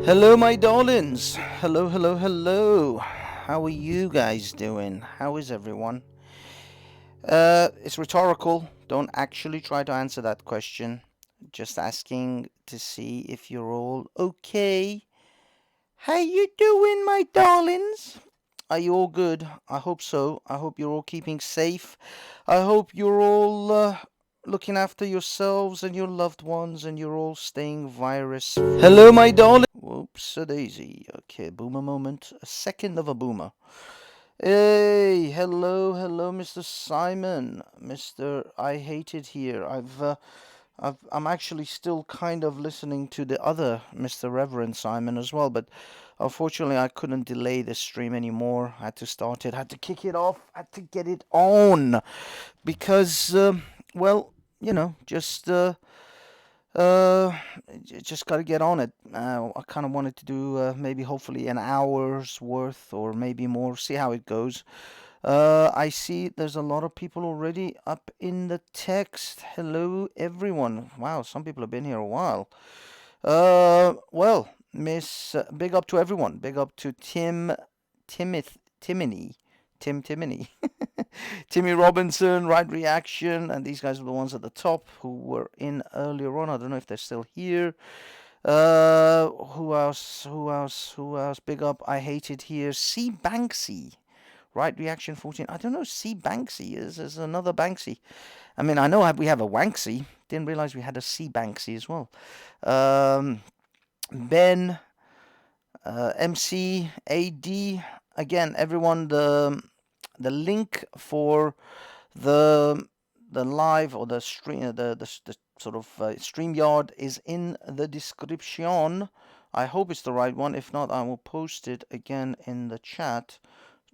Hello, my darlings. Hello, hello, hello. How are you guys doing? How is everyone? It's rhetorical. Don't actually try to answer that question. Just asking to see if you're all okay. How you doing, my darlings? Are you all good? I hope so. I hope you're all keeping safe. I hope you're all looking after yourselves and your loved ones and you're all staying virus free. Hello, my darling. Whoops, a daisy. Okay, boomer moment. A second of a boomer. Hey, hello, Mr. Simon. Mr. I Hate It Here. I'm actually still kind of listening to the other Mr. Reverend Simon as well, but unfortunately I couldn't delay the stream anymore. I had to start it, had to kick it off, had to get it on because, well, uh, just got to get on it. I kind of wanted to do maybe hopefully an hour's worth or maybe more. See how it goes. I see there's a lot of people already up in the text. Hello, everyone. Wow, some people have been here a while. Well, big up to everyone. Big up to Timony, Timony, Timmy Robinson, Right Reaction, and these guys are the ones at the top who were in earlier on. I don't know if they're still here. Who else? Who else? Who else? Big up. I Hate It Here. C Banksy. Right Reaction 14. I don't know. C Banksy is another Banksy. I mean, I know we have a Wanksy. Didn't realize we had a C Banksy as well. Ben, MC, AD. Again, everyone. The link for the live or the stream the sort of StreamYard is in the description. I hope it's the right one. If not, I will post it again in the chat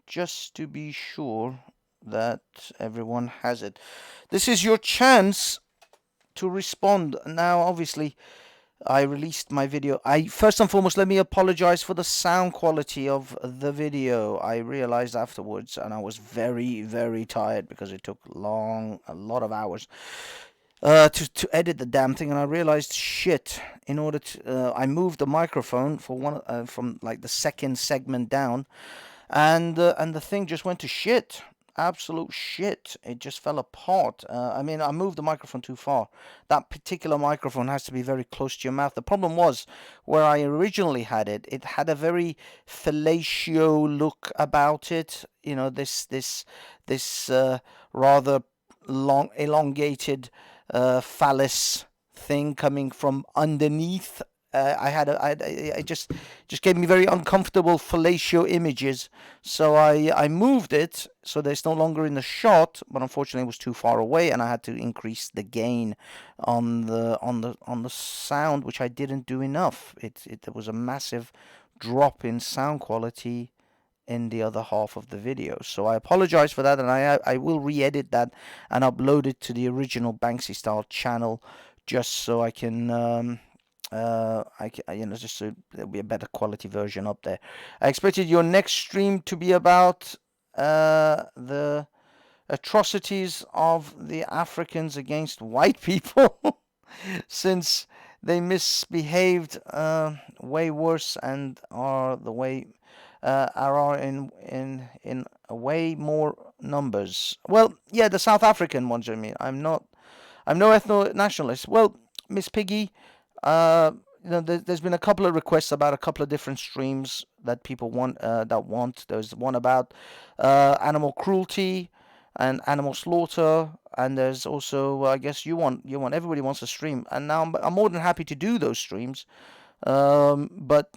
just to be sure that everyone has it. This is your chance to respond. Now, obviously, I released my video. First and foremost, let me apologize for the sound quality of the video. I realized afterwards, and I was very, very tired because it took a lot of hours to edit the damn thing, and I realized shit. In order to, I moved the microphone for one from like the second segment down, and the thing just went to shit. Absolute shit. It just fell apart. I mean, I moved the microphone too far. That particular microphone has to be very close to your mouth. The problem was where I originally had it. It had a very fellatio look about it. You know, this rather long, elongated phallus thing coming from underneath. I just gave me very uncomfortable fellatio images. So I moved it so that it's no longer in the shot, but unfortunately it was too far away, and I had to increase the gain on the sound, which I didn't do enough. There was a massive drop in sound quality in the other half of the video. So I apologize for that, and I will re-edit that and upload it to the original Banksy style channel, just so I can just so there'll be a better quality version up there. I expected your next stream to be about the atrocities of the Africans against white people, since they misbehaved way worse and are in a way more numbers. Well, yeah, the South African ones. I mean, I'm no ethno nationalist. Well, Miss Piggy, uh, there's been a couple of requests about a couple of different streams that people want. There's one about animal cruelty and animal slaughter, and there's also I guess everybody wants a stream, and now I'm more than happy to do those streams. But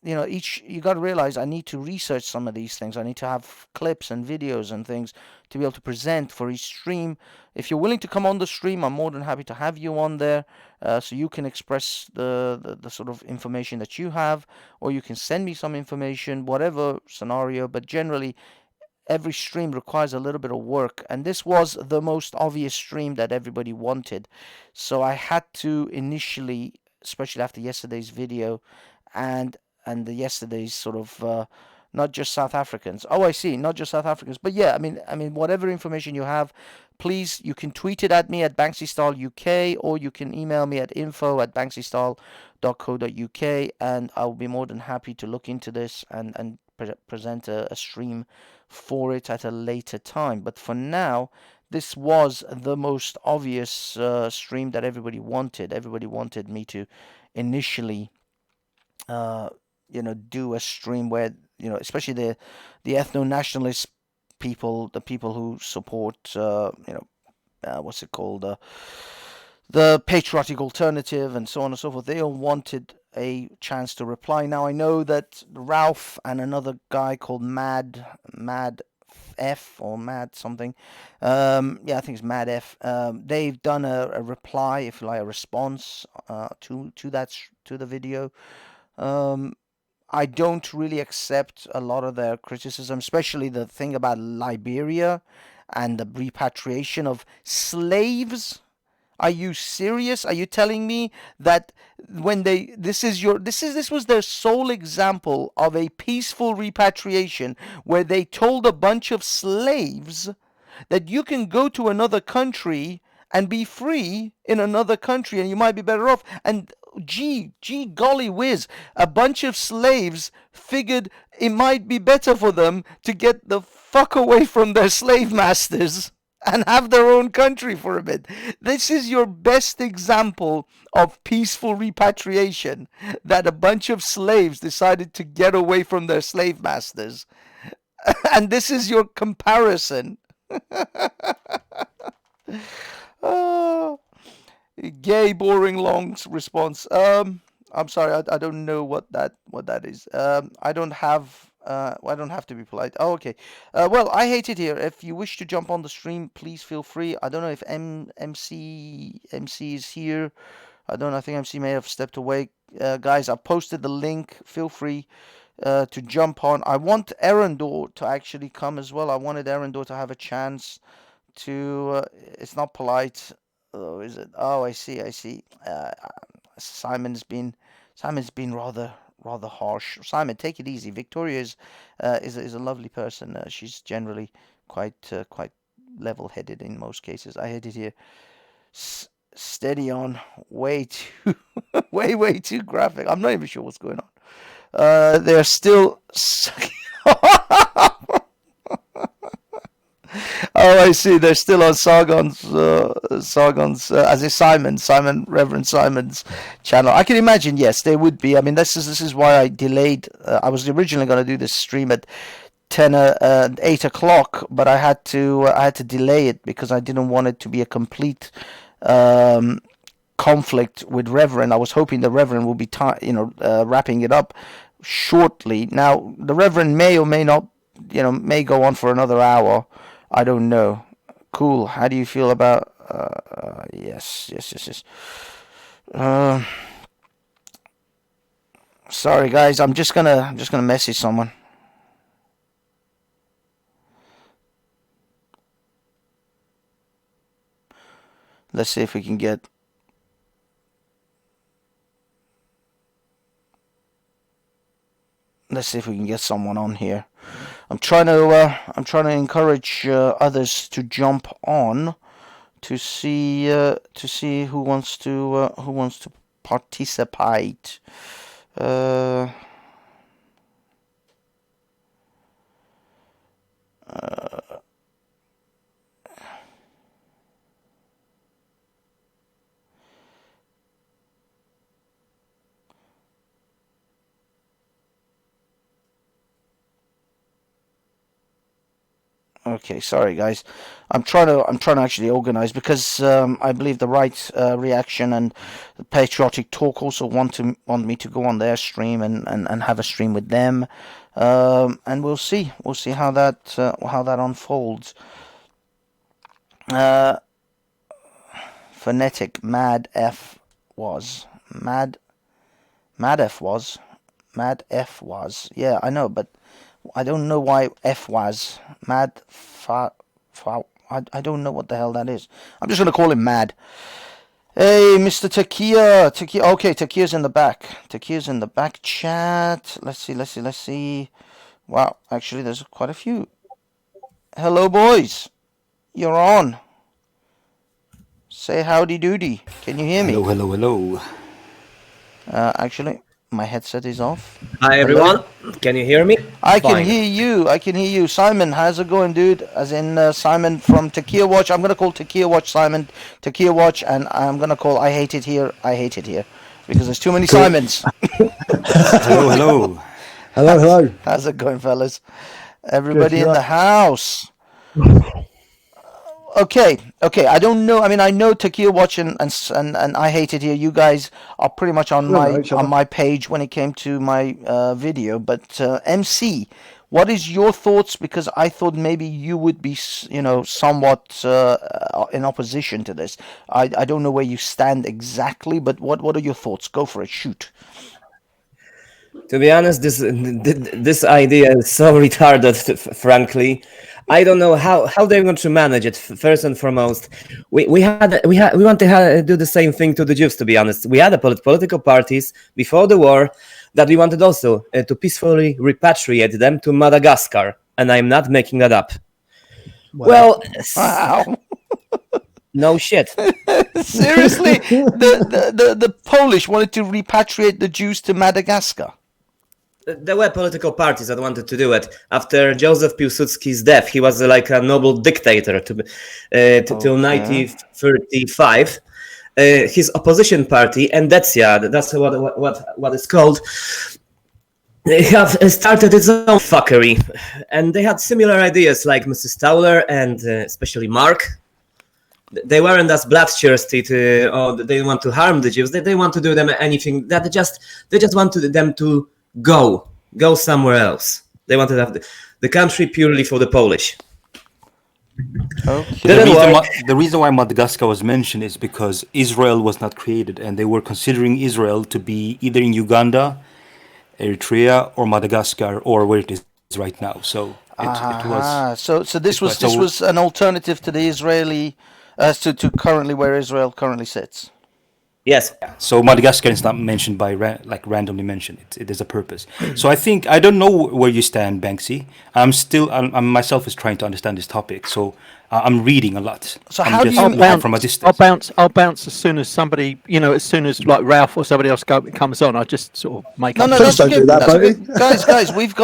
each you got to realize I need to research some of these things. I need to have clips and videos and things to be able to present for each stream. If you're willing to come on the stream, I'm more than happy to have you on there, so you can express the sort of information that you have, or you can send me some information, whatever scenario. But generally, every stream requires a little bit of work, and this was the most obvious stream that everybody wanted. So I had to initially, especially after yesterday's video, and yesterday's sort of not just South Africans. Oh, I see, not just South Africans. But yeah, I mean, whatever information you have, please, you can tweet it at me at BanksyStyle UK, or you can email me at info@banksystyle.co.uk, and I'll be more than happy to look into this and present a stream for it at a later time. But for now, this was the most obvious stream that everybody wanted. Everybody wanted me to initially, uh, do a stream where, especially the ethno-nationalist people, the people who support, what's it called, the patriotic alternative, and so on and so forth. They all wanted a chance to reply. Now I know that Ralph and another guy called Mad F, or Mad something. Yeah, I think it's Mad F. They've done a reply, if you like, a response to the video. I don't really accept a lot of their criticism, especially the thing about Liberia and the repatriation of slaves. Are you serious? Are you telling me that when this was their sole example of a peaceful repatriation, where they told a bunch of slaves that you can go to another country and be free in another country and you might be better off? And gee golly whiz, a bunch of slaves figured it might be better for them to get the fuck away from their slave masters and have their own country for a bit. This is your best example of peaceful repatriation, that a bunch of slaves decided to get away from their slave masters. And this is your comparison. Oh, gay, boring, long response. I'm sorry, I don't know what that is. I don't have. I don't have to be polite. Oh, okay. Well, I hate it here. If you wish to jump on the stream, please feel free. I don't know if MC is here. I don't know. I think MC may have stepped away. Guys, I've posted the link. Feel free to jump on. I want Erendor to actually come as well. I wanted Erendor to have a chance to. It's not polite. Oh, is it? Oh, I see. Simon's been rather harsh. Simon, take it easy. Victoria is a lovely person. She's generally quite level-headed in most cases. I hate it here. Steady on. Way too way too graphic. I'm not even sure what's going on. They're still sucking. Oh, I see. They're still on Sargon's, as is Simon, Reverend Simon's channel. I can imagine, yes, they would be. I mean, this is why I delayed. I was originally going to do this stream at 8 o'clock, but I had to delay it because I didn't want it to be a complete conflict with Reverend. I was hoping the Reverend will be, wrapping it up shortly. Now, the Reverend may or may not, may go on for another hour. I don't know. Cool. How do you feel about? Yes. Sorry, guys. I'm just gonna message someone. Let's see if we can get. Let's see if we can get someone on here. I'm trying to encourage others to jump on to see who wants to participate. Okay, sorry guys. I'm trying to actually organize, because I believe the Right Reaction and the Patriotic Talk also want me to go on their stream and have a stream with them. And we'll see how that unfolds. Phonetic Mad F was. Yeah, I know, but I don't know why F was. I don't know what the hell that is. I'm just going to call him Mad. Hey, Mr. Takia. Okay, Takia's in the back. Takia's in the back chat. Let's see. Wow, actually, there's quite a few. Hello, boys. You're on. Say howdy doody. Can you hear me? Hello. Actually, my headset is off. Hi Hello? everyone, can you hear me? I can Fine. hear you. I can hear you. Simon, how's it going, dude? As in Simon from Takia Watch. I'm gonna call Takia Watch Simon Takia Watch, and I'm gonna call I Hate It Here. I Hate It Here, because there's too many Simons. Hello. Hello. How's it going, fellas? Everybody Good, in you're the house. Okay. I don't know. I mean, I know Takia Watch and I Hate It Here. You guys are pretty much on We don't know each other. my page when it came to my video. But MC, what is your thoughts? Because I thought maybe you would be, somewhat in opposition to this. I don't know where you stand exactly, but what are your thoughts? Go for it. Shoot. To be honest, this idea is so retarded. Frankly, I don't know how they're going to manage it. First and foremost, we want to do the same thing to the Jews. To be honest, we had political parties before the war that we wanted also to peacefully repatriate them to Madagascar, and I'm not making that up. Well, Wow. no shit. Seriously, the Polish wanted to repatriate the Jews to Madagascar. There were political parties that wanted to do it. After Joseph Piłsudski's death, he was like a noble dictator till 1935. His opposition party, Endecja, that's what it's called, they have started its own fuckery. And they had similar ideas like Mrs. Towler and especially Mark. They weren't as bloodthirsty they want to harm the Jews. They want to do them anything. They just wanted them to go somewhere else. They wanted to have the country purely for the Polish. Okay. The reason why Madagascar was mentioned is because Israel was not created, and they were considering Israel to be either in Uganda, Eritrea, or Madagascar, or where it is right now. So it was. So this was an alternative to the Israeli, to currently where Israel currently sits. Yes. So Madagascar is not mentioned by randomly mentioned. There's a purpose. So I don't know where you stand, Banksy. I'm myself is trying to understand this topic. So I'm reading a lot. So I'm how do just you looking from a distance? I'll bounce as soon as somebody, as soon as like Ralph or somebody else comes on. I just sort of make up. No, Please that's don't okay. do that, That's Bobby. okay. Guys, we've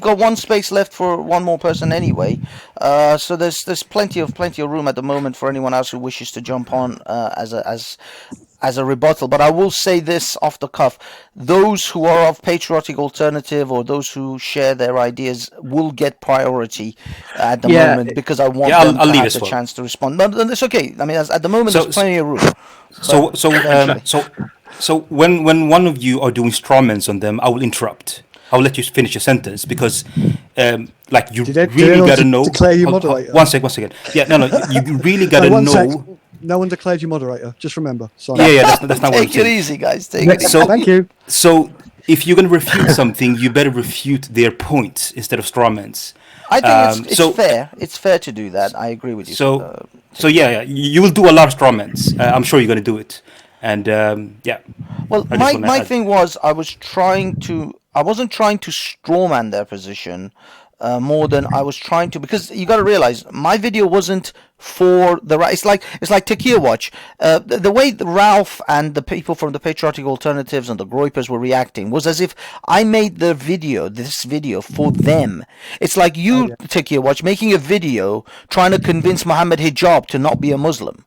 got one space left for one more person anyway. So there's plenty of room at the moment for anyone else who wishes to jump on as a rebuttal. But I will say this off the cuff: those who are of patriotic alternative or those who share their ideas will get priority at the moment, because I want them to have the chance to respond. But it's okay. I mean, at the moment there's plenty of room. So when one of you are doing strawmans on them, I will interrupt. I'll let you finish your sentence because, you really got to know. Declare you moderator. One second. Yeah, no. You really got to know. No one declared you moderator. Just remember. Sorry. Yeah. That's not what I'm saying. Take it easy, guys. Take it easy. Thank you. So if you're going to refute something, you better refute their points instead of strawmans. I think it's fair. It's fair to do that. I agree with you. So you will do a lot of strawmans. I'm sure you're going to do it. And yeah. Well, my thing was I wasn't trying to strawman their position more than I was trying to, because you got to realize my video wasn't for the right. It's like Takia Watch. The way Ralph and the people from the Patriotic Alternatives and the Groypers were reacting was as if I made this video for them. It's like you, Takia Watch, making a video trying to convince Mohammed Hijab to not be a Muslim.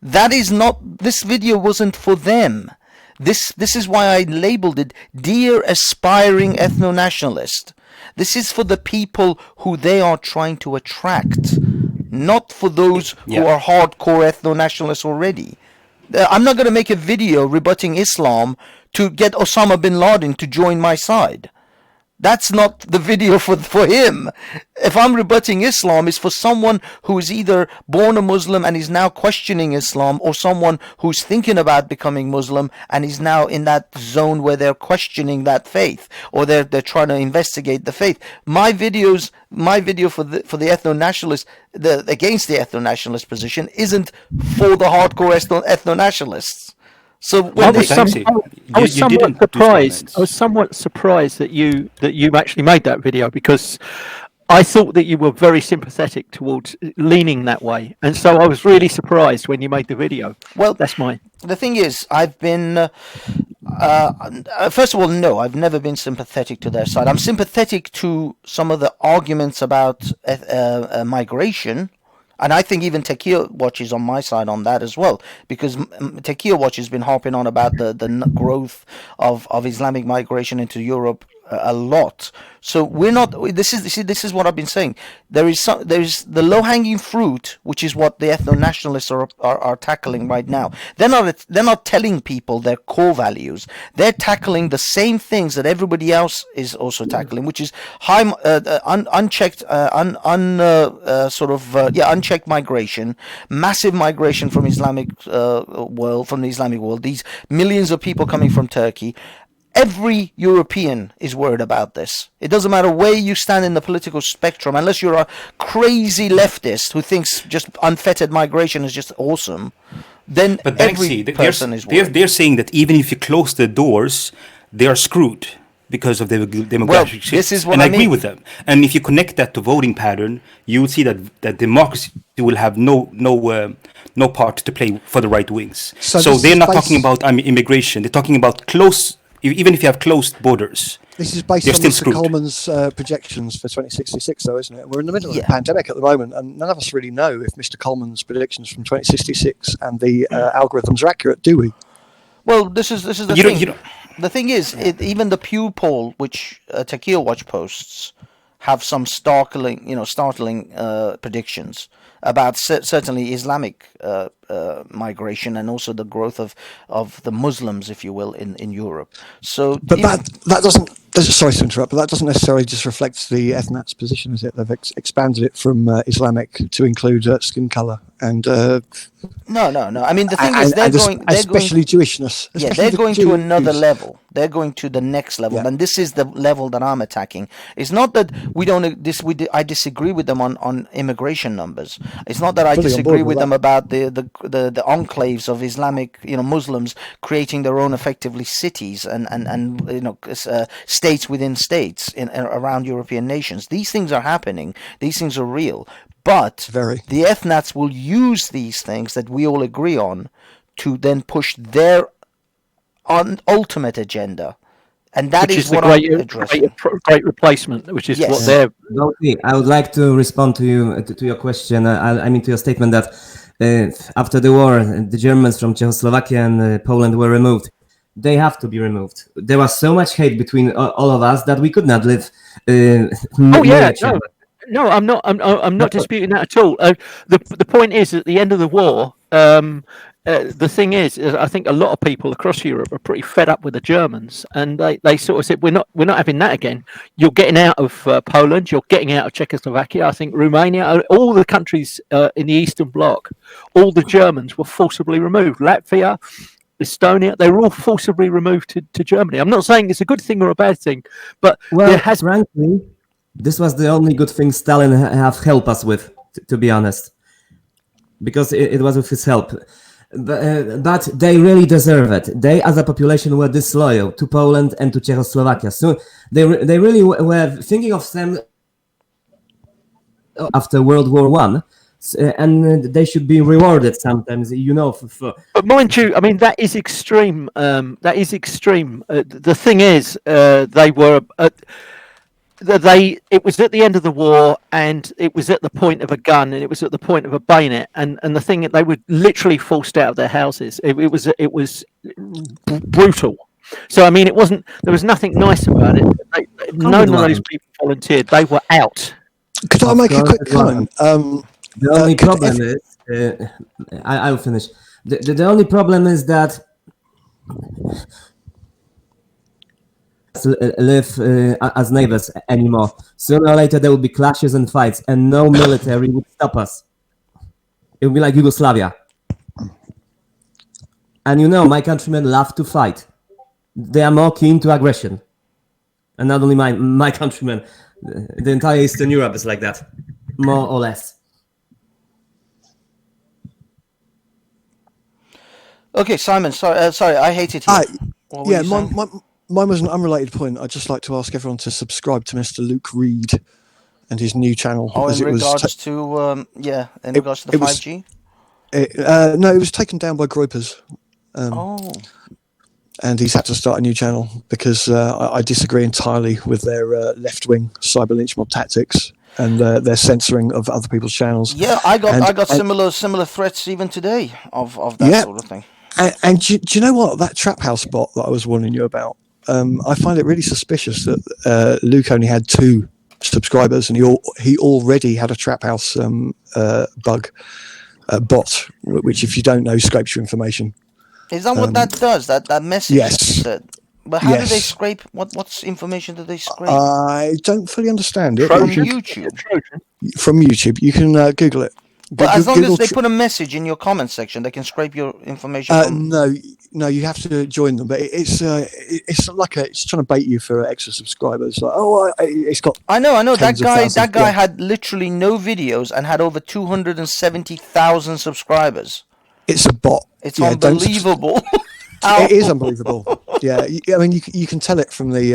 That is not. This video wasn't for them. This is why I labeled it "Dear Aspiring Ethno-Nationalist." This is for the people who they are trying to attract, not for those who are hardcore ethno-nationalists already. I'm not going to make a video rebutting Islam to get Osama bin Laden to join my side. That's not the video for him. If I'm rebutting Islam, it's for someone who is either born a Muslim and is now questioning Islam, or someone who's thinking about becoming Muslim and is now in that zone where they're questioning that faith, or they're trying to investigate the faith. My video for the ethno-nationalist, against the ethno-nationalist position, isn't for the hardcore ethno-nationalists. So I when was, they, Thanks, Steve. I was You somewhat didn't do surprised. comments. I was somewhat surprised that you actually made that video, because I thought that you were very sympathetic towards leaning that way, and so I was really surprised when you made the video. well, That's my the thing is, I've been. First of all, no, I've never been sympathetic to their side. I'm sympathetic to some of the arguments about migration, and I think even Tequila Watch is on my side on that as well, because Tequila Watch has been harping on about the growth of Islamic migration into Europe a lot. So we're not. This is what I've been saying. There is the low hanging fruit, which is what the ethno nationalists are tackling right now. They're not telling people their core values. They're tackling the same things that everybody else is also tackling, which is high unchecked unchecked migration, massive migration from Islamic from the Islamic world. These millions of people coming from Turkey. Every European is worried about this. It doesn't matter where you stand in the political spectrum, unless you're a crazy leftist who thinks just unfettered migration is just awesome. Then But every Banksy, person is worried. they're saying that even if you close the doors, they are screwed because of the demographic Well, shifts. this is what and I I agree mean. with them. And if you connect that to voting pattern, you will see that democracy will have no part to play for the right wings. So So this they're is not based- talking about immigration. They're talking about even if you have closed borders. This is based They're on still Mr. screwed. Coleman's projections for 2066, though, isn't it? We're in the middle of Yeah. the pandemic at the moment, and none of us really know if Mr. Coleman's predictions from 2066 and the algorithms are accurate, do we? Well, this is the You don't- thing. you don't- The thing is, even the Pew poll, which Tequila Watch posts, have some startling predictions about certainly Islamic migration and also the growth of the Muslims, if you will, in Europe. So, But that doesn't. Sorry to interrupt, but that doesn't necessarily just reflect the Ethnats' position, is it? They've expanded it from Islamic to include skin color and no. I mean, the thing is, especially Jewishness. Yeah, especially they're the going to another Jews. level. They're going to the next level, Yeah. and this is the level that I'm attacking. It's not that we don't I disagree with them on immigration numbers. It's not that I Fully on disagree board with with them about the enclaves of Islamic Muslims creating their own effectively cities and states within states around European nations. These things are happening. These things are real. But Very. the ethnats will use these things that we all agree on to then push their ultimate agenda, and that which is is the what I'm addressing. great replacement, which is Yes. what they're. Doughty, I would like to respond to you to your question. I mean to your statement that after the war, the Germans from Czechoslovakia and Poland were removed. They have to be removed. There was so much hate between all of us that we could not live. No, I'm not. I'm not disputing that at all. The point is, at the end of the war, the thing is, I think a lot of people across Europe are pretty fed up with the Germans, and they sort of said, we're not having that again. You're getting out of Poland. You're getting out of Czechoslovakia. I think Romania, all the countries in the Eastern Bloc, all the Germans were forcibly removed. Latvia, Estonia, they were all forcibly removed to Germany. I'm not saying it's a good thing or a bad thing, but there has. Frankly, this was the only good thing Stalin have helped us with, to be honest, because it was with his help. But they really deserve it. They, as a population, were disloyal to Poland and to Czechoslovakia. So they really were thinking of them after World War One, and they should be rewarded sometimes. But mind you, I mean that is extreme. That is extreme. The thing is, they were. It was at the end of the war, and it was at the point of a gun, and it was at the point of a bayonet, and the thing that they were literally forced out of their houses. It was brutal. So I mean, there was nothing nice about it. None of those people volunteered. They were out. Could I make a quick comment? The only problem is, I'll finish. The only problem is that live as neighbors anymore. Sooner or later there will be clashes and fights, and no military would stop us. It will be like Yugoslavia. And my countrymen love to fight. They are more keen to aggression. And not only my countrymen, the entire Eastern Europe is like that, more or less. Okay, Simon. Sorry, I hated you. Ah, What were yeah, you saying? mine was an unrelated point. I'd just like to ask everyone to subscribe to Mr. Luke Reed and his new channel, Oh, as in it was. regards to in It, regards to the it was 5G. no, it was taken down by Groypers, Oh, and he's had to start a new channel because I disagree entirely with their left-wing cyber lynch mob tactics and their censoring of other people's channels. yeah. I got And similar threats even today of that yeah, sort of thing. and do you know what, that Trap House bot that I was warning you about? I find it really suspicious that Luke only had 2 subscribers, and he already had a Trap House bug bot, which, if you don't know, scrapes your information. Is that what that does? That message that you Yes, said. But how do they yes. scrape? What's information do they scrape I don't fully understand it, but from you can, YouTube? from YouTube. You can Google it. But as long Google as they put a message in your comment section, they can scrape your information from. no, you have to join them. But it's like it's trying to bait you for extra subscribers. Like, it's got. I know. That tens of guy. thousands, That guy yeah. had literally no videos and had over 270,000 subscribers. It's a bot. It's Yeah, unbelievable. It is unbelievable. Yeah, I mean, you can tell it from the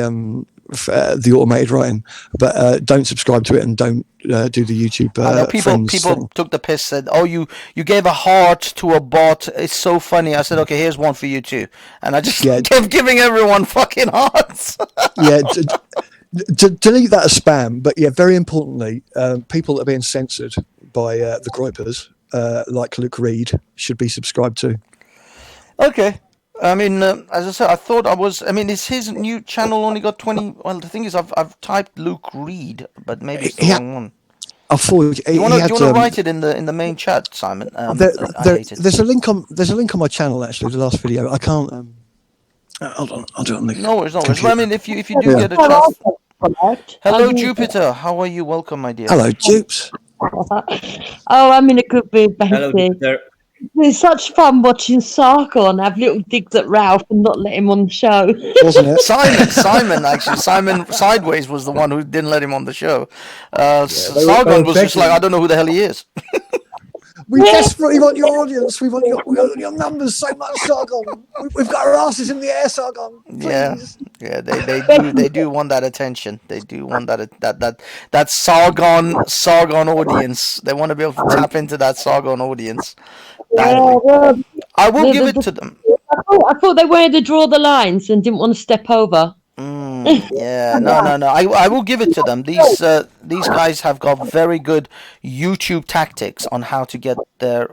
automated writing, but don't subscribe to it and don't do the YouTube. I know people thing. took the piss, said, "Oh, you gave a heart to a bot. It's so funny." I said, "Okay, here's one for you too," and I just kept giving everyone fucking hearts. Yeah, delete that as spam. But yeah, very importantly, people that are being censored by the Groypers, like Luke Reed, should be subscribed to. Okay. I mean, as I said, I thought I was. I mean, is his new channel only got 20? Well, the thing is, I've typed Luke Reed, but maybe it's the wrong one. I'll forward. Do you want to write it in the main chat, Simon? There's a link on my channel, actually. The last video. I can't. Hold on, I'll do it on the. No worries. But I mean, if you do get a chance. Hello, Jupiter. How are you? Welcome, my dear. Hello, Jupes. I'm in a good mood, Hello, basically. Peter. It's such fun watching Sargon have little digs at Ralph and not let him on the show. Wasn't it? Simon Sideways was the one who didn't let him on the show. Sargon was just like, I don't know who the hell he is. We desperately want your audience. We want your numbers so much, Sargon. We've got our asses in the air, Sargon. Please. Yeah. They do want that attention. They do want that Sargon audience. They want to be able to tap into that Sargon audience. I will give it to them. I thought they wanted to draw the lines and didn't want to step over. Yeah, no. I will give it to them. These guys have got very good YouTube tactics on how to get to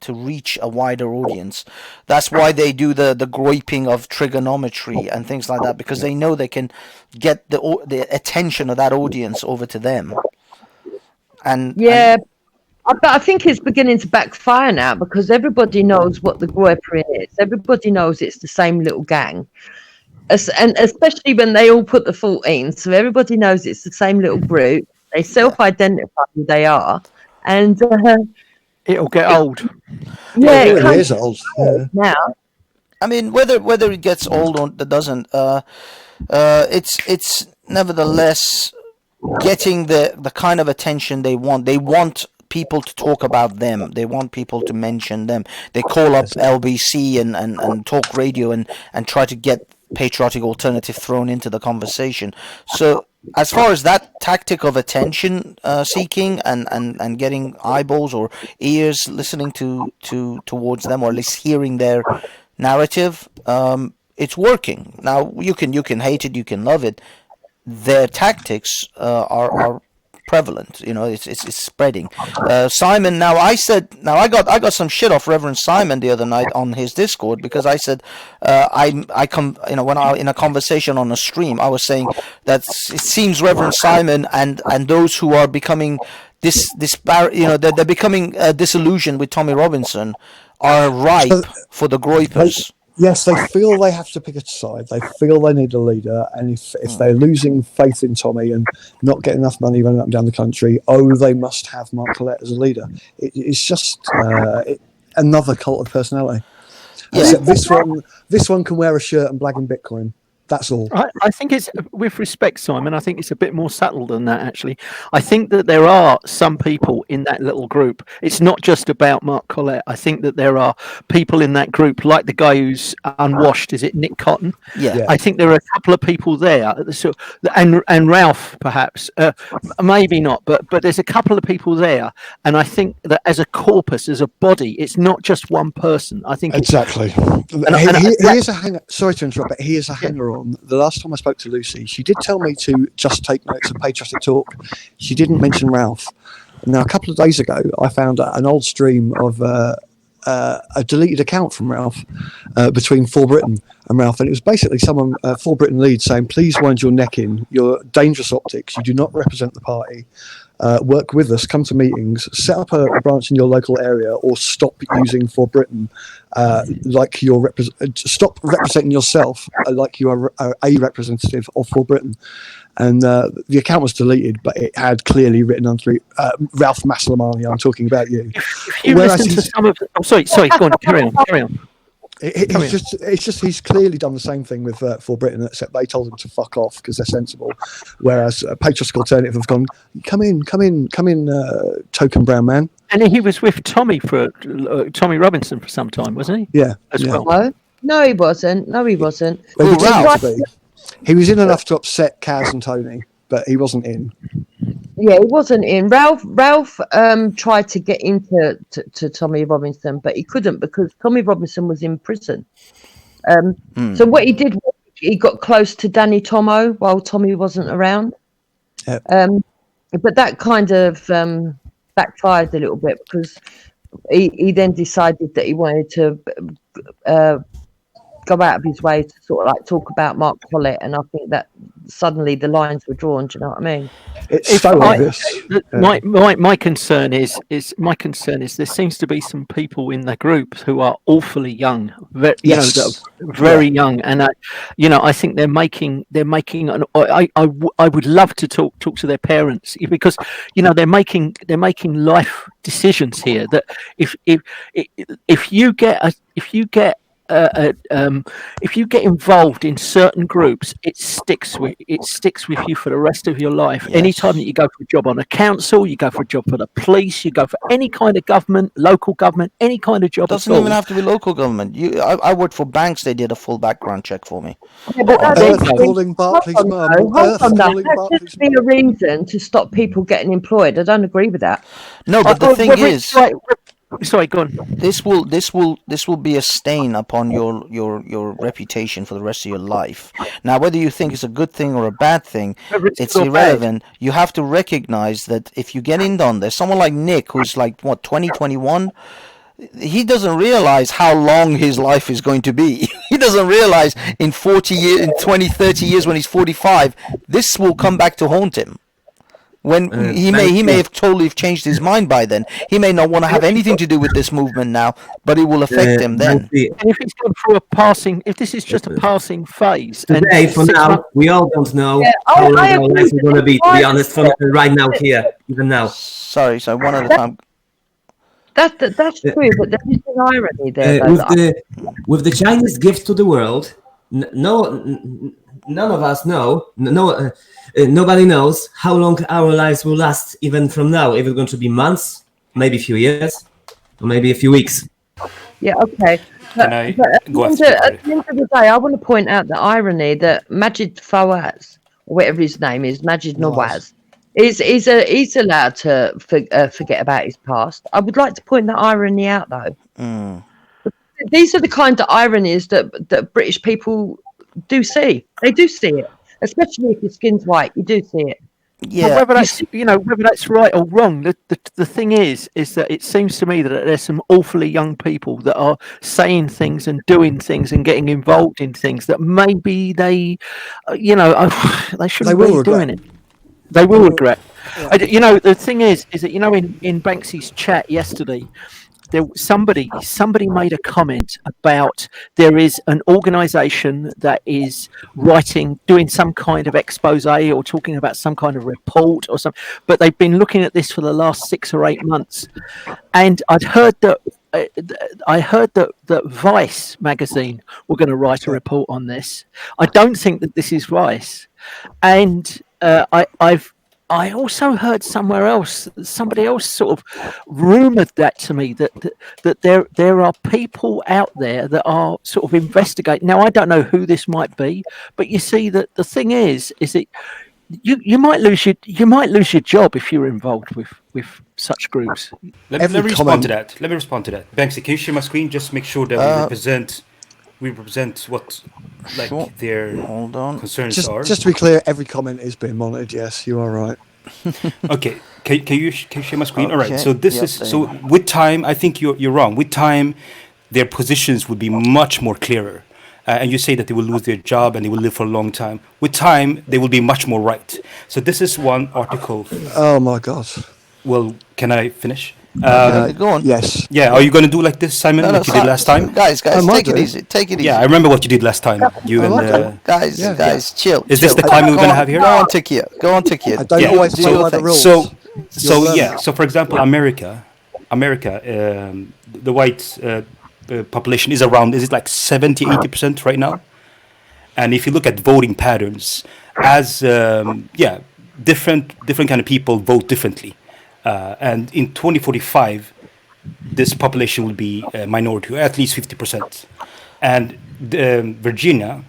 reach a wider audience. That's why they do the groyping of trigonometry and things like that, because they know they can get the attention of that audience over to them. But I think it's beginning to backfire now, because everybody knows what the groyper is. Everybody knows it's the same little gang. And especially when they all put the 14, so everybody knows it's the same little group. They self-identify who they are, and it'll get old. Yeah, it is old. Yeah. Now, I mean, whether it gets old or it doesn't, it's nevertheless getting the kind of attention they want. They want people to talk about them. They want people to mention them. They call up LBC and talk radio and try to get patriotic alternative thrown into the conversation. So as far as that tactic of attention seeking and getting eyeballs or ears listening towards them, or at least hearing their narrative, it's working. Now you can hate it, you can love it. Their tactics are prevalent. It's spreading. Simon, I got some shit off Reverend Simon the other night on his Discord, because I said when I in a conversation on a stream, I was saying that it seems Reverend Simon and those who are becoming they're becoming disillusioned with Tommy Robinson are ripe for the groypers. Yes, they feel they have to pick a side. They feel they need a leader, and if they're losing faith in Tommy and not getting enough money running up and down the country, they must have Mark Collette as a leader. It's just another cult of personality. Yeah. So this one can wear a shirt and blag in Bitcoin. That's all. I think it's, with respect, Simon, I think it's a bit more subtle than that, actually. I think that there are some people in that little group. It's not just about Mark Collett. I think that there are people in that group, like the guy who's unwashed. Is it Nick Cotton? Yeah. I think there are a couple of people there. So, and Ralph, perhaps. Maybe not, but there's a couple of people there. And I think that as a corpus, as a body, it's not just one person. I think Exactly. He is a hanger. Sorry to interrupt, but he is a hanger on. The last time I spoke to Lucy, she did tell me to just take notes and patriotic talk. She didn't mention Ralph. Now, a couple of days ago, I found an old stream of a deleted account from Ralph between For Britain and Ralph, and it was basically someone, For Britain lead, saying, "Please wind your neck in. You're dangerous optics. You do not represent the party. Work with us, come to meetings, set up a branch in your local area, or stop using For Britain like you're stop representing yourself like you are a representative of For Britain." And the account was deleted, but it had clearly written under Ralph Maslamani. I'm talking about you. if you Whereas listen to he's- some of, sorry, go on, carry on. It's just he's clearly done the same thing with For Britain, except they told him to fuck off because they're sensible, whereas Patriotic Alternative have gone, come in, token brown man. And he was with Tommy Robinson for some time, wasn't he? Yeah, As yeah. well. No, he wasn't. No, he wasn't. Well, he Who, pretended Ralph? to be. He was in enough to upset Kaz and Tony, but he wasn't in. Yeah, he wasn't in. Ralph tried to get into to Tommy Robinson, but he couldn't because Tommy Robinson was in prison. So what he did was he got close to Danny Tomo while Tommy wasn't around. Yep. But that kind of backfired a little bit because he then decided that he wanted to go out of his way to sort of like talk about Mark Collett, and I think that suddenly the lines were drawn. Do you know what I mean? It's If so I- obvious. My concern is there seems to be some people in the group who are awfully young, Yes. that are very young, and I think they're making I would love to talk to their parents, because they're making life decisions here that if you get involved in certain groups, it sticks with you for the rest of your life. Yes. Anytime that you go for a job on a council, you go for a job for the police, you go for any kind of government, local government, any kind of job. Doesn't at all. even have to be local government. I worked for banks. They did a full background check for me. Yeah, but that's- Earth calling Barclays Hold mum. on, Earth though. calling That Barclays shouldn't be a reason to stop people getting employed. I don't agree with that. No, but the thing is, sorry, go on. this will be a stain upon your reputation for the rest of your life. Now, whether you think it's a good thing or a bad thing, Whether it's it's good or bad. irrelevant. You have to recognize that if you get in on this, someone like Nick, who's like 2021, he doesn't realize how long his life is going to be. He doesn't realize in 40 years, in 20, 30 years, when he's 45, this will come back to haunt him. When he may have totally changed his mind by then. He may not want to have anything to do with this movement now, but it will affect him then. And if it's gone through if this is just a passing phase, and Today, for 6 now, months- we all don't know Yeah, how long I our agree lives are with going to be, you. to be honest, from right now here, even now. Sorry, one at a time. That's true, but there is an irony there. Though, With the Chinese gift to the world, none of us know, nobody knows how long our lives will last even from now. If it's going to be months, maybe a few years, or maybe a few weeks. Yeah, okay. Can I But at go the after end Barry? of the day, I want to point out the irony that Majid Fawaz, or whatever his name is, Majid Nawaz, he's allowed to forget about his past. I would like to point that irony out, though. These are the kind of ironies that British people do see. They do see it, especially if your skin's white. You do see it. Yeah, whether that's right or wrong, the thing is that it seems to me that there's some awfully young people that are saying things and doing things and getting involved in things that maybe they shouldn't will be doing regret. it. They will regret. The thing is that in Banksy's chat yesterday, somebody made a comment about there is an organisation that is doing some kind of expose or talking about some kind of report or something, but they've been looking at this for the last 6 or 8 months, and I'd heard that I heard that Vice magazine were going to write a report on this. I don't think that this is Vice, and I also heard somewhere else, somebody else sort of rumoured that to me, that there are people out there that are sort of investigating. Now I don't know who this might be, but you see that the thing is that you might lose your job if you're involved with such groups. Let me respond to that. Banksy, can you share my screen? Just make sure that we represent what Sure. their Hold on. concerns are. Just to be clear, every comment is being monitored. Yes, you are right. Okay, can you share my screen? All right. Okay, So this yep, is there so you go. with time. I think you're wrong. With time, their positions would be much more clearer. And you say that they will lose their job and they will live for a long time. With time, they will be much more right. So this is one article. Oh my God. Well, can I finish? Go on. Yes. Yeah. Are you going to do like this, Simon, No, like you did last time? Guys, I might take it do. easy. Take it easy. Yeah, I remember what you did last time. You I and like it. Guys, chill. Is this chill. the climate we're Go gonna on- have here? Go on, Takia. Go on, Takia. I don't Yeah, always do follow your by the thing. rules. So learn yeah. that. So for example, America, the white population is around. Is it like 70-80% right now? And if you look at voting patterns, as different kind of people vote differently, and in 2045, this population will be a minority, or at least 50%. And Virginia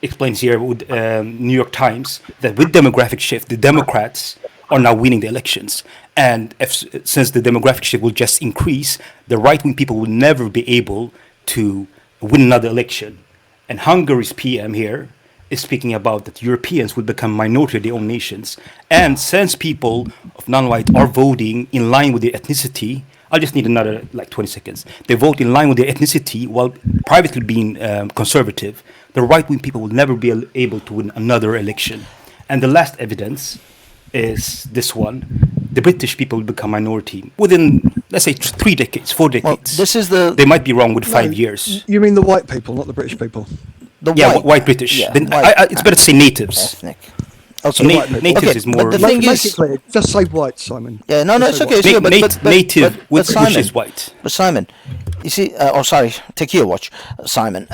explains here with New York Times that with demographic shift, the Democrats are now winning the elections. And since the demographic shift will just increase, the right-wing people will never be able to win another election. And Hungary's PM here is speaking about that Europeans will become minority of their own nations. And since people of non-white are voting in line with their ethnicity, I'll just need another 20 seconds. They vote in line with their ethnicity while privately being conservative. The right-wing people will never be able to win another election. And the last evidence is this one. The British people will become minority within, let's say, 3 decades, 4 decades. Well, this is the They might be wrong with 5 years. You mean the white people, not the British people? White British. Yeah, Then white it's better to say natives. ethnic. Okay, Natives okay, is more. but the Make thing it is, clear. Just say white, Simon. yeah, no, it's okay. Na- Sure, but native, which Simon, is white. But Simon, you see, sorry, Takia watch, Simon.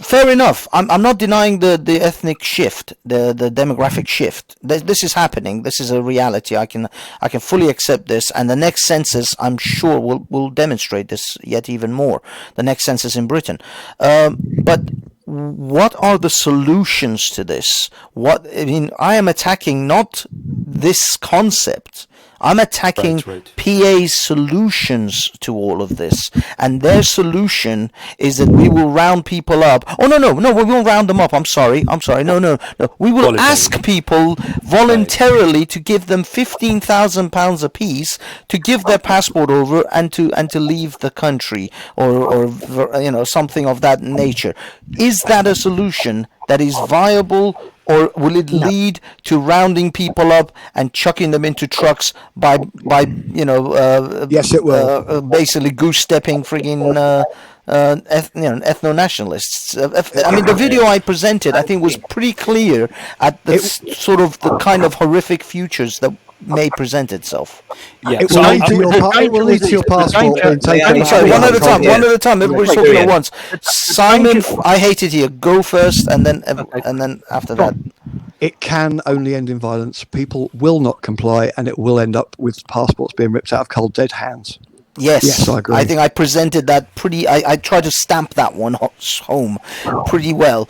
Fair enough. I'm not denying the ethnic shift, the demographic shift. This is happening. This is a reality. I can fully accept this, and the next census, I'm sure, will demonstrate this yet even more. The next census in Britain, but what are the solutions to this? I am attacking not this concept. I'm attacking Right. PA's solutions to all of this, and their solution is that we will round people up. Oh no, we won't round them up. I'm sorry. No. We will Voluntary. ask people voluntarily to give them £15,000 apiece to give their passport over and to leave the country, or something of that nature. Is that a solution that is viable? Or will it lead to rounding people up and chucking them into trucks by Yes, it will. basically goose stepping frigging ethno nationalists? I mean, the video I presented, I think, was pretty clear at the sort of the kind of horrific futures that may present itself. Yeah. It So will I- lead to your it will lead to your passport being taken. Yeah, Sorry, yeah, one at a time. yeah. One at a time. Everybody's Yeah. talking Yeah. at once. Simon, I hate it here. Go first, and then after that. It can only end in violence. People will not comply, and it will end up with passports being ripped out of cold dead hands. Yes, I agree. I think I presented that pretty. I tried to stamp that one home pretty well.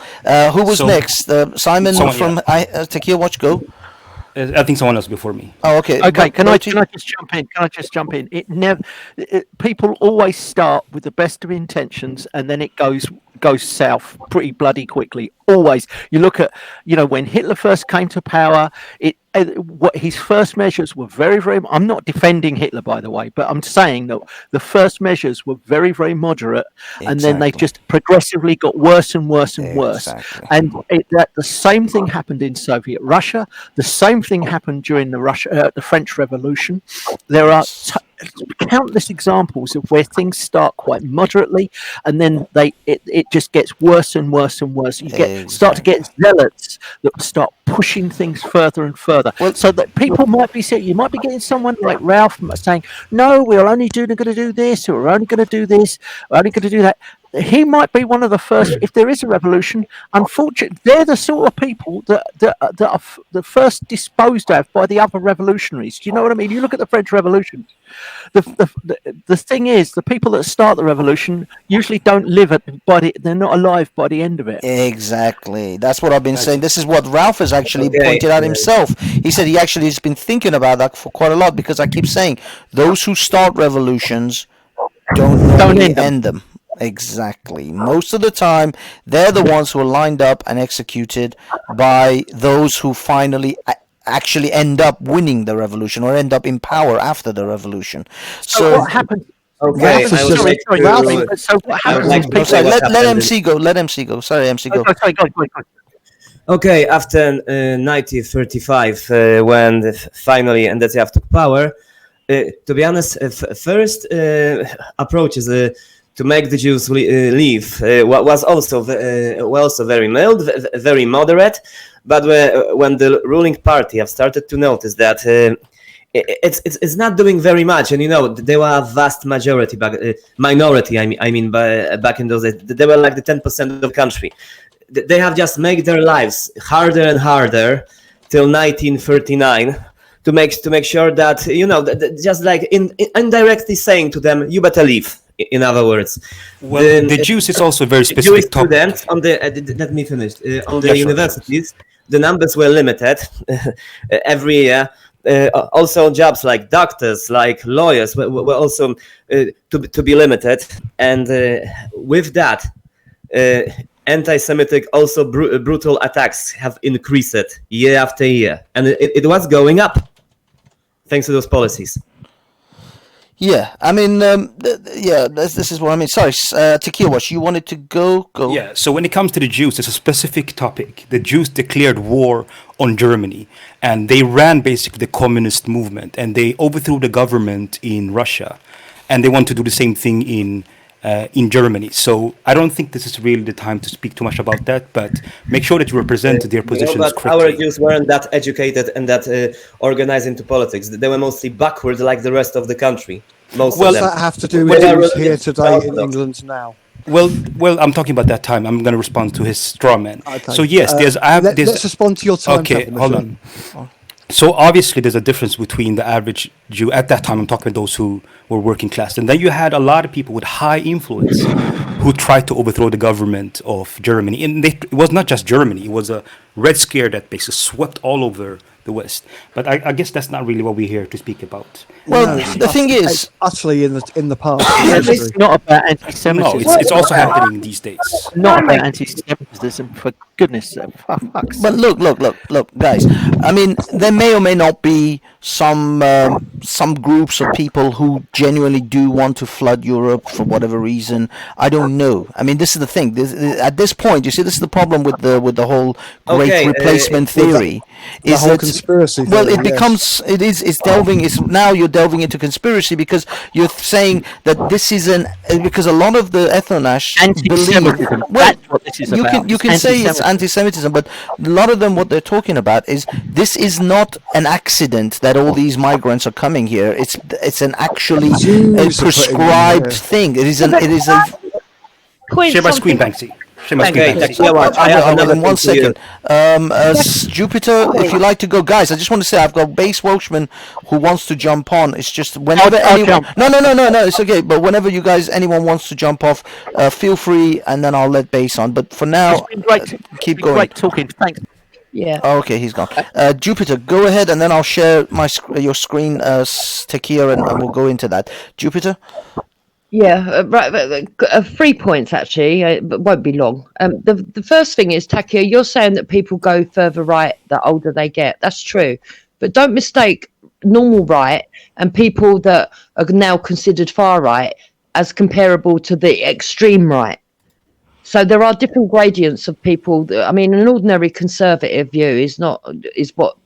Who was So- next? Simon Someone, from Takia Watch. Go. I think someone else before me. Oh, okay. Okay, can I Bertie? just jump in? People always start with the best of intentions, and then it goes south pretty bloody quickly. Always. You look at, when Hitler first came to power, what his first measures were very, very. I'm not defending Hitler, by the way, but I'm saying that the first measures were very, very moderate, and then they Exactly. just progressively got worse and worse and worse. Exactly. And the same thing happened in Soviet Russia. The same thing happened during the French Revolution. There are countless examples of where things start quite moderately, and then it just gets worse and worse and worse. You start to get zealots that start pushing things further and further. Well, So that people might be saying, you might be getting someone like Ralph saying, "No, we're only going to do this, or we're only going to do this, we're only going to do that." He might be one of the first. If there is a revolution, unfortunately, they're the sort of people that are the first disposed of by the other revolutionaries. Do you know what I mean? You look at the French Revolution. The thing is, the people that start the revolution usually don't live they're not alive by the end of it. Exactly. That's what I've been saying. This is what Ralph has actually pointed out himself. He said he actually has been thinking about that for quite a lot, because I keep saying those who start revolutions don't normally end them. Exactly. Most of the time, they're the ones who are lined up and executed by those who finally actually end up winning the revolution or end up in power after the revolution. So what happens? Okay, So what happens? Let MC go. Let MC go. Sorry, MC go. Sorry, go. Okay, after 1935, when finally Ndetiav took power, to be honest, first approach is to make the Jews leave was also very mild, very moderate. But when the ruling party have started to notice that it's not doing very much, and there were a vast minority back in those days. They were like the 10% of the country. They have just made their lives harder and harder till 1939 to make sure that just like indirectly saying to them, you better leave. In other words, well, the Jews is also a very specific Jewish topic. students on the let me finish on the universities. The numbers were limited every year. Also, jobs like doctors, like lawyers, were also to be limited, and with that, anti-Semitic also brutal attacks have increased year after year, and it was going up thanks to those policies. Yeah, I mean, this is what I mean. Sorry, Tekiawash, you wanted to go? Yeah, so when it comes to the Jews, it's a specific topic. The Jews declared war on Germany, and they ran basically the communist movement, and they overthrew the government in Russia, and they want to do the same thing in Germany. So I don't think this is really the time to speak too much about that, but make sure that you represent their positions but correctly. Our Jews weren't that educated and that organized into politics. They were mostly backward like the rest of the country. Most What of does them. that have to do with Jews here today in England now? Well, I'm talking about that time. I'm going to respond to his straw man. Okay. So yes, let's respond to your time. Okay, hold on. So obviously there's a difference between the average Jew at that time. I'm talking about those who were working class, and then you had a lot of people with high influence who tried to overthrow the government of Germany. And it was not just Germany; it was a Red Scare that basically swept all over the West. But I guess that's not really what we're here to speak about. Well, the thing is, it's utterly in the past. It's not about anti-Semitism. No, it's also happening these days. Not about anti-Semitism, for goodness sake. but look, guys. I mean, there may or may not be some groups of people who genuinely do want to flood Europe for whatever reason. I don't know. I mean, this is the thing. At this point, you see, this is the problem with the whole great replacement theory. The whole conspiracy Well, theory, it becomes now you're delving into conspiracy, because you're saying that this is because a lot of the ethnonash believe. Anti-Semitism. Well, That's what this is about. you can say it's anti-Semitism, but a lot of them, what they're talking about is this is not an accident that all these migrants are coming here. It's an actually prescribed thing. It is a. Share my screen, Banksy. Share my screen, Banksy. In 1 second. Jupiter, if you like to go, guys, I just want to say I've got Base Welshman who wants to jump on. It's just whenever anyone. No, it's okay. But whenever anyone wants to jump off, feel free, and then I'll let Base on. But for now, keep going. Great talking. Thanks. Yeah. Oh, okay, he's gone. Jupiter, go ahead, and then I'll share your screen, Tekia, and we'll go into that. Jupiter. Yeah, right. 3 points actually, but won't be long. The first thing is, Takia, you're saying that people go further right the older they get. That's true, but don't mistake normal right and people that are now considered far right as comparable to the extreme right. So there are different gradients of people. I mean, an ordinary conservative view is what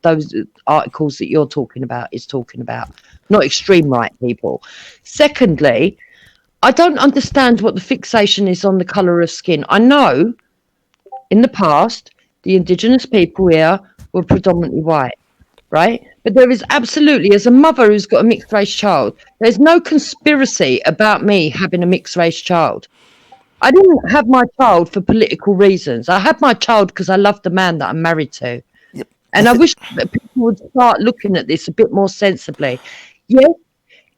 those articles that you're talking about is talking about. not extreme right people. Secondly, I don't understand what the fixation is on the colour of skin. I know in the past, the indigenous people here were predominantly white, right? But there is absolutely, as a mother who's got a mixed race child, there's no conspiracy about me having a mixed race child. I didn't have my child for political reasons. I had my child because I loved the man that I'm married to. Yep. And I wish that people would start looking at this a bit more sensibly. Yes,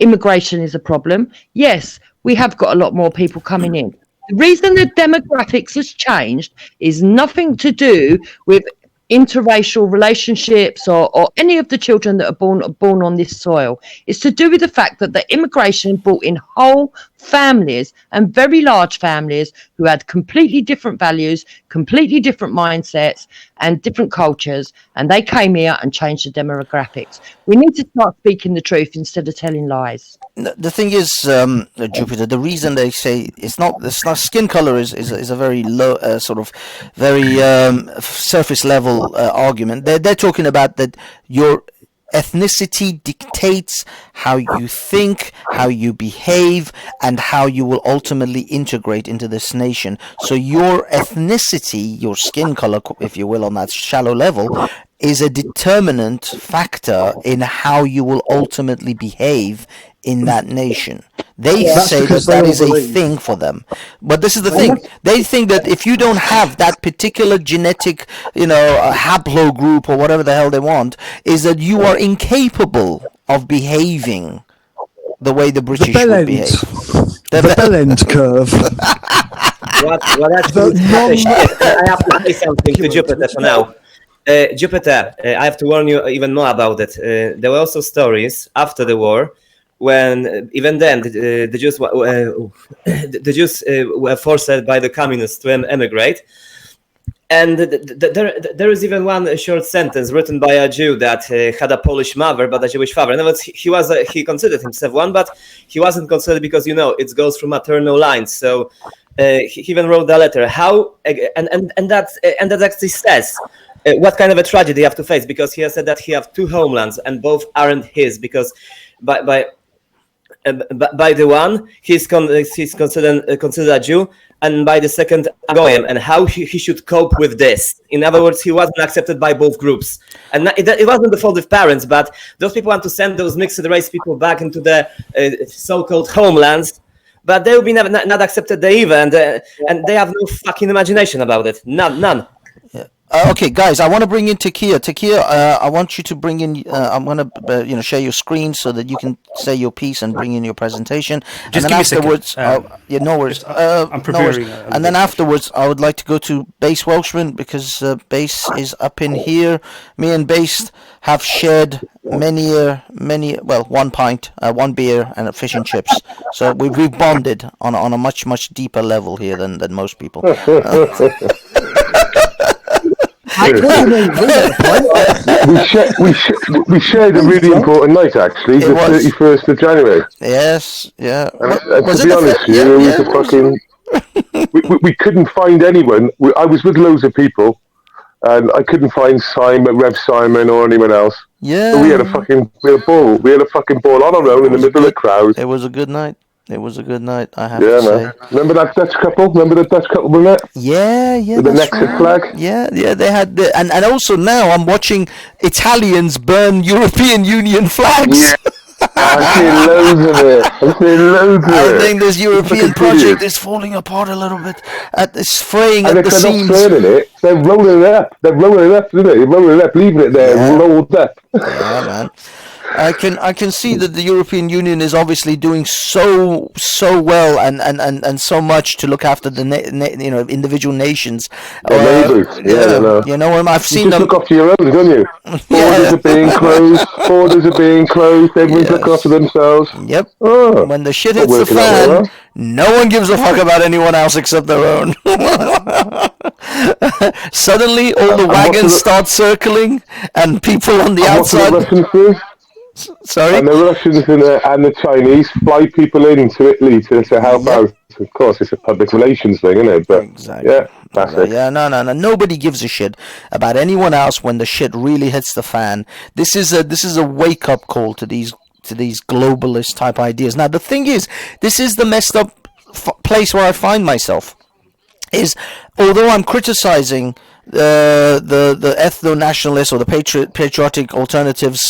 immigration is a problem. Yes, we have got a lot more people coming in. The reason the demographics has changed is nothing to do with interracial relationships or any of the children that are born on this soil. It's to do with the fact that the immigration brought in whole families and very large families who had completely different values, completely different mindsets and different cultures, and they came here and changed the demographics. We need to start speaking the truth instead of telling lies. The thing is, Jupiter, the reason they say it's not skin color is a very low, sort of very surface level argument. They're talking about that your ethnicity dictates how you think, how you behave, and how you will ultimately integrate into this nation. So your ethnicity, your skin color, if you will, on that shallow level, is a determinant factor in how you will ultimately behave in that nation. They say that that is a thing for them. But this is the thing. They think that if you don't have that particular genetic, haplogroup or whatever the hell they want, is that you are incapable of behaving the way the British would behave. The bell end curve. I have to say something to Jupiter for now. Jupiter, I have to warn you even more about it. There were also stories after the war when even then the Jews were forced by the communists to emigrate. And there is even one short sentence written by a Jew that had a Polish mother but a Jewish father. In other words, he considered himself one, but he wasn't considered because it goes through maternal lines. So he even wrote a letter. How and that actually says what kind of a tragedy you have to face, because he has said that he have two homelands and both aren't his, because by the one he's considered a Jew, and by the second a Goyim, and how he should cope with this. In other words, he wasn't accepted by both groups, and it wasn't the fault of parents, but those people want to send those mixed race people back into the so-called homelands, but they will be not accepted there either, and they have no fucking imagination about it. None. Okay, guys, I want to bring in Takia. Takia, I want you to bring in. I'm going to, share your screen so that you can say your piece and bring in your presentation. Just and then afterwards, no worries. I'm preparing. No worries. And then afterwards, I would like to go to Base Welshman, because Base is up in here. Me and Base have shared one pint, one beer, and a fish and chips. So we've bonded on a much deeper level here than most people. We shared a really important night, actually, the 31st of January. Yes, yeah. And to be honest, we couldn't find anyone. I was with loads of people, and I couldn't find Rev Simon or anyone else. Yeah. So we had a fucking ball. We had a fucking ball on our own in the middle of the crowd. It was a good night. I have to say. Man. Remember that Dutch couple? Remember the Dutch couple we met? Yeah. With the Nexus flag? Yeah, they had and also now I'm watching Italians burn European Union flags. Yeah. I've seen loads of it. I think this European project is falling apart a little bit. It's fraying at the seams. They're not burning it. They're rolling it up. They're rolling it up, isn't it? They're rolling it up, leaving it there rolled up. Yeah, man. I can see that the European Union is obviously doing so well and so much to look after the individual nations. Neighbours, You know, I've seen them look after your own, don't you? Borders are being closed. Everyone's looking after themselves. Yep. Oh, when the shit hits the fan, no one gives a fuck about anyone else except their own. Suddenly, all the wagons start circling, and people on the outside. Sorry? And the Russians and the Chinese fly people into Italy to help out. Of course, it's a public relations thing, isn't it? But exactly. Yeah, that's it. Yeah, no. Nobody gives a shit about anyone else when the shit really hits the fan. This is a wake-up call to these to these globalist type ideas. Now, the thing is, this is the messed up place where I find myself. Is although I'm criticizing the ethno-nationalist or the patriotic alternatives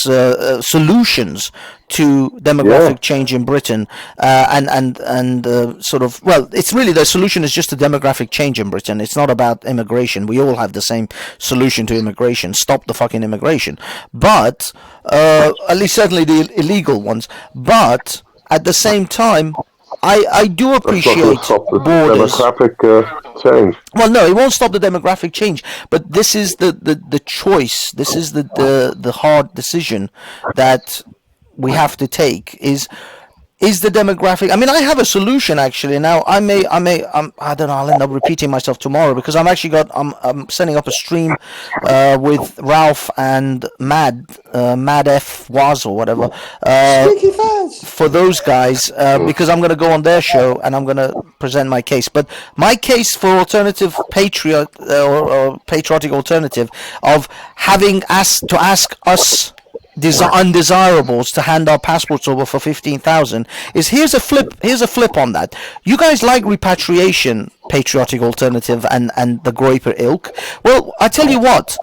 solutions to demographic change in Britain, and sort of, well, it's really, the solution is just a demographic change in Britain. It's not about immigration. We all have the same solution to immigration: stop the fucking immigration. But at least certainly the illegal ones. But at the same time, I do appreciate borders. Demographic change. Well, no, it won't stop the demographic change, but this is the choice. This is the hard decision that we have to take. Is the demographic? I mean, I have a solution actually. Now, I don't know. I'll end up repeating myself tomorrow because I'm setting up a stream with Ralph and Mad F Waz or whatever. For those guys, because I'm going to go on their show and I'm going to present my case. But my case for alternative patriot or patriotic alternative of having ask us undesirables to hand our passports over for 15,000 is here's a flip on that. You guys like repatriation, patriotic alternative, and the Groyper ilk. Well, I tell you what,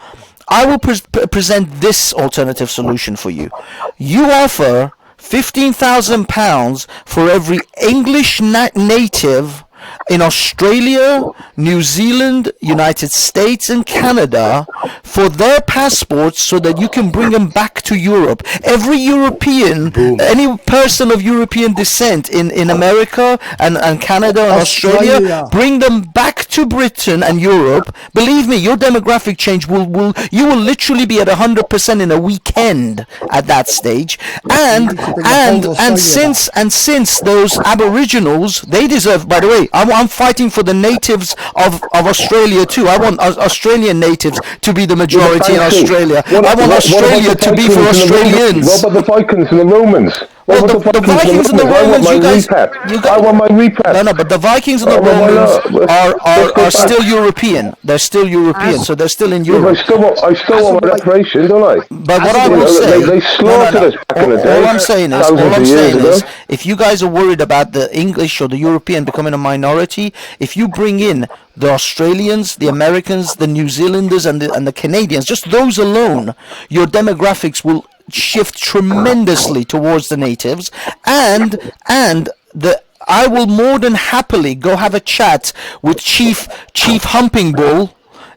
I will present this alternative solution for you. You offer £15,000 for every English native in Australia, New Zealand, United States, and Canada for their passports so that you can bring them back to Europe. Every European, any person of European descent in America and Canada and Australia, bring them back to Britain and Europe. Believe me, your demographic change you will literally be at 100% in a weekend at that stage. And since those Aboriginals, they deserve, by the way, I'm fighting for the natives of Australia too. I want Australian natives to be the majority in Australia. I want Australia to be for Australians. What about the Vikings and the Romans? Well, the Vikings and the Romans, you guys, I want my repap. No, but the Vikings and the Romans are still European. They're still European, so they're still in Europe. I still want my reparation, don't I? But what I will say, they slaughtered us back in the day. All I'm saying is, if you guys are worried about the English or the European becoming a minority, if you bring in the Australians, the Americans, the New Zealanders, and the Canadians, just those alone, your demographics will shift tremendously towards the natives, and I will more than happily go have a chat with Chief Humping Bull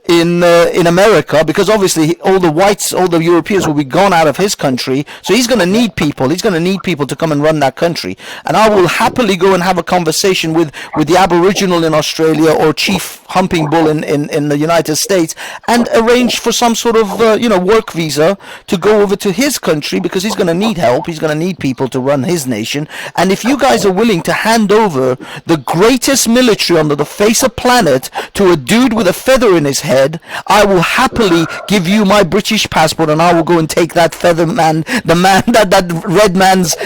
in America, because obviously all the Europeans will be gone out of his country, so he's going to need people to come and run that country, and I will happily go and have a conversation with the Aboriginal in Australia or Chief Humping Bull in the United States, and arrange for some sort of work visa to go over to his country, because he's going to need help, he's going to need people to run his nation. And if you guys are willing to hand over the greatest military on the face of planet to a dude with a feather in his head, I will happily give you my British passport, and I will go and take that feather man, that red man's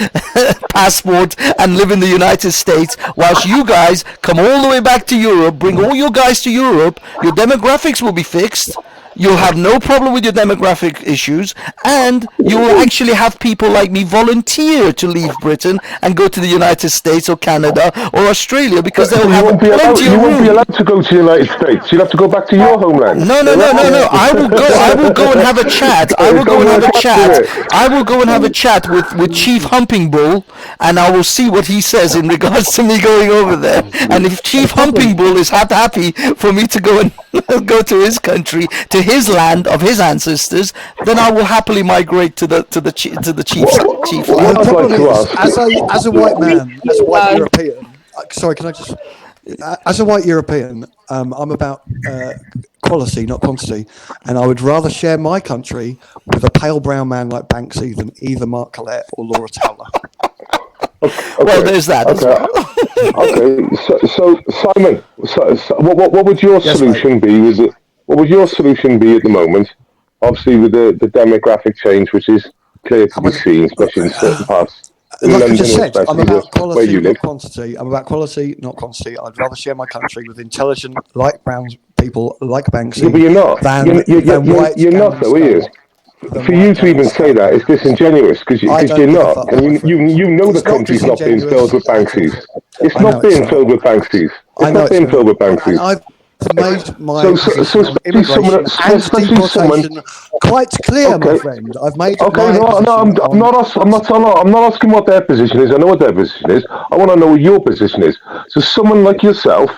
passport, and live in the United States, whilst you guys come all the way back to Europe, bring all your guys to Europe, your demographics will be fixed. You'll have no problem with your demographic issues, and you will actually have people like me volunteer to leave Britain and go to the United States or Canada or Australia, because they'll have plenty of room. You won't be allowed to go to the United States. You'll have to go back to your homeland. No. I will go and have a chat. I will go and have a chat with Chief Humping Bull, and I will see what he says in regards to me going over there. And if Chief Humping Bull is happy for me to go and go to his country, to his land of his ancestors, then I will happily migrate to the chief land. The problem is, as a white man, as a white European, sorry, can I just? As a white European, I'm about quality, not quantity, and I would rather share my country with a pale brown man like Banksy than either Mark Collette or Laura Towler. Okay. Well, there's that. Okay. So Simon, what would your solution be? What would your solution be at the moment? Obviously, with the demographic change, which is clear to be seen, especially in certain parts. Like I just said, I'm about quality, not quantity. I'm about quality, not quantity. I'd rather share my country with intelligent, light brown people like Banksy. Yeah, but you're not. You're not, though, are you? for you to even say that is disingenuous because you're not, and you know the country's not being filled with Banksies. It's not being filled with Banksies. It's not being filled with Banksies. I've made my position on immigration and deportation quite clear, my friend. I've made I'm not asking what their position is. I know what their position is. I want to know what your position is. So someone like yourself,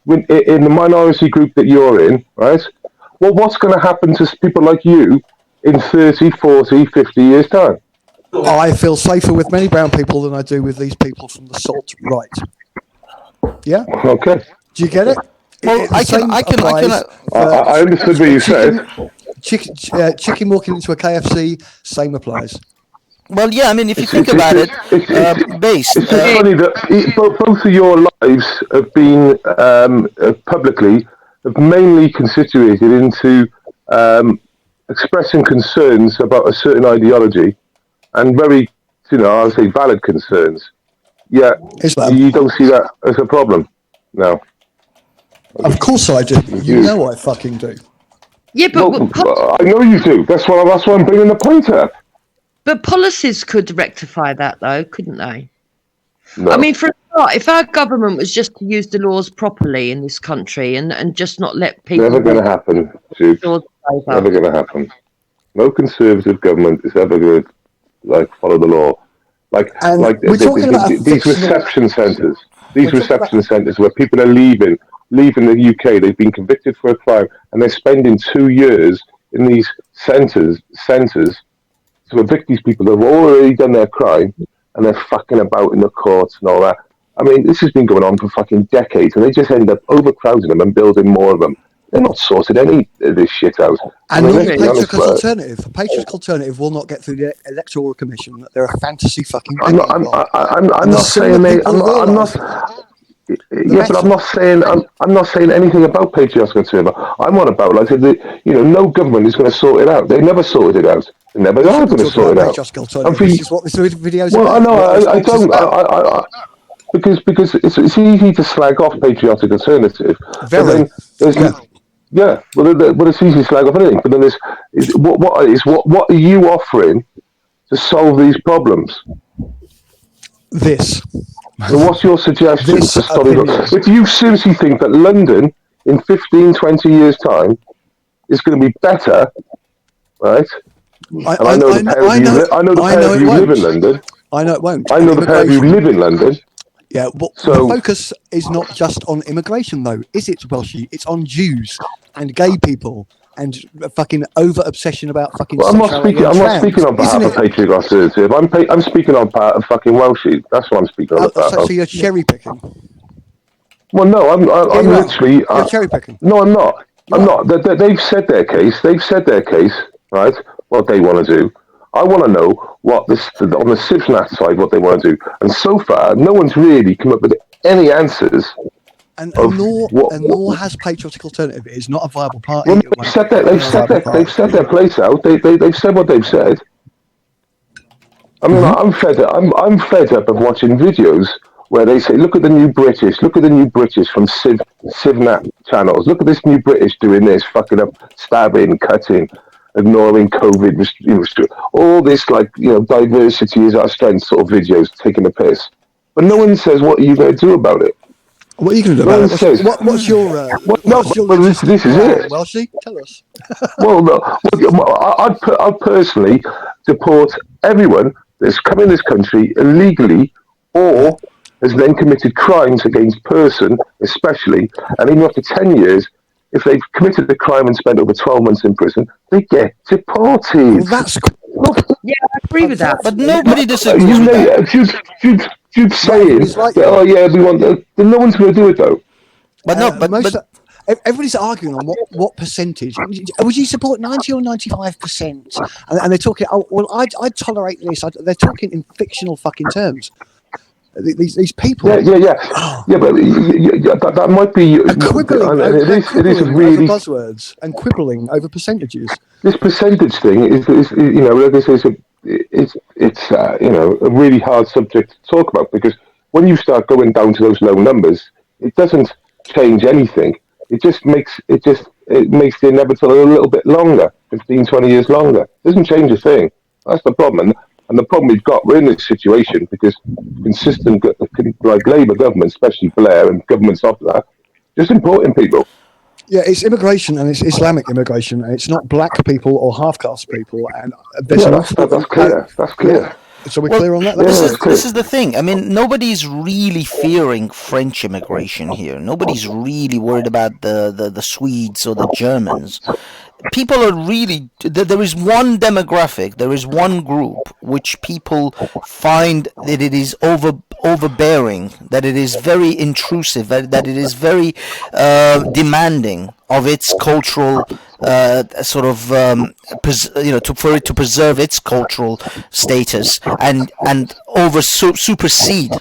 in the minority group that you're in, right? Well, what's going to happen to people like you in 30, 40, 50 years' time? I feel safer with many brown people than I do with these people from the salt right. Yeah? Okay. Do you get it? Well, I understood what you said. Chicken walking into a KFC, same applies. Well, yeah, I mean, if you think about it, based. It's just funny that both of your lives have been publicly have mainly constituted into expressing concerns about a certain ideology and very, I would say valid concerns. Yeah, you don't see that as a problem. No. Of course I do. You know I fucking do. Yeah, but I know you do. That's why I'm bringing the point up. But policies could rectify that, though, couldn't they? No. I mean, for a start, if our government was just to use the laws properly in this country and just not let people... Never going to happen, Jude. Never going to happen. No conservative government is ever going to follow the law. These reception centres. These reception centres where people are leaving the UK, they've been convicted for a crime, and they're spending 2 years in these centres to evict these people that have already done their crime, and they're fucking about in the courts and all that. I mean, this has been going on for fucking decades, and they just end up overcrowding them and building more of them. They're not sorted any of this shit out. And the patriarchal alternative will not get through the Electoral Commission. They're a fantasy fucking... I'm not saying anything about patriarchal alternative. I'm on about no government is going to sort it out. They never sorted it out. They never are going to sort it out. This is what this video is about. I know. I don't. Because it's easy to slag off patriotic alternative. Very. Yeah, well, it's easy to slag off anything. But then what are you offering to solve these problems? This. So what's your suggestion to stop it? If you seriously think that London in 15, 20 years' time is going to be better, right? I know the pair of you live in London. I know it won't. I know the pair of you live in London. Yeah, but the focus is not just on immigration, though, is it, Welshie? It's on Jews and gay people and fucking over-obsession about fucking sexuality. I'm not speaking on behalf of Patriot Alternative. I'm speaking on behalf of fucking Welshie. That's what I'm speaking on behalf of. So you're cherry-picking? Well, no, I'm literally... You're cherry-picking? No, I'm not. I'm not. They've said their case. Right? What they want to do. I want to know what on the CivNat side, what they want to do. And so far, no one's really come up with any answers. And nor has Patriotic Alternative. It is not a viable party. Well, they've set their place out. They've said what they've said. I mean, I'm fed up of watching videos where they say, look at the new British from CivNat channels. Look at this new British doing this, fucking up, stabbing, cutting, ignoring COVID, all this diversity is our strength sort of videos, taking the piss. But no one says, what are you going to do about it? What are you going to do about it? What's your... this is it. Welshie, tell us. I'd personally deport everyone that's come in this country illegally or has then committed crimes against person, especially, and even after 10 years, if they've committed a crime and spent over 12 months in prison, they get deported. Well, yeah, I agree with that. But nobody disagrees with that. You're saying, we want that. No one's going to do it, though. But everybody's arguing on what percentage. Would you support 90 or 95%? And they're talking, I'd tolerate this. They're talking in fictional fucking terms. These people. Yeah, but that might be quibbling really over buzzwords and quibbling over percentages. This percentage thing is like I say, it's a really hard subject to talk about because when you start going down to those low numbers, it doesn't change anything. It just it makes the inevitable a little bit longer, 15, 20 years longer. It doesn't change a thing. That's the problem. And the problem we've got, we're in this situation because consistent, like Labour government, especially Blair and governments after that, just importing people. Yeah, it's immigration, and it's Islamic immigration, and it's not black people or half-caste people. And there's That's clear. That's clear. So we're clear on that. This is the thing. I mean, nobody's really fearing French immigration here. Nobody's really worried about the Swedes or the Germans. People are really. There is one demographic. There is one group which people find that it is overbearing, that it is very intrusive, that it is very demanding of its cultural for it to preserve its cultural status and supersede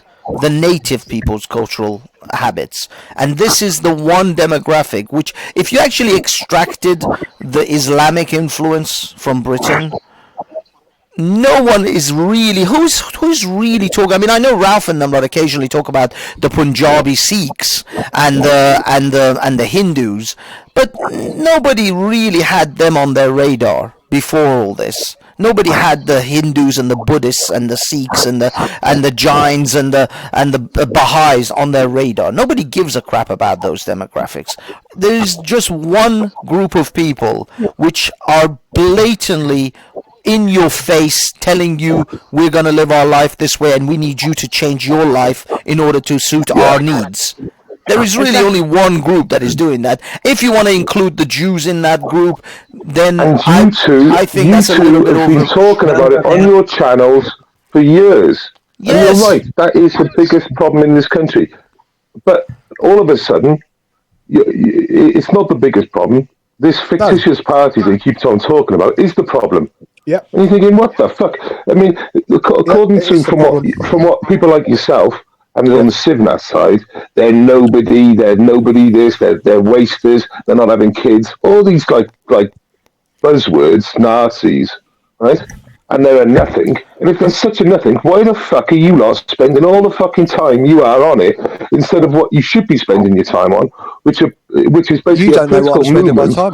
the native people's cultural habits. And this is the one demographic which, if you actually extracted the Islamic influence from Britain, no one is really who's really talking. I mean, I know Ralph and them that occasionally talk about the Punjabi Sikhs and the Hindus, but nobody really had them on their radar before all this. Nobody had the Hindus and the Buddhists and the Sikhs and the Jains and the Baha'is on their radar. Nobody gives a crap about those demographics. There's just one group of people which are blatantly in your face telling you we're going to live our life this way and we need you to change your life in order to suit our needs. There is really only one group that is doing that. If you want to include the Jews in that group, then I think that's a little bit over. You've been talking about it on your channels for years. Yes. And you're right, that is the biggest problem in this country. But all of a sudden, it's not the biggest problem. This fictitious party that you keep on talking about is the problem. Yeah. And you're thinking, what the fuck? I mean, according to from what people like yourself and on the Civnat side, they're nobody this, they're wasters, they're not having kids, all these like buzzwords, Nazis, right? And they're a nothing. And if there's such a nothing, why the fuck are you lot spending all the fucking time you are on it instead of what you should be spending your time on, which is basically You don't a know what I'm political spending my movement? time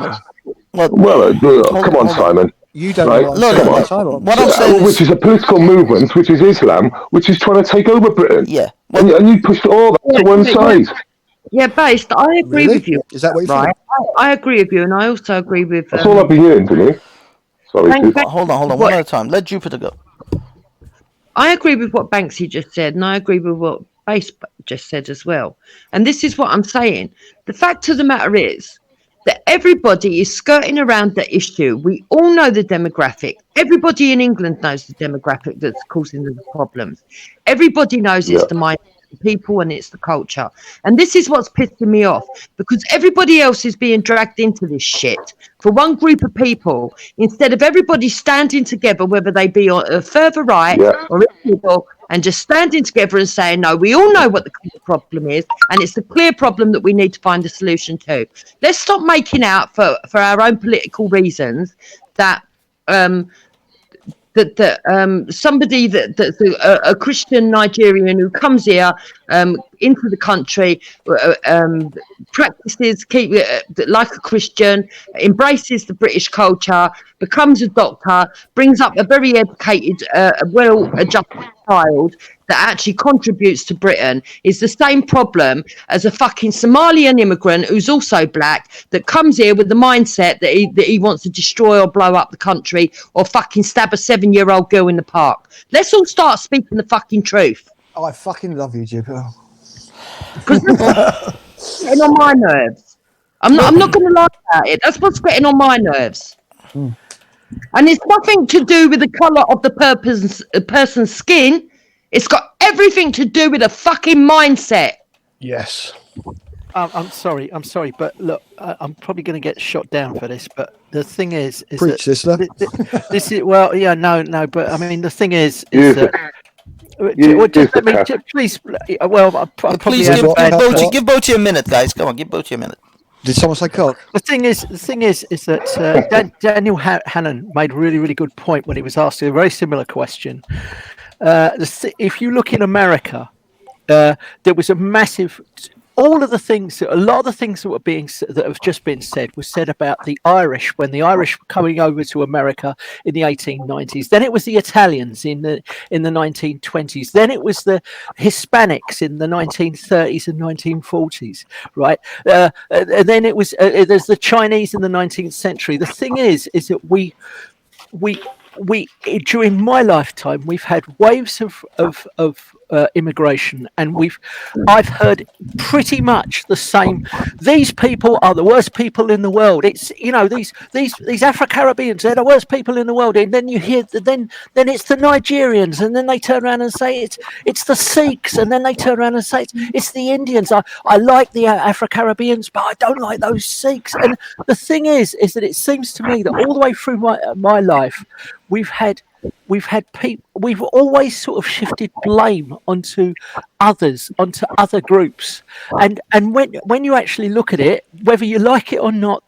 on. Come on, Simon. You don't know what I'm spending my time on. What I'm saying is, Which is a political movement, which is Islam, which is trying to take over Britain. yeah. And you pushed all that to one side. Yeah, based. I agree Really? with you. Is that what you Right. think? I agree with you, and I also agree with. That's all I've been hearing, Denise. Sorry. Thank- Sid. Hold on, one What- at a time. Let Jupiter go. I agree with what Banksy just said, and I agree with what Base just said as well. And this is what I'm saying. The fact of the matter is that everybody is skirting around the issue. We all know the demographic. Everybody in England knows the demographic that's causing the problems. Everybody knows it's the mind of the people and it's the culture. And this is what's pissing me off, because everybody else is being dragged into this shit for one group of people, instead of everybody standing together, whether they be on further right or in the middle, and just standing together and saying, no, we all know what the problem is, and it's a clear problem that we need to find a solution to. Let's stop making out for our own political reasons that somebody that's a Christian Nigerian who comes here into the country, practices like a Christian, embraces the British culture, becomes a doctor, brings up a very educated, well-adjusted child that actually contributes to Britain, is the same problem as a fucking Somalian immigrant who's also black that comes here with the mindset that he wants to destroy or blow up the country or fucking stab a 7-year-old girl in the park. Let's all start speaking the fucking truth. Oh, I fucking love you, Jupiter. Because that's getting on my nerves. I'm not going to lie about it. That's what's getting on my nerves. And it's nothing to do with the colour of the person's skin. It's got everything to do with a fucking mindset. Yes. I'm sorry, but look, I'm probably going to get shot down for this. But the thing is Preach, sister. this is but I mean, the thing is Use that. Please. Well, I'll probably Please have give Boaty a minute, guys. Come on, give Boaty a minute. Did someone say cock? The thing is that Daniel Hannan made a really, really good point when he was asked a very similar question. If you look in America, there was a massive all of the things, a lot of the things that were that have just been said was said about the Irish when the Irish were coming over to America in the 1890s. Then it was the Italians in the 1920s. Then it was the Hispanics in the 1930s and 1940s, right? And then it was there's the Chinese in the 19th century. The thing is that we during my lifetime we've had waves of immigration, and I've heard pretty much the same. These people are the worst people in the world. It's these Afro-Caribbeans, they're the worst people in the world. And then you hear then it's the Nigerians, and then they turn around and say it's the Sikhs, and then they turn around and say it's the Indians. I like the Afro-Caribbeans, but I don't like those Sikhs. And the thing is that it seems to me that all the way through my life we've people. We've always sort of shifted blame onto others, onto other groups, and when you actually look at it, whether you like it or not,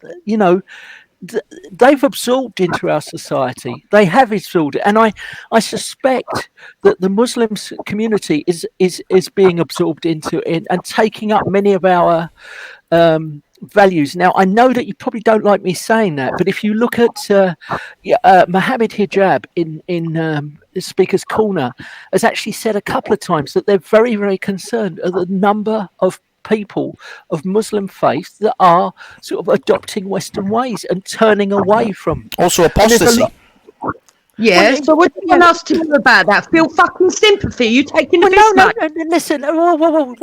they've absorbed into our society. They have absorbed it, and I suspect that the Muslim community is being absorbed into it and taking up many of our values. Now, I know that you probably don't like me saying that, but if you look at Mohammed Hijab in Speaker's Corner has actually said a couple of times that they're very, very concerned at the number of people of Muslim faith that are sort of adopting Western ways and turning away from. Also apostasy. Yeah, so what do you want us to do about that? Feel fucking sympathy? You taking the piss, mate? Listen, whoa.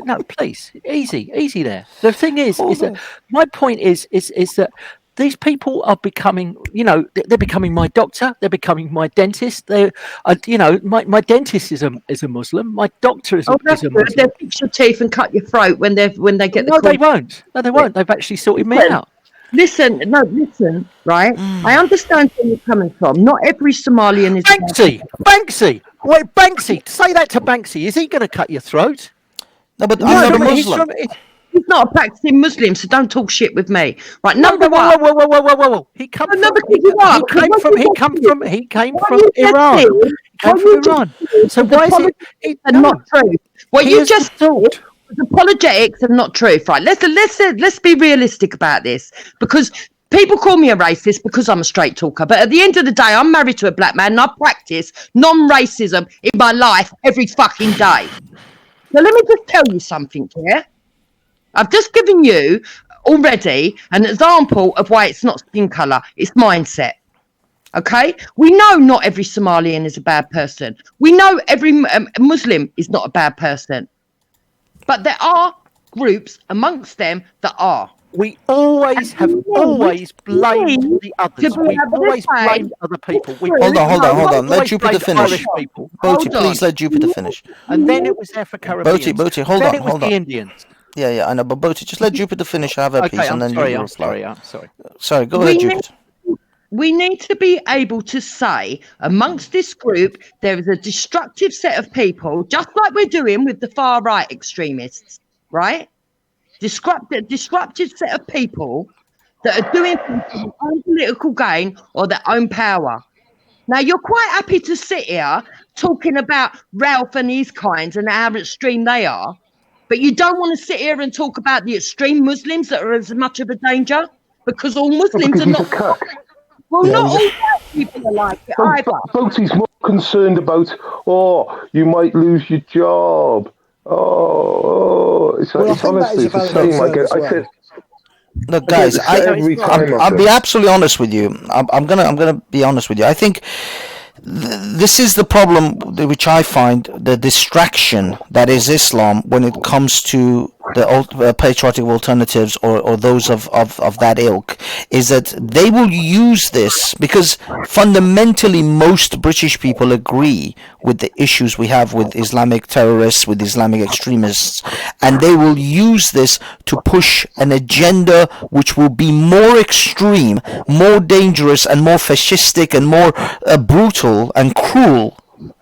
No, please, easy there. The thing is that my point is that these people are becoming, they're becoming my doctor, they're becoming my dentist. They, my dentist is a Muslim. My doctor is a Muslim. They'll fix your teeth and cut your throat when they get the. No, they won't. No, they won't. They've actually sorted me out. Listen, right? I understand where you're coming from. Not every Somalian is. Banksy. Wait, Banksy. Say that to Banksy. Is he going to cut your throat? No, but I'm not a Muslim. He's not a practicing Muslim, so don't talk shit with me. Right, number one. Whoa. He came from Iran. He came from Iran. So why is it not true? What you just thought was apologetics and not truth. Right, let's be realistic about this, because people call me a racist because I'm a straight talker, but at the end of the day, I'm married to a black man and I practice non-racism in my life every fucking day. Now, let me just tell you something here. I've just given you already an example of why it's not skin colour, it's mindset. Okay? We know not every Somalian is a bad person. We know every Muslim is not a bad person. But there are groups amongst them that are. We always blamed the others. We've always blamed other people. Hold on. Let Jupiter finish. Boaty, please let Jupiter finish. And then it was Africa-Caribbeans. Boaty, hold on. Then it was the Indians. Yeah, I know, but Boaty, just let Jupiter finish, have her piece, and then you reply. I'm sorry. Sorry, go ahead, Jupiter. We need to be able to say, amongst this group, there is a destructive set of people, just like we're doing with the far-right extremists, right? Disruptive set of people that are doing things for their own political gain or their own power. Now, you're quite happy to sit here talking about Ralph and his kinds and how extreme they are, but you don't want to sit here and talk about the extreme Muslims that are as much of a danger, because all Muslims are not. Well, not all white people are like it either. Boaty's more concerned about, you might lose your job. It's honestly it's the same. I said, look, guys, I'll be absolutely honest with you. I'm gonna be honest with you. I think this is the problem which I find, the distraction that is Islam when it comes to the patriotic alternatives or those of that ilk, is that they will use this because fundamentally most British people agree with the issues we have with Islamic terrorists, with Islamic extremists, and they will use this to push an agenda which will be more extreme, more dangerous, and more fascistic and more brutal and cruel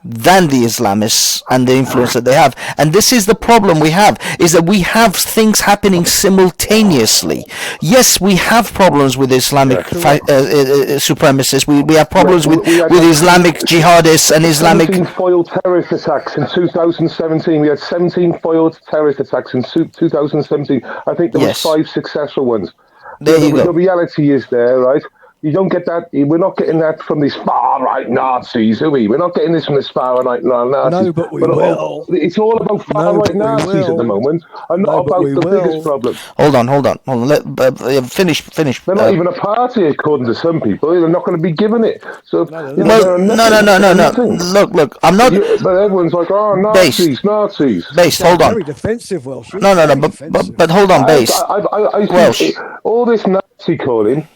than the Islamists and the influence that they have. And this is the problem we have, is that we have things happening simultaneously. Yes, we have problems with Islamic supremacists. We have problems with Islamic jihadists and Islamic... 17 foiled terrorist attacks in 2017. We had 17 foiled terrorist attacks in 2017. I think there was 5 successful ones. There you go. The reality is there, right? You don't get that. We're not getting that from these far-right Nazis, are we? We're not getting this from these far-right Nazis. No, but we will. It's all about far-right Nazis at the moment, and not about the biggest problem. Hold on. Finish. They're not even a party, according to some people. They're not going to be given it. So no. Look. I'm not. But everyone's like, oh, Nazis. Based. Hold on. Very defensive, Welsh. No. But hold on, Based. Welsh. All this Nazi calling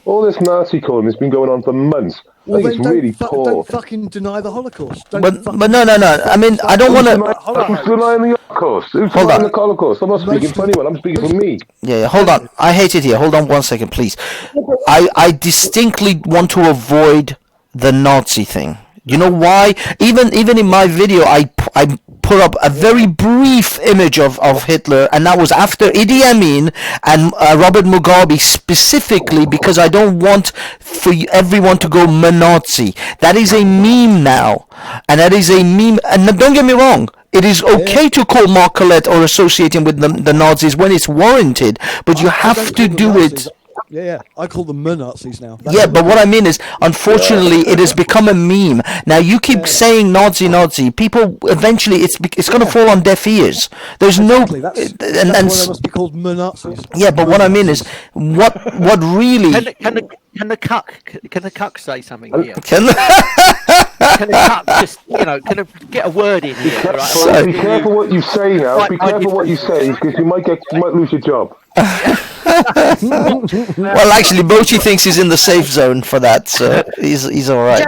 has been going on for months. Well, I think it's really poor. Don't fucking deny the Holocaust. But no. I mean, I don't want to. Who's denying the Holocaust? Who's denying the Holocaust? I'm not speaking for anyone. I'm speaking for me. Yeah. Hold on. I hate it here. Hold on 1 second, please. I distinctly want to avoid the Nazi thing. You know why? Even in my video, I put up a very brief image of Hitler, and that was after Idi Amin and Robert Mugabe, specifically because I don't want for everyone to go Nazi. That is a meme now, and that is a meme. And don't get me wrong. It is okay to call Mark Collett or associate him with the Nazis when it's warranted, but you have to do it. Yeah, I call them Nazis now. Yeah, but what I mean is, unfortunately, it has become a meme. Now, you keep saying Nazi. People, eventually, it's going to fall on deaf ears. There's exactly. no... That's why they must be called Nazis. Yeah, but what I mean is, what really... Can the cuck say something here? Can the cuck just, can I get a word in here? Right? Be careful what you say now. Be careful what you say, because you might lose your job. Well, actually, Bochi thinks he's in the safe zone for that, so he's all right.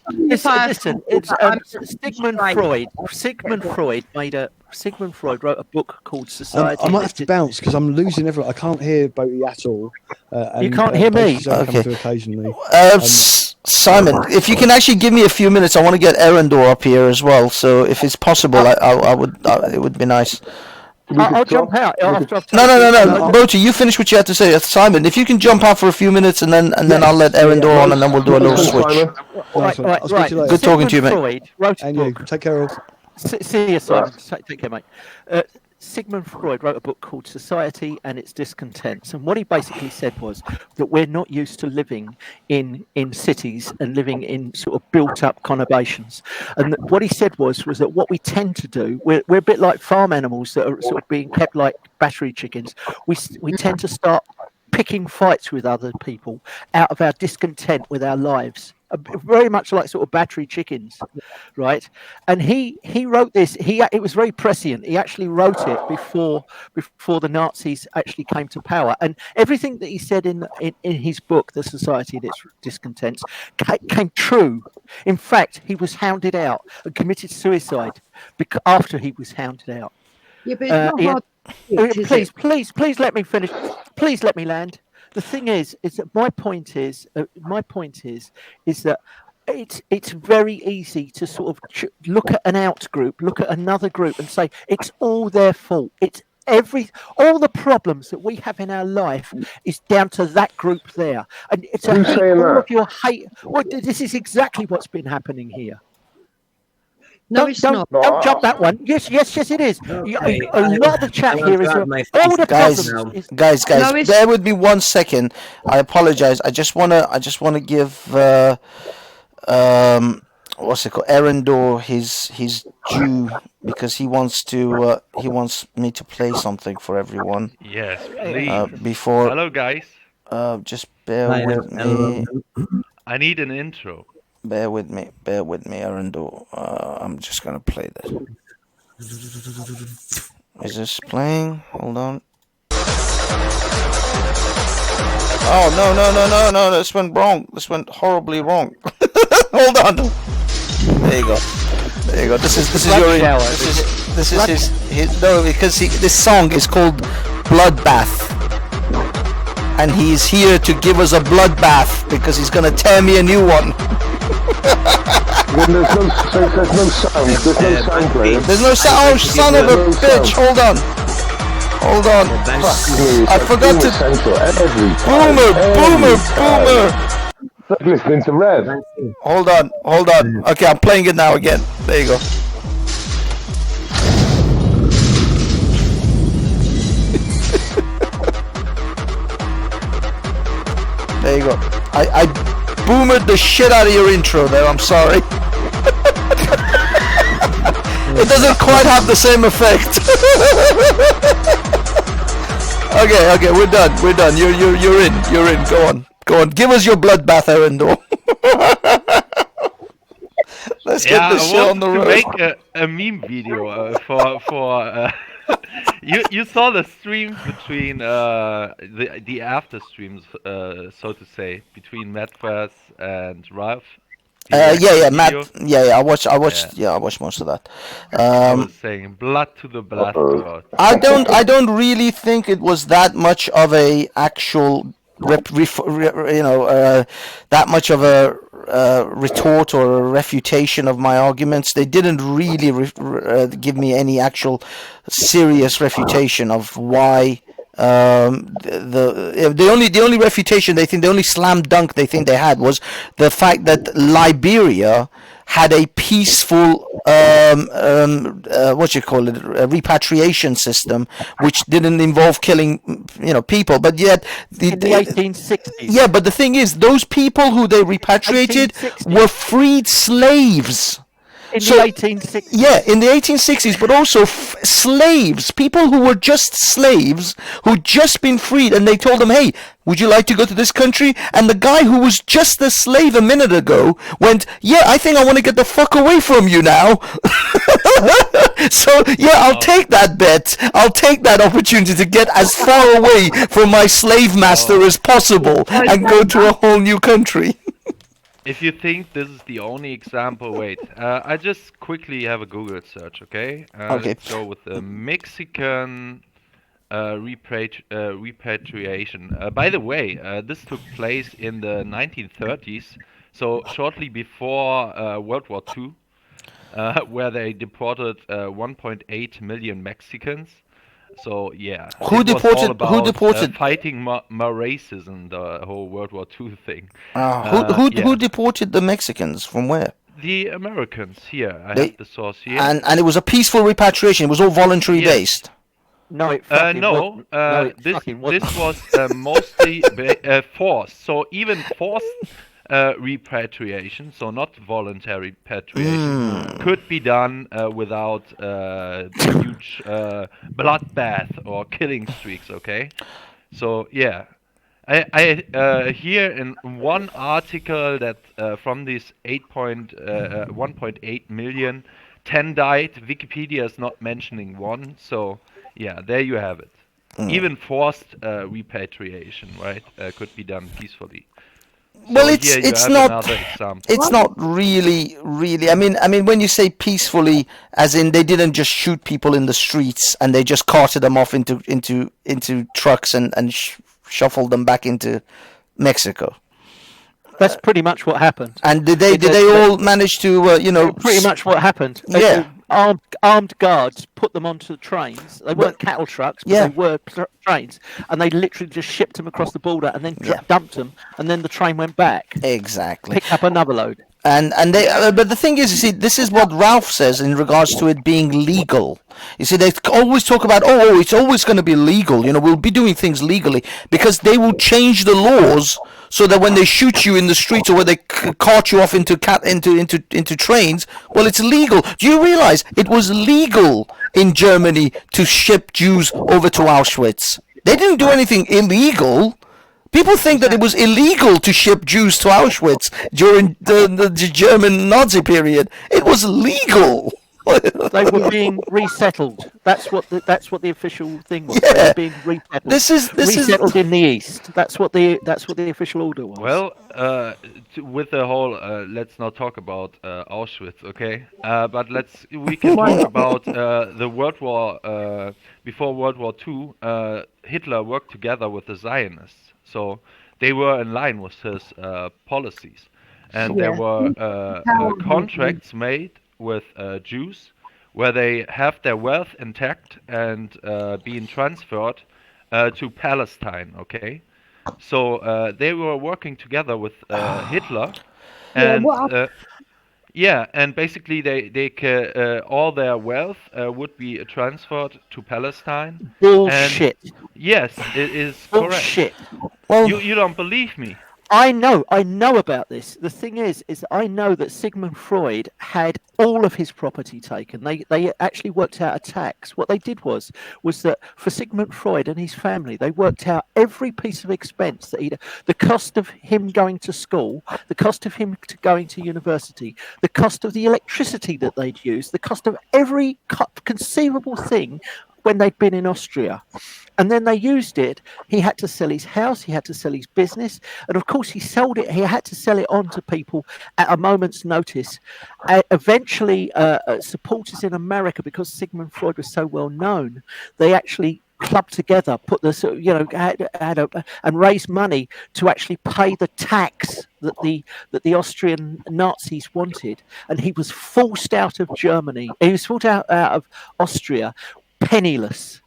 Listen, it's Sigmund Freud wrote a book called Society. I might have to bounce because I'm losing everyone. I can't hear Bochi at all. You can't hear me? Okay. Occasionally. Simon, if you can actually give me a few minutes, I want to get Erendor up here as well. So if it's possible, I would. It would be nice. I'll jump out. No. Bochi, you finish what you had to say. Simon, if you can jump out for a few minutes and then I'll let Erendor on and then we'll do a little switch. Right. Good talking to you, mate. Freud wrote a and book. you take care of. See you, Simon. Take care, mate. Sigmund Freud wrote a book called Society and Its Discontents, and what he basically said was that we're not used to living in cities and living in sort of built-up conurbations. And what he said was that what we tend to do, we're a bit like farm animals that are sort of being kept like battery chickens. We tend to start picking fights with other people out of our discontent with our lives. Very much like sort of battery chickens, right? And he wrote this. It was very prescient. He actually wrote it before the Nazis actually came to power. And everything that he said in his book, The Society and Its Discontents, came true. In fact, he was hounded out and committed suicide after he was hounded out. Yeah, but it's not hard. Please let me finish. Please let me land. The thing is that my point is that it's very easy to sort of look at an out group, look at another group, and say it's all their fault. It's all the problems that we have in our life is down to that group there, and it's all of your hate. Well, this is exactly what's been happening here. No, it's not. Don't jump that one. Yes, it is. A lot of the chat here is all the problems. Guys, bear with me 1 second. I apologize. I just wanna give what's it called, Erendor his due, because he wants me to play something for everyone. Yes, please. Before. Hello, guys. Just bear with me. I need an intro. Bear with me, Erendor. I'm just gonna play this. Is this playing? Hold on. Oh no! This went wrong. This went horribly wrong. Hold on. There you go. This is your. This is his. No, because this song is called Bloodbath. And he's here to give us a bloodbath because he's gonna tear me a new one. Then there's no sound. There's no sound playing. There's no sound. Oh, son of a bitch! Hold on. I forgot to. Boomer. Like listening to Rev. Hold on. Okay, I'm playing it now again. There you go. There you go. I boomered the shit out of your intro there. I'm sorry. It doesn't quite have the same effect. Okay, we're done. You're in. Go on. Give us your bloodbath, Erendor. Let's get this shit on the road. Make a meme video for you saw the streams between the after streams, so to say, between Medfast and Ralph. Matt. I watched most of that. I was saying blood to the blood. I don't really think it was that much of a actual that much of a retort or a refutation of my arguments. They didn't really give me any actual serious refutation of why. The only refutation they think, the only slam dunk they think they had was the fact that Liberia had a peaceful repatriation system which didn't involve killing people, but yet in the 1860s. Yeah, but the thing is, those people who they repatriated 1860s. were freed slaves. In the 1860s. Yeah, in the 1860s, but also slaves, people who were just slaves, who'd just been freed, and they told them, hey, would you like to go to this country? And the guy who was just a slave a minute ago went, yeah, I think I want to get the fuck away from you now. So, yeah, I'll take that bet. I'll take that opportunity to get as far away from my slave master as possible and go to a whole new country. If you think this is the only example, wait. I just quickly have a Google search, okay? Okay. Let's go with the Mexican repatriation. By the way, this took place in the 1930s, so shortly before World War II, where they deported 1.8 million Mexicans. So yeah, Who it was all deported? Who about, deported? fighting racism, the whole World War II thing. Who deported the Mexicans from where? The Americans here. I They- have the source here. And it was a peaceful repatriation. It was all voluntary Yes. based. No, it fucking No, wasn't. No, it this fucking wasn't. this was mostly forced. So even forced repatriation, so not voluntary repatriation, could be done without huge bloodbath or killing streaks. Okay, so yeah, I hear in one article that from this 1.8 million, 10 died. Wikipedia is not mentioning one, so yeah, there you have it. Even forced repatriation, right, could be done peacefully. Well, So it's here you it's have not another example. it's not really. I mean, when you say peacefully, as in they didn't just shoot people in the streets and they just carted them off into trucks and shuffled them back into Mexico. That's pretty much what happened. And did they all manage to Pretty much what happened. Yeah. Armed guards put them onto the trains. They weren't cattle trucks, but Yeah. they were trains, and they literally just shipped them across the border and then dumped them, and then the train went back, Exactly. picked up another load. And they but the thing is, you see, this is what Ralph says in regards to it being legal. You see, they always talk about, oh, it's always going to be legal. We'll be doing things legally, because they will change the laws so that when they shoot you in the streets or when they cart you off into trains, well, it's legal. Do you realize it was legal in Germany to ship Jews over to Auschwitz? They didn't do anything illegal. People think that it was illegal to ship Jews to Auschwitz during the German Nazi period. It was legal. They were being resettled. That's what the official thing was. They Yeah. were being resettled. This is resettled in the east. That's what the official order was. Well, with the whole, let's not talk about Auschwitz, okay? But we can talk about the World War before World War II. Hitler worked together with the Zionists, so they were in line with his policies. and there Yeah. were How- contracts made with Jews where they have their wealth intact and being transferred to Palestine. Okay, so they were working together with Hitler, Yeah, and what yeah, and basically all their wealth would be transferred to Palestine. Bullshit. Yes, it is correct. Bullshit. Well, You don't believe me? I know about this. The thing is I know that Sigmund Freud had all of his property taken. They actually worked out a tax. What they did was that for Sigmund Freud and his family, they worked out every piece of expense that the cost of him going to school, the cost of him going to university, the cost of the electricity that they'd use, the cost of every conceivable thing when they'd been in Austria. And then they used it. He had to sell his house. He had to sell his business. And of course, he sold it. He had to sell it on to people at a moment's notice. Eventually, supporters in America, because Sigmund Freud was so well known, they actually clubbed together, put this, and raised money to actually pay the tax that the Austrian Nazis wanted. And he was forced out of Germany. He was forced out of Austria, penniless.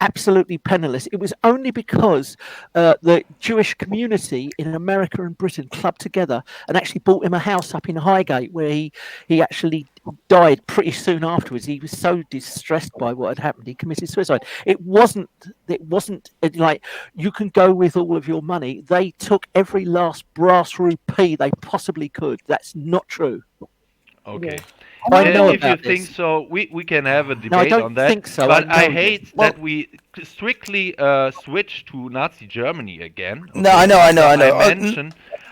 Absolutely penniless. It was only because the Jewish community in America and Britain clubbed together and actually bought him a house up in Highgate, where he actually died pretty soon afterwards. He was so distressed by what had happened, he committed suicide. It wasn't like you can go with all of your money. They took every last brass rupee they possibly could. That's not true. Okay. I know If you about think this. so, we can have a debate No, I don't on that. think so. But I I know hate this. Well- that we strictly switch to Nazi Germany again. No, I know.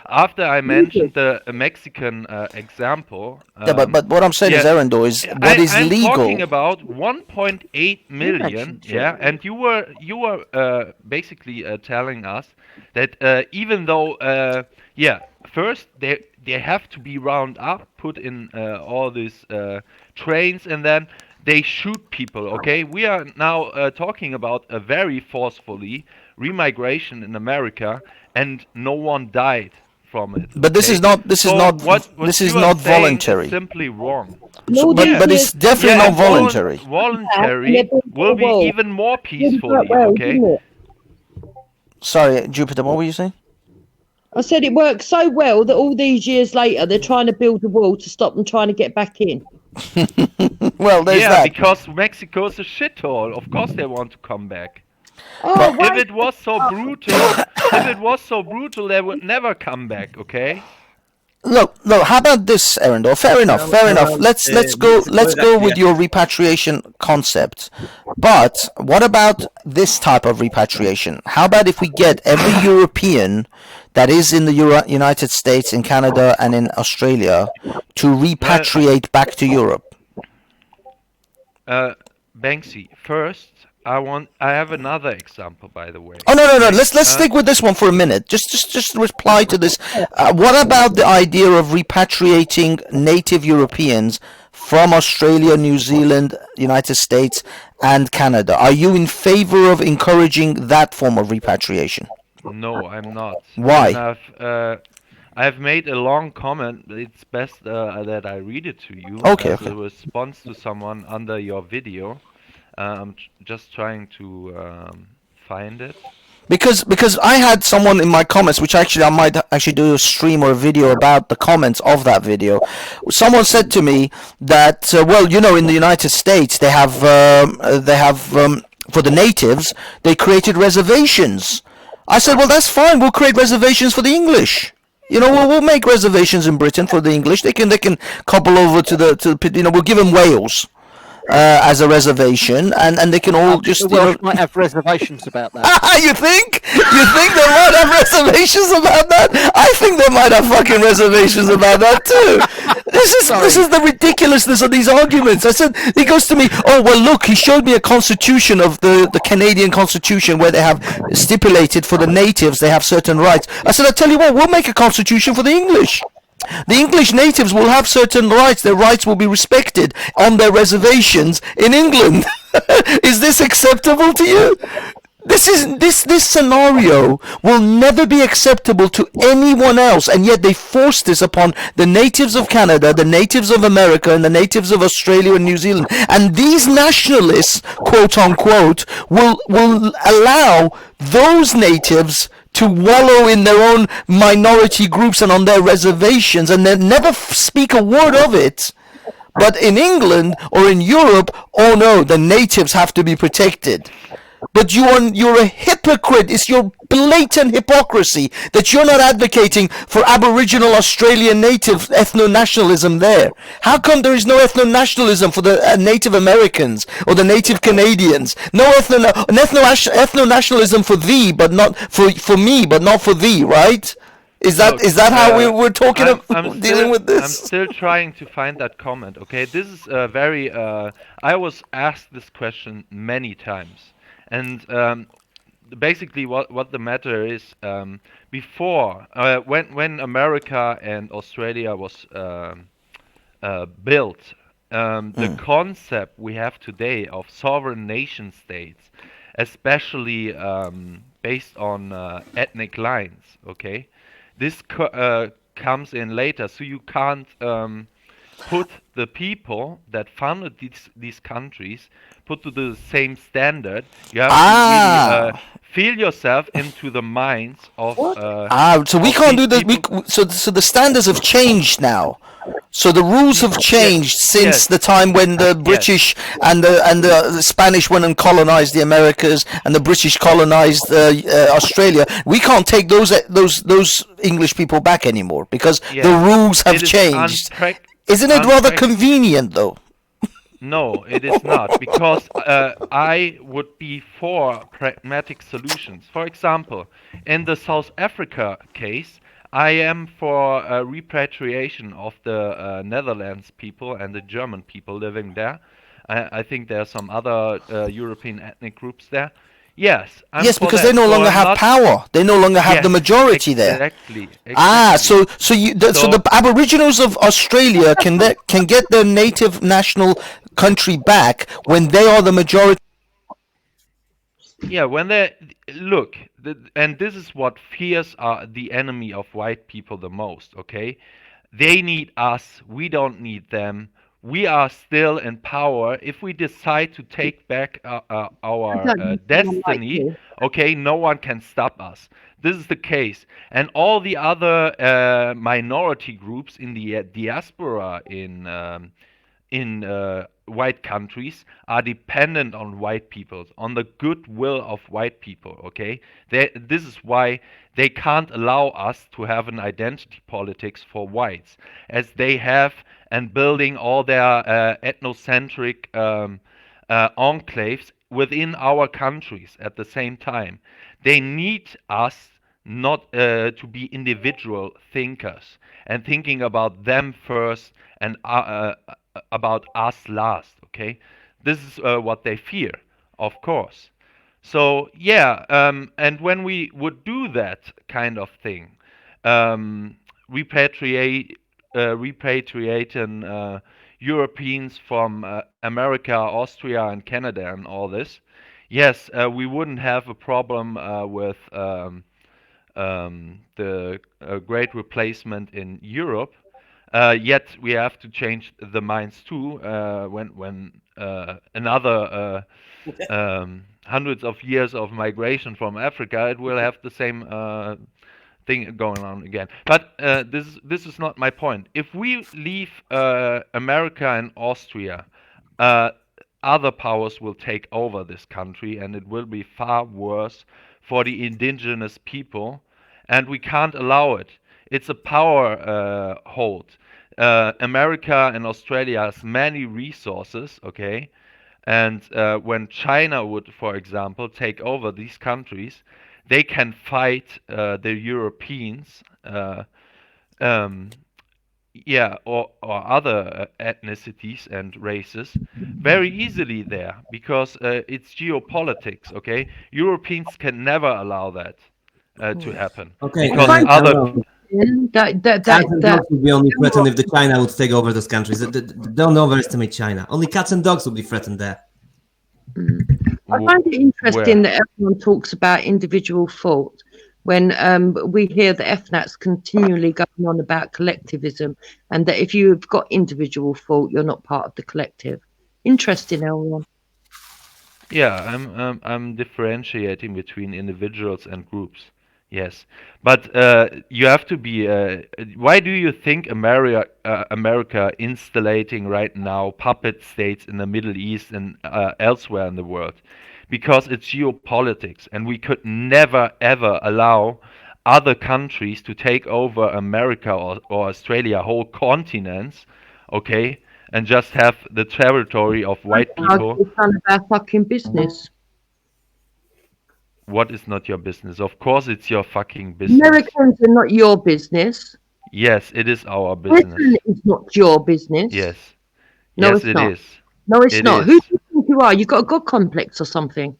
After I mentioned the Mexican example. Yeah, but what I'm saying is, yeah. Erendo, is what is I'm legal. talking about 1.8 million, mentioned yeah, Germany. and you were basically telling us that even though, first they have to be round up, put in all these trains, and then they shoot people. Okay, we are now talking about a very forcefully remigration in America, and no one died from it. But this okay? is not. This is So not. what This you is are not saying voluntary. is simply wrong. No, But this it's is- definitely not and voluntary. Voluntary Yeah, will be well, even more didn't peacefully. work well, Okay. didn't it? Sorry, Jupiter. What were you saying? I said it worked so well that all these years later they're trying to build a wall to stop them trying to get back in. Well, there's Yeah, that. because Mexico's a shithole. Of course they want to come back. Oh, If wait, it was so brutal, they would never come back. Okay. Look. How about this, Erendo? Fair enough. Let's go with your repatriation concept. But what about this type of repatriation? How about if we get every European that is in the United States, in Canada, and in Australia to repatriate back to Europe? Banksy, first, I have another example, by the way. Oh no! Let's stick with this one for a minute. Just reply to this. What about the idea of repatriating native Europeans from Australia, New Zealand, United States, and Canada? Are you in favor of encouraging that form of repatriation? No, I'm not. Why? And I've made a long comment. It's best that I read it to you. Okay, as okay. a response to someone under your video. I'm just trying to find it. Because I had someone in my comments, which I might actually do a stream or a video about the comments of that video. Someone said to me that in the United States they have for the natives they created reservations. I said, well, that's fine. We'll create reservations for the English. We'll make reservations in Britain for the English. They can cobble over to we'll give them Wales as a reservation, and they can all just The Welsh might have reservations about that. You think they might have reservations about that? I think they might have fucking reservations about that too. This is the ridiculousness of these arguments. I said, he goes to me, oh well, look, he showed me a constitution of the Canadian Constitution where they have stipulated for the natives they have certain rights. I said, I tell you what, we'll make a constitution for the English. The English natives will have certain rights. Their rights will be respected on their reservations in England. Is this acceptable to you? This scenario will never be acceptable to anyone else, and yet they force this upon the natives of Canada, the natives of America, and the natives of Australia and New Zealand. And these nationalists, quote unquote, will allow those natives to wallow in their own minority groups and on their reservations, and they never speak a word of it. But in England or in Europe, oh no, the natives have to be protected. But you're a hypocrite. It's your blatant hypocrisy that you're not advocating for Aboriginal Australian native ethno-nationalism there. How come there is no ethno-nationalism for the Native Americans or the Native Canadians? No ethno-nationalism for thee, but not for me, but not for thee, right? Is that how we're talking about dealing with this? I'm still trying to find that comment. Okay, this is very. I was asked this question many times. And basically, what the matter is, before when America and Australia was built, the concept we have today of sovereign nation states, especially based on ethnic lines, okay, this comes in later. So you can't put the people that founded these countries put to the same standard. You have to really feel yourself into the minds of. So we can't do this. So the standards have changed now. So the rules have changed since the time when the British and the Spanish went and colonized the Americas, and the British colonized Australia. We can't take those English people back anymore because the rules have changed. Isn't it rather convenient though? No, it is not, because I would be for pragmatic solutions. For example, in the South Africa case, I am for repatriation of the Netherlands people and the German people living there. I think there are some other European ethnic groups there. Yes, yes, because they no longer have power. They no longer have the majority there. Exactly. So the Aboriginals of Australia can get their native national country back when they are the majority. Yeah, when they look, and this is what fears are the enemy of white people the most. Okay, they need us. We don't need them. We are still in power. If we decide to take back our destiny, okay, no one can stop us. This is the case. And all the other minority groups in the diaspora in white countries are dependent on white people, on the goodwill of white people, okay? This is why they can't allow us to have an identity politics for whites, as they have, and building all their ethnocentric enclaves within our countries at the same time. They need us not to be individual thinkers and thinking about them first and about us last, okay? This is what they fear, of course. So, yeah, and when we would do that kind of thing, repatriating Europeans from America, Austria, and Canada and all this, yes, we wouldn't have a problem with the great replacement in Europe. Yet we have to change the minds too. When another hundreds of years of migration from Africa, it will have the same thing going on again. But this is not my point. If we leave America and Austria, other powers will take over this country, and it will be far worse for the indigenous people, and we can't allow it. It's a power hold. America and Australia has many resources, okay? And when China would, for example, take over these countries, they can fight the Europeans, or other ethnicities and races very easily there, because it's geopolitics, okay? Europeans can never allow that to happen. Okay, because cats and dogs would be only threatened if the China would take over those countries. Don't overestimate China. Only cats and dogs would be threatened there. I find it interesting that everyone talks about individual fault when we hear the FNATs continually going on about collectivism, and that if you've got individual fault, you're not part of the collective. Interesting, everyone. Yeah, I'm differentiating between individuals and groups. Yes, but you have to be. Why do you think America installating right now puppet states in the Middle East and elsewhere in the world? Because it's geopolitics, and we could never ever allow other countries to take over America or Australia, whole continents, okay, and just have the territory of white people. It's none of our fucking business. What is not your business? Of course, it's your fucking business. Americans are not your business. Yes, it is our business. Britain is not your business. Yes. No, Yes, it's it not. is. No, it's It not. is. Who do you think you are? You got a god complex or something?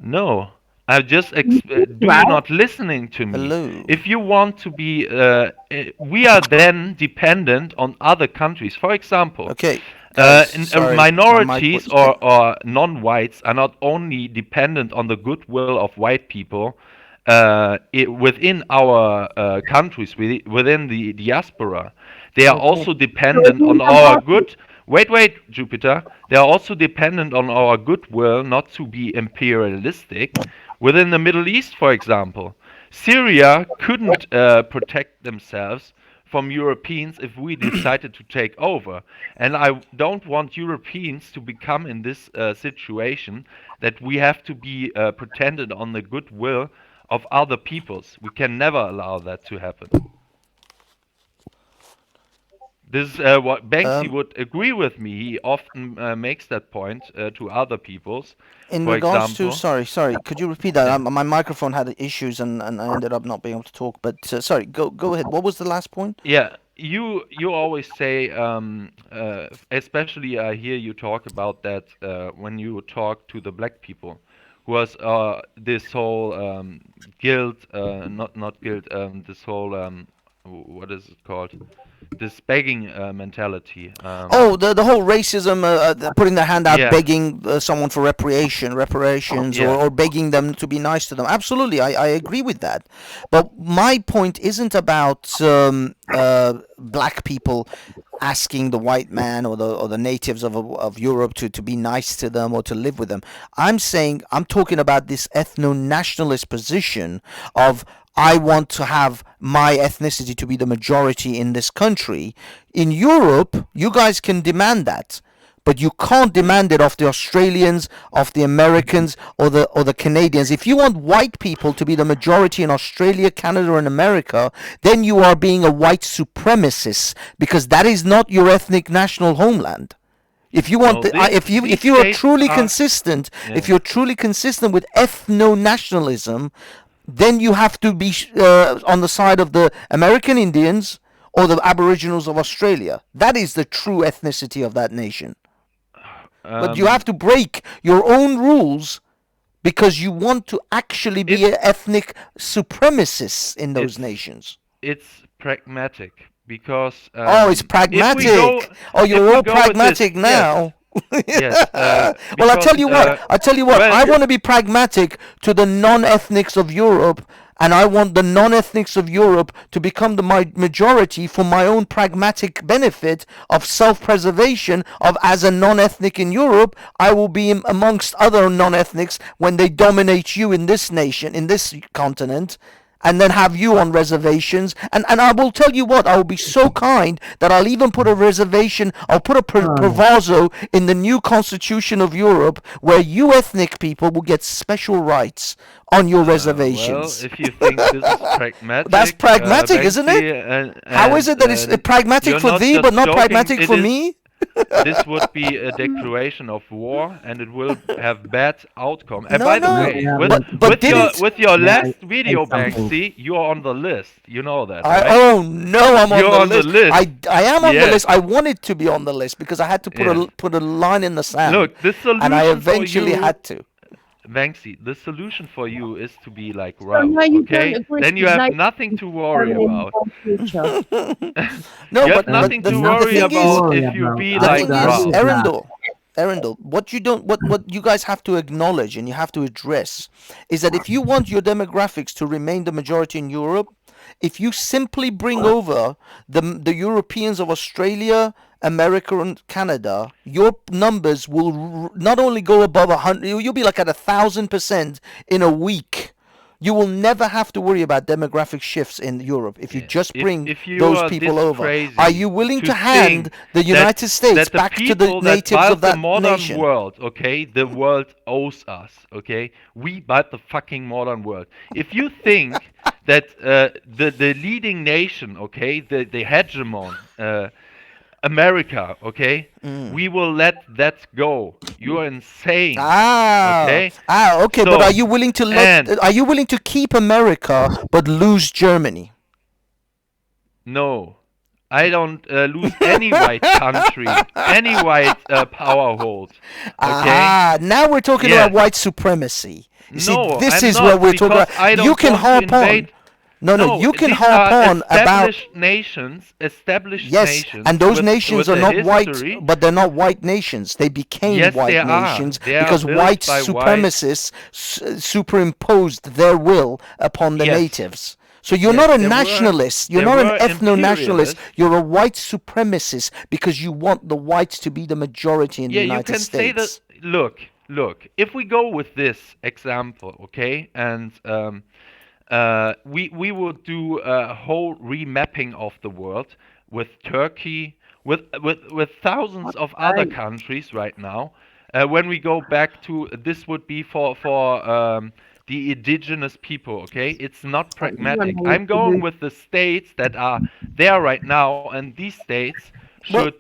No, I just do you Well- not listening to me? Hello. If you want to be, we are then dependent on other countries. For example, Okay. guys, sorry, my mic minorities was- or non-whites are not only dependent on the goodwill of white people within our countries, within the diaspora. They are also dependent on our good. Wait, Jupiter. They are also dependent on our goodwill not to be imperialistic within the Middle East, for example. Syria couldn't protect themselves from Europeans if we decided to take over. And I don't want Europeans to become in this situation that we have to be pretended on the goodwill of other peoples. We can never allow that to happen. This is what Banksy would agree with me. He often makes that point to other peoples. In for regards example. to, sorry, could you repeat that? My microphone had issues and I ended up not being able to talk. But sorry, go ahead. What was the last point? Yeah, you always say, especially I hear you talk about that when you talk to the black people, who was this whole guilt, not guilt, this whole what is it called? This begging mentality. Oh, the whole racism, putting their hand out, Yeah. begging someone for reparations, Yeah. or begging them to be nice to them. Absolutely, I agree with that. But my point isn't about black people asking the white man or the natives of Europe to be nice to them or to live with them. I'm talking about this ethno-nationalist position of I want to have my ethnicity to be the majority in this country. In Europe, you guys can demand that, but you can't demand it of the Australians, of the Americans, or the Canadians. If you want white people to be the majority in Australia, Canada, and America, then you are being a white supremacist, because that is not your ethnic national homeland. If you want, No, if these you are states truly are- consistent, Yeah. if you're truly consistent with ethno-nationalism, then you have to be on the side of the American Indians or the Aboriginals of Australia. That is the true ethnicity of that nation. But you have to break your own rules because you want to actually be ethnic supremacists in those nations. It's pragmatic because. Oh, it's if we pragmatic. go- Oh, if you're we all go with this- pragmatic now. Yes. Well, I tell you what. well, I want to be pragmatic to the non-ethnics of Europe, and I want the non-ethnics of Europe to become the majority for my own pragmatic benefit of self-preservation. Of as a non-ethnic in Europe, I will be amongst other non-ethnics when they dominate you in this nation, in this continent. And then have you on reservations. And I will tell you what, I will be so kind that I'll even put a reservation, I'll put a proviso in the new constitution of Europe where you ethnic people will get special rights on your reservations. Well, if you think this is pragmatic, That's pragmatic, isn't Banksy, it? How is it that it's pragmatic you're for not thee just but not joking, pragmatic it for is- me? This would be a declaration of war, and it will have bad outcome. And No, by the no. way, Yeah, but did it- with your Yeah, last I- video, something. Banksy, you are on the list. You know that, right? Oh no, I'm You're on the list. I am on the Yes. list. I wanted to be on the list because I had to Yeah. put a line in the sand. Look, the solution and I for eventually you, had to. Banksy, the solution for you is to be like So Ralph, now you okay? don't agree Then you with have Nathan nothing to worry about. No, You have but nothing the, to the worry thing about is, if you be the like thing is, Ralph. Erendel, Erendel, what you guys have to acknowledge and you have to address is that if you want your demographics to remain the majority in Europe, if you simply bring over the Europeans of Australia, America, and Canada, your numbers will not only go above 100, you'll be like at 1,000% in a week. You will never have to worry about demographic shifts in Europe if you just bring if you those are people this over. crazy Are you willing to hand think the United States that the back to the people that natives built of that the modern nation? world, okay, the world owes us, okay? We built the fucking modern world. If you think that the leading nation, okay, the hegemon, America, okay, we will let that go. You are insane. Okay? Okay, but So, are you willing to are you willing to keep America but lose Germany? No, I don't lose any white country, any white power hold. Okay? Now we're talking Yes. about white supremacy. You see, No, this I'm is not, what we're talking because about. I don't You can want to harp on. invade- No, you can these harp are on about. established nations, Yes, nations, and those with nations a are not history. white, but they're not white nations. They became Yes, white they are. nations They are because built white by white- supremacists superimposed their will upon the Yes. natives. So you're Yes, not a there were- nationalist. You're there not an were ethno-nationalist. imperialists. You're a white supremacist because you want the whites to be the majority in the Yeah, you United can say States. that. Look. If we go with this example, okay, and we will do a whole remapping of the world with Turkey, with thousands of other countries right now. When we go back to this, would be for the indigenous people. Okay, it's not pragmatic. I'm going with the states that are there right now, and these states should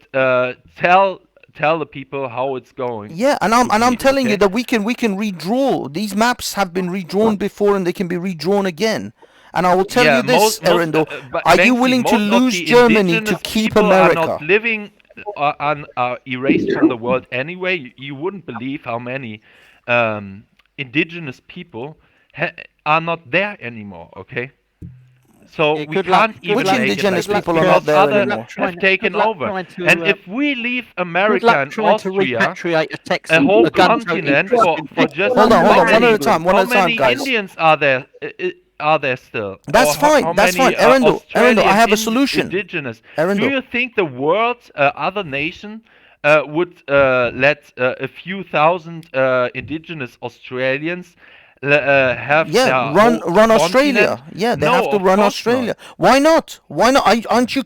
tell the people how it's going. Yeah, and I'm be, telling you okay? that we can redraw. These maps have been redrawn before, and they can be redrawn again. And I will tell you this, Erendel, are you Banksy, willing to most of lose the Germany to indigenous keep people America? Are not living, are erased from the world anyway. You wouldn't believe how many indigenous people are not there anymore. Okay, so Yeah, we good luck- can't good even Which luck- make indigenous it like people this are not because there others anymore? have taken Good luck over. trying to, And if we leave Good America luck and trying to Austria, repatriate a Texan, a whole a gun continent toting for just Hold on, how one many- at a time, how one at a time, many guys. Indians are there? Are there still? That's Or how fine, that's many, fine. Erendel, Australian I have a solution. Indigenous. Erendel. Do you think the world's other nation would let a few thousand indigenous Australians have Yeah, their run whole Australia. continent? Yeah, they No, have to of run course Australia. not. Why not? Why not? Aren't you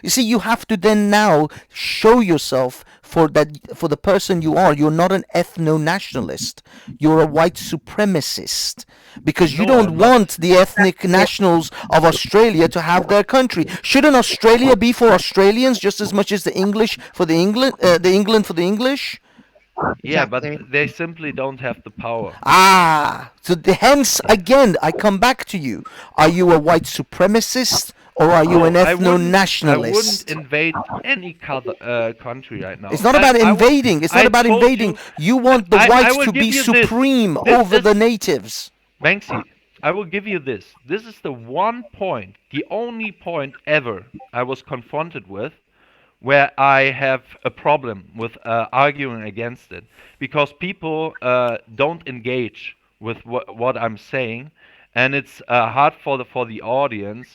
you see, you have to then now show yourself for the person you are. You're not an ethno-nationalist. You're a white supremacist because you No, don't I'm not. want the ethnic nationals of Australia to have their country. Shouldn't Australia be for Australians just as much as the English for the England for the English? Yeah, but Exactly. they simply don't have the power. So hence again, I come back to you. Are you a white supremacist or are you an I wouldn't ethno-nationalist? invade any country right now. It's not about invading. It's not I about told invading. You want the I whites will to give be you this. supreme This over is- the natives. Banksy, I will give you this. This is the one point, the only point ever I was confronted with where I have a problem with arguing against it. Because people don't engage with what I'm saying, and it's hard for the audience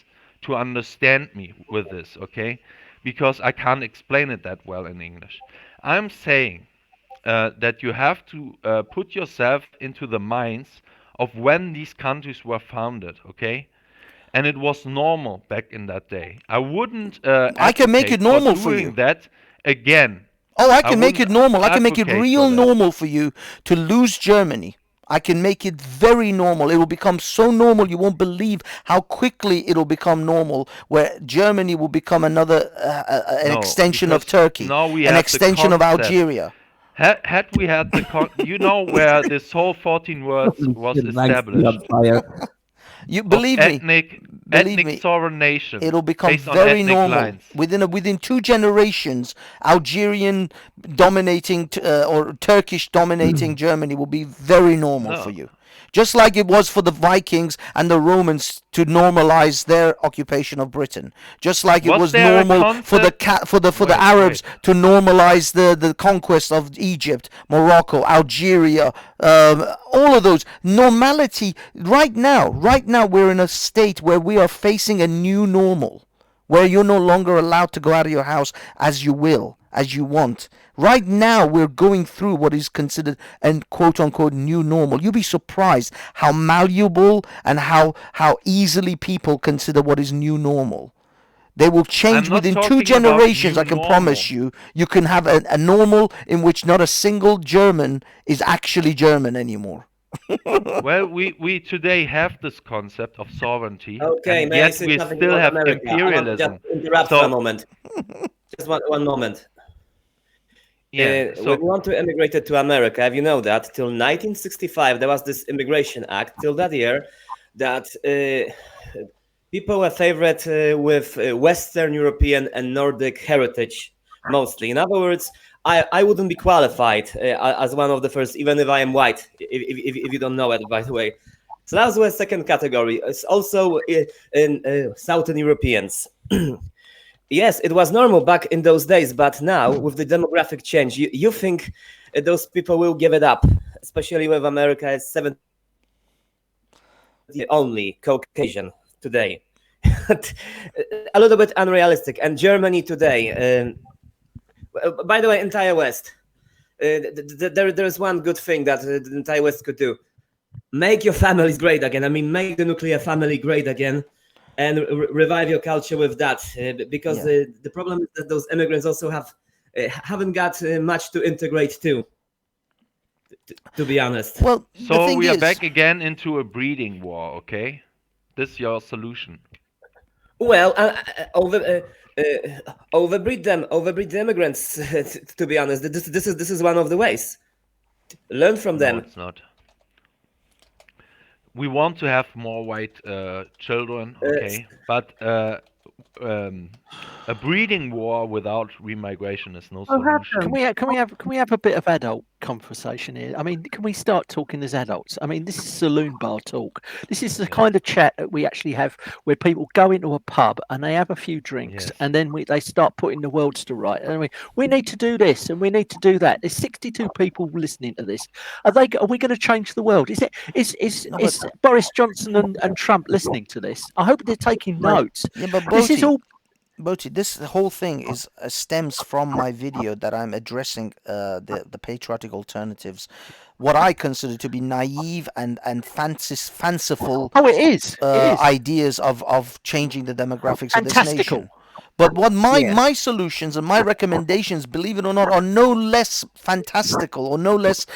to understand me with this, okay? Because I can't explain it that well in English. I'm saying that you have to put yourself into the minds of when these countries were founded, okay? And it was normal back in that day. I wouldn't. I can make it advocate normal for doing you. that again. Oh, I can make it wouldn't normal. I can make it advocate real for that. normal for you to lose Germany. I can make it very normal. It will become so normal you won't believe how quickly it'll become normal. Where Germany will become another an No, extension of because Turkey, now we an have the extension of concept. Algeria. Had we had the you know where this whole 14 words was established. You Of believe me. ethnic me, sovereign nation. It'll become based on very ethnic normal lines. within 2 generations. Algerian dominating or Turkish dominating Germany will be very normal No. for you. Just like it was for the Vikings and the Romans to normalize their occupation of Britain, just like it Was was there a normal for the concept- for the Wait, Arabs wait. to normalize the conquest of Egypt, Morocco, Algeria, all of those normality. Right now we're in a state where we are facing a new normal, where you're no longer allowed to go out of your house as you will, as you want. Right now, we're going through what is considered an quote-unquote new normal. You'll be surprised how malleable and how easily people consider what is new normal. They will change I'm not within 2 talking about generations, new I can promise you. You can have a normal in which not a single German is actually German anymore. Well, we today have this concept of sovereignty, Okay, and may I yet say we something still about have America? I want to imperialism. just interrupt So- for a moment. Just one moment. Yeah. When we want to immigrate to America, have you know that till 1965 there was this Immigration Act. Till that year, that people were favored with Western European and Nordic heritage mostly. In other words, I wouldn't be qualified as one of the first, even if I am white. If you don't know it, by the way. So that was the second category. It's also in Southern Europeans. Yes, it was normal back in those days, but now with the demographic change, you think those people will give it up, especially with America as 70 only Caucasian today. A little bit unrealistic. And Germany today, by the way, entire West, there's one good thing that the entire West could do. Make your families great again. I mean, make the nuclear family great again. And revive your culture with that, because the problem is that those immigrants also haven't got much to integrate to be honest. Well, the So thing we are is, back again into a breeding war. Okay, this is your solution. Well, overbreed the immigrants. To be honest, this is one of the ways. Learn from them. No, it's not. We want to have more white children, okay, but a breeding war without remigration is no solution. Can we have a bit of adult conversation here? I mean, can we start talking as adults? I mean, this is saloon bar talk. This is the kind of chat that we actually have where people go into a pub and they have a few drinks, Yes. and then they start putting the worlds to right. And we need to do this and we need to do that. There's 62 people listening to this. Are we going to change the world? Is Boris Johnson and Trump listening to this? I hope they're taking notes. yeah, but This is all. Boti, this whole thing is stems from my video that I'm addressing the patriotic alternatives, what I consider to be naive and fanciful Oh, it is. It is. ideas of changing the demographics of this Fantastical. nation. But what my solutions and my recommendations, believe it or not, are no less fantastical or no less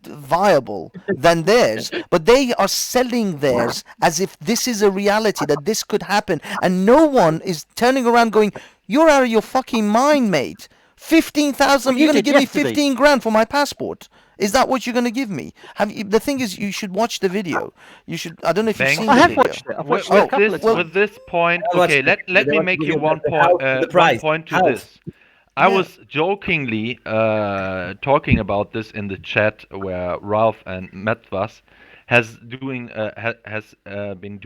viable than theirs. But they are selling theirs as if this is a reality, that this could happen, and no one is turning around going, "You're out of your fucking mind, mate. 15,000. Well, You're you going to did give me yesterday. 15 grand for my passport. Is that what you're going to give me? The thing is, you should watch the video. You should. I don't know if you've Thanks. seen I the have video. watched it. I've watched With, it a couple of with this, times. with this point, How much- okay, let me how much make do you you one get? point. The One price. point to How? this. I Yeah. was jokingly talking about this in the chat where Ralph and Metvas has been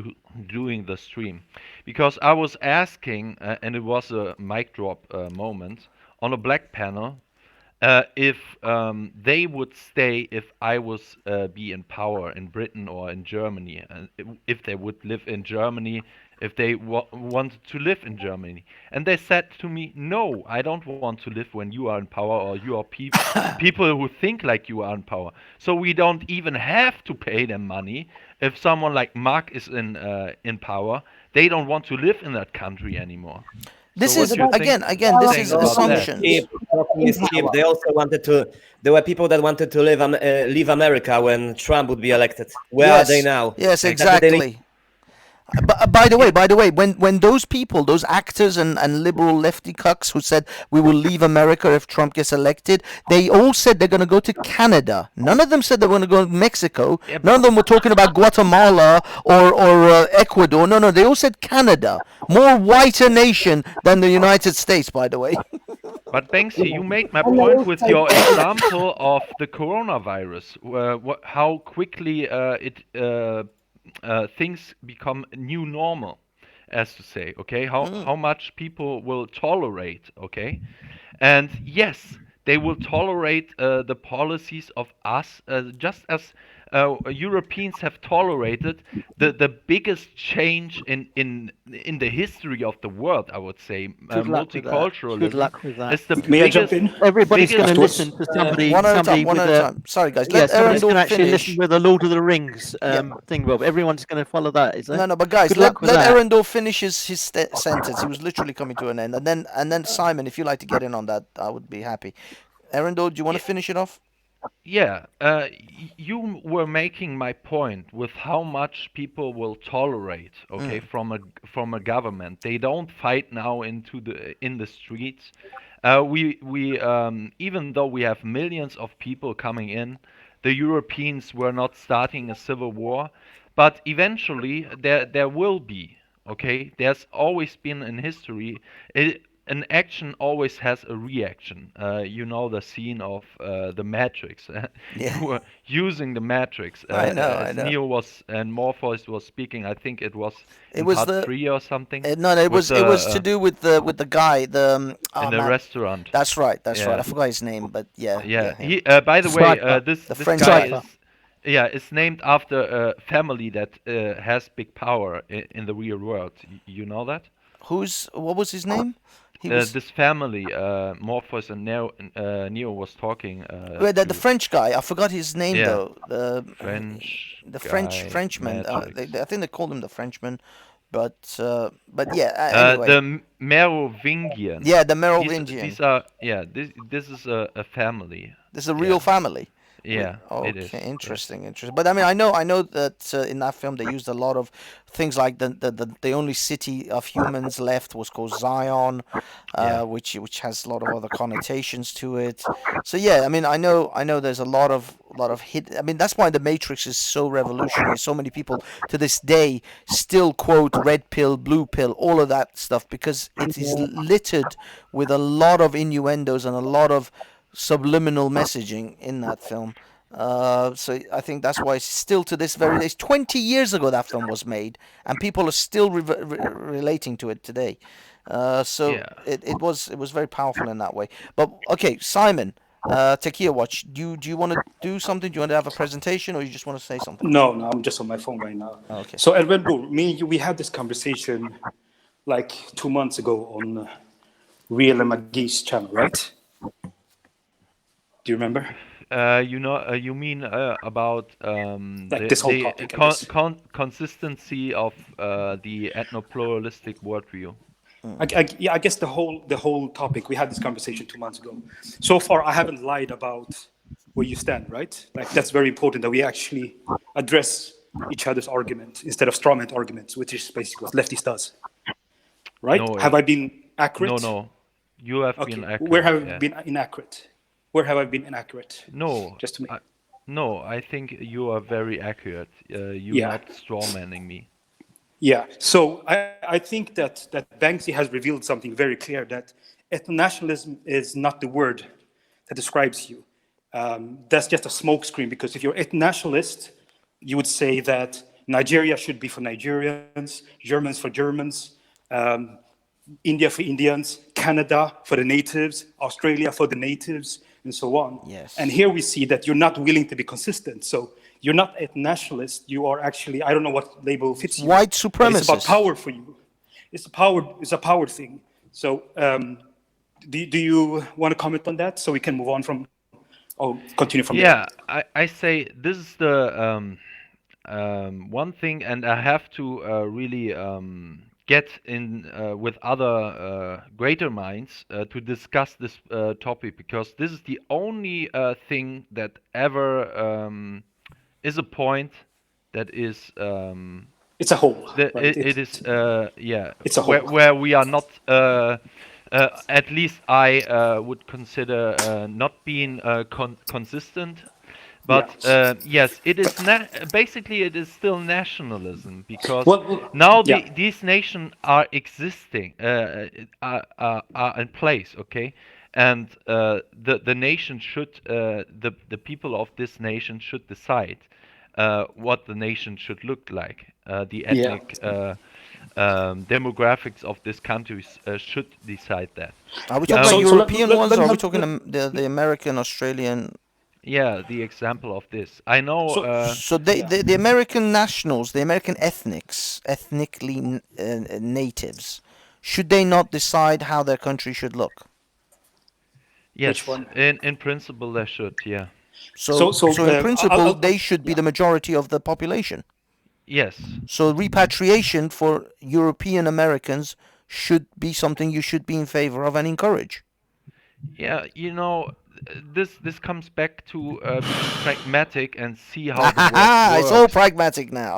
doing the stream, because I was asking, and it was a mic drop moment on a Black panel, if they would stay if I was be in power in Britain or in Germany, and if they would live in Germany, if they wanted to live in Germany. And they said to me, no, I don't want to live when you are in power, or you are people who think like you are in power. So we don't even have to pay them money. If someone like Mark is in power, they don't want to live in that country anymore. This So is what do you think- again. This think is about that? assumptions. Talking is cheap. They also wanted to. There were people that wanted to leave America when Trump would be elected. Where are they now? Yes, They- exactly. By the way, when those people, those actors and liberal lefty cucks who said we will leave America if Trump gets elected, they all said they're going to go to Canada. None of them said they were going to go to Mexico. Yeah, None of them were talking about Guatemala or Ecuador. No, they all said Canada. More whiter nation than the United States, by the way. But Banksy, you made my point with your example of the coronavirus, how quickly things become new normal, as to say, okay? How much people will tolerate, okay? And yes, they will tolerate the policies of us, just as Europeans have tolerated the biggest change in the history of the world. I would say Good luck with that. multiculturalism Good luck with that. is the May I jump biggest. in? Everybody's going to Of course. listen to somebody. One at a somebody time. One with at a a- time. Sorry, guys. Yeah, Let somebody's going Erendel to actually finish. listen with the Lord of the Rings thing, Rob. Everyone's going to follow that, is it? No, but guys, Good let luck with let that. Erendel finish his sentence. He was literally coming to an end, and then Simon, if you like to get in on that, I would be happy. Erendel, do you want to finish it off? Yeah, you were making my point with how much people will tolerate, okay, from a government. They don't fight now in the streets. We even though we have millions of people coming in, the Europeans were not starting a civil war, but eventually there will be, okay. There's always been in history. An action always has a reaction. You know the scene of the Matrix. Yeah. You were using the Matrix. I know. As Neo was and Morpheus was speaking. I think it was in was part the- 3 or something. No, it was to do with the guy. In the restaurant. That's right. That's right. Yeah. I forgot his name, but yeah. Yeah. him. He. By the way, Cypher. this The this French guy Cypher. is. Yeah, it's named after a family that has big power in the real world. You know that? What was his name? He was This family, Morpheus and Neo was talking. wait, the to French guy. I forgot his name Yeah. though. French. The guy, Frenchman. Matrix. I think they called him the Frenchman, but yeah. Anyway. The Merovingian. Yeah, the Merovingian. These are This is a family. This is a real family. Yeah, Okay, it is. interesting. But I mean, I know that in that film they used a lot of things like the only city of humans left was called Zion, Yeah. which has a lot of other connotations to it. So yeah, I mean, I know there's a lot of hit. I mean, that's why the Matrix is so revolutionary. So many people to this day still quote red pill, blue pill, all of that stuff because it is littered with a lot of innuendos and a lot of subliminal messaging in that film. So I think that's why still to this very day, 20 years ago that film was made, and people are still relating to it today. So Yeah. it was very powerful in that way. But okay, Simon, Tequila Watch, do you want to do something? Do you want to have a presentation, or you just want to say something? No, I'm just on my phone right now. Okay. So, Erwin, me and you, we had this conversation like 2 months ago on Real and McGee's channel, right? Do you remember? You mean about Like this whole topic, I guess. consistency of the ethno-pluralistic worldview. I guess the whole topic. We had this conversation 2 months ago. So far, I haven't lied about where you stand, right? Like that's very important that we actually address each other's argument instead of strawman arguments, which is basically what lefties does, right? No, have I been accurate? No, you have Okay. been accurate. Where have I yeah. been inaccurate? Where have I been inaccurate? No, Just to me. no, I think you are very accurate. You're Yeah. not strawmanning me. Yeah. So I think that Banksy has revealed something very clear, that ethno-nationalism is not the word that describes you. That's just a smokescreen, because if you're ethno-nationalist, you would say that Nigeria should be for Nigerians, Germans for Germans, India for Indians, Canada for the natives, Australia for the natives, and so on. Yes. And here we see that you're not willing to be consistent. So you're not a nationalist. You are actually, I don't know what label fits you. White but it's about supremacist. power for you. It's a power thing. So do you want to comment on that so we can move on from, continue from Yeah, I say this is the one thing, and I have to really get in with other greater minds to discuss this topic, because this is the only thing that ever is a point that is It's a whole. The, Right? it is yeah, It's a where, whole. where we are not at least I would consider not being consistent, but Yeah. yes, it is basically it is still nationalism, because Well, now yeah. these nations are existing, are in place, okay, and the nation should the people of this nation should decide what the nation should look like. The Yeah. ethnic demographics of this country should decide that. Are we Yeah, talking about So European ones, let or me are we help. talking the American, Australian? yeah, the example of this. I know. So So yeah. the American nationals, the American ethnically natives, should they not decide how their country should look? Yes, Which one? in principle they should. Yeah. So in principle, I'll, they should be the majority of the population. Yes. So repatriation for European Americans should be something you should be in favor of and encourage. Yeah. You know, this comes back to being pragmatic and see how the world It's all works. pragmatic now.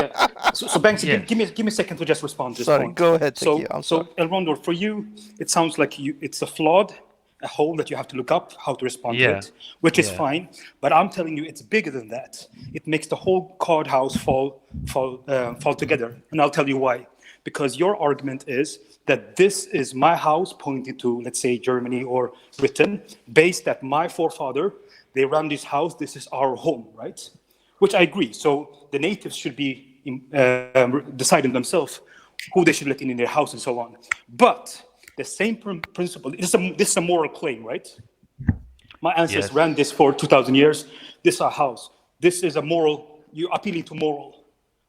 yeah. So Banksy, Yes. give me a second to just respond to this Sorry, point. go ahead, So Tiki, I'm sorry. Elrondor, for you, it sounds like it's a flawed, a hole that you have to look up how to respond to Yeah. it, which is Yeah. fine. But I'm telling you, it's bigger than that. It makes the whole card house fall together, and I'll tell you why. Because your argument is that this is my house, pointing to, let's say, Germany or Britain, based that my forefather, they ran this house, this is our home, right? Which I agree. So the natives should be deciding themselves who they should let in their house and so on. But the same principle, this is a moral claim, right? My ancestors Yes. ran this for 2,000 years. This is our house. This is a moral, you're appealing to moral.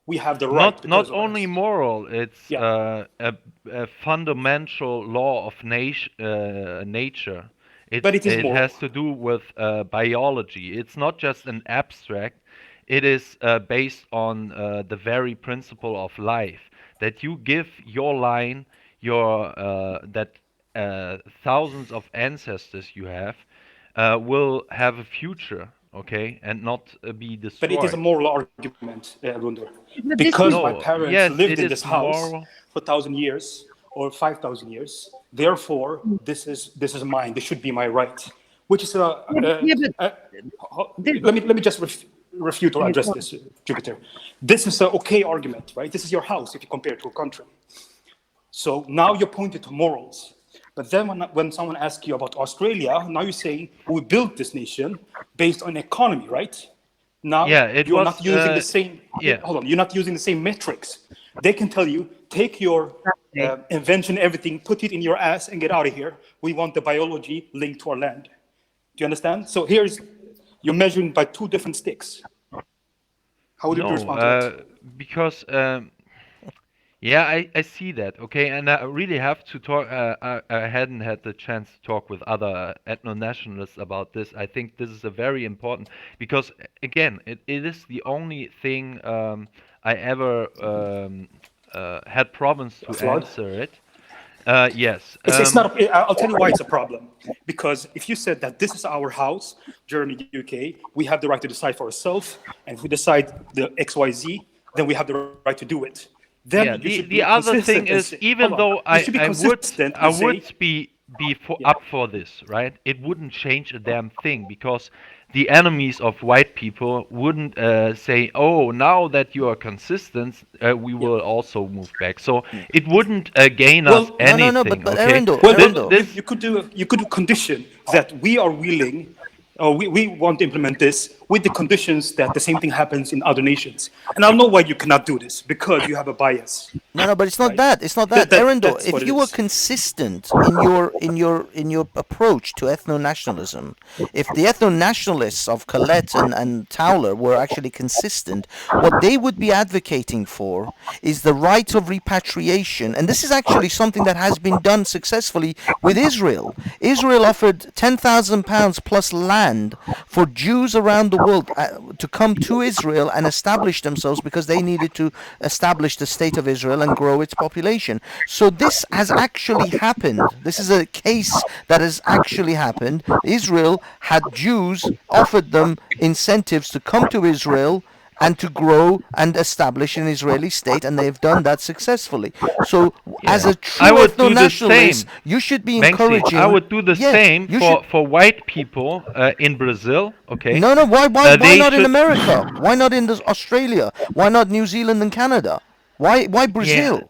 We have the right. Not because of only us. moral, it's Yeah. a fundamental law of nature. But it is moral. has to do with biology. It's not just an abstract. It is based on the very principle of life, that you give your line, your that thousands of ancestors you have will have a future, okay, and not be But destroyed. it is a moral argument, Runder. But this Because is- my No, parents yes, lived it in is this house moral. for 1,000 years or 5,000 years, therefore, this is mine. This should be my right. Which is let me just refute or address this, Jupiter. This is an okay argument, right? This is your house if you compare it to a country. So now you're pointing to morals. But then when someone asks you about Australia, now you're saying we built this nation based on economy, right? Now Yeah, it you're was, not using the same. yeah. Hold on, you're not using the same metrics. They can tell you, take your invention, everything, put it in your ass, and get out of here. We want the biology linked to our land. Do you understand? So you're measuring by two different sticks. How would you respond to that? Because yeah, I see that. Okay, and I really have to talk. I hadn't had the chance to talk with other ethno-nationalists about this. I think this is a very important, because again, it is the only thing I ever had problems to Flawed? answer it. Yes. It's not. I'll tell you why it's a problem. Because if you said that this is our house, Germany, UK, we have the right to decide for ourselves, and if we decide the XYZ, then we have the right to do it. Then Yeah, you should the be other consistent thing and is, say- even hold on. though You should be consistent and say- would be up for this, right? It wouldn't change a damn thing, because the enemies of white people wouldn't say, "Oh, now that you are consistent, we will also move back." So it wouldn't gain us Well, anything. no, but okay? Erendo, Well, Erendo. This- you could do a condition that we are willing, or we want to implement this with the conditions that the same thing happens in other nations. And I know why you cannot do this, because you have a bias. No, but it's not Right. that. It's not that, Erendo. that's what If it you were is. consistent in your approach to ethno-nationalism, if the ethno-nationalists of Colette and Towler were actually consistent, what they would be advocating for is the right of repatriation, and this is actually something that has been done successfully with Israel. Israel offered £10,000 plus land for Jews around the world to come to Israel and establish themselves, because they needed to establish the state of Israel and grow its population. So this has actually happened. This is a case that has actually happened. Israel had Jews, offered them incentives to come to Israel and to grow and establish an Israeli state, and they've done that successfully. So, as a true I would do the ethno-nationalist, same. you should be Banksy, encouraging. I would do the Yes, same you for white people in Brazil. Okay. No, why They not in should- America? Why not in Australia? Why not New Zealand and Canada? Why Brazil?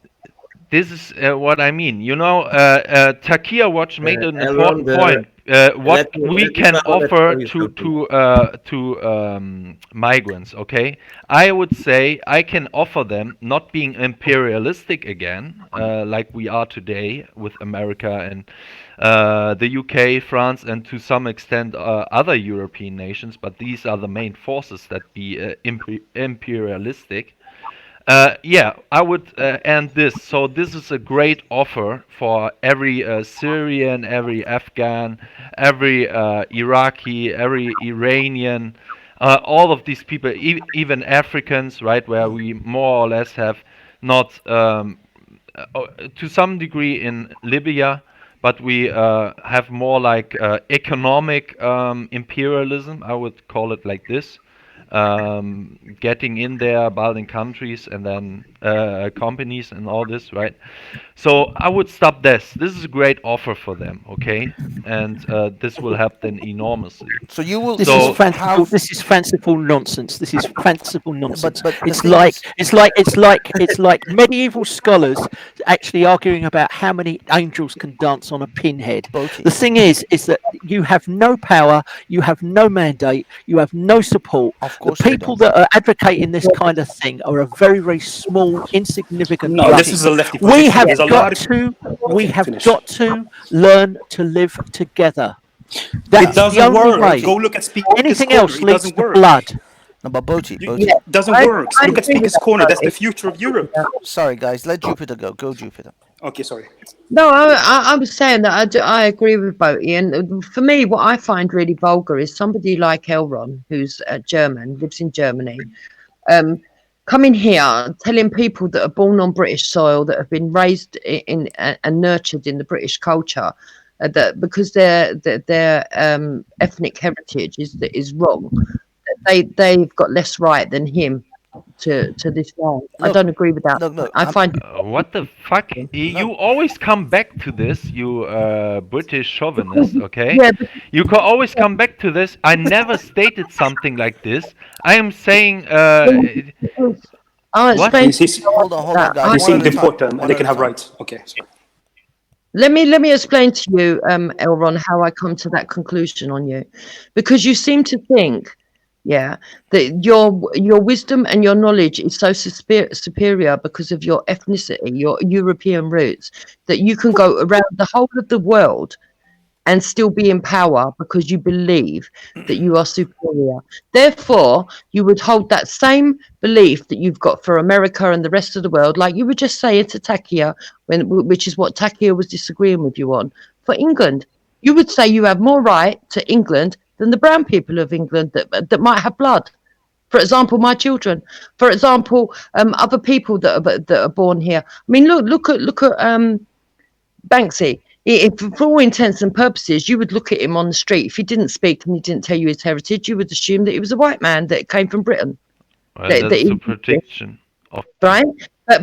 This is what I mean. You know, Takia Watch made an Elron, important point. What let me- we let me can try to offer tell you to migrants, okay? I would say I can offer them not being imperialistic again, like we are today with America and the UK, France, and to some extent other European nations. But these are the main forces that be imperialistic. Yeah, I would end this. So this is a great offer for every Syrian, every Afghan, every Iraqi, every Iranian, all of these people, even Africans, right, where we more or less have not, to some degree in Libya, but we have more like economic imperialism, I would call it like this. Getting in there, building countries, and then companies and all this, right? So I would stop this. This is a great offer for them, okay? And this will help them enormously. So you will. This So is fanciful. have- This is fanciful nonsense. This is fanciful nonsense. but the it's thing like is- it's like medieval scholars actually arguing about how many angels can dance on a pinhead. Boaty. The thing is that you have no power, you have no mandate, you have no support. Of course the they people don't. that are advocating this kind of thing are a very, very small, insignificant. No, group. this is a lefty We position. have There's a lot got of- to. We Okay, have finish. got to learn to live together. It That's the doesn't only work. way. Go look at Speaker's Anything Corner. else It leads doesn't to work. blood. No, but Boaty. Yeah. It doesn't I- work. I Look at agree with Speaker's that, Corner. That's the Barry. future of Europe. Sorry, guys. Let Jupiter go. Go, Jupiter. Okay, sorry. No, I was saying that I agree with Boaty, and for me, what I find really vulgar is somebody like Elron, who's German, lives in Germany, coming here telling people that are born on British soil, that have been raised in and nurtured in the British culture, that because their ethnic heritage is wrong, they've got less right than him to this land. I Look, don't agree with that. look, I I'm- find What the fuck? You always come back to this, you British chauvinist, okay? yeah, but You can always come back to this. I never stated something like this. I am saying, I'll What? explain. He's Hold on, that. guys. he's One saying at a deport time, them one and they at can a have time. rights. Okay, sorry. Let me explain to you, Elron, how I come to that conclusion on you, because you seem to think, yeah, that your wisdom and your knowledge is so superior because of your ethnicity, your European roots, that you can go around the whole of the world and still be in power because you believe that you are superior. Therefore, you would hold that same belief that you've got for America and the rest of the world, like you were just saying to Takia, which is what Takia was disagreeing with you on. For England, you would say you have more right to England than the brown people of England that might have blood. For example, my children. For example, other people that are born here. I mean, look at Banksy. If, for all intents and purposes, you would look at him on the street. If he didn't speak and he didn't tell you his heritage, you would assume that he was a white man that came from Britain, that's that a he- prediction of right?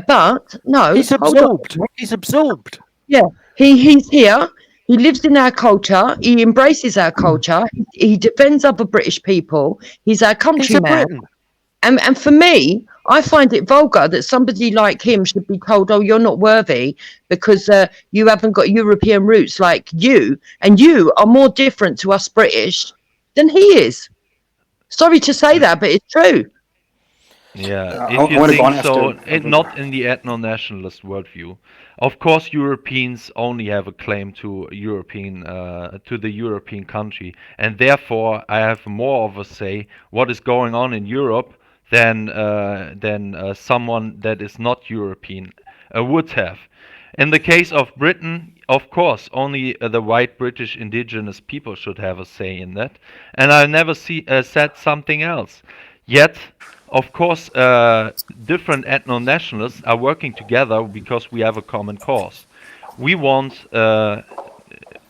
But no, He's hold on. absorbed. He's absorbed. He's here. He lives in our culture. He embraces our culture. He defends other British people. He's our He's a countryman. Briton. And for me, I find it vulgar that somebody like him should be told, "Oh, you're not worthy because you haven't got European roots like you, and you are more different to us British than he is." Sorry to say that, but it's true. Yeah, I if you wanna go on think so, after- not in the ethno-nationalist worldview. Of course, Europeans only have a claim to to the European country, and therefore I have more of a say what is going on in Europe than someone that is not European would have. In the case of Britain, of course, only the white British indigenous people should have a say in that, and I never said something else. Yet, of course, different ethno-nationalists are working together because we have a common cause. We want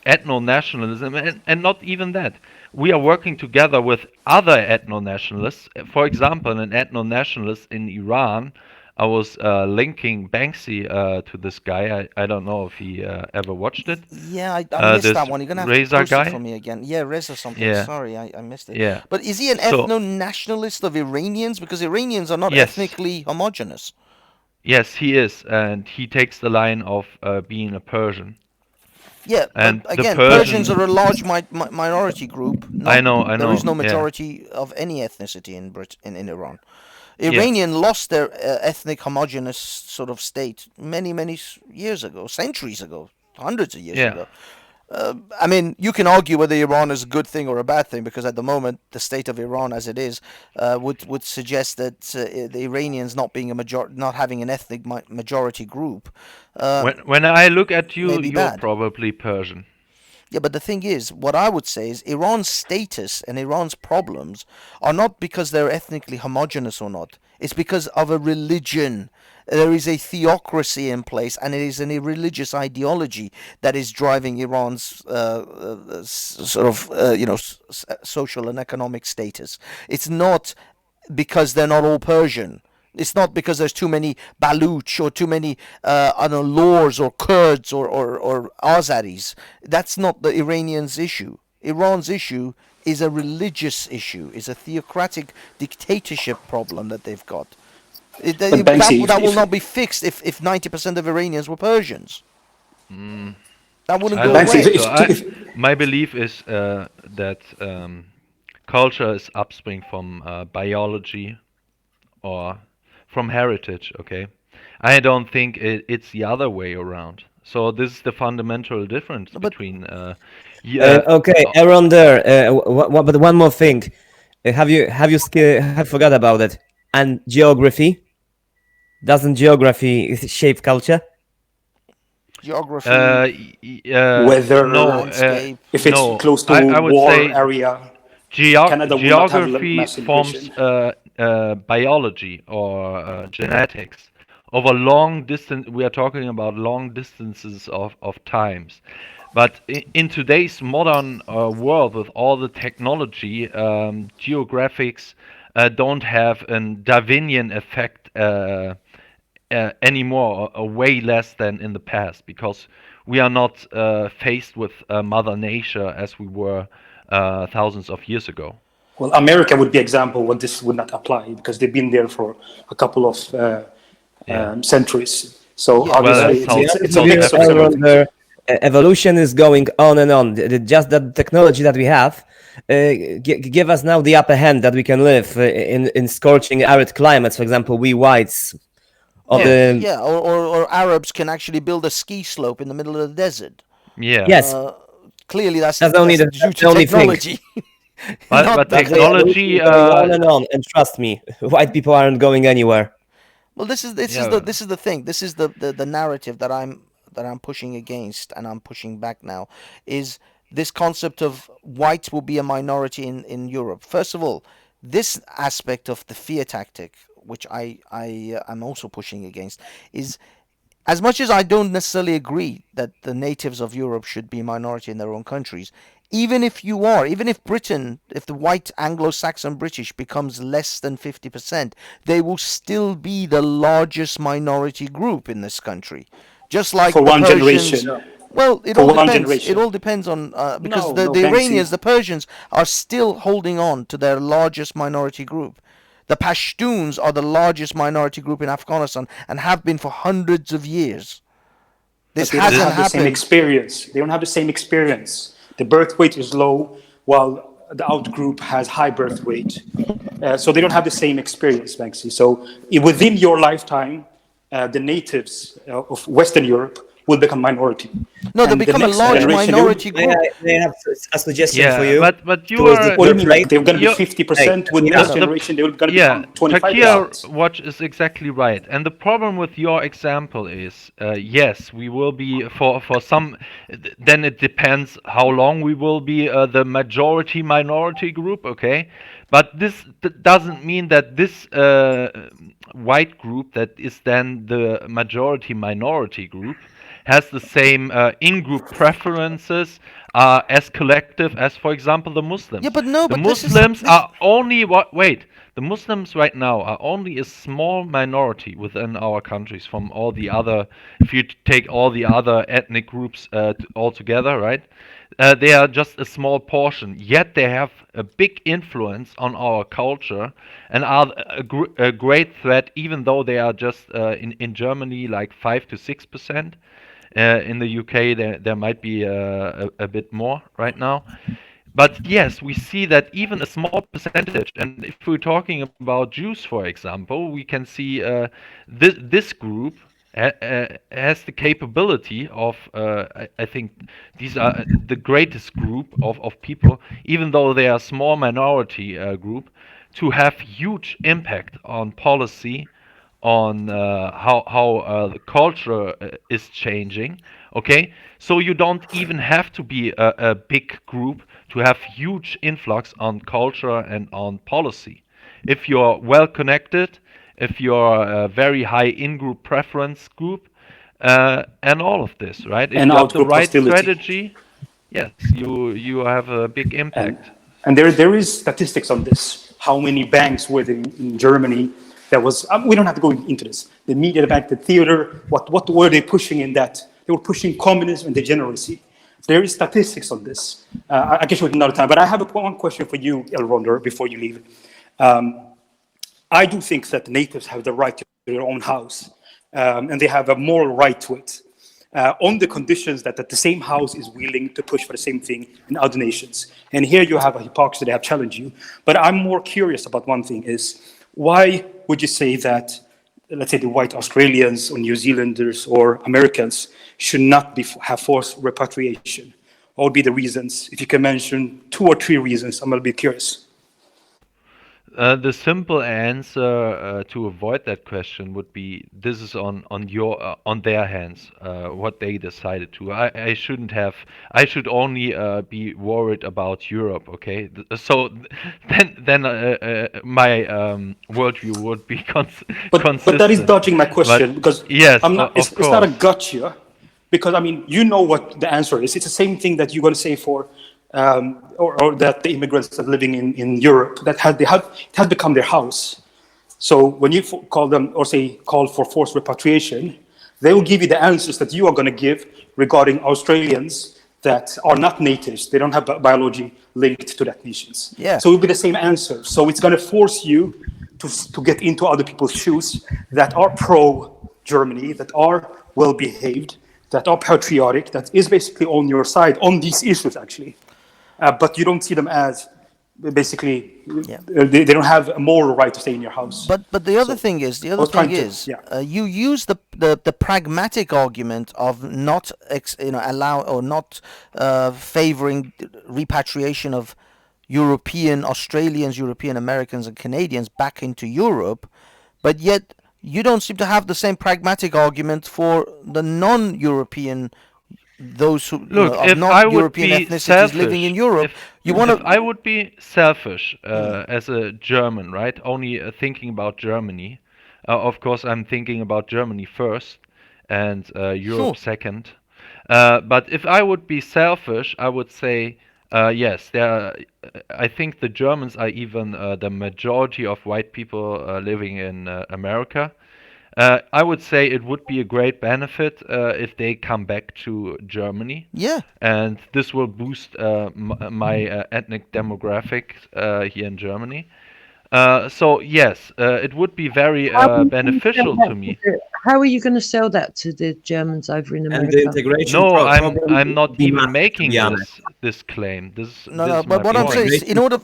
ethno-nationalism, and not even that. We are working together with other ethno-nationalists. For example, an ethno-nationalist in Iran. I was linking Banksy to this guy. I don't know if he ever watched it. Yeah, I missed This that one. You're gonna have to Reza post it for guy. me again. Yeah, Reza something. Yeah, Sorry, I missed it. yeah. But is he an So ethno-nationalist of Iranians? Because Iranians are not yes, ethnically homogenous. yes, he is, and he takes the line of being a Persian. Yeah, but And the again, Persians Persian, are a large minority group. I Not know, I there is know, no yeah, majority of any ethnicity in in Iran. yeah, Iranian lost their ethnic homogeneous sort of state many years ago, centuries ago, hundreds of years yeah. ago. I mean, you can argue whether Iran is a good thing or a bad thing, because at the moment, the state of Iran as it is would suggest that the Iranians not being not having an ethnic majority group uh, When I look at may you, be you're bad. probably Persian. Yeah, but the thing is, what I would say is Iran's status and Iran's problems are not because they're ethnically homogenous or not. It's because of a religion. There is a theocracy in place, and it is a religious ideology that is driving Iran's sort of, social and economic status. It's not because they're not all Persian. It's not because there's too many Baluch or too many Lors or Kurds or Azaris. That's not the Iranians' issue. Iran's issue is a religious issue, is a theocratic dictatorship problem that they've got. But Banksy, That will not be fixed if 90% of Iranians were Persians. That wouldn't I go don't Banksy, away. think so. My belief is that culture is upspring from biology or from heritage. Okay, I don't think it's the other way around. So this is the fundamental difference But between. Yeah. Okay, Aaron there. But one more thing. Have you have forgot about it? And geography. Doesn't geography shape culture? geography, Weather, No, landscape. if it's no. close to I would war say area, Canada will not have geography mass forms immigration. biology or genetics over long distance. We are talking about long distances of times. But in today's modern world, with all the technology, geographics don't have a Darwinian effect anymore, or way less than in the past, because we are not faced with Mother Nature as we were thousands of years ago. Well, America would be example when this would not apply because they've been there for a couple of centuries. So Yeah, Well, obviously, South it's a South mix of Africa. several things. There, evolution is going on and on. Just that technology that we have give us now the upper hand that we can live in scorching arid climates. For example, we whites of the Yeah, or Arabs can actually build a ski slope in the middle of the desert. Yeah. yes, Clearly, that's that's only due that's to the only thing. technology. But Not but But the technology. evolution is going on and on, and trust me, white people aren't going anywhere. Well, this is Yeah. the thing. This is the narrative that I'm pushing against, and I'm pushing back now. Is this concept of whites will be a minority in Europe? First of all, this aspect of the fear tactic, which I am also pushing against, is as much as I don't necessarily agree that the natives of Europe should be a minority in their own countries, even if Britain, if the white Anglo-Saxon British becomes less than 50%, they will still be the largest minority group in this country. Just like For the one Persians. generation. Well, it For all one depends. generation. It all depends on because No, the Banksy. Iranians, the Persians, are still holding on to their largest minority group. The Pashtuns are the largest minority group in Afghanistan and have been for hundreds of years. This But they don't hasn't have the same happened. experience. They don't have the same experience. The birth weight is low, while the out group has high birth weight. So they don't have the same experience, Banksy. So within your lifetime, the natives of Western Europe will become minority. No, they And the become a next large generation, minority group. May I have a suggestion Yeah, for you? but you Towards are. the What do you mean? Like they're going to be You're- 50% with Hey, next yeah. generation? They're going to Yeah, become 25%. Takia Watch is exactly right. And the problem with your example is, yes, we will be for some. Then it depends how long we will be the majority minority group. Okay, but this doesn't mean that this white group that is then the majority minority group has the same in-group preferences, as collective as, for example, the Muslims. Yeah, but no, The but this is Muslims this. are only wait. The Muslims right now are only a small minority within our countries from all the other. If you take all the other ethnic groups all together, right? They are just a small portion, yet they have a big influence on our culture and are a great threat, even though they are just in Germany like 5 to 6%. In the UK, there might be a bit more right now. But yes, we see that even a small percentage, and if we're talking about Jews, for example, we can see this group has the capability of, I think these are the greatest group of people, even though they are a small minority group, to have huge impact on policy, on how the culture is changing. Okay, so you don't even have to be a big group to have huge influx on culture and on policy. If you're well connected, if you're a very high in-group preference group, and all of this, right? If And you have the out-group right hostility. strategy, yes, you have a big impact. And there is statistics on this. How many banks were there in Germany? That was we don't have to go into this. The media, the theater. What were they pushing in that? They were pushing communism and degeneracy. There is statistics on this. I guess we have another time. But I have one question for you, Elronder, before you leave. I do think that the natives have the right to their own house, and they have a moral right to it, on the conditions that the same house is willing to push for the same thing in other nations. And here you have a hypocrisy. They have challenged you. But I'm more curious about one thing is, why would you say that, let's say, the white Australians or New Zealanders or Americans should not have forced repatriation? What would be the reasons? If you can mention 2 or 3 reasons, I'm a little bit curious. The simple answer to avoid that question would be this is on their hands, what they decided to. I should only be worried about Europe. Okay, so then my worldview would be consistent. But that is dodging my question, because yes, it's not a gotcha, because I mean, you know what the answer is. It's the same thing that you're going to say for or that the immigrants that are living in Europe, that it has become their house. So when you call them or say call for forced repatriation, they will give you the answers that you are going to give regarding Australians that are not natives. They don't have biology linked to that nations. Yeah. So it will be the same answer. So it's going to force you to get into other people's shoes that are pro-Germany, that are well-behaved, that are patriotic, that is basically on your side on these issues, actually. But you don't see them as basically, they don't have a moral right to stay in your house. But the other thing is, you use the pragmatic argument of not favoring repatriation of European Australians, European Americans, and Canadians back into Europe, but yet you don't seem to have the same pragmatic argument for the non-European. Those who if not I would European be ethnicities selfish, living in Europe, if I would be selfish as a German, right? Only thinking about Germany. Of course, I'm thinking about Germany first and Europe second. But if I would be selfish, I would say yes. I think the Germans are even the majority of white people living in America. I would say it would be a great benefit if they come back to Germany. Yeah. And this will boost my ethnic demographic here in Germany. So yes, it would be very beneficial to me. How are you going to sell that to the Germans over in America? And the integration No, problem I'm not would be even massive, making to be honest. this claim. But what I'm saying is, in order,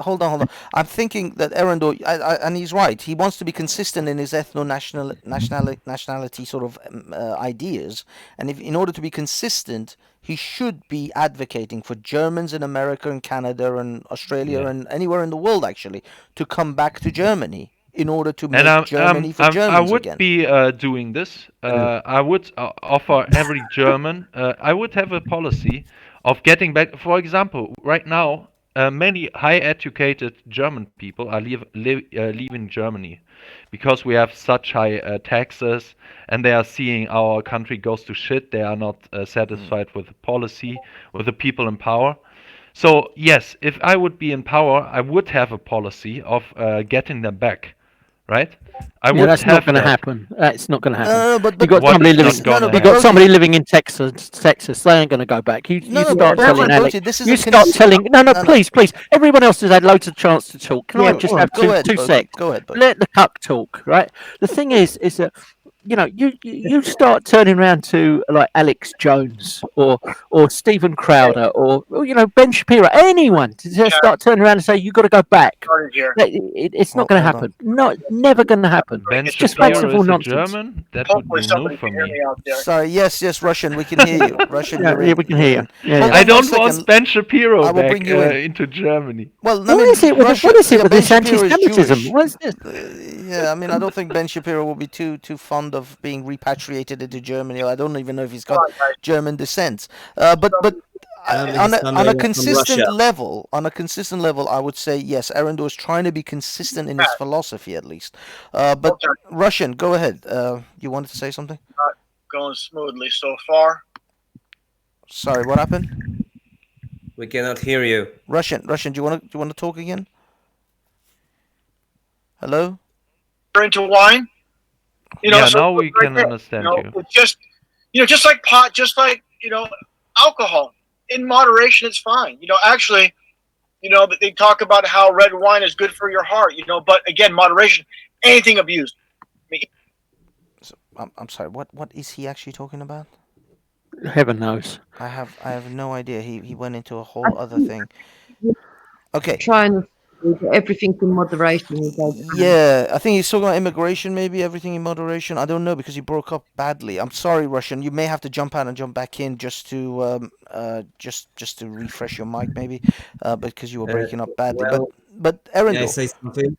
hold on. I'm thinking that Erendor, and he's right. He wants to be consistent in his nationality sort of ideas, and in order to be consistent, he should be advocating for Germans in America and Canada and Australia and anywhere in the world actually to come back to Germany in order to make Germany for Germans I would again. be doing this. I would offer every German. I would have a policy of getting back. For example, right now many high-educated German people are leaving Germany because we have such high taxes, and they are seeing our country goes to shit. They are not satisfied with the policy, with the people in power. So yes, if I would be in power, I would have a policy of getting them back, right? I Yeah, would that's not have going to that. happen. That's not going to happen. No, You got What somebody is living. not gonna You got happen? somebody living in Texas. They ain't going to go back. You No, start telling Alex. Boaty, this is You a start telling. No, no. please. Everyone else has had loads of chance to talk. Can I Yeah, just go on. have Go ahead, two Boaty. secs? Go ahead, Boaty. Let the cuck talk, right? The thing is that you start turning around to like Alex Jones or Stephen Crowder or Ben Shapiro, anyone to just start turning around and say you got to go back. Started here. It's not going to Hold on. happen. Never going to happen. Ben It's just fanciful Shapiro is a nonsense. German. That would Hopefully be new somebody for can hear me. me out there. Sorry, yes, Russian, we can hear you. Russian, Yeah, you're yeah, in. we can you're hear you. in. Yeah, Hold yeah. I on 1 don't second. want Ben Shapiro I will back bring you in. into Germany. Well, What is it with Russia, what is it yeah, with Ben this Shapiro is anti-Semitism? Jewish. What is this? Yeah, I mean, I don't think Ben Shapiro will be too fond of being repatriated into Germany. I don't even know if he's got German descent. But on a consistent level, I would say yes. Arendor is trying to be consistent in his philosophy, at least. But Russian, go ahead. You wanted to say something? Not going smoothly so far. Sorry, what happened? We cannot hear you. Russian, do you want to talk again? Hello? You're into wine. Yeah, so now we right can there, understand you. It's just like pot, just like alcohol. In moderation, it's fine. Actually, they talk about how red wine is good for your heart. But again, moderation. Anything abused. So, I'm sorry. What is he actually talking about? Heaven knows. I have no idea. He went into a whole other thing. Okay. Trying to do everything in moderation. He goes, Yeah, I think he's talking about immigration, maybe everything in moderation. I don't know because he broke up badly. I'm sorry, Russian. You may have to jump out and jump back in just to just to refresh your mic, maybe, because you were breaking up badly. But Erendel, May I say something?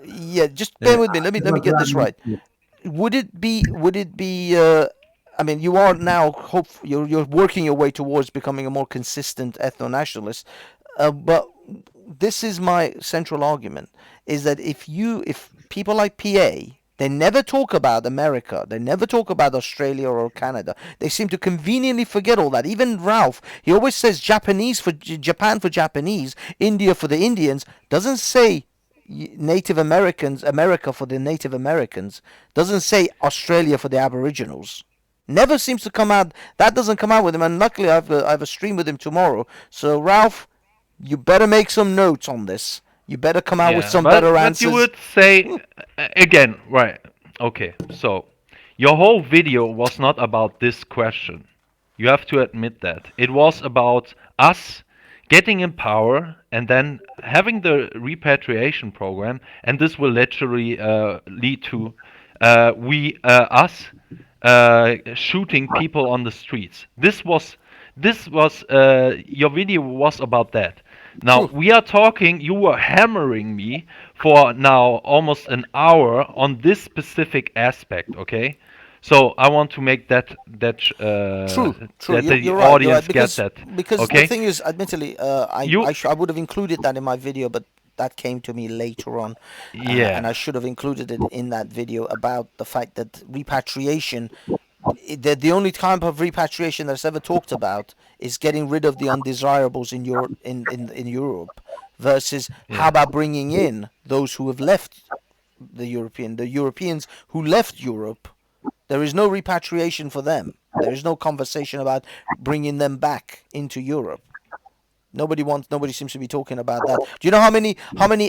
yeah, just bear with me. Let me get this right. Would it be? I mean, you are now you're working your way towards becoming a more consistent ethno-nationalist, but this is my central argument: is that if people like PA, they never talk about America, they never talk about Australia or Canada. They seem to conveniently forget all that. Even Ralph, he always says Japanese for Japan for Japanese, India for the Indians. Doesn't say Native Americans, America for the Native Americans. Doesn't say Australia for the Aboriginals. Never seems to come out. That doesn't come out with him. And luckily, I have a stream with him tomorrow. So Ralph, you better make some notes on this. You better come out with some better answers. But you would say again, right? Okay, so your whole video was not about this question. You have to admit that it was about us getting in power and then having the repatriation program, and this will literally lead to us shooting people on the streets. This was your video was about that. Now we are talking. You were hammering me for now almost an hour on this specific aspect. Okay, so I want to make that True. that the You're right, audience because, gets that. Because Okay? the thing is, admittedly, I would have included that in my video, but that came to me later on. Yeah. And I should have included it in that video about the fact that repatriation, the only type of repatriation that's ever talked about is getting rid of the undesirables in Europe, versus how about bringing in those who have left the Europeans who left Europe. There is no repatriation for them. There is no conversation about bringing them back into Europe. Nobody seems to be talking about that. Do you know how many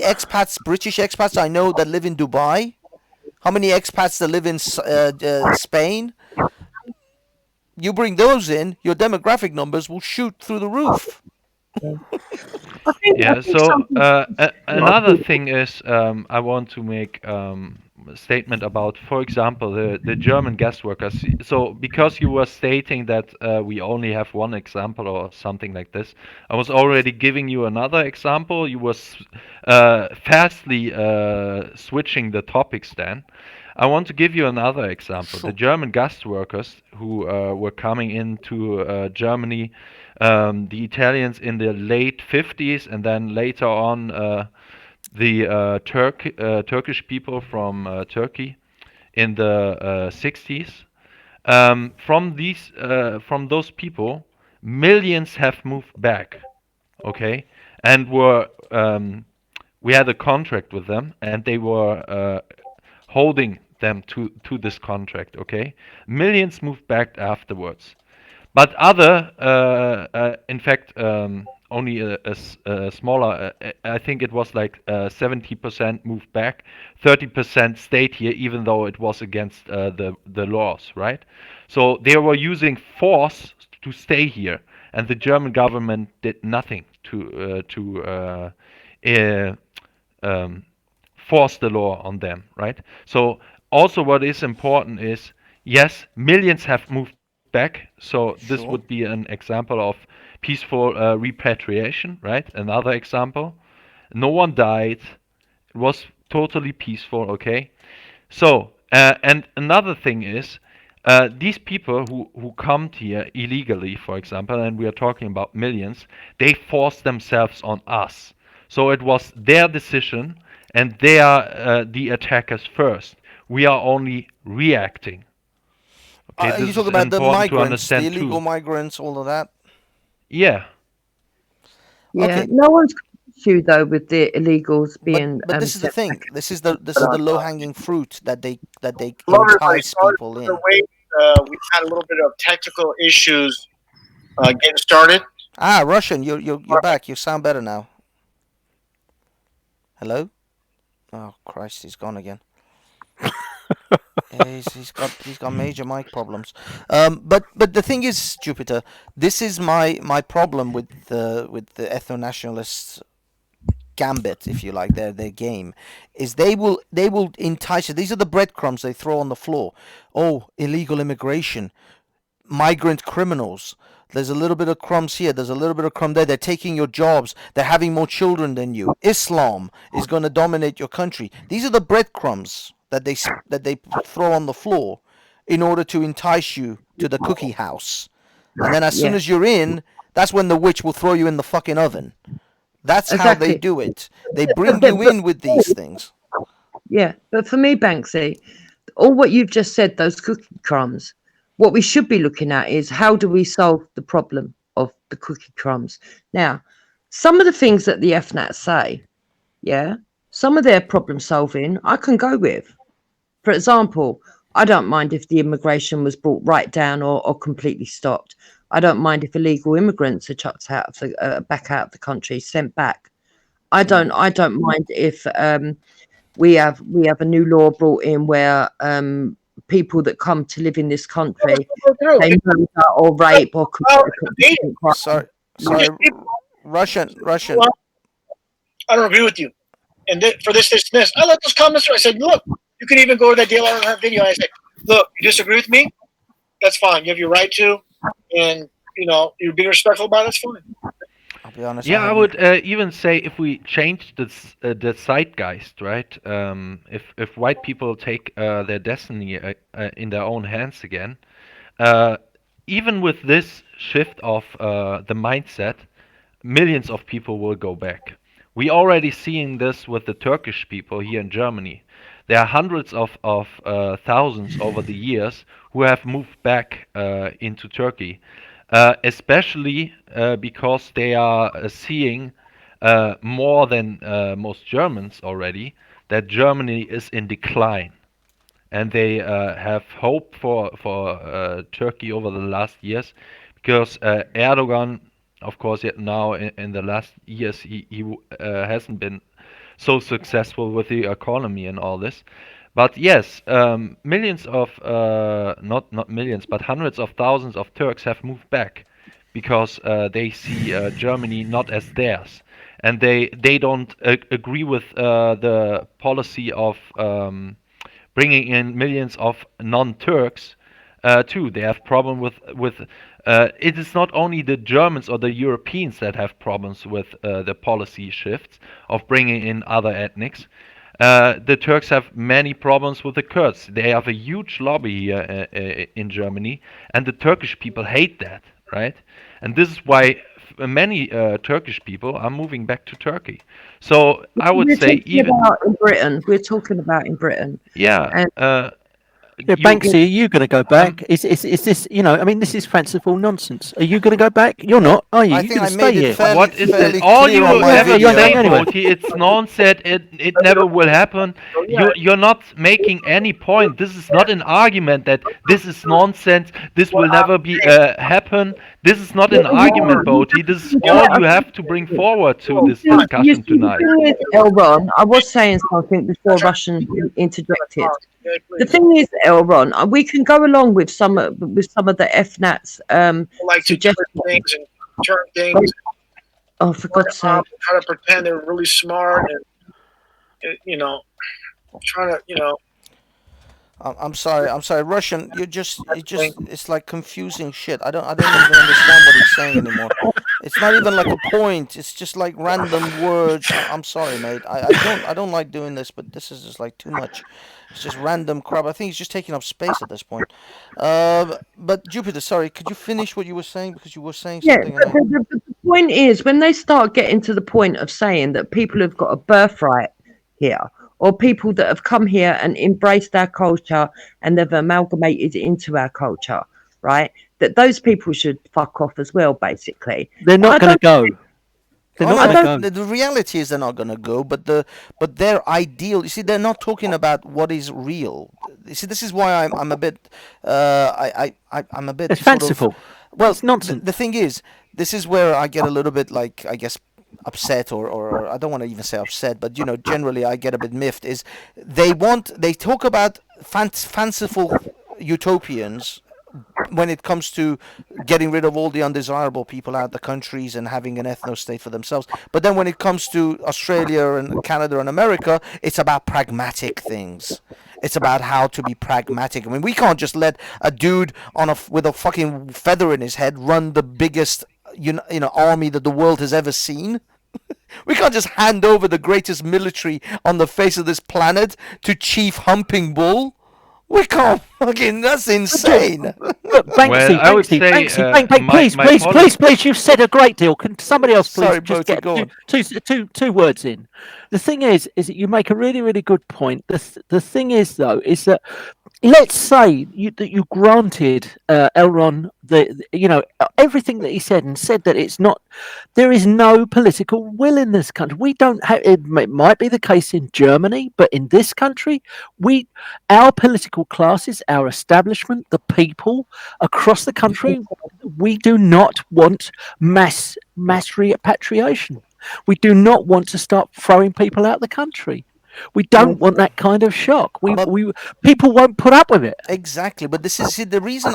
expats, British expats I know that live in Dubai? How many expats that live in Spain? You bring those in, your demographic numbers will shoot through the roof. Yeah. So another thing is I want to make a statement about, for example, the German guest workers. So because you were stating that we only have one example or something like this, I was already giving you another example. You were fastly switching the topics then. I want to give you another example. Sure. The German guest workers who were coming into Germany The Italians in the late 50s, and then later on the Turkish people from Turkey in the 60s. From those people, millions have moved back, okay, and we had a contract with them, and they were holding them to this contract, okay. Millions moved back afterwards, but in fact, only a smaller, I think it was like 70% moved back, 30% stayed here, even though it was against the laws, right? So they were using force to stay here, and the German government did nothing to force the law on them, right? So also what is important is, yes, millions have moved back, so this Sure. would be an example of peaceful repatriation, right? Another example. No one died. It was totally peaceful, okay? So, and another thing is, these people who come here illegally, for example, and we are talking about millions, they forced themselves on us. So it was their decision, and they are the attackers first. We are only reacting. Okay, You this talk is about the important to migrants, the understand illegal too. migrants, all of that. Yeah. Yeah, Okay. no one's got an issue though with the illegals But being this is the sent thing. back. This is the low hanging fruit that they Hello, everybody. entice Sorry people for the in. wait. We had a little bit of technical issues getting started. Ah, Russian, you're back. You sound better now. Hello? Oh Christ, he's gone again. Yeah, he's got major mic problems. But the thing is, Jupiter, this is my problem with the ethno-nationalists gambit, if you like, their game, is they will entice you. These are the breadcrumbs they throw on the floor. Oh, illegal immigration, migrant criminals. There's a little bit of crumbs here. There's a little bit of crumb there. They're taking your jobs. They're having more children than you. Islam is going to dominate your country. These are the breadcrumbs that they throw on the floor in order to entice you to the cookie house. And then as soon Yeah. as you're in, that's when the witch will throw you in the fucking oven. That's how they Exactly. do it. They bring But- you in with these things. Yeah, but for me, Banksy, all what you've just said, those cookie crumbs, what we should be looking at is how do we solve the problem of the cookie crumbs? Now, some of the things that the FNAT say, yeah, some of their problem solving I can go with. For example, I don't mind if the immigration was brought right down or completely stopped. I don't mind if illegal immigrants are chucked out of the back out of the country, sent back. I don't mind if we have a new law brought in where people that come to live in this country, they murder or rape or commit crime. Sorry, Russian. Well, I don't agree with you. And for this, I let those comments through. I said, look, you can even go to that DLR video. I said, look, you disagree with me? That's fine. You have your right to. And, you're being respectful about it. That's fine. I'll be honest. Yeah, I would even say if we change the zeitgeist, right? If white people take their destiny in their own hands again, even with this shift of the mindset, millions of people will go back. We already seeing this with the Turkish people here in Germany. There are hundreds of thousands over the years who have moved back into Turkey. Especially because they are seeing more than most Germans already that Germany is in decline, and they have hope for Turkey over the last years because Erdogan, of course, yet now in the last years he hasn't been so successful with the economy and all this. But yes, millions of not millions, but hundreds of thousands of Turks have moved back because they see Germany not as theirs, and they don't agree with the policy of bringing in millions of non-Turks too. They have problem with. It is not only the Germans or the Europeans that have problems with the policy shifts of bringing in other ethnics. The Turks have many problems with the Kurds. They have a huge lobby here in Germany, and the Turkish people hate that, right? and this is why many Turkish people are moving back to Turkey. So I would We're say talking even about in Britain. We're talking about in Britain. yeah. And Yeah, You, Banksy, are you going to go back? Is this, I mean, this is fanciful nonsense. Are you going to go back? You're not, are you? I You're think going I to stay made it here. fairly, what is fairly it? All clear you on my ever video. say, Anyway. Boti, it's nonsense. It never will happen. You're not making any point. This is not an argument that this is nonsense. This will never be happen. This is not an argument, Boti. This is all you have to bring forward to this you discussion see, the tonight. thing is, Elron, I was saying something before Russian interjected. The thing is, Elron, we can go along with some of the FNAT's Like to turn suggestions. things and turn things. Oh, for God's sake! Try to pretend they're really smart and trying to I'm sorry, Russian. It's like confusing shit. I don't even understand what he's saying anymore. It's not even like a point. It's just like random words. I'm sorry, mate. I don't like doing this, but this is just like too much. It's just random crap. I think he's just taking up space at this point. But Jupiter, sorry, could you finish what you were saying, because you were saying Yeah, something? but the point is, when they start getting to the point of saying that people have got a birthright here, or people that have come here and embraced our culture and they've amalgamated it into our culture, right? That those people should fuck off as well, basically. They're not I going to don't- go. They're Oh, not no, going to go. the reality is they're not gonna go, but their ideal. You see, they're not talking about what is real. You see, this is why I'm a bit. I'm a bit. It's sort of- fanciful. well, It's nonsense. The thing is, this is where I get a little bit like, I guess, upset, or I don't want to even say upset, but generally I get a bit miffed. Is they talk about fanciful utopians when it comes to getting rid of all the undesirable people out of the countries and having an ethno-state for themselves. But then when it comes to Australia and Canada and America, it's about pragmatic things. It's about how to be pragmatic. I mean, we can't just let a dude with a fucking feather in his head run the biggest army that the world has ever seen. We can't just hand over the greatest military on the face of this planet to Chief Humping Bull. We can't fucking. That's insane. Look, Banksy, Well, I would Banksy, say, Banksy, please, you've said a great deal. Can somebody else please Sorry, just Boti, get go on. two words in? The thing is that you make a really, really good point. The thing is, though, is that let's say that you granted Elron everything that he said, and said that it's not. There is no political will in this country. We don't have. It might be the case in Germany, but in this country, our political classes, our establishment, the people across the country, we do not want mass repatriation. We do not want to start throwing people out of the country. We don't want that kind of shock. People won't put up with it. Exactly, but this is the reason.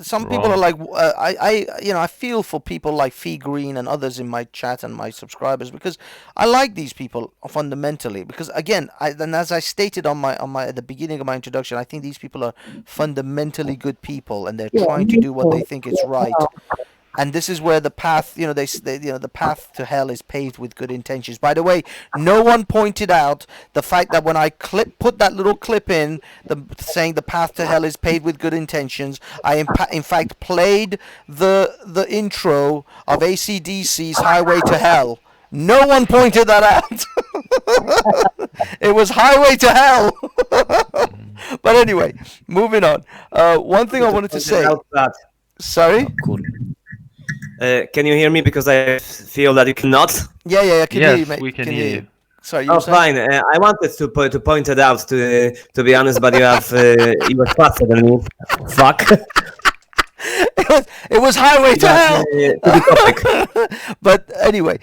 Some people are like, I feel for people like Fee Green and others in my chat and my subscribers, because I like these people fundamentally. Because again, and as I stated at the beginning of my introduction, I think these people are fundamentally good people, and they're trying to do what they think is right. And this is where the path, the path to hell is paved with good intentions. By the way, no one pointed out the fact that when I put that little clip in, saying the path to hell is paved with good intentions, I in fact played the intro of AC/DC's Highway to Hell. No one pointed that out. It was Highway to Hell. But anyway, moving on. One thing I wanted to say. Sorry? Can you hear me? Because I feel that you cannot. Yeah, I can hear you, mate. We can hear you. Sorry, you were saying? Fine. I wanted to point it out to be honest, but you were faster than me. Fuck. It was Highway to Hell. But anyway,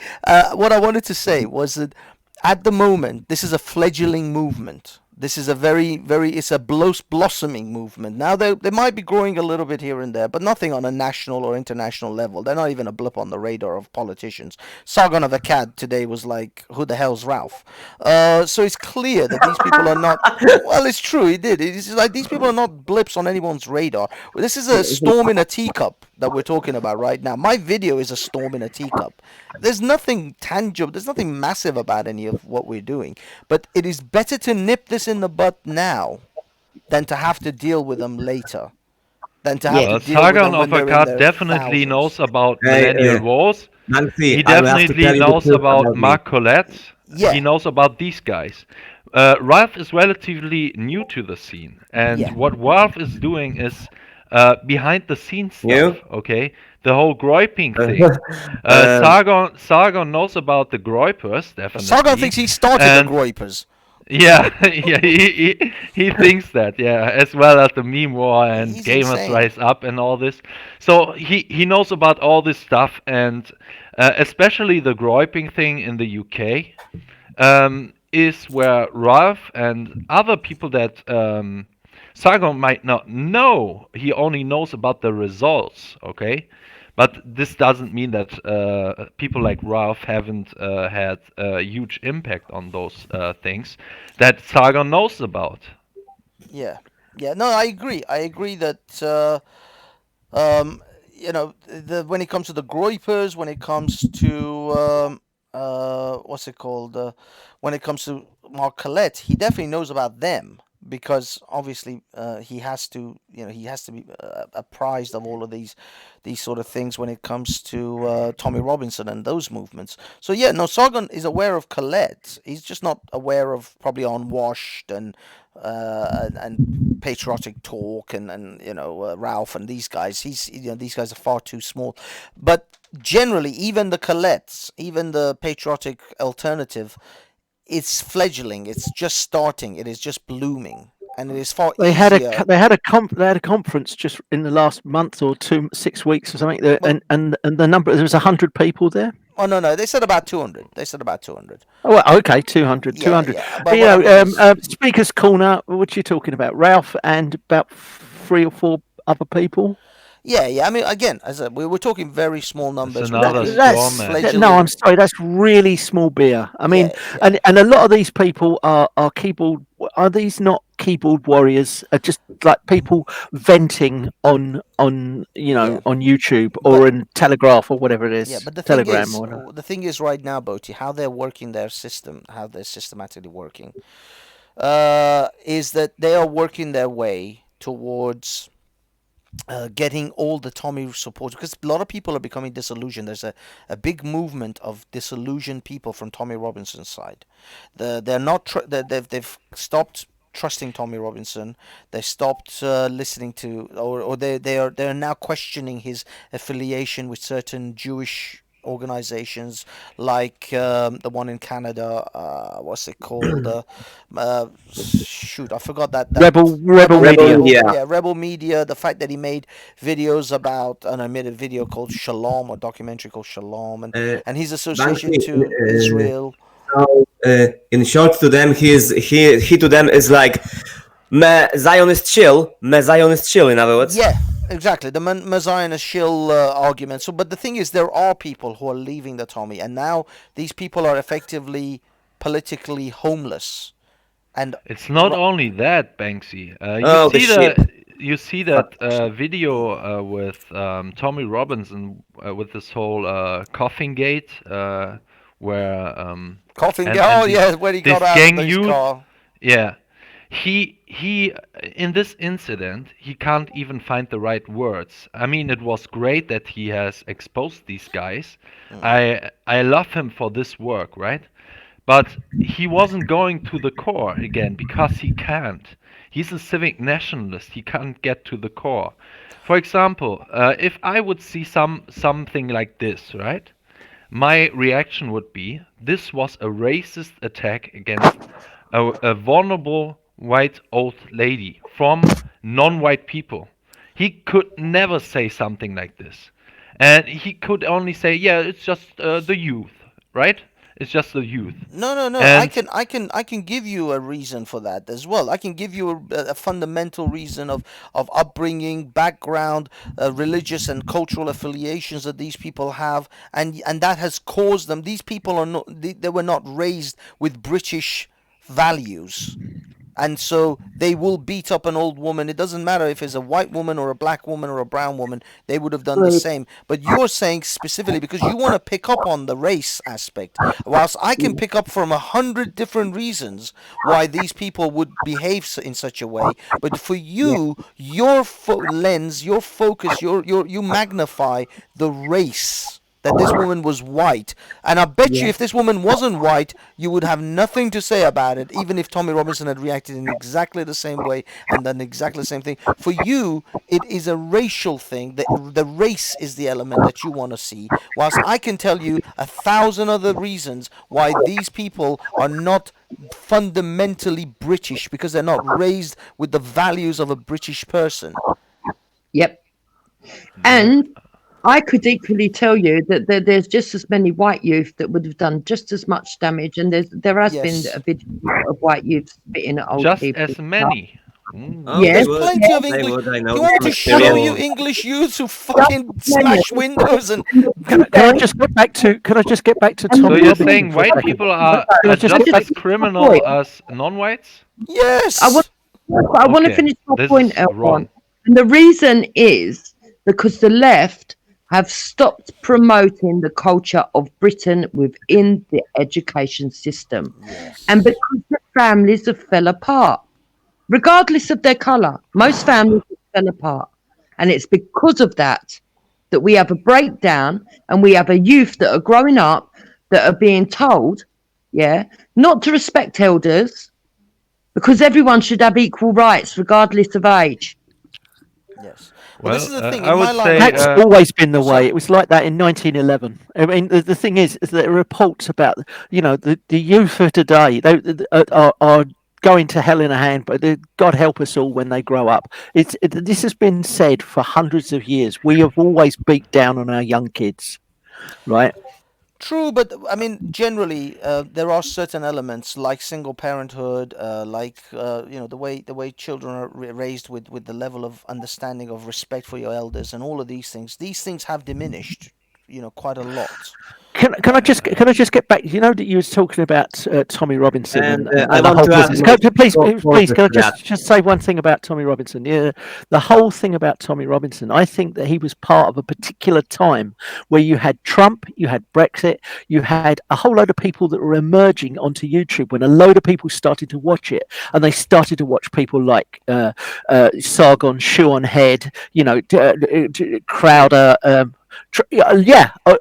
what I wanted to say was that at the moment, this is a fledgling movement. This is a it's a blossoming movement. Now they might be growing a little bit here and there, but nothing on a national or international level. They're not even a blip on the radar of politicians. Sargon of Akkad today was like, who the hell's Ralph? So it's clear that these people are not. Well, it's true. He did. It's like these people are not blips on anyone's radar. This is a storm in a teacup that we're talking about right now. My video is a storm in a teacup. There's nothing tangible. There's nothing massive about any of what we're doing. But it is better to nip this in the butt now than to have to deal with them later. than to have Yeah. to deal with Sargon them when of they're in Akkad their definitely thousands. knows about Hey, millennial wars. Nancy, He I will have to definitely tell you the knows truth about about me. Mark Collette. Yeah. He knows about these guys. Ralph is relatively new to the scene, and Yeah. what Ralph is doing is behind the scenes stuff. You? Okay, the whole groiping thing. Sargon knows about the groipers definitely. Sargon thinks he started and the Groipers. yeah, yeah, he thinks that, yeah, as well as the meme war and He's Gamers insane. Rise Up and all this. So he knows about all this stuff, and especially the groiping thing in the UK is where Ralph and other people that Sargon might not know. He only knows about the results, okay? But this doesn't mean that people like Ralph haven't had a huge impact on those things that Sargon knows about. Yeah, yeah. No, I agree. I agree that when it comes to the Groipers, when it comes to what's it called? When it comes to Mark Collette, he definitely knows about them because obviously he has to, he has to be apprised of all of these sort of things when it comes to Tommy Robinson and those movements. So yeah, no, Sargon is aware of Collette. He's just not aware of probably Unwashed and patriotic talk and Ralph and these guys. These guys are far too small. But generally, even the Collettes, even the patriotic alternative, it's fledgling. It's just starting. It is just blooming, and it is far They easier. had a conference just in the last month or 6 weeks or something, and the number, there was 100 people there. Oh no, they said about 200. They said about 200. Oh, well, okay, 200. Yeah, 200. yeah, but what I mean Speaker's Corner. What you talking about? Ralph and about 3 or 4 other people. Yeah. I mean, again, as we were talking very small numbers. another That's straw man. fledgling. No, I'm sorry. That's really small beer. I mean, Yeah. and a lot of these people are keyboard. Are these not keyboard warriors? Are just like people venting on on YouTube or in Telegraph or whatever it is. Yeah, but the Telegram thing is, or whatever. the thing is right now, Boti, how they're working their system, how they're systematically working, is that they are working their way towards getting all the Tommy supporters, because a lot of people are becoming disillusioned. There's a big movement of disillusioned people from Tommy Robinson's side. They're not they've stopped trusting Tommy Robinson. They stopped listening to, or they're now questioning his affiliation with certain Jewish organizations, like the one in Canada. What's it called? Shoot, I forgot that. Rebel Media. Yeah, Rebel Media. The fact that he made videos about, and I made a video called Shalom, or documentary called Shalom, and his association Banksy, to Israel. In short, to them, he to them is like, me Zionist chill, in other words. Yeah, exactly. The Messiah shill argument. So, but the thing is, there are people who are leaving the Tommy, and now these people are effectively politically homeless. And It's not only that, Banksy. Oh, the shit. You see that video with Tommy Robinson with this whole coughing gate, where coughing. and Oh the- yeah, when he got this out gang of his youth- car. yeah, he in this incident he can't even find the right words. I mean, it was great that he has exposed these guys. I love him for this work, right? But he wasn't going to the core again because he can't. He's a civic nationalist. He can't get to the core. For example, if I would see something like this, right? My reaction would be, this was a racist attack against a vulnerable white old lady from non-white people. He could never say something like this. And he could only say, yeah, it's just the youth, right? It's just the youth. No. And- I can give you a reason for that as well. I can give you a fundamental reason of upbringing, background, religious and cultural affiliations that these people have, and that has caused them. These people are not. They were not raised with British values, and so they will beat up an old woman. It doesn't matter if it's a white woman or a black woman or a brown woman, they would have done the same. But you're saying specifically because you want to pick up on the race aspect, whilst I can pick up from 100 different reasons why these people would behave in such a way. But for you, your lens, your focus, you magnify the race. That this woman was white, and I bet you if this woman wasn't white, you would have nothing to say about it, even if Tommy Robinson had reacted in exactly the same way and done exactly the same thing. For you, it is a racial thing. The race is the element that you want to see, whilst I can tell you 1,000 other reasons why these people are not fundamentally British, because they're not raised with the values of a British person. Yep. And I could equally tell you that there's just as many white youth that would have done just as much damage, and there has been a video of white youth spitting at old Just people. as many. Yes, There's plenty of English. Do you want me to show you English youths who fucking smash windows and? Can I just get back to Tommy So you're Robinson saying for a white second? people are Can I just just get as back- criminal as non-whites? Yes. I want to Okay, finish my this point, is Elron. wrong. And the reason is because the left have stopped promoting the culture of Britain within the education system. And because the families have fell apart, regardless of their colour, most families have fell apart. And it's because of that we have a breakdown, and we have a youth that are growing up that are being told, not to respect elders, because everyone should have equal rights regardless of age. Yes. Well, this is the thing. I in would my say, line, That's always been the way. It was like that in 1911. I mean, the thing is that there are reports about, the youth of today. They are going to hell in a hand, but God help us all when they grow up. This has been said for hundreds of years. We have always beat down on our young kids, right? True, but I mean, generally, there are certain elements like single parenthood, the way children are raised with the level of understanding of respect for your elders, and all of these things. These things have diminished, quite a lot. Can I just get back? You know that you was talking about Tommy Robinson and I the want whole to add business. Please, more can I to that. just say one thing about Tommy Robinson? Yeah, the whole thing about Tommy Robinson. I think that he was part of a particular time where you had Trump, you had Brexit, you had a whole load of people that were emerging onto YouTube when a load of people started to watch it, and they started to watch people like Sargon, Sean Head, Crowder.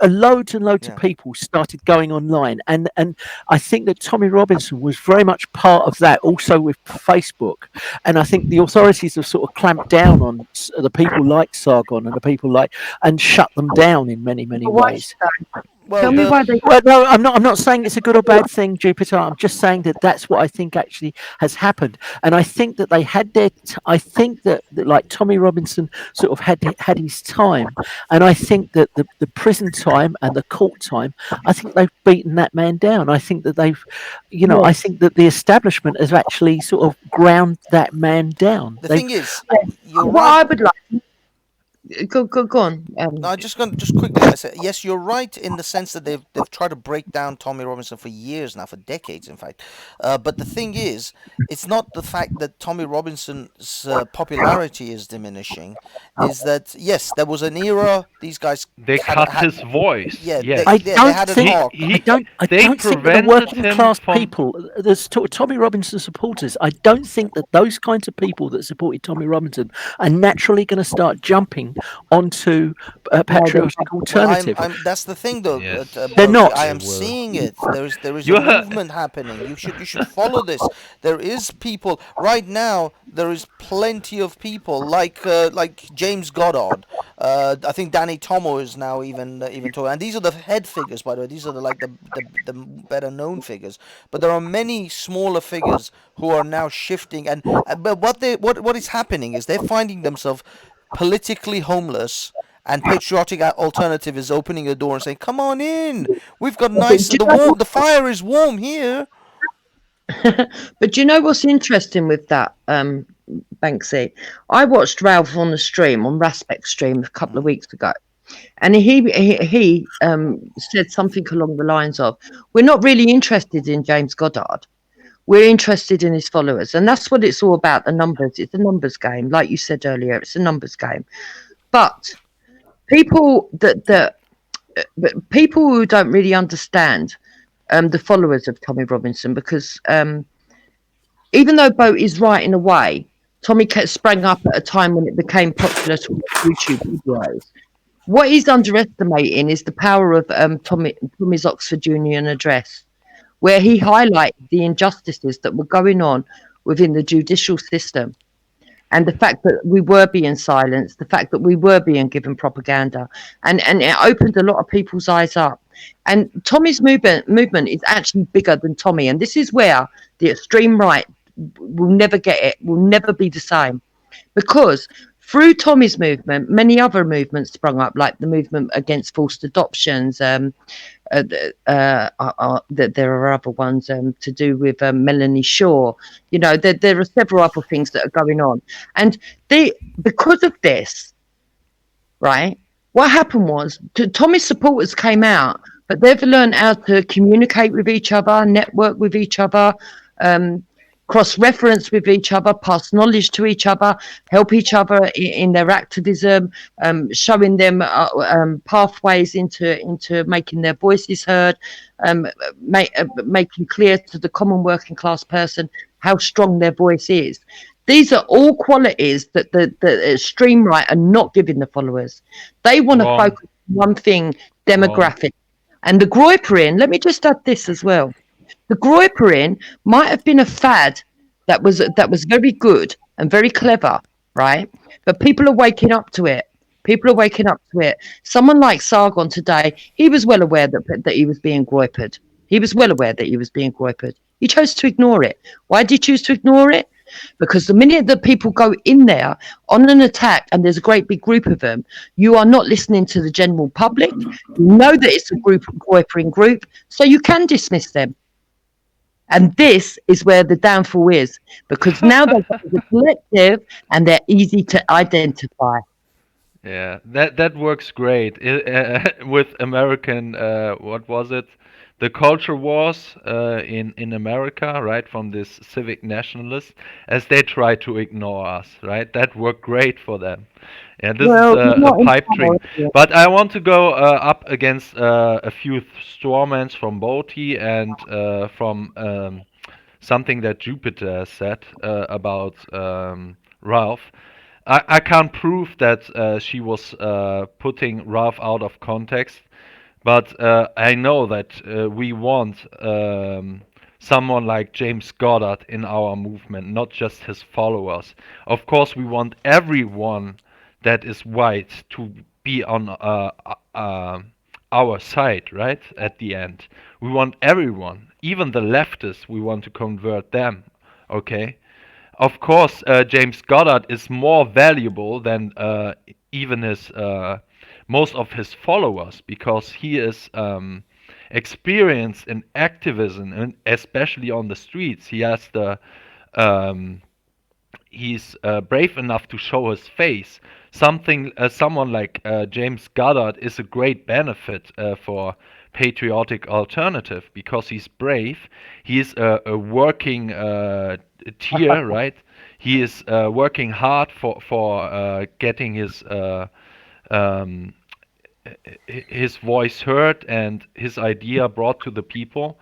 Loads and loads of people started going online, and I think that Tommy Robinson was very much part of that, also with Facebook. And I think the authorities have sort of clamped down on the people like Sargon and the people and shut them down in many ways. Tell me why they. Well, no, I'm not saying it's a good or bad thing, Jupiter. I'm just saying that that's what I think actually has happened, and I think that they had their. I think that like Tommy Robinson sort of had his time, and I think that the prison time and the court time, I think they've beaten that man down. I think that they've, I think that the establishment has actually sort of ground that man down. The thing is, you're What right. I would like. Go on. No, just quickly. I said yes. You're right in the sense that they've tried to break down Tommy Robinson for years now, for decades, in fact. But the thing is, it's not the fact that Tommy Robinson's popularity is diminishing. Is that yes, there was an era. These guys They cut his voice. Yeah, yes. I they don't had an think. arc. I don't think that the prevented working him class from- people, there's Tommy Robinson supporters. I don't think that those kinds of people that supported Tommy Robinson are naturally going to start jumping onto a patriotic alternative. That's the thing, though. Yes. They're Bertie, not. I am seeing it. There is You a ha- movement happening. You should follow this. There is people right now. There is plenty of people like James Goddard. I think Danny Tomo is now even talking. And these are the head figures, by the way. These are the better known figures. But there are many smaller figures who are now shifting. And but what is happening is they're finding themselves politically homeless, and patriotic alternative is opening a door and saying, "Come on in. We've got nice. The fire is warm here." But do you know what's interesting with that, Banksy? I watched Ralph on the stream, on Raspek's stream, a couple of weeks ago, and he said something along the lines of, "We're not really interested in James Goddard. we're interested in his followers, and that's what it's all about. The numbers. It's a numbers game, like you said earlier. It's a numbers game. But people people who don't really understand the followers of Tommy Robinson, because even though Bo is right in a way, Tommy sprang up at a time when it became popular to watch YouTube videos. What he's underestimating is the power of Tommy's Oxford Union address, where he highlighted the injustices that were going on within the judicial system, and the fact that we were being silenced, the fact that we were being given propaganda, and it opened a lot of people's eyes up. And Tommy's movement is actually bigger than Tommy, and this is where the extreme right will never get it, will never be the same, because through Tommy's movement, many other movements sprung up, like the movement against forced adoptions. There are other ones to do with Melanie Shaw. You know, there are several other things that are going on, and because of this, right? What happened was Tommy's supporters came out, but they've learned how to communicate with each other, network with each other, cross-reference with each other, pass knowledge to each other, help each other in their activism, showing them pathways into making their voices heard, making clear to the common working class person how strong their voice is. These are all qualities that the extreme right are not giving the followers. They want to focus on one thing, demographic. And the Groypering, let me just add this as well. The Groypering might have been a fad that was very good and very clever, right? But people are waking up to it. People are waking up to it. Someone like Sargon today, he was well aware that he was being groypered. He was well aware that he was being groypered. He chose to ignore it. Why did he choose to ignore it? Because the minute that people go in there on an attack and there's a great big group of them, you are not listening to the general public. You know that it's a groypering group, so you can dismiss them. And this is where the downfall is, because now they're the collective and they're easy to identify. Yeah, that works great with American. What was it? The culture wars in America, right? From this civic nationalists, as they try to ignore us, right? That worked great for them. Yeah, this is a pipe dream. But I want to go up against a few strawmans from Boti and from something that Jupiter said about Ralph. I can't prove that she was putting Ralph out of context, but I know that we want someone like James Goddard in our movement, not just his followers. Of course, we want everyone that is white to be on our side, right? At the end, we want everyone, even the leftists. We want to convert them. Okay. Of course, James Goddard is more valuable than even his most of his followers, because he is experienced in activism, and especially on the streets. He has the he's brave enough to show his face. Someone like James Goddard is a great benefit for Patriotic Alternative, because he's brave. He is a working tier, right? He is working hard for getting his voice heard and his idea brought to the people.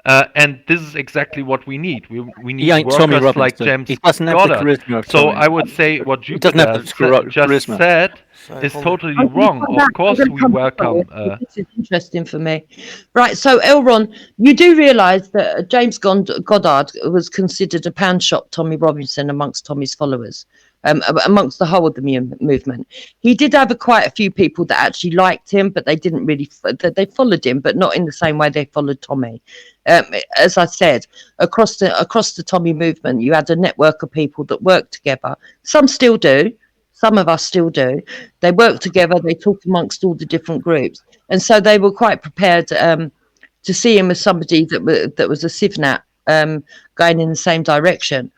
And this is exactly what we need. We need workers like James Goddard. So I would say what Jupiter just said is totally wrong. Of course, we welcome. This is interesting for me. Right, so Elron, you do realise that James Goddard was considered a pound shop Tommy Robinson amongst Tommy's followers. Amongst the whole of the movement, he did have quite a few people that actually liked him, but they didn't really. They followed him, but not in the same way they followed Tommy. As I said, across the Tommy movement, you had a network of people that worked together. Some still do. Some of us still do. They worked together. They talked amongst all the different groups, and so they were quite prepared to see him as somebody that was a civnat going in the same direction.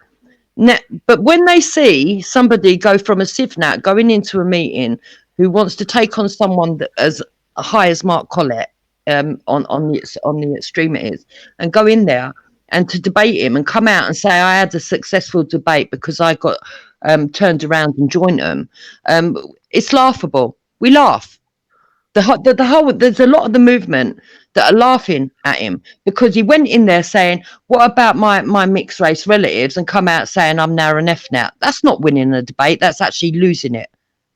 Now, but when they see somebody go from a civnat going into a meeting who wants to take on someone that as high as Mark Collett on the extreme it is, and go in there and to debate him and come out and say I had a successful debate because I got turned around and joined them, it's laughable. We laugh. The whole there's a lot of the movement that are laughing at him because he went in there saying, what about my mixed race relatives, and come out saying I'm now an F now. That's not winning the debate. That's actually losing it.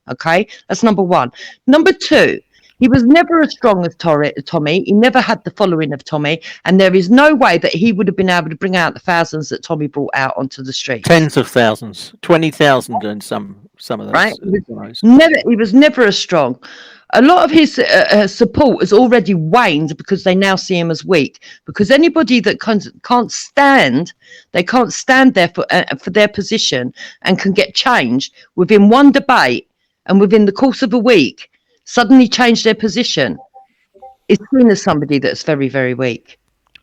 Okay, that's number one. Number two, he was never as strong as Tommy. He never had the following of Tommy, and there is no way that he would have been able to bring out the thousands that Tommy brought out onto the streets. Tens of thousands, 20,000 in some of those. Right? He was never as strong. A lot of his support has already waned because they now see him as weak. Because anybody that can't stand there for their position and can get changed within one debate and within the course of a week, suddenly change their position, is seen as somebody that's very, very weak.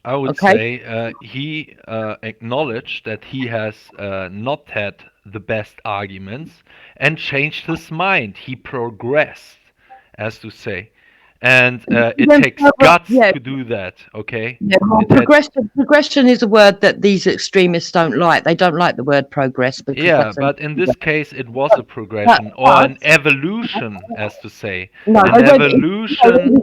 I would say he acknowledged that he has not had the best arguments and changed his mind. He progressed, as to say. And it takes guts to do that, okay? Yeah, progression is a word that these extremists don't like. They don't like the word progress. Yeah, but in this case, it was a progression or an evolution, as to say. No, an evolution.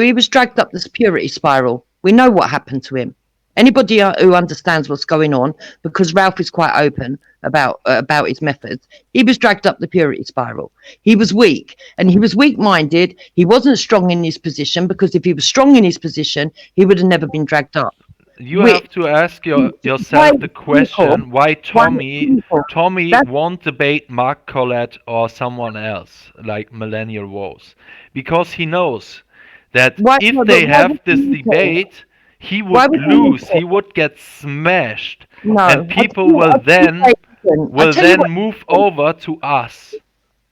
He was dragged up the purity spiral. We know what happened to him. Anybody who understands what's going on, because Ralph is quite open about his methods, he was dragged up the purity spiral. He was weak, and he was weak-minded. He wasn't strong in his position, because if he was strong in his position, he would have never been dragged up. You have to ask yourself the question why Tommy won't debate Mark Collett or someone else like Millennial Woes, because he knows that if they have this debate, he would lose. He would get smashed, and people will then move over to us.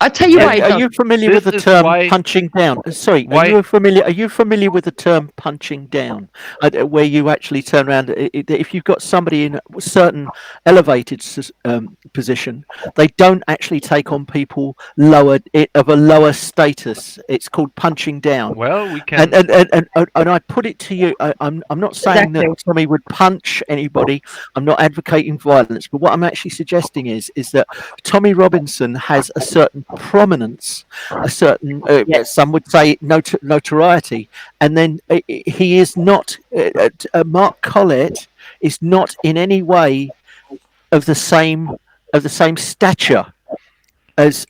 I tell you why. Are you familiar with the term punching down? Sorry, are you familiar with the term punching down, where you actually turn around? If you've got somebody in a certain elevated position, they don't actually take on people of a lower status. It's called punching down. Well, we can. And I put it to you. I'm not saying that Tommy would punch anybody. I'm not advocating violence, but what I'm actually suggesting is that Tommy Robinson has a certain prominence, a certain some would say notoriety, and then he is not Mark Collett is not in any way of the same stature as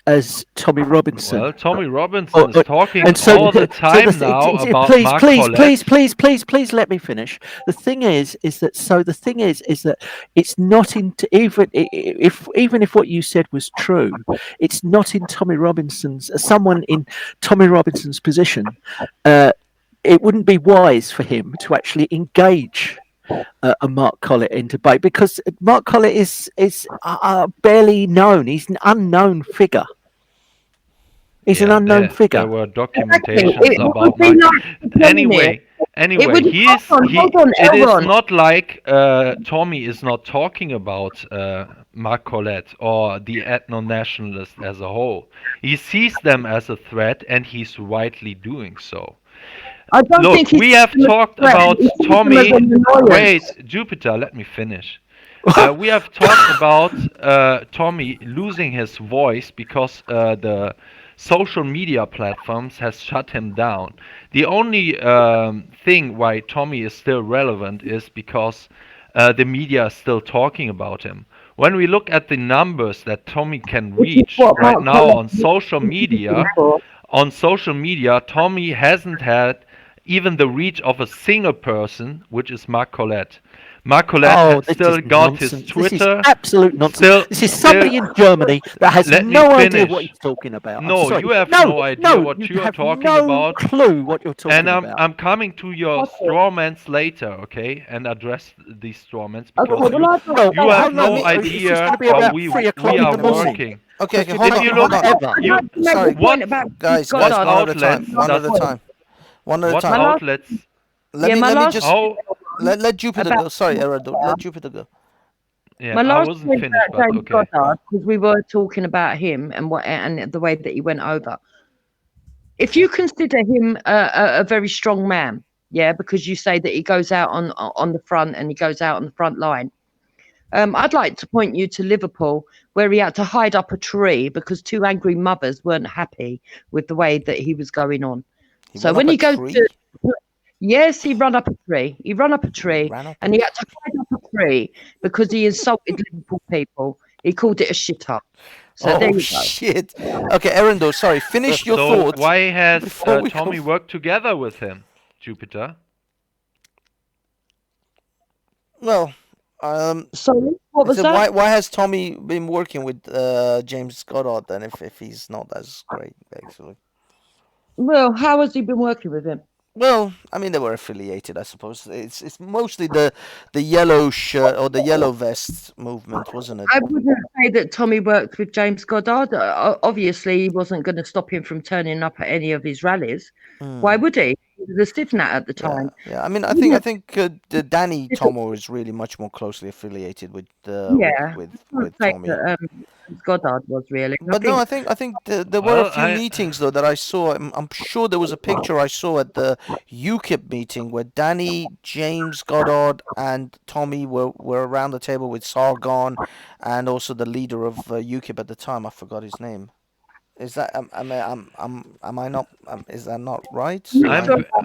Tommy Robinson. Well, Tommy Robinson is talking all the time about Mark Collett. Please let me finish. The thing is that it's not even if what you said was true, it's not in Tommy Robinson's. Someone in Tommy Robinson's position, it wouldn't be wise for him to actually engage a Mark Collett in debate, because Mark Collett is barely known. He's an unknown figure. He's an unknown figure. There were documentations about Mark. Anyway, it is not like Tommy is not talking about Mark Collett or the ethno-nationalists as a whole. He sees them as a threat, and he's rightly doing so. Look, we have talked about Tommy. Wait, Jupiter, let me finish. We have talked about Tommy losing his voice because the social media platforms has shut him down. The only thing why Tommy is still relevant is because the media is still talking about him. When we look at the numbers that Tommy can reach right now on social media, Tommy hasn't had even the reach of a single person, which is Mark Collett. Mark Collett still got his Twitter. This is absolute nonsense. This is somebody in Germany that has no idea what he's talking about. No, you have no idea what you are talking about. Clue what you're talking about. And I'm coming to your strawmans later, okay, and address these strawmans, because you have no idea how we are working. Okay, hold on. Sorry, guys, one at a time. What outlets? Let Jupiter go. Sorry, Erado. Let Jupiter go. Yeah, I wasn't finished, but okay. Because we were talking about him and the way that he went over. If you consider him a very strong man, Yeah, because you say that he goes out on the front and he goes out on the front line. I'd like to point you to Liverpool, where he had to hide up a tree because two angry mothers weren't happy with the way that he was going on. He So went when up he a goes tree? to, yes, he ran up a tree. He ran up a tree, ran up and he had to hide up a tree because he insulted Liverpool people. He called it a shit up. So there Oh you go. shit. Okay, Erendo, sorry. Finish your So thoughts. why has before we Tommy go- worked together with him, Jupiter? Well, Sorry, what was so that? why has Tommy been working with James Goddard then if he's not as great, basically? Well, how has he been working with him? Well, I mean they were affiliated, I suppose. It's mostly the yellow shirt or the yellow vest movement, wasn't it? I wouldn't say that Tommy worked with James Goddard. Obviously, he wasn't going to stop him from turning up at any of his rallies. Why would he? He was a stiff nat at the time. Yeah. I mean, I Yeah. think the Danny Tomo is really much more closely affiliated with Yeah, with I would say Tommy. that James Goddard was really. But no, I think there were Well, a few meetings though that I saw. I'm sure there was a picture I saw at the UKIP meeting where Danny, James Goddard, and Tommy were around the table with Sargon, and also the leader of UKIP at the time. I forgot his name. Is that am I not? Is that not right?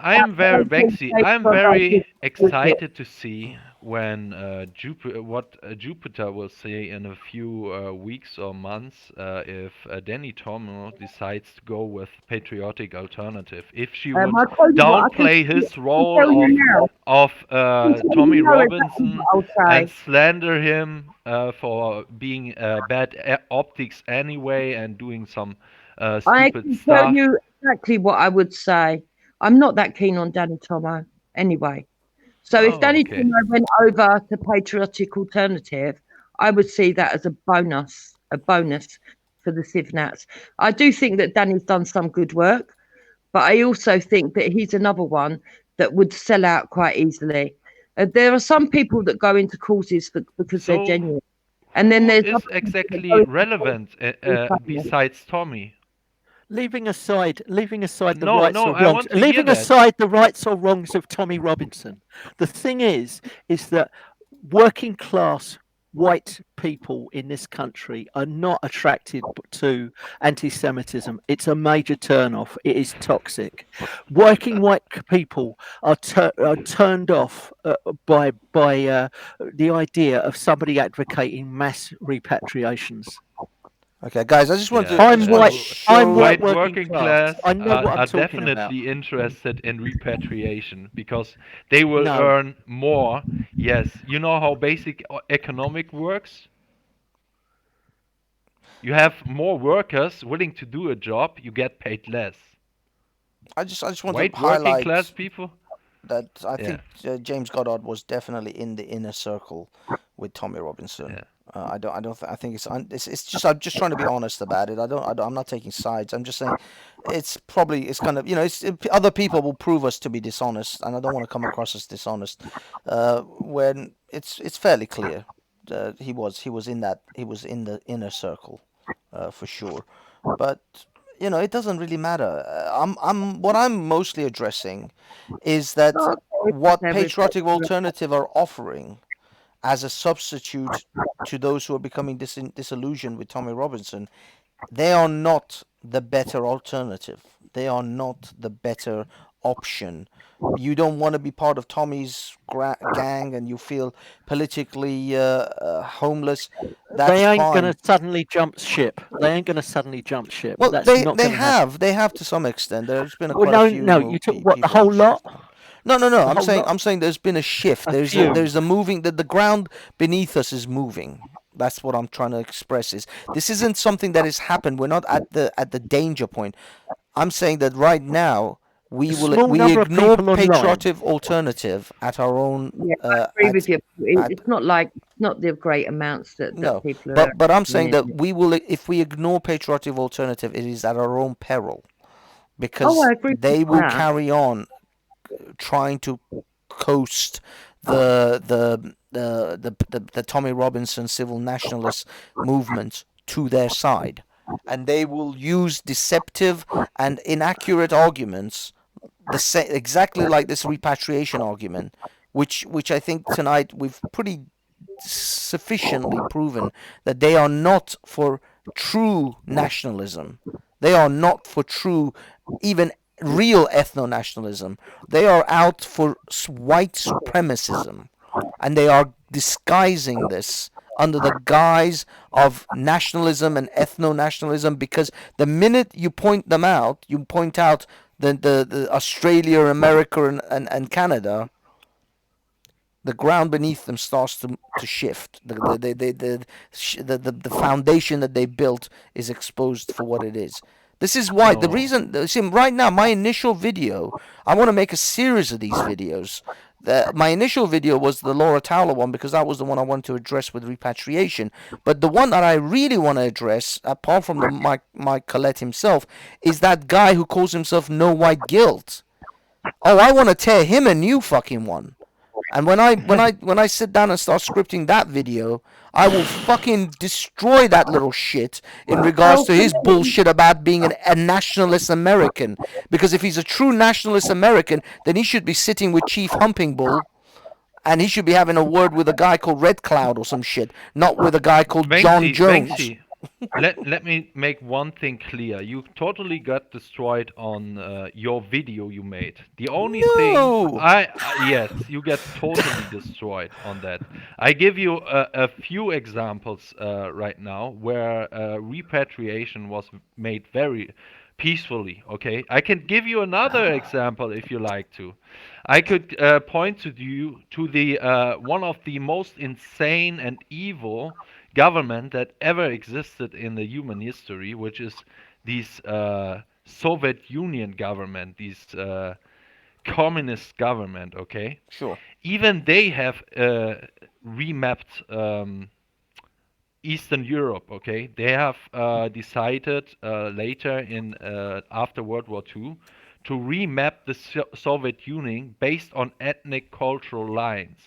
I'm very Bexy. I'm very excited to see when Jupiter will say in a few weeks or months if Danny Tomo decides to go with patriotic alternative. If she will I'll tell you what, I can downplay see- his I can role tell you now. of Tommy you know exactly Robinson what I'll say. and slander him for being bad optics anyway and doing some I stupid can stuff. tell you exactly what I would say. I'm not that keen on Danny Tomo anyway. So if Oh, Danny okay. Tomo went over to Patriotic Alternative, I would see that as a bonus for the Civnats. I do think that Danny's done some good work, but I also think that he's another one that would sell out quite easily. There are some people that go into causes because they're So, genuine. And then there's Is other people that exactly go into relevant causes. besides Tommy? Leaving aside the No, rights no, or I wrongs, want to hear leaving that. aside the rights or wrongs of Tommy Robinson, the thing is that working class white people in this country are not attracted to anti-Semitism. It's a major turn-off. It is toxic. Working white people are turned off by the idea of somebody advocating mass repatriations. Okay, guys, I just want Yeah, to. I'm just want to white. show- I'm White working working class. class I know what I'm are talking about. definitely interested in repatriation because they will No. earn more. Yes, you know how basic economic works? You have more workers willing to do a job, you get paid less. I just want White to working highlight class people? that I Yeah. think James Goddard was definitely in the inner circle with Tommy Robinson. Yeah. I think it's just I'm just trying to be honest about it. I'm not taking sides. I'm just saying it's kind of other people will prove us to be dishonest, and I don't want to come across as dishonest when it's fairly clear that he was in the inner circle for sure, but. It doesn't really matter. What I'm mostly addressing is that what Patriotic Alternative are offering as a substitute to those who are becoming disillusioned with Tommy Robinson, they are not the better alternative. They are not the better option. You don't want to be part of Tommy's gang and you feel politically homeless. That's They ain't fine. going to suddenly jump ship. They ain't going to suddenly jump ship. Well, That's they not gonna happen. they have to some extent. There's been Well, quite a few. no. You took what the people whole who've lot? shifted. No. The I'm whole saying lot? there's been a shift. A There's few. a moving. The ground beneath us is moving. That's what I'm trying to express. Is this isn't something that has happened. We're not at the danger point. I'm saying that right now we A small we number of ignore people online. Patriotic Alternative at our own. Yeah, I agree with you. It's not the great amounts that No, people are. but I'm saying that Yeah. we will, if we ignore Patriotic Alternative, it is at our own peril, because I agree with they will that. carry on trying to coast the Tommy Robinson civil nationalist movement to their side, and they will use deceptive and inaccurate arguments exactly like this repatriation argument, which I think tonight we've pretty sufficiently proven that they are not for true nationalism. They are not for true, even real ethno-nationalism. They are out for white supremacism, and they are disguising this under the guise of nationalism and ethno-nationalism, because the minute you point them out, you point out the Australia, America, and Canada, the ground beneath them starts to shift. The foundation that they built is exposed for what it is. This is why the reason. See, right now, my initial video. I want to make a series of these videos. My initial video was the Laura Towler one, because that was the one I wanted to address with repatriation. But the one that I really want to address, apart from the Mike Collette himself, is that guy who calls himself No White Guilt. Oh, I want to tear him a new fucking one. And when I sit down and start scripting that video, I will fucking destroy that little shit in regards to his bullshit about being a nationalist American. Because if he's a true nationalist American, then he should be sitting with Chief Humping Bull, and he should be having a word with a guy called Red Cloud or some shit, not with a guy called John Jones. Banksy, let me make one thing clear. You totally got destroyed on your video you made. The only thing yes, you get totally destroyed on that. I give you a few examples right now where repatriation was made very peacefully. Okay, I can give you another example if you like to. I could point to you to the one of the most insane and evil government that ever existed in the human history, which is these Soviet Union government, these communist government. Okay, sure. Even they have remapped Eastern Europe. Okay, they have decided later in after World War II to remap the Soviet Union based on ethnic cultural lines.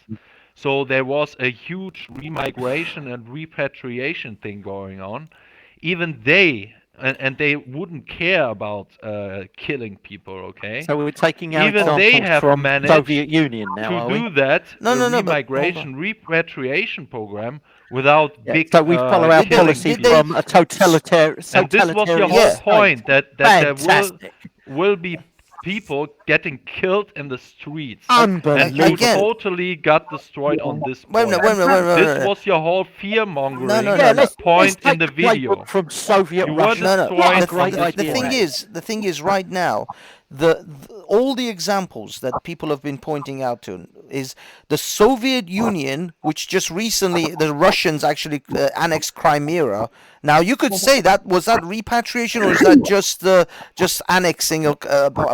So there was a huge remigration and repatriation thing going on. Even they, and they wouldn't care about killing people, okay? So we're taking our Even they examples have from managed Soviet Union now, to do that, No, remigration, repatriation program without big... So we follow our policy from a totalitarian... And this was your whole point, that there will be people getting killed in the streets. Unbelievable. And you totally got destroyed on this point. Wait a minute. This was your whole fear-mongering point let's in the take video. From Soviet You Russia. The thing is right now, all the examples that people have been pointing out to is the Soviet Union, which just recently the Russians actually annexed Crimea. Now you could say was that repatriation, or is that just annexing a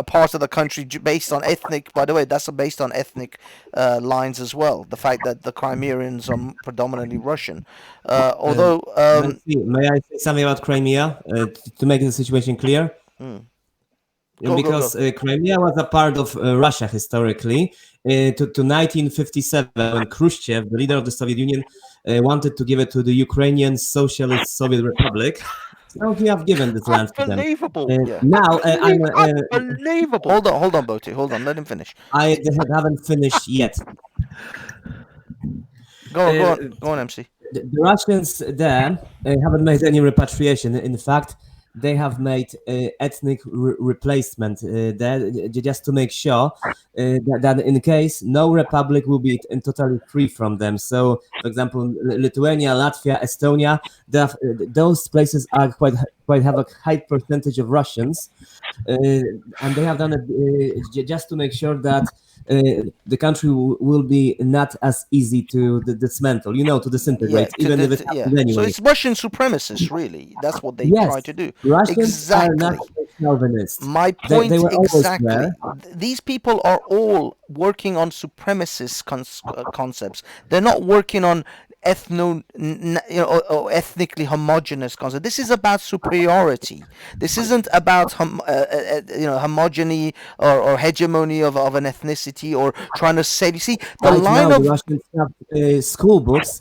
part of the country based on ethnic? By the way, that's based on ethnic lines as well. The fact that the Crimeans are predominantly Russian, although may I say something about Crimea to make the situation clear? Because Crimea was a part of Russia historically to 1957, when Khrushchev, the leader of the Soviet Union, wanted to give it to the Ukrainian Socialist Soviet Republic. So we have given this land to them. Unbelievable. Now, unbelievable. Hold on, Boti. Hold on. Let him finish. I haven't finished yet. Go on, MC. The Russians there haven't made any repatriation. In fact, they have made ethnic replacement there just to make sure that in case no republic will be totally free from them. So, for example, Lithuania, Latvia, Estonia, those places are quite have a high percentage of Russians, and they have done it just to make sure that the country will be not as easy to dismantle, to disintegrate, even if it's anyway. So it's Russian supremacists, really. That's what they try to do. Russians are not Calvinists. My point they were exactly. there. These people are all working on supremacist concepts. They're not working on or ethnically homogeneous concept. This is about superiority. This isn't about homogeny or hegemony of an ethnicity or trying to save. You see, the right line now, of the Russians have school books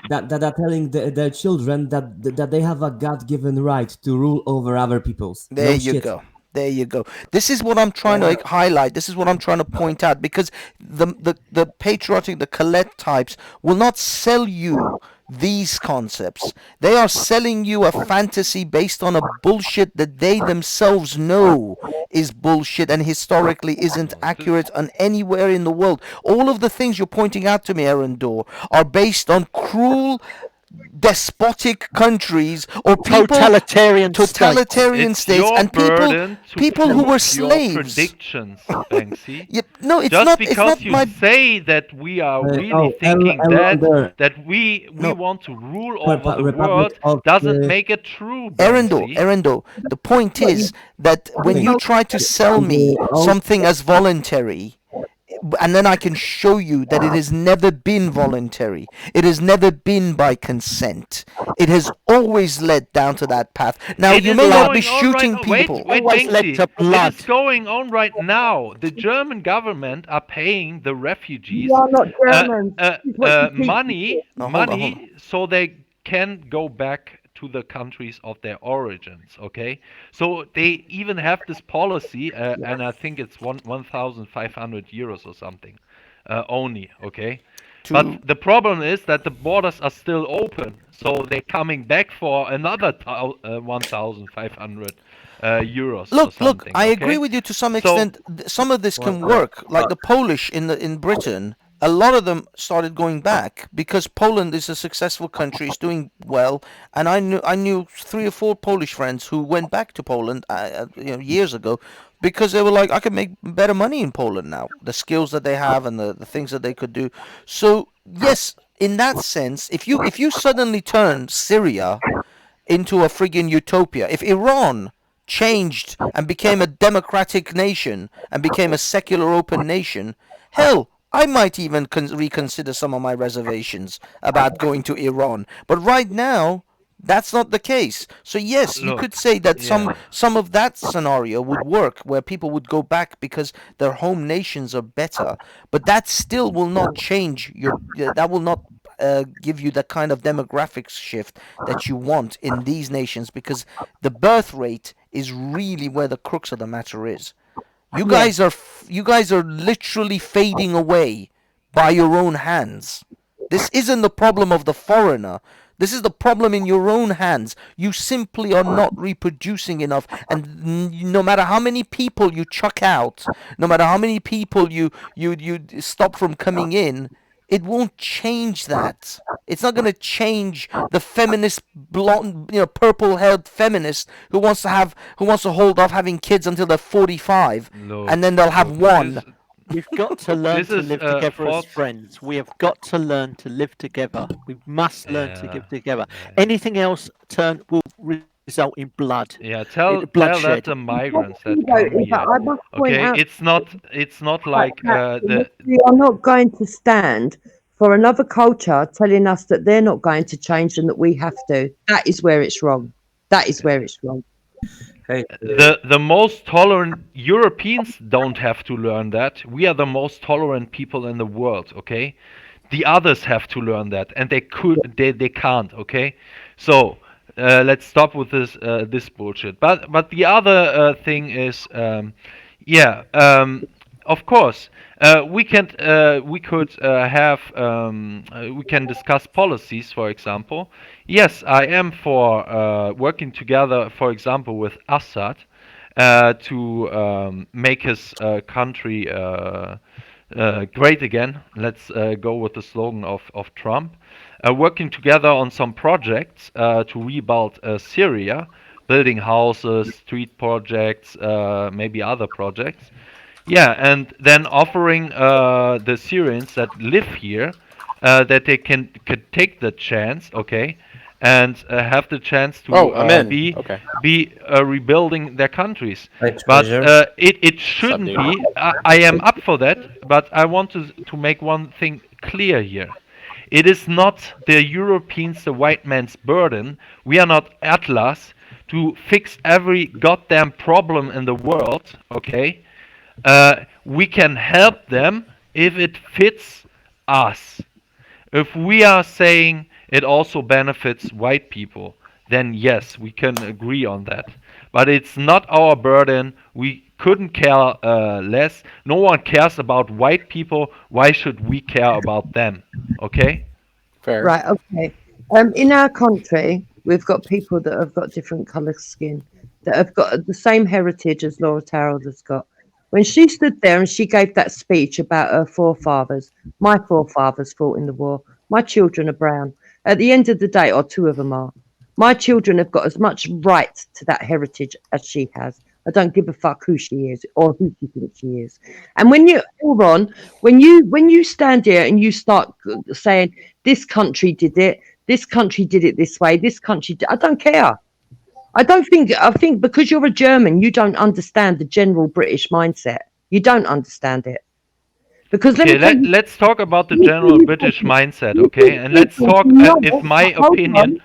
that are telling their children that they have a God-given right to rule over other peoples. There you go. There you go. This is what I'm trying to highlight. This is what I'm trying to point out, because the patriotic, the Colette types will not sell you these concepts. They are selling you a fantasy based on a bullshit that they themselves know is bullshit and historically isn't accurate on anywhere in the world. All of the things you're pointing out to me, Aaron Dorr, are based on cruel, despotic countries or people, Totalitarian It's states, your and burden to people who were prove your slaves. predictions, Banksy. Yep, no, it's Just not. It's because not you my. say that we are really oh, thinking Aaron, that we No. want to rule Rep- over the Republic world of doesn't the- make it true, Erendo, Banksy. Erendo, the point is that when you try to sell me something as voluntary, and then I can show you that it has never been voluntary, it has never been by consent, it has always led down to that path. Now, It you is may not be going on shooting right, wait, people. wait, Always led Banksy. to blood. It is going on right now. The German government are paying the refugees We are not Germans. This is what you teach money, people. No, hold on, hold money, so they can go back to the countries of their origins. Okay, so they even have this policy, and I think it's 1,500 euros or something, only. Okay. But the problem is that the borders are still open, so they're coming back for another 1,500 euros. or Look, something, I okay? agree with you to some So- extent. Some of this can work. Like the Polish in Britain, a lot of them started going back because Poland is a successful country, it's doing well, and I knew 3 or 4 Polish friends who went back to Poland years ago because they were like, I could make better money in Poland now. The skills that they have and the things that they could do. So yes, in that sense, if you suddenly turn Syria into a friggin' utopia, if Iran changed and became a democratic nation and became a secular open nation, hell, I might even reconsider some of my reservations about going to Iran. But right now, that's not the case. So yes, you Look, could say that yeah. some of that scenario would work, where people would go back because their home nations are better. But that still will not change that will not give you the kind of demographics shift that you want in these nations, because the birth rate is really where the crux of the matter is. You guys are literally fading away by your own hands. This isn't the problem of the foreigner. This is the problem in your own hands. You simply are not reproducing enough, and no matter how many people you chuck out, no matter how many people you stop from coming in, it won't change that. It's not going to change the feminist, blonde, purple-haired feminist who wants to hold off having kids until they're 45, Look, and then they'll have one. We've got to learn This to is, live together as false- friends. We have got to learn to live together. We must learn to Yeah, live together. Anything else will result in blood. Yeah, tell bloodshed. that the migrants that No, come but I here. must point Okay, out it's not like we are not going to stand for another culture telling us that they're not going to change and that we have to. That is where it's wrong. That is where it's wrong. the most tolerant Europeans don't have to learn that. We are the most tolerant people in the world, okay? The others have to learn that, and they can't, okay? So let's stop with this bullshit. But the other thing is, of course, we can discuss policies, for example. Yes, I am for working together, for example, with Assad to make his country great again. Let's go with the slogan of Trump. Working together on some projects to rebuild Syria, building houses, street projects, maybe other projects. Yeah, and then offering the Syrians that live here that they can take the chance, okay, and have the chance to be rebuilding their countries. But it shouldn't be. I am up for that, but I want to make one thing clear here. It is not the Europeans, the white man's burden. We are not Atlas to fix every goddamn problem in the world, okay? We can help them if it fits us. If we are saying it also benefits white people, then yes, we can agree on that. but it's not our burden. We couldn't care less. No one cares about white people. Why should we care about them? Okay? Fair. Right, okay. In our country, we've got people that have got different colour skin, that have got the same heritage as Laura Tarrell has got. When she stood there and she gave that speech about her forefathers, my forefathers fought in the war. My children are brown. At the end of the day, or two of them are, my children have got as much right to that heritage as she has. I don't give a fuck who she is or who she thinks she is. And when you hold on, when you stand here and you start saying this country did it this way, this country I don't care. I think because you're a German, you don't understand the general British mindset. You don't understand it. Because let's talk about the general British mindset, okay? And let's talk, if my opinion...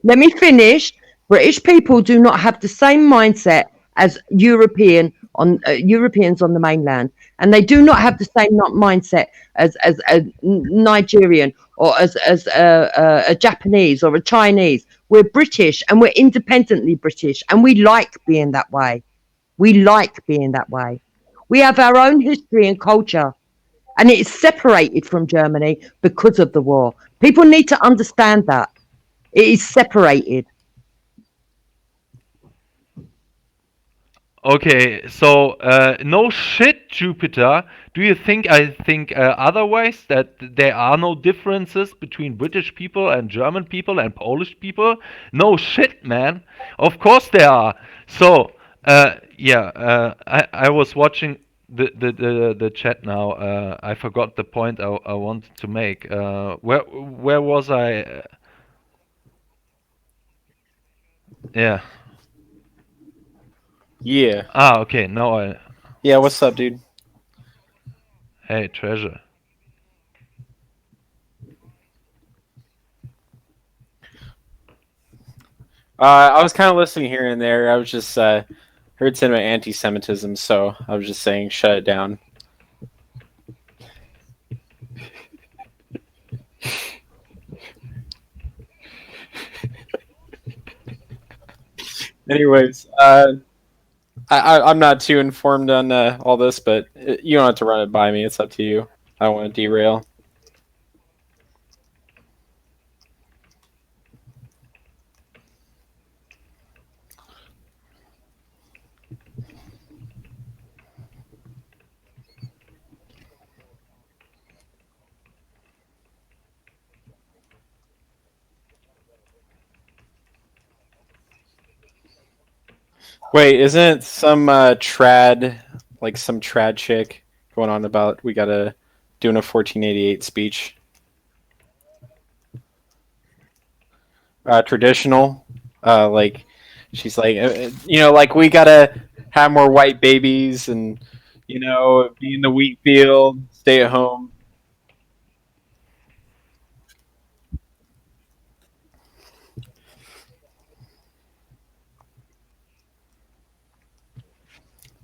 Let me finish. British people do not have the same mindset as Europeans on the mainland, and they do not have the same mindset as a Nigerian or as a Japanese or a Chinese. We're British, and we're independently British, and we like being that way. We like being that way. We have our own history and culture, and it is separated from Germany because of the war. People need to understand that. It is separated. Okay, so no shit, Jupiter. Do you think I think otherwise, that there are no differences between British people and German people and Polish people? No shit, man. Of course there are. So I was watching the chat now. I forgot the point I wanted to make. Where was I? Yeah. Yeah. Okay. Now I. Yeah. What's up, dude? Hey, Treasure. I was kind of listening here and there. I was just heard something about anti-Semitism, so I was just saying, shut it down. Anyways, I'm not too informed on all this, but you don't have to run it by me. It's up to you. I don't want to derail. Wait, isn't some trad, like some trad chick going on about we gotta doing a 1488 speech? Traditional, like she's like, like we gotta have more white babies and be in the wheat field, stay at home.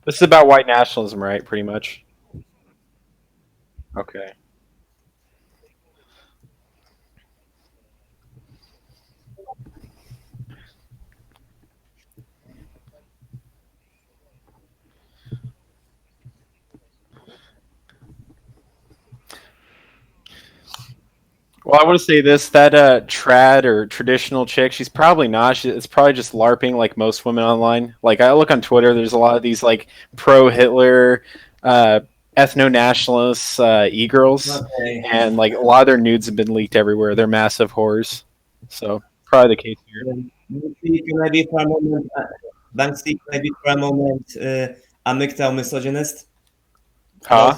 This is about white nationalism, right? Pretty much. Okay. Well, I want to say this, that trad or traditional chick, she's probably not. It's probably just LARPing like most women online. Like, I look on Twitter, there's a lot of these like pro-Hitler, ethno-nationalists, e-girls, and like a lot of their nudes have been leaked everywhere. They're massive whores. So, probably the case here. Banksy, can I be for a moment? A MGTOW misogynist? Huh?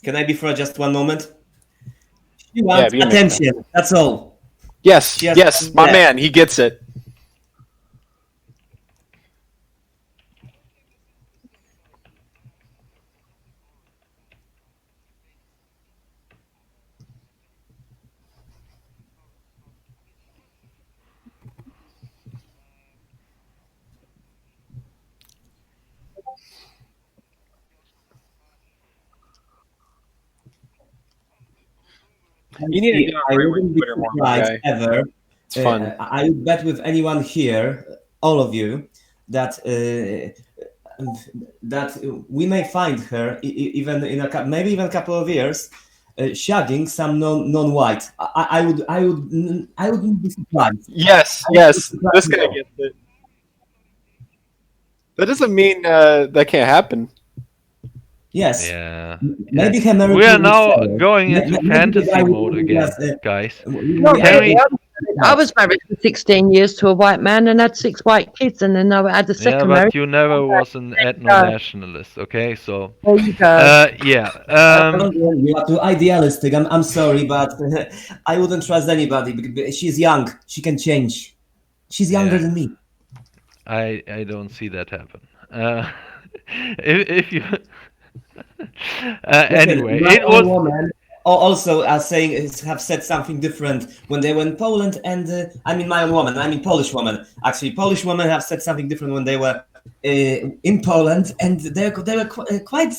Can I be for just one moment? She wants attention. That's all. Yes, yes, my man, he gets it. You need to I wouldn't be surprised ever. It's fun. I would bet with anyone here all of you, that we may find her even in maybe even a couple of years, shagging some non-white. I wouldn't be surprised. Yes, yes. This guy gets it. That doesn't mean that can't happen. Yes. Yeah. Maybe her marriage We are will be now failed. going into Maybe the fantasy guy will mode be again, just, guys. Not Can really. we? I was married for 16 years to a white man and had 6 white kids, and then I had a Yeah, second but marriage. you never was an ethno-nationalist, okay? So, There you go. yeah. You are too idealistic. I'm sorry, but I wouldn't trust anybody. Because she's young. She can change. She's younger Yeah. than me. I don't see that happen. If you anyway, my it own was woman also are saying have said something different when they were in Poland, and I mean my own woman. I mean Polish woman. Actually, Polish women have said something different when they were in Poland, and they were quite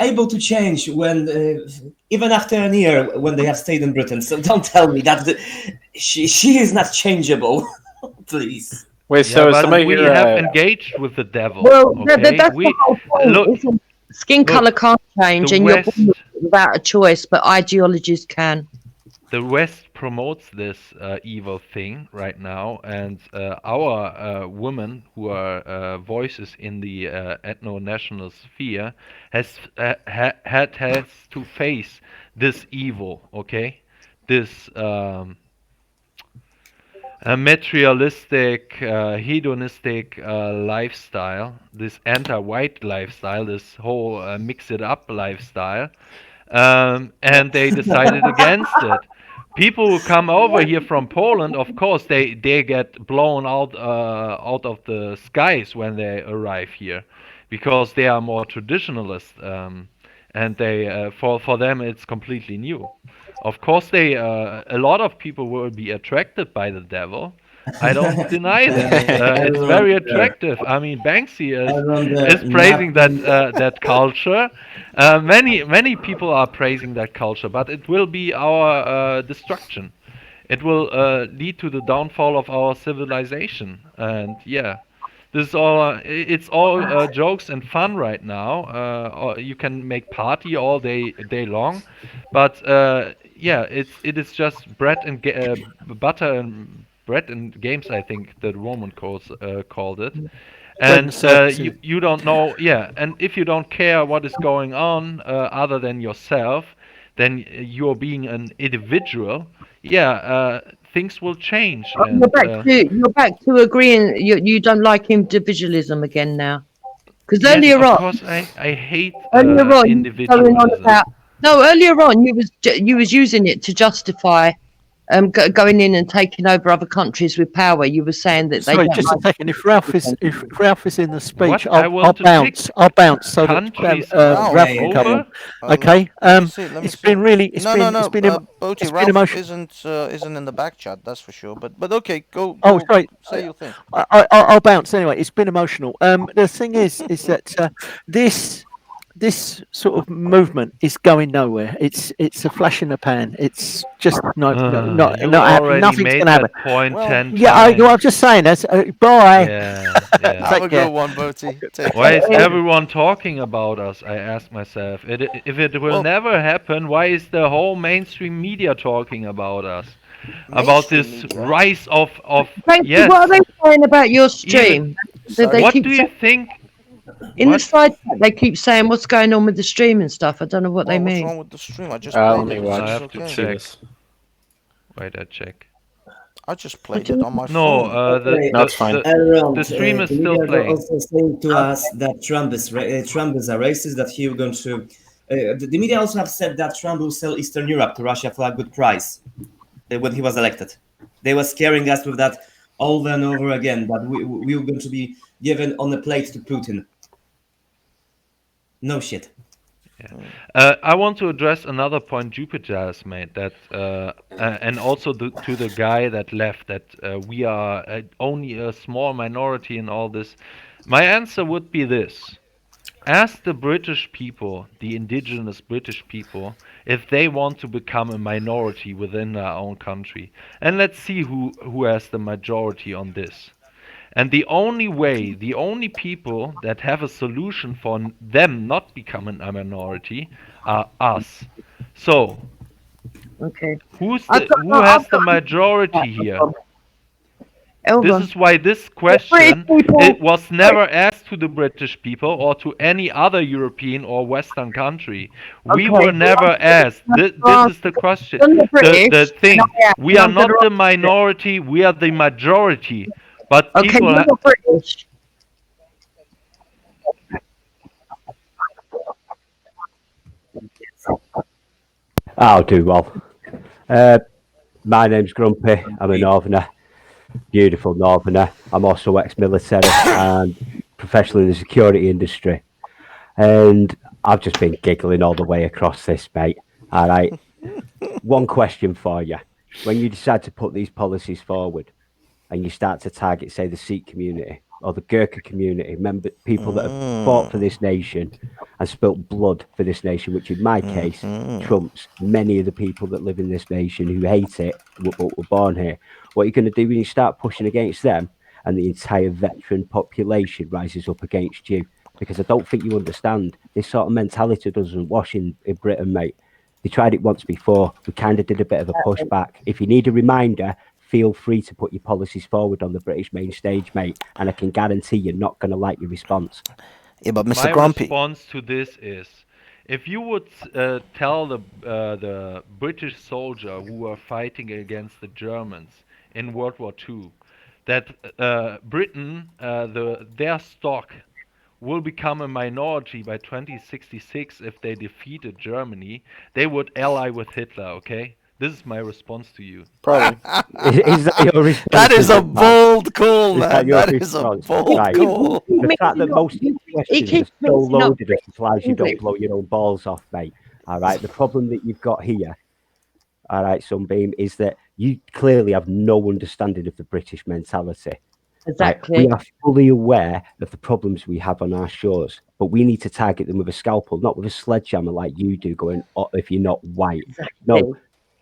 able to change when even after a year when they have stayed in Britain. So don't tell me that she is not changeable, please. Wait, yeah, so but somebody we here, have engaged with the devil. Well, Okay, that's we the whole point. look. Isn't skin Look, color can't change, the and you're West, born with it without a choice, but ideologies can. the West promotes this evil thing right now, and our women who are voices in the ethno-national sphere has to face this evil. Okay, this. A materialistic, hedonistic lifestyle, this anti-white lifestyle, this whole mix-it-up lifestyle, and they decided against it. People who come over here from Poland, of course, they get blown out of the skies when they arrive here, because they are more traditionalist, and they for them it's completely new. Of course, a lot of people will be attracted by the devil. I don't deny that. It's very attractive. I mean, Banksy is praising that culture. Many people are praising that culture, but it will be our destruction. It will lead to the downfall of our civilization. And yeah, this is all. It's all jokes and fun right now. You can make party all day long, but yeah, it is just butter and bread and games. I think the Roman called it. And you don't know. Yeah, and if you don't care what is going on other than yourself, then you're being an individual. Yeah, things will change. And, You're back to agreeing. You don't like individualism again now, because yes, earlier of on, course, I hate earlier on, you were going on individualism. about earlier on you was using it to justify going in and taking over other countries with power. You were saying that they Sorry, don't just a like second. If Ralph is in the speech, What? I I'll want to bounce. take I'll bounce so that countries Ralph can come over. on. Okay. Let me It's see. been really. It's No, been. no, no. It's been. Boaty, It's been Ralph emotional. isn't in the back chat. That's for sure. But okay, go. Oh, sorry. Say your thing. I'll bounce anyway. It's been emotional. The thing is that this sort of movement is going nowhere. It's a flash in the pan. It's just not You happening. already Nothing's made gonna happen. that point 10 Yeah, times. I'm just saying that. Bye. Yeah, yeah. Have a good one, Boaty. Take Why is care. everyone talking about us? I ask myself. If it will never happen, why is the whole mainstream media talking about us? About this rise of yes. What are they saying about your stream? What do you think? In the side chat, they keep saying what's going on with the stream and stuff. I don't know what they What's mean. wrong with the stream? I just let played me it. watch. I It's have to okay. check. Wait, I check. I just played it on my No, phone. That's fine. the stream is the still media are playing. also saying to us that Trump is a racist. That he will going to. The media also have said that Trump will sell Eastern Europe to Russia for a good price when he was elected. They were scaring us with that over and over again. That we were going to be given on a plate to Putin. No shit. I want to address another point Jupiter has made, that and also to the guy that left, that we are only a small minority in all this. My answer would be this: ask the British people, the indigenous British people, if they want to become a minority within their own country, and let's see who has the majority on this. And the only way, the only people that have a solution for them not becoming a minority are us. So, Okay. who has the majority here? This is why this question it was never asked to the British people or to any other European or Western country. We were never asked. This is the question. The thing. We are not the minority. We are the majority. But people. you're not British. I'll do well. My name's Grumpy. I'm a Northerner. Beautiful Northerner. I'm also ex-military and professional in the security industry. And I've just been giggling all the way across this, mate. All right. One question for you. When you decide to put these policies forward and you start to target, say, the Sikh community or the Gurkha community, people that have fought for this nation and spilt blood for this nation, which in my case trumps many of the people that live in this nation who hate it, but were born here. What you're going to do when you start pushing against them and the entire veteran population rises up against you? Because I don't think you understand. This sort of mentality doesn't wash in Britain, mate. They tried it once before. We kind of did a bit of a pushback. If you need a reminder, feel free to put your policies forward on the British main stage, mate. And I can guarantee you're not going to like your response. Yeah, but Mr. My Grumpy. response to this is, if you would tell the British soldier who were fighting against the Germans in World War II that Britain, their stock will become a minority by 2066 if they defeated Germany, they would ally with Hitler, okay? This is my response to you. Probably. Is that your response? That is a to that? bold call, Is man. that your That is a response? bold Right. call. The fact that most of the questions keeps are so mixing up loaded as implies you don't blow your own balls off, mate. All right. The problem that you've got here, all right, Sunbeam, is that you clearly have no understanding of the British mentality. Exactly. Right? We are fully aware of the problems we have on our shores, but we need to target them with a scalpel, not with a sledgehammer like you do, going, oh, if you're not white. Exactly. No,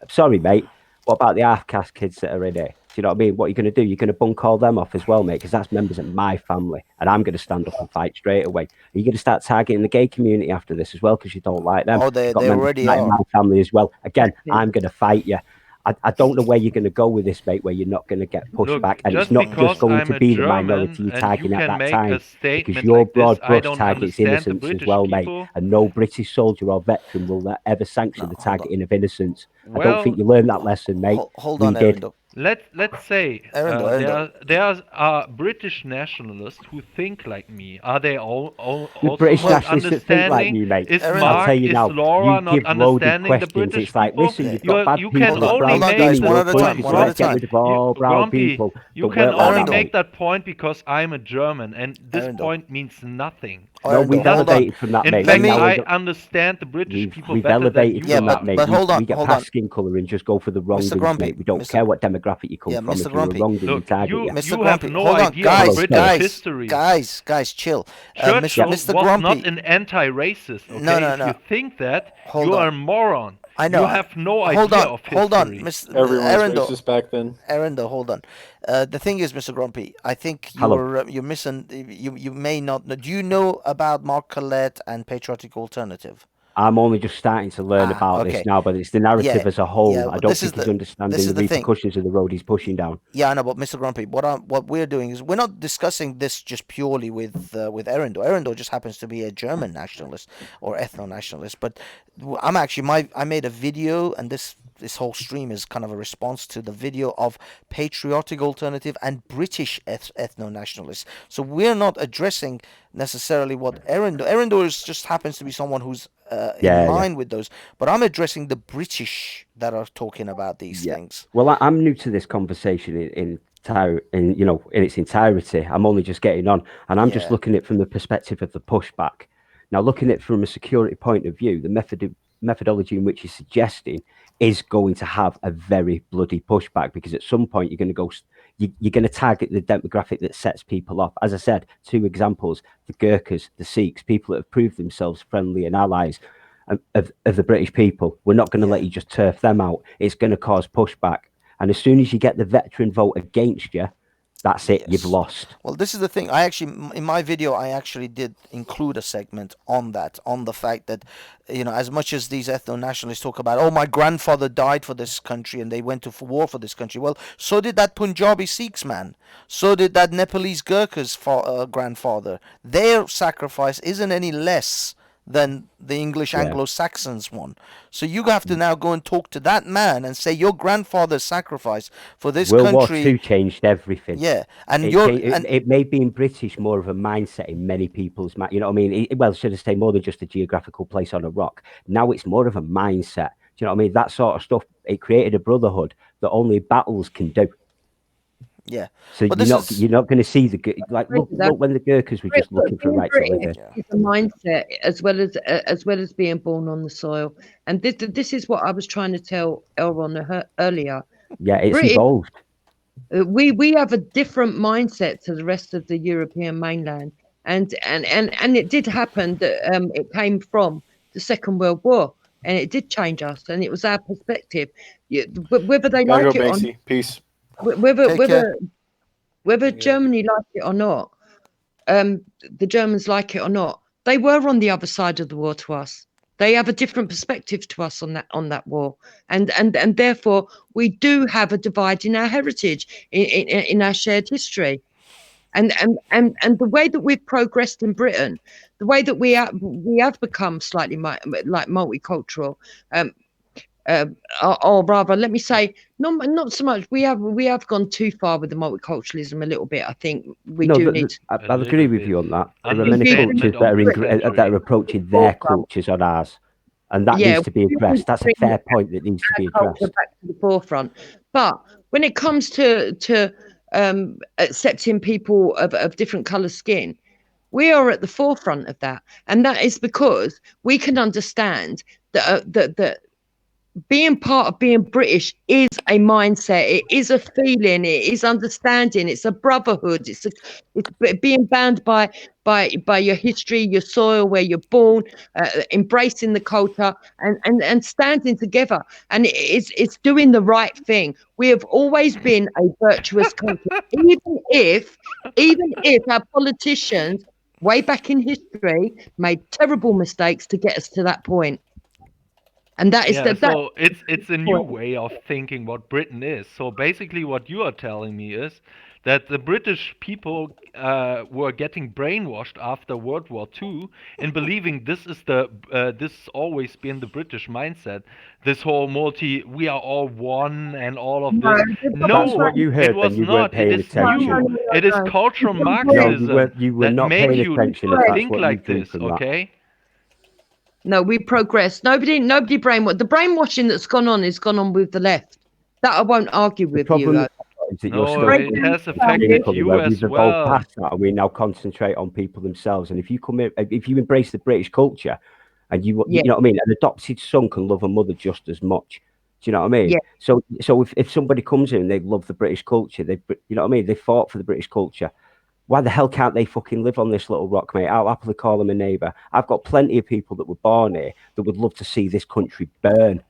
sorry, mate. What about the half-caste kids that are in here? Do you know what I mean? What are you going to do? You're going to bunk all them off as well, mate, because that's members of my family, and I'm going to stand up and fight straight away. Are you going to start targeting the gay community after this as well because you don't like them? Oh, they You've got members already of are. my family as well. Again, I'm going to fight you. I don't know where you're going to go with this, mate, where you're not going to get pushed Look, back. And just it's not because just going I'm to a be the German minority you're and targeting you at can that make time. a statement Because your like this, broad I brush don't targets understand the innocence as British well, mate. people. And no British soldier or veteran will ever sanction the targeting of innocence. I don't Well, think you learned that lesson, mate. Hold We on, did. Erindo. Let's say Erindo. there are British nationalists who think like me. Are they all The also British not nationalists that think like understanding? you, mate. Is Erindo. I'll Mark, tell you is now, Laura you not give loaded understanding the questions. British It's like, people? listen, you've got bad You people can Hold on, only hold on, make guys, the one at a point time, one so at a let's get time. rid of all brown Grumpy, people. you Don't can work like only that, make mate. that point because I'm a German, and this Erindo. point means nothing. No, we've Erindo, hold on. elevated from that, In mate. fact, We now I don't- understand the British people We've better than elevated you from are. that, mate. but hold on, we get hold past on. skin colour and just go for the wrongings, Grumpy, mate. We don't Mr. care what demographic you come Yeah, from. Mr. If you're a Grumpy. wronging, we Look, target you you. Mr. you Grumpy, have no hold on, idea of guys, British guys, history. guys, chill. Churchill Mr. was Grumpy. not an anti-racist. Okay, No, no, if no. you think that, Hold you on. are a moron. I know. You have no Hold idea on, of hold on, history. Mr. Everyone was Erindo. racist back then. Erindo, hold on. The thing is, Mr. Grumpy, I think Hello. you're missing. You may not know. Do you know about Mark Collette and Patriotic Alternative? I'm only just starting to learn about okay. this now, but it's the narrative Yeah, as a whole. yeah, I but don't this is think he's the- understanding this is the the thing. repercussions of the road he's pushing down. Yeah, I know, but Mr. Grumpy, what we're doing is we're not discussing this just purely with Erindo. Erindo just happens to be a German nationalist or ethno-nationalist, but I'm actually I made a video, and this whole stream is kind of a response to the video of Patriotic Alternative and British ethno-nationalists. So we're not addressing necessarily what Erindo just happens to be someone who's in line with those, but I'm addressing the British that are talking about these things. Well, I'm new to this conversation in its entirety. I'm only just getting on, and I'm just looking at it from the perspective of the pushback. Now, looking at it from a security point of view, the methodology in which you're suggesting is going to have a very bloody pushback, because at some point you're going to go. You're going to target the demographic that sets people off. As I said, 2 examples: the Gurkhas, the Sikhs, people that have proved themselves friendly and allies of the British people. We're not going to let you just turf them out. It's going to cause pushback. And as soon as you get the veteran vote against you, That's it. You've Yes. lost. Well, this is the thing. I actually, in my video, I actually did include a segment on that, on the fact that, as much as these ethno-nationalists talk about, oh, my grandfather died for this country and they went to war for this country. Well, so did that Punjabi Sikhs man. So did that Nepalese Gurkha's grandfather. Their sacrifice isn't any less than the English Yeah. Anglo-Saxons one. So you have to now go and talk to that man and say your grandfather's sacrifice for this World War country. II changed everything. Yeah, and It may be in British more of a mindset in many people's mind. You know what I mean? Well, should I say more than just a geographical place on a rock? Now it's more of a mindset. Do you know what I mean? That sort of stuff. It created a brotherhood that only battles can do. Yeah. So But you're not going to see the look when the Gurkhas were just looking for a right to live British here. is a mindset as well as being born on the soil, and this is what I was trying to tell Elron earlier. Yeah, it's British- evolved. We have a different mindset to the rest of the European mainland, and it did happen that it came from the Second World War, and it did change us, and it was our perspective. But whether they Gotta like go, it or Banksy. Peace. whether Germany liked it or not, the Germans like it or not, they were on the other side of the war to us. They have a different perspective to us on that war, and therefore we do have a divide in our heritage, in our shared history, and the way that we've progressed in Britain, the way that we have become slightly like multicultural. Or rather, let me say, not so much. We have gone too far with the multiculturalism a little bit. I think we need. I'll agree with you on that. There are many Understatement cultures of that are approaching their cultures on ours, and that Yeah, needs to be we addressed. That's a bring fair point that needs to be our culture addressed. back to the forefront. But when it comes to accepting people of different colour skin, we are at the forefront of that, and that is because we can understand that being part of being British is a mindset. It is a feeling. It is understanding. It's a brotherhood. It's being bound by your history, your soil, where you're born, embracing the culture, and standing together. And it's doing the right thing. We have always been a virtuous country, even if our politicians way back in history made terrible mistakes to get us to that point. And that is so it's a new way of thinking what Britain is. So basically, what you are telling me is that the British people were getting brainwashed after World War II in believing this has always been the British mindset. This whole we are all one and all of this. That's what you heard it was when you not. weren't paying It is attention. new. It is cultural No, Marxism you were that not made paying you attention if that's think what you like think this. from that. Okay. No, we progressed. Nobody brainwashed. The brainwashing that's gone on is gone on with the left. That I won't argue with you. Is that No, you're still it has affected you where as we've evolved well. past that, and we now concentrate on people themselves. And if you embrace the British culture, and you know what I mean, an adopted son can love a mother just as much. Do you know what I mean? Yeah. So if somebody comes in and they love the British culture, you know what I mean, they fought for the British culture. Why the hell can't they fucking live on this little rock, mate? I'll happily call them a neighbour. I've got plenty of people that were born here that would love to see this country burn.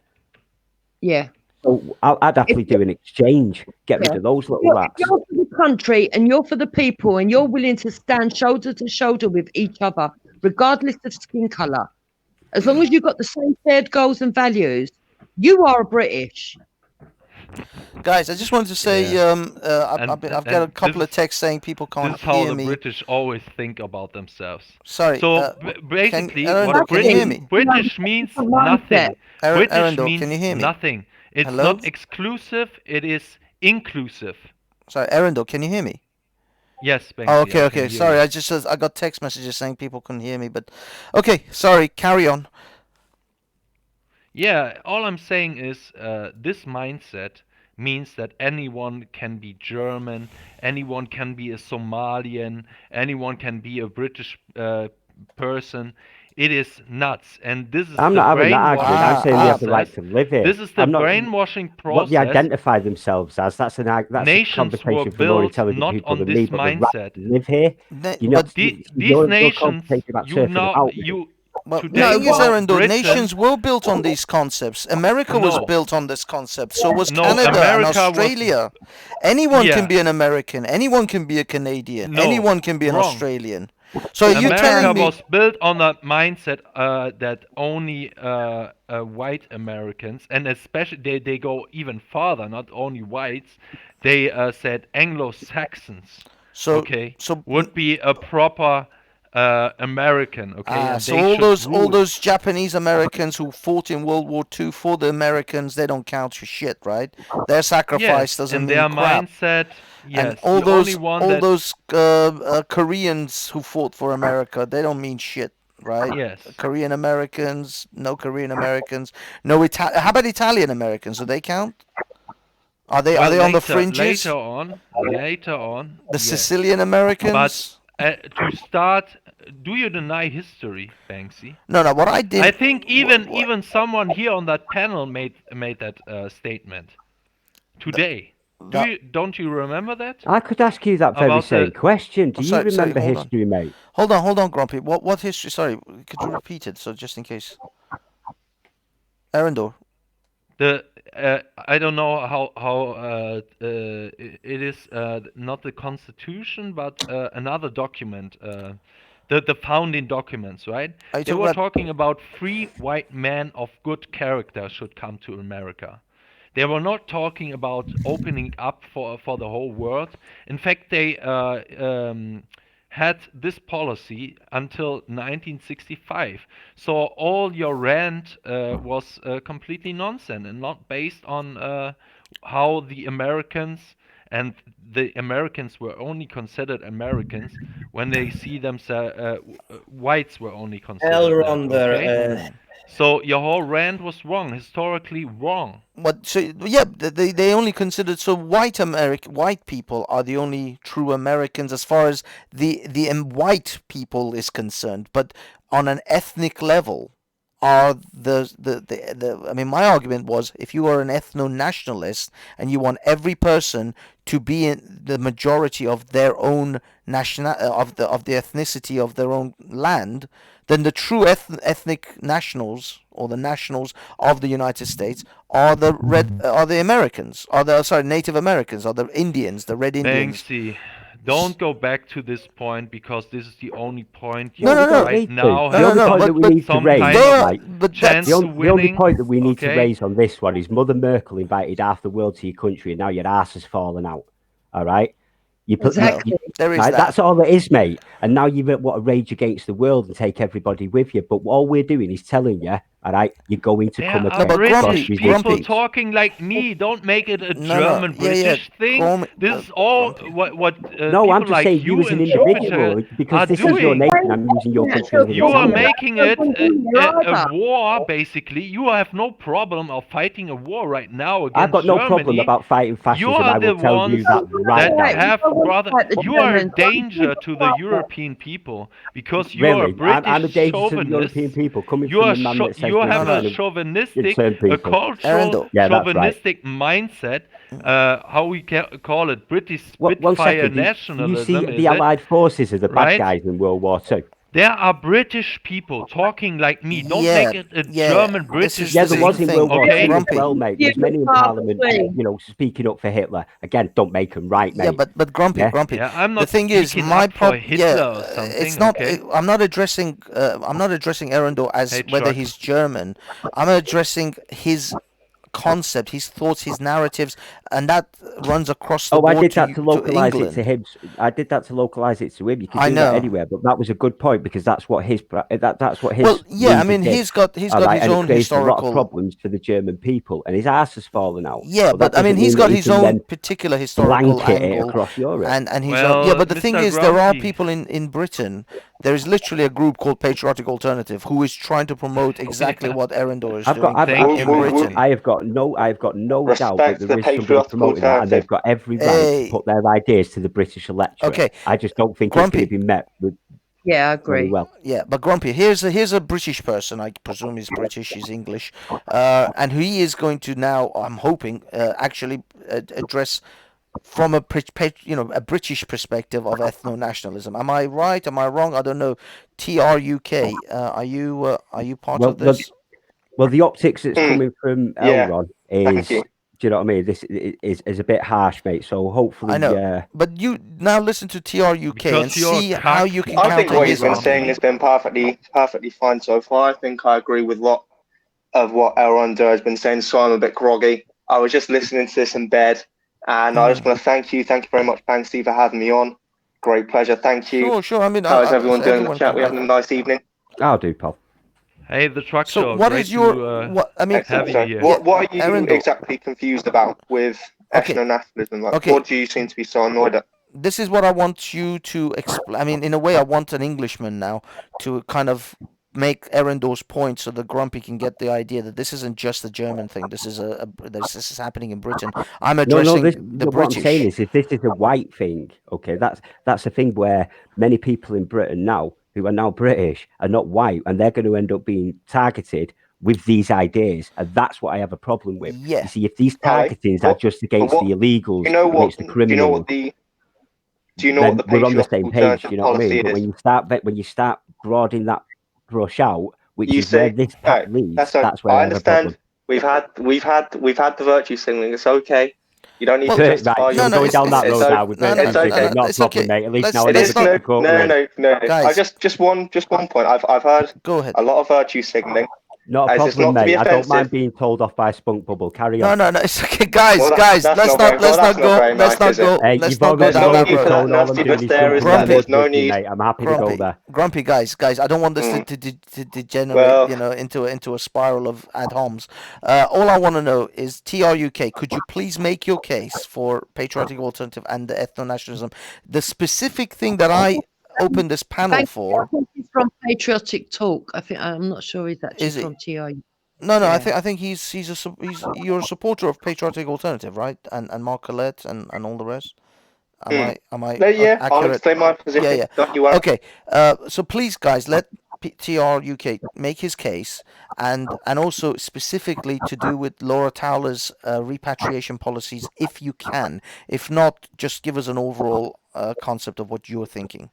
Yeah. So I'd happily do an exchange. Get rid of those little rats. If you're for the country and you're for the people and you're willing to stand shoulder to shoulder with each other, regardless of skin colour, as long as you've got the same shared goals and values, you are British. Guys, I just wanted to say, I've got a couple of texts saying people can't This is how hear the me. British always think about themselves. Sorry. So basically, Arundel, what can you hear me? British means nothing. British Arundel, means can you hear me? nothing. It's Hello? not exclusive. It is inclusive. Sorry, Arundel, can you hear me? Yes, Banksy, Oh, I okay, can okay. hear Sorry, you. I got text messages saying people couldn't hear me, but okay. Sorry, carry on. Yeah, all I'm saying is this mindset means that anyone can be German, anyone can be a Somalian, anyone can be a British person. It is nuts, and this is I'm the not having that argument. I'm saying they have the right process. to live here. This is the I'm not- brainwashing process. What they identify themselves as, that's a Nations conversation were for more built intelligent not people on than this me, but the right mindset. to live here. Ne- You know, but These you're nations, concentrating about you surfing know, about me. you Well, the today thing is, for Arendor, Britain, nations were built on these concepts. America was No. built on this concept. So was No, Canada and America was- Australia. Anyone Yeah. can be an American. Anyone can be a Canadian. No, anyone can be an wrong. Australian. So are you America telling me? was built on that mindset that only white Americans, and especially they go even farther, not only whites, they said Anglo-Saxons, So okay, so would be a proper American, okay, and so they all should those rule. Japanese Americans who fought in World War II for the Americans, they don't count for shit, right? Their sacrifice Yes, doesn't in mean their crap. mindset, yes. And all the those only one that Koreans who fought for America, they don't mean shit, right? Yes. Korean Americans, no Korean Americans, no How about Italian Americans? Do they count? Are they on the fringes? Later on, The yes. Sicilian Americans? But to start, do you deny history, Banksy? No. What I did. I think even someone here on that panel made that statement today. Don't you remember that? I could ask you that very About same the- question. Do you Sorry, remember hold on. history, mate? Hold on, Grumpy. What history? Sorry, could you repeat it? So just in case. Arendor. I don't know how it is not the Constitution, but another document, the founding documents, right? Are you They talking were about- talking about free white men of good character should come to America. They were not talking about opening up for the whole world. In fact, they had this policy until 1965. So all your rant was completely nonsense and not based on how the Americans, and the Americans were only considered Americans when they see themselves, whites were only considered. Elronder, Okay? So your whole rant was wrong, historically wrong. What? So yeah, they only considered white people are the only true Americans as far as the white people is concerned. But on an ethnic level, are I mean, my argument was if you are an ethno-nationalist and you want every person to be in the majority of their own of the ethnicity of their own land, then the true ethnic nationals or the nationals of the United States are the Americans, Native Americans, are the Indians, the Red Indians. Banksy, don't go back to this point because this is the only point you No, right now The have only point that we need to some raise, kind right, of chance the to only winning. point that we need to okay? raise on this one is Mother Merkel invited half the world to your country, and now your ass has fallen out. All right, you put Exactly. There is right, that. that's all it is, mate. And now you want to rage against the world and take everybody with you. But all we're doing is telling you, all right, you're going to There come are across British people resistance. talking like me. Don't make it a No, German yeah, yeah, British thing. Grumpy, This is all what No, people I'm just like saying you you as an and individual, Jupiter because are this is your doing. nation. I'm using your country as an You are example. making it a war, basically. You have no problem of fighting a war right now against I've got no Germany. problem about fighting fascism. You are I will the tell ones you that right that now. have brother. Like the You are a Germans. danger to the European people because you are a Really, British I'm a danger to the chauvinist. European people coming You from are a man that says you have Britain a is chauvinistic, concerned people. a cultural Arendor. Yeah, that's right. chauvinistic mindset. How we call it, British One Spitfire second. You nationalism. see, is the it? Allied forces are the bad Right? guys in World War II. There are British people talking like me. Don't Yeah, make it a yeah, German this British is Yeah, the there thing. was in thing, World War okay? II as Grumpy. well, mate. There's many in Parliament, speaking up for Hitler. Again, don't make them right, mate. Yeah, but Grumpy, Yeah? Grumpy. Yeah, I'm the not thing is, speaking my up for Hitler or it's something, not. okay? I'm not addressing. I'm not addressing Arendor as Hey, whether Chuck. he's German. I'm addressing his concept, his thoughts, his narratives, and that runs across the Oh, board I did that to localize it England. to him. I did that to localize it to him. You can I do that know. anywhere, but that was a good point because that's what that's what his. Well, yeah, I leader mean, did. he's got All right, his and it own creates a lot of historical. problems for the German people, and his ass has fallen out. Yeah, But that but I mean, doesn't he's mean got that he his can own then particular historical blanket it angle, across Europe. and his Well, own. Yeah, but the thing Mr. is, there are Grumpy. people in Britain. There is literally a group called Patriotic Alternative who is trying to promote exactly what Arendor is doing in Britain. I have got no doubt that Respect there the is somebody patriotic promoting that, and they've got every right Hey. to put their ideas to the British electorate. Okay. I just don't think Grumpy. it's going to be met with Yeah, I very agree. well. Yeah, but Grumpy, here's a British person. I presume he's British. He's English, and he is going to now. I'm hoping actually address from a a British perspective of ethno-nationalism. Am I right? Am I wrong? I don't know. TRUK, are you part of this? Well, the optics that's coming from Yeah. Elron Thank is, you. do you know what I mean? This is a bit harsh, mate. So hopefully, I know, but you now listen to TRUK Because and you're see how you can I think counter what his he's been saying argument. has been perfectly fine so far. I think I agree with what Elronder has been saying, so I'm a bit groggy. I was just listening to this in bed, and I just want to thank you very much, Banksy, for having me on. Great pleasure, thank you. Sure. I mean, how is everyone doing in the everyone chat? can We having a nice evening. I'll do, pal. Hey, the truck So show. what Great is your to, what? I mean, Excellent. have So you here. what are you Arundel. exactly confused about with Okay. ethno-nationalism? Like, Okay. what do you seem to be so annoyed at? This is what I want you to explain. I mean, in a way, I want an Englishman now to kind of make Arundel's point so that Grumpy can get the idea that this isn't just a German thing. This is this is happening in Britain. I'm addressing the what I'm saying British. is this is a white thing. Okay, that's a thing where many people in Britain now who are now British are not white, and they're going to end up being targeted with these ideas, and that's what I have a problem with. Yeah. You see, if these Are they? targetings are just against the illegals, Do you know what? against the criminals, Do you know what the we're on the patriotic same page. alternative You know what I policy mean? But is? when you start broadening that brush out, which You is where say, this right, leads, that's that's where I I have a problem. understand. We've had the virtue signaling. It's okay. You don't need to Right, justify so we're going down that road now with virtue signaling, not a problem, mate. At least now I know the courtroom. No. Guys. Just one point. I've heard Go ahead. a lot of virtue signaling. Not a It's just problem, not to be mate. I don't offensive. mind being told off by Spunk Bubble. Carry on. No, it's okay, guys. Well, Guys, that's let's not not very- well, that's not very let's nice, not is it? go. Hey, Let's you've not go already down that need for road. that all I'm nasty doing is but there is drinking there's no whiskey, need. mate. I'm happy to go there. Grumpy, guys. I don't want this to degenerate, Well- into a spiral of ad homs. All I want to know is TRUK. Could you please make your case for patriotic alternative and the ethno-nationalism? The specific thing that I opened this panel I for. think he's from Patriotic Talk. I'm not sure he's actually Is he? from TRU. No, Yeah. I think you're a supporter of patriotic alternative, right? And Mark Collette and all the rest. Am I No, yeah, I'll accurate? explain my position. Yeah. Don't you worry. Okay. So please, guys, let TRUK make his case, and also specifically to do with Laura Towler's repatriation policies, if you can. If not, just give us an overall concept of what you're thinking.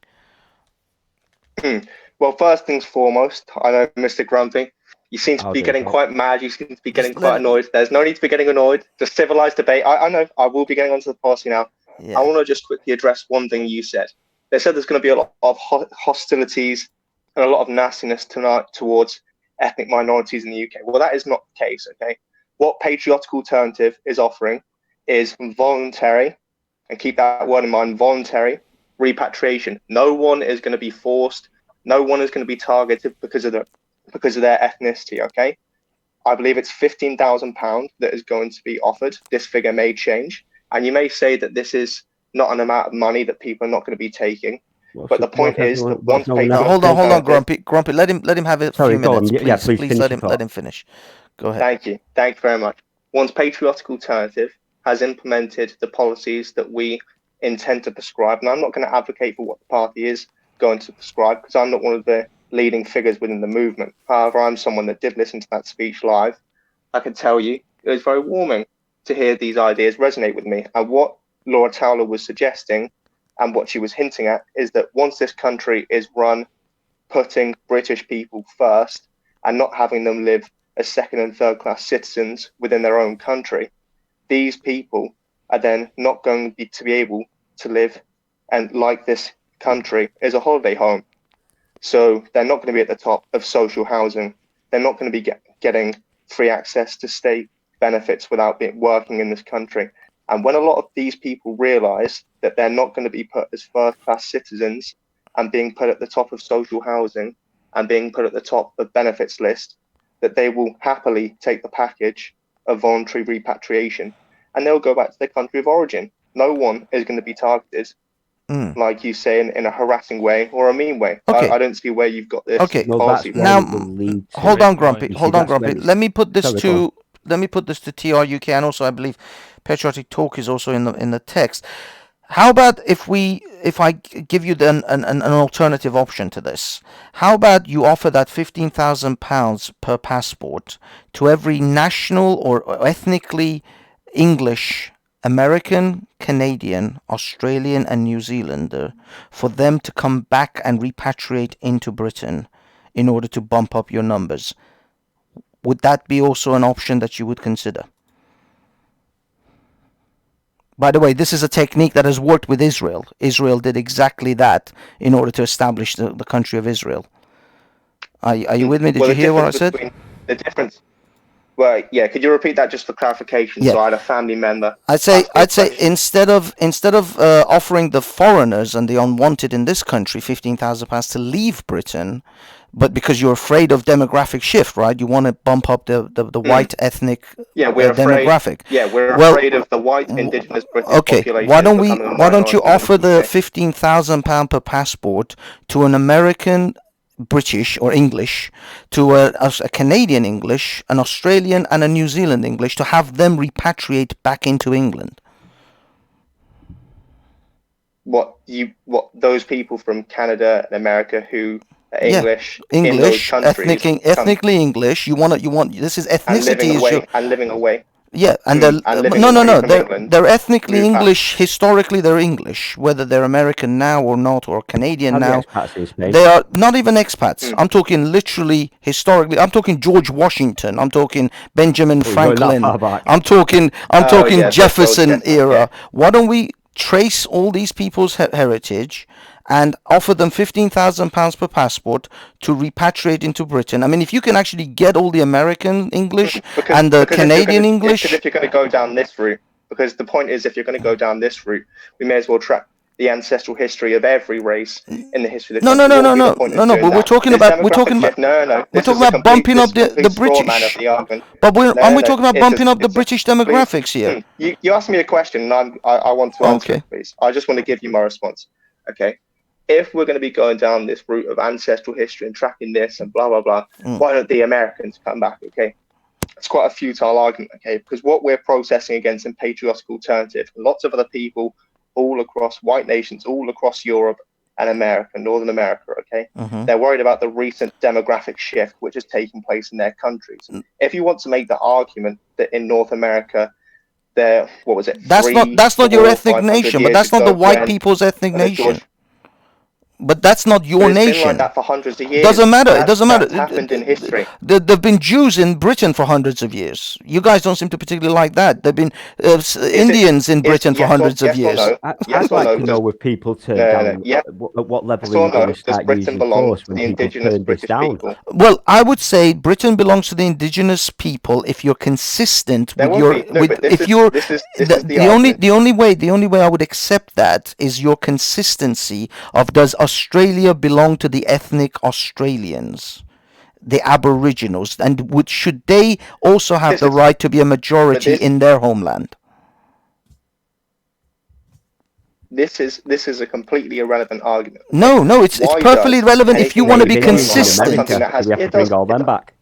Well, first things foremost, I know Mr. Grumpy, you seem to be getting quite mad. You seem to be getting quite annoyed. There's no need to be getting annoyed. Just civilized debate. I know. I will be getting onto the policy now. Yeah. I want to just quickly address one thing you said. They said there's going to be a lot of hostilities and a lot of nastiness tonight towards ethnic minorities in the UK. Well, that is not the case, okay? What Patriotic Alternative is offering is voluntary, and keep that word in mind, voluntary repatriation. No one is going to be forced. No one is going to be targeted because of their ethnicity, okay? I believe it's £15,000 that is going to be offered. This figure may change. And you may say that this is not an amount of money that people are not going to be taking. But the point is that once hold on, Grumpy, let him have a few minutes, please. Please let him finish. Go ahead. Thank you very much. Once Patriotic Alternative has implemented the policies that we intend to prescribe, and I'm not going to advocate for what the party is going to prescribe because I'm not one of the leading figures within the movement. However, I'm someone that did listen to that speech live. I can tell you it was very warming to hear these ideas resonate with me. And what Laura Towler was suggesting and what she was hinting at is that once this country is run putting British people first and not having them live as second and third class citizens within their own country, these people are then not going to be able to live and like this country as a holiday home. So they're not going to be at the top of social housing. They're not going to be getting free access to state benefits without working in this country. And when a lot of these people realize that they're not going to be put as first-class citizens and being put at the top of social housing and being put at the top of benefits list, that they will happily take the package of voluntary repatriation and they'll go back to their country of origin. No one is going to be targeted, like you say, in a harassing way or a mean way. Okay. I don't see where you've got this policy. Now, hold on, Grumpy. Let me put this to TRUK, and also I believe Patriotic Talk is also in the text. How about if I give you an alternative option to this? How about you offer that £15,000 per passport to every national or ethnically English American, Canadian, Australian, and New Zealander for them to come back and repatriate into Britain in order to bump up your numbers. Would that be also an option that you would consider? By the way, this is a technique that has worked with Israel. Israel did exactly that in order to establish the country of Israel. Are you with me? Did Well, you the hear what I difference said? The difference. Well, yeah. Could you repeat that just for clarification? Yeah. So I had a family member. I'd say instead of offering the foreigners and the unwanted in this country £15,000 to leave Britain, but because you're afraid of demographic shift, right? You want to bump up the white ethnic demographic. We're Well, afraid of the white indigenous British Okay, population. why don't you becoming a offer the minority. £15,000 per passport to an American British or English, to a Canadian English, an Australian and a New Zealand English, to have them repatriate back into England? What those people from Canada and America who are English in those English, countries ethnically English. You want this is and ethnicity living away. Yeah, and living away from England, they're ethnically move back. English. Historically, they're English, whether they're American now or not, or Canadian And the now. expats in Spain. They are not even expats. I'm talking literally historically. I'm talking George Washington. I'm talking Benjamin Oh, you're going that Franklin. far back. I'm talking yeah, Jefferson that's era. Why don't we trace all these people's heritage and offer them £15,000 per passport to repatriate into Britain? I mean, if you can actually get all the American English and the Canadian English. If you're going to go down this route, because the point is, if you're going to go down this route, we may as well track the ancestral history of every race in the history of the No, country. no, What no, would be the point no, of no. doing But we're that? talking This about demographic shift- no. we're This talking is a about bumping complete- up this is a the complete straw man British. of the argument. But aren't we talking about it's bumping up the it's British please. demographics here? You asked me a question, and I want to answer Okay. it, please. I just want to give you my response. Okay. If we're going to be going down this route of ancestral history and tracking this and blah blah blah, why don't the Americans come back? Okay. It's quite a futile argument, okay, because what we're processing against in patriotic alternative, lots of other people all across white nations, all across Europe and America, Northern America, okay, they're worried about the recent demographic shift which is taking place in their countries. If you want to make the argument that in North America, there, what was it? That's not your ethnic nation, but that's not the white people's ethnic when nation. George- But that's not your But it's been nation. like that for hundreds of years. Doesn't matter. It That's- doesn't matter. that's happened in history. There've been Jews in Britain for hundreds of years. You guys don't seem to particularly like that. There've been Indians in Britain for hundreds of years. I'd like to know with people turn down at what level are you going to start using force when people turn this down? Well, I would say Britain belongs to the indigenous people if you're consistent There with won't your be- no, with but this if is- you're this is the the only way I would accept that is your consistency of does Australia belong to the ethnic Australians, the Aboriginals, and should they also have the right to be a majority in their homeland? This is a completely irrelevant argument. No, it's Why perfectly does relevant if you anything want to be that goes on consistent. something that has- We have to it does- bring all them back.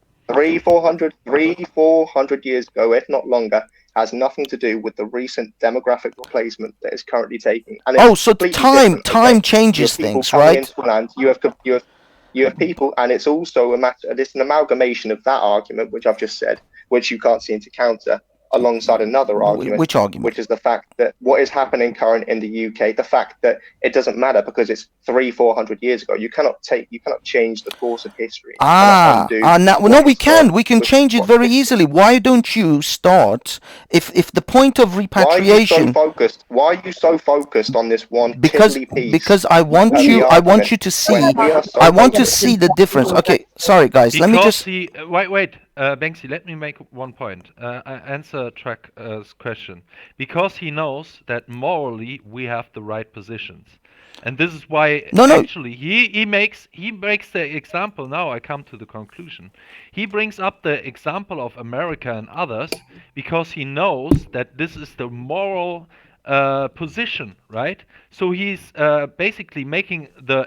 400 years ago, if not longer, has nothing to do with the recent demographic replacement that is currently taking. And it's So completely time different, okay? changes You have people things, coming right? into land, you have people, and it's also a matter. It's an amalgamation of that argument, which I've just said, which you can't seem to counter, alongside another argument. Which argument? Which is the fact that what is happening current in the UK, the fact that it doesn't matter because it's 400 years ago. You cannot change the course of history. You cannot undo No, we can. We can change it very easily. Why don't you start? If the point of repatriation, Why are you so focused on this one because piddly piece? because I want of the you argument to see. when we are so I want to focused? see the difference. Okay, sorry guys. Let me Because just. he wait, Banksy. Let me make one point. Answer Track's question. Because he knows that morally we have the right positions, and this is why actually he makes the example. Now I come to the conclusion. He brings up the example of America and others because he knows that this is the moral position, right? So he's basically making the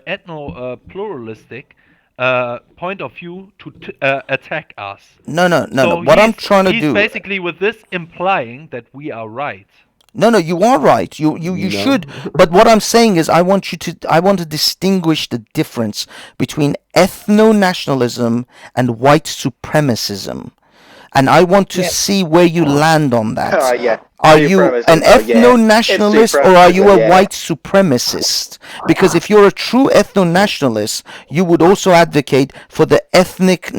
pluralistic point of view to attack us. No. So What I'm trying to he's do. basically with this implying that we are right. No, you are right. You should. But what I'm saying is, I want to distinguish the difference between ethno-nationalism and white supremacism. and I want to see where you land on that. Yeah. Are you an Supremacism, yeah. ethno-nationalist It's or are you a supremacism, yeah. white supremacist? Because if you're a true ethno-nationalist, you would also advocate for the ethnic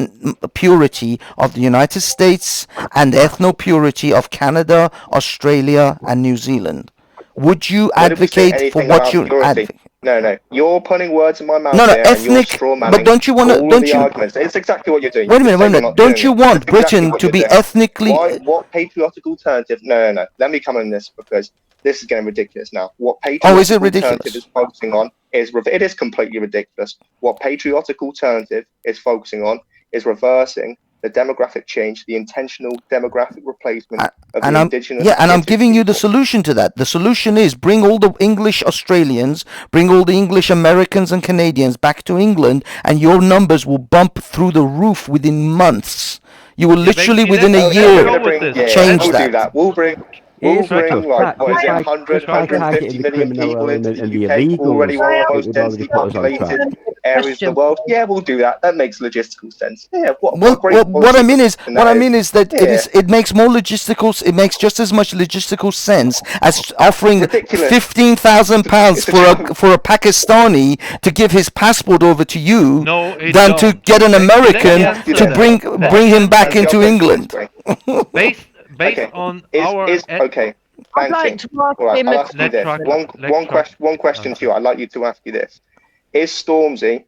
purity of the United States and ethno-purity of Canada, Australia, and New Zealand. Would you Where did we say advocate for anything what about you purity? advocate? No. You're putting words in my mouth No, here, and you're ethnic. straw But manning don't you want to? all of Don't the you? arguments. It's exactly what you're doing. Wait a You minute. say Wait a you're minute. not Don't doing you it. want That's exactly Britain what to you're be doing. ethnically? What patriotic alternative? No. Let me come in this because this is getting ridiculous now. What Oh, patriotic is it alternative ridiculous? is focusing on is it is completely ridiculous. What patriotic alternative is focusing on is reversing the demographic change, the intentional demographic replacement of And the I'm indigenous. and I'm British giving you the people. solution to that. The solution is bring all the English Australians, bring all the English Americans and Canadians back to England, and your numbers will bump through the roof within months. You will literally within a year change We'll that. do that. We'll bring Here's the like, stuff. what is it, Just 100, by 150 targeting the million criminal people into element and the the UK, already illegals one of the that most they've already densely put us on track. populated areas of the world. Yeah, we'll do that. That makes logistical sense. Yeah, what What policy I mean is and what that I mean is that yeah. it makes more logistical. It makes just as much logistical sense as offering ridiculous. £15,000 for a Pakistani to give his passport over to you No, it than to don't. get an American Let me to answer bring that. bring him back Answer your into question England. Based Okay. on Is our okay. I'd Thank like you. to ask All right, him I'll a ask you this. question. One question to you. I'd like you to ask you this: is Stormzy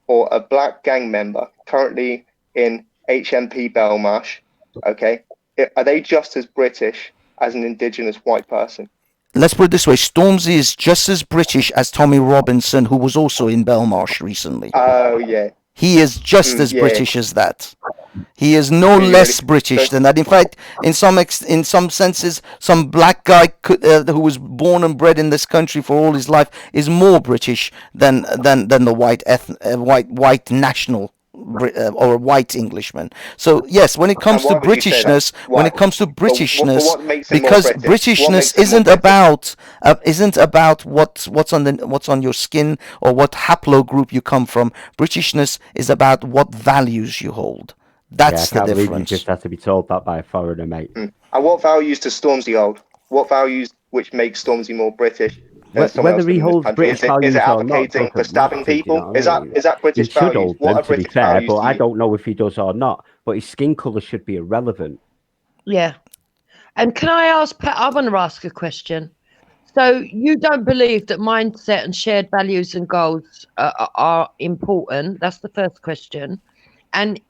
or a black gang member currently in HMP Belmarsh? Okay, are they just as British as an Indigenous white person? Let's put it this way: Stormzy is just as British as Tommy Robinson, who was also in Belmarsh recently. Oh yeah. He is just as yeah. British as that. He is no Really, less really? British So- than that. In fact, in some senses, some black guy who was born and bred in this country for all his life is more British than the white national or white Englishman. So yes, when it comes to why would you say that? Britishness, when Why? it comes to But Britishness, what makes him more because British? What Britishness makes him more isn't about what's on your skin or what haplogroup you come from. Britishness is about what values you hold. That's I can't the believe you difference. just had to be told that by a foreigner, mate. And what values does Stormzy hold? What values which make Stormzy more British than someone else Whether he within this holds country? British Is it values or not advocating for doesn't stabbing matter, do you people? know what I mean? Is that He British should values? hold What them, are to be British fair, values but to I you? don't know if he does or not. But his skin colour should be irrelevant. Yeah. And can I ask Pat? I want to ask a question. So you don't believe that mindset and shared values and goals are important? That's the first question. And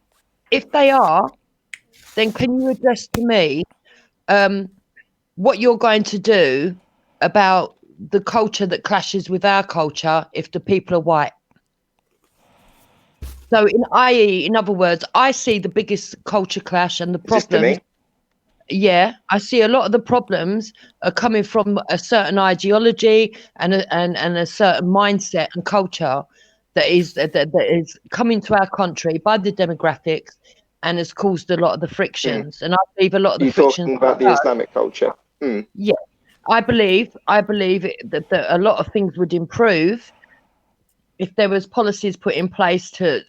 if they are, then can you address to me what you're going to do about the culture that clashes with our culture if the people are white? So in other words, I see the biggest culture clash and the Is this to problems. me? Yeah, I see a lot of the problems are coming from a certain ideology and a certain mindset and culture that is coming to our country by the demographics and has caused a lot of the frictions. And I believe a lot of the You're frictions. talking about the Islamic culture. Yeah, I believe that a lot of things would improve if there was policies put in place to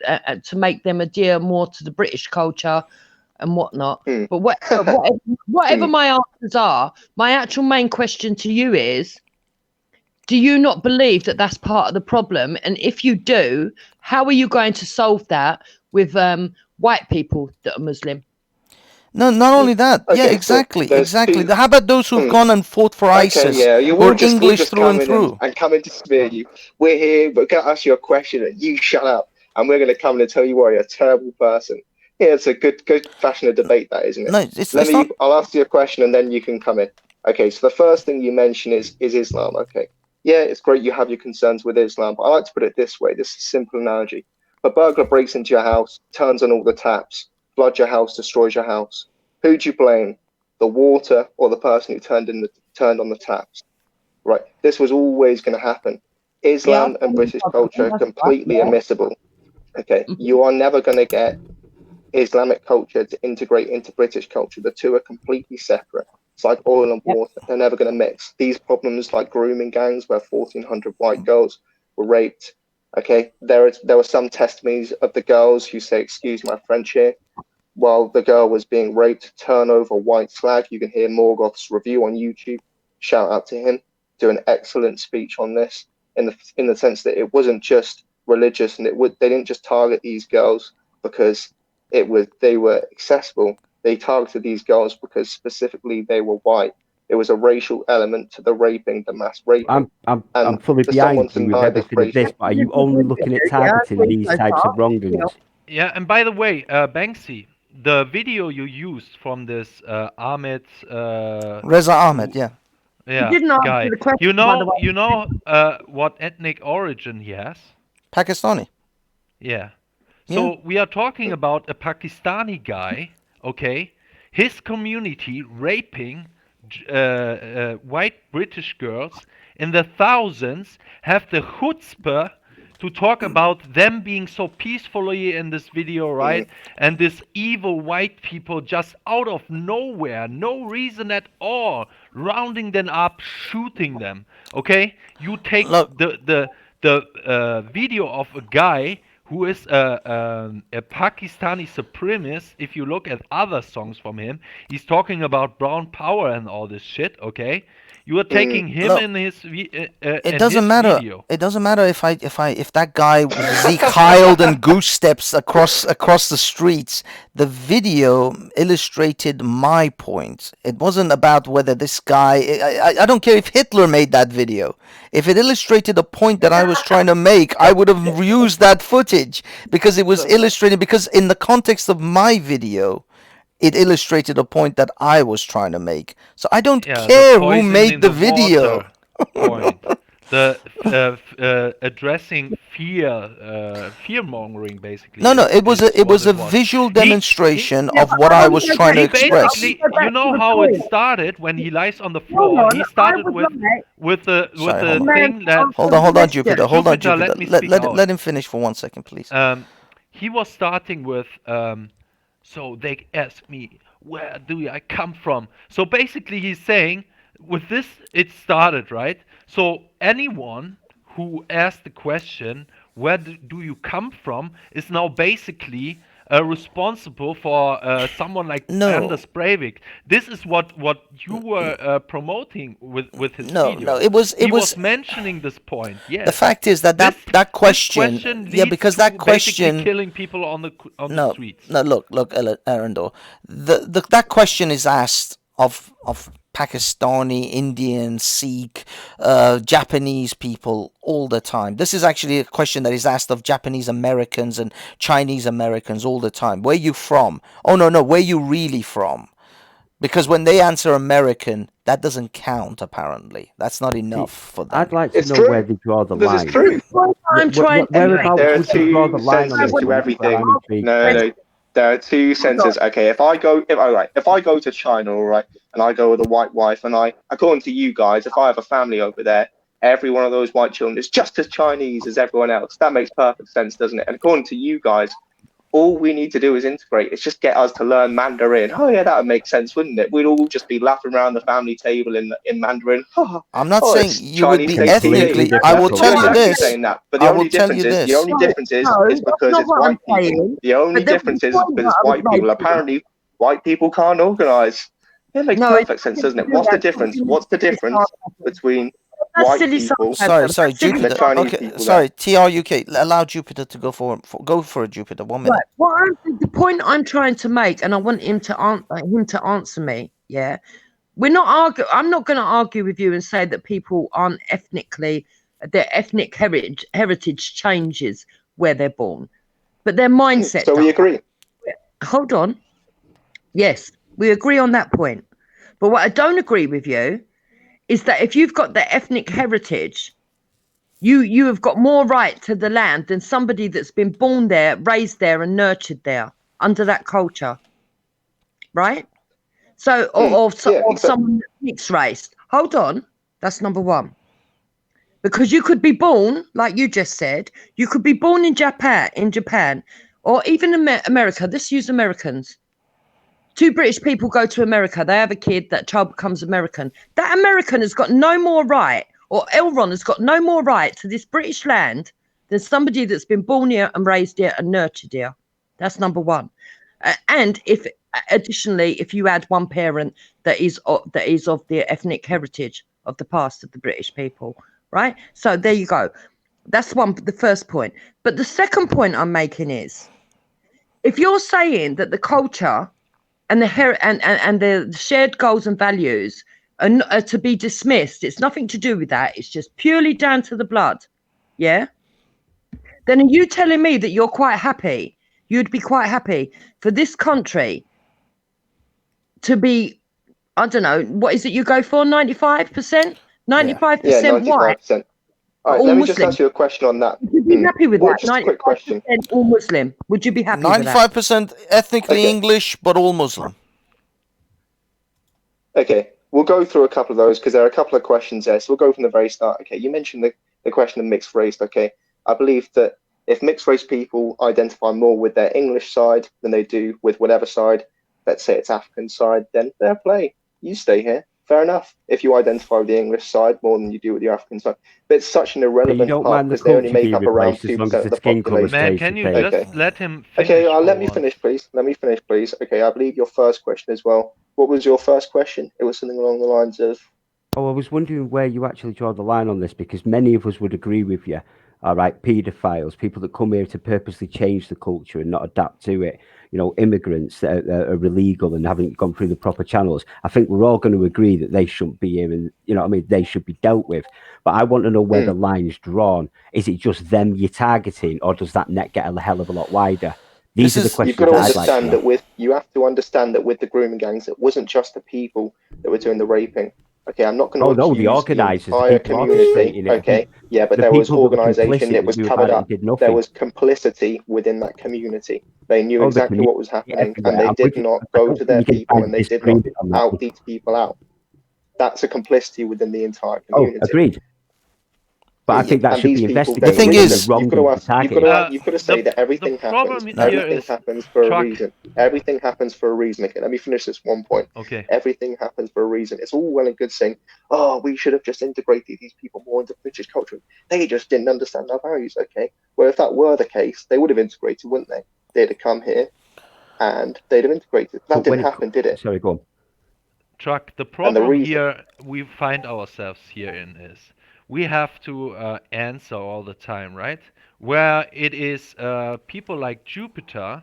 make them adhere more to the British culture and whatnot. But whatever my answers are, my actual main question to you is, do you not believe that that's part of the problem? And if you do, how are you going to solve that with white people that are Muslim? No, not only that. Okay, Yeah, so exactly, there's exactly. two- How about those who've gone and fought for Okay, ISIS, yeah, you who will are just English through and through? and come in to smear you. We're here, we're going to ask you a question, and you shut up, and we're going to come in and tell you why you're a terrible person. Yeah, it's a good fashion of debate, that, isn't it? No, it's not. I'll ask you a question, and then you can come in. Okay, so the first thing you mention is Islam. Okay, yeah, it's great you have your concerns with Islam, but I like to put it this way. This is a simple analogy. A burglar breaks into your house, turns on all the taps, floods your house, destroys your house. Who do you blame? The water or the person who turned on the taps? Right. This was always going to happen. Islam and British culture are completely immiscible. Okay. You are never going to get Islamic culture to integrate into British culture. The two are completely separate. It's like oil and water. They're never going to mix. These problems like grooming gangs where 1,400 white girls were raped. Okay. There were some testimonies of the girls who say, excuse my French here, while the girl was being raped, turn over white flag. You can hear Morgoth's review on YouTube. Shout out to him. Do an excellent speech on this in the sense that it wasn't just religious, and they didn't just target these girls because they were accessible. They targeted these girls because specifically they were white. There was a racial element to the raping, the mass raping. I'm fully behind you with everything of this, but are you only looking at targeting these types of wrongdoings? Yeah, and by the way, Banksy, the video you used from this Ahmed Reza Ahmed, yeah. Yeah, You didn't answer guy. the question, You by the know, way. you know what ethnic origin he has? Pakistani. Yeah. So we are talking about a Pakistani guy, okay? His community raping white British girls in the thousands, have the chutzpah to talk about them being so peacefully in this video, right? And this evil white people just out of nowhere, no reason at all, rounding them up, shooting them. Okay, you take the video of a guy who is a Pakistani supremacist. If you look at other songs from him, he's talking about brown power and all this shit. Okay. You are taking him Look, in his it doesn't matter. video. It doesn't matter if that guy Zeke Heiled and goose steps across the streets. The video illustrated my point. It wasn't about whether this guy. I don't care if Hitler made that video. If it illustrated a point that I was trying to make, I would have used that footage because it was illustrated. Because in the context of my video, it illustrated a point that I was tryring to make. So I don't care who made the video. Point. The addressing fear mongering, basically. No, it was a visual demonstration of what I was trying to express. You know how it started when he lies on the floor. He started with the thing that. Hold on, Jupiter. Hold on, Jupiter. Let him finish for 1 second, please. He was starting with. So they ask me, where do I come from? So basically he's saying, with this, it started, right? So anyone who asked the question, where do you come from, is now basically responsible for someone like Anders Breivik. This is what you were promoting with his video. No, it was He was mentioning this point. Yes. The fact is that question yeah, because that question killing people on the streets. No, look, Arundel. That question is asked of Pakistani, Indian, Sikh, Japanese people all the time. This is actually a question that is asked of Japanese Americans and Chinese Americans all the time. Where you from? Oh, no, where you really from? Because when they answer American, that doesn't count, apparently. That's not enough for them. I'd like to know where they draw the line. This is true. There are two senses to everything. No. There are two senses. Okay, if I go to China, all right, and I go with a white wife, and according to you guys, if I have a family over there, every one of those white children is just as Chinese as everyone else. That makes perfect sense, doesn't it? And according to you guys, all we need to do is integrate. It's just get us to learn Mandarin. Oh yeah, that would make sense, wouldn't it? We'd all just be laughing around the family table in Mandarin. I'm not saying you would be ethnically. I will tell you this. But the only difference is because it's white people. The only difference is because it's white people. Apparently, white people can't organise. It makes perfect sense, doesn't it? What's the difference? What's the difference between white people? Sorry, Jupiter. Okay, sorry, TRUK. Allow Jupiter to go for it, Jupiter. 1 minute. Right. The point I'm trying to make, and I want him to answer me. Yeah, we're not arguing. I'm not going to argue with you and say that people aren't their ethnic heritage changes where they're born, but their mindset. So we agree. Hold on. Yes, we agree on that point. But what I don't agree with you is that if you've got the ethnic heritage, you have got more right to the land than somebody that's been born there, raised there, and nurtured there under that culture, right? So, or someone that's mixed race. Hold on, that's number one. Because you could be born, like you just said, you could be born in Japan, or even America. Let's use Americans. Two British people go to America. They have a kid. That child becomes American. That American has got no more right, or Elron has got no more right to this British land than somebody that's been born here and raised here and nurtured here. That's number one. And if additionally, if you add one parent that is of the ethnic heritage of the past of the British people, right? So there you go. That's the first point. But the second point I'm making is, if you're saying that the culture and the shared goals and values are to be dismissed, it's nothing to do with that. It's just purely down to the blood. Yeah. Then are you telling me that you're quite happy? You'd be quite happy for this country to be, I don't know, what is it you go for? 95%? 95% white? 95%. All right, let me just ask you a question on that. Would you be happy with that? Just a quick question. All Muslim. Would you be happy with that? 95% ethnically English, but all Muslim. Okay, we'll go through a couple of those because there are a couple of questions there. So we'll go from the very start. Okay, you mentioned the question of mixed race. Okay, I believe that if mixed race people identify more with their English side than they do with whatever side, let's say it's African side, then fair play. You stay here. Fair enough. If you identify with the English side more than you do with the African side, but it's such an irrelevant part because they only make up around 2% of the population. Man, can you just let him finish? Okay, let me finish, please. Let me finish, please. Okay, I believe your first question as well. What was your first question? It was something along the lines of. Oh, I was wondering where you actually draw the line on this, because many of us would agree with you. All right, paedophiles, people that come here to purposely change the culture and not adapt to it. You know, immigrants that are illegal and haven't gone through the proper channels. I think we're all going to agree that they shouldn't be here, and you know what I mean, they should be dealt with. But I want to know where the line is drawn. Is it just them you're targeting, or does that net get a hell of a lot wider? These are the questions. You've got to understand that you have to understand that with the grooming gangs, it wasn't just the people that were doing the raping. Okay, I'm not going to. Oh no, the organisers, the entire community. Okay, yeah, but there was organisation. It was covered up. There was complicity within that community. They knew exactly what was happening, and they did not go to their people, and they did not out these people out. That's a complicity within the entire community. Oh, agreed. But I think that should be investigated. The thing is, you've got to say that everything happens. Everything happens for a reason. Everything happens for a reason. Okay, let me finish this one point. Okay. Everything happens for a reason. It's all well and good saying, "Oh, we should have just integrated these people more into British culture. They just didn't understand our values." Okay. Well, if that were the case, they would have integrated, wouldn't they? They'd have come here, and they'd have integrated. That didn't happen, did it? Sorry, go on. Chuck, the problem here we find ourselves here in is we have to answer all the time, right? Where it is people like Jupiter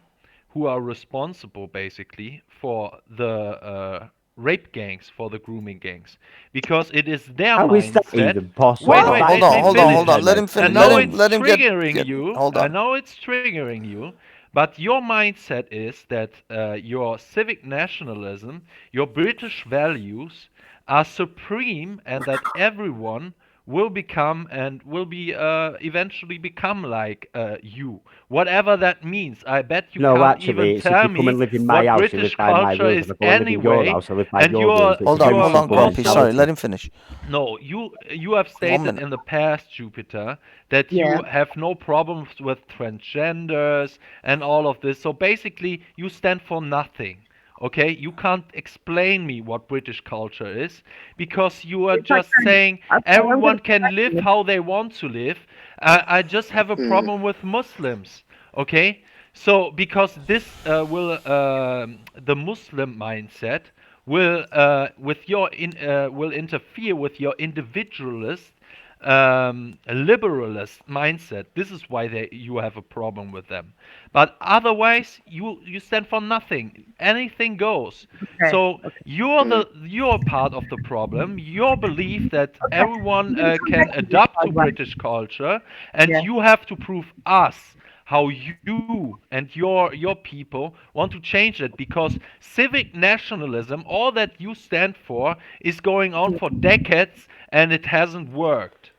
who are responsible basically for the rape gangs, for the grooming gangs, because it is their How mindset. is that even possible? Wait, hold on. Let him finish. I know Let him get. Hold on. I know it's triggering you, but your mindset is that your civic nationalism, your British values are supreme, and that everyone will become and will be eventually become like you, whatever that means. I bet you can't even tell me what British culture is anyway. And you're hold on, Grumpy. Sorry, let him finish. No, you have stated in the past, Jupiter, that you have no problems with transgenders and all of this. So basically, you stand for nothing. Okay, you can't explain me what British culture is, because you are just saying everyone can live how they want to live. I just have a problem with Muslims. Okay, so because this will the Muslim mindset will will interfere with your individualist liberalist mindset. This is why you have a problem with them. But otherwise, you stand for nothing. Anything goes. Okay. So you're part of the problem. Your belief that everyone can adapt to British culture, and you have to prove us how you and your people want to change it, because civic nationalism, all that you stand for, is going on for decades, and it hasn't worked.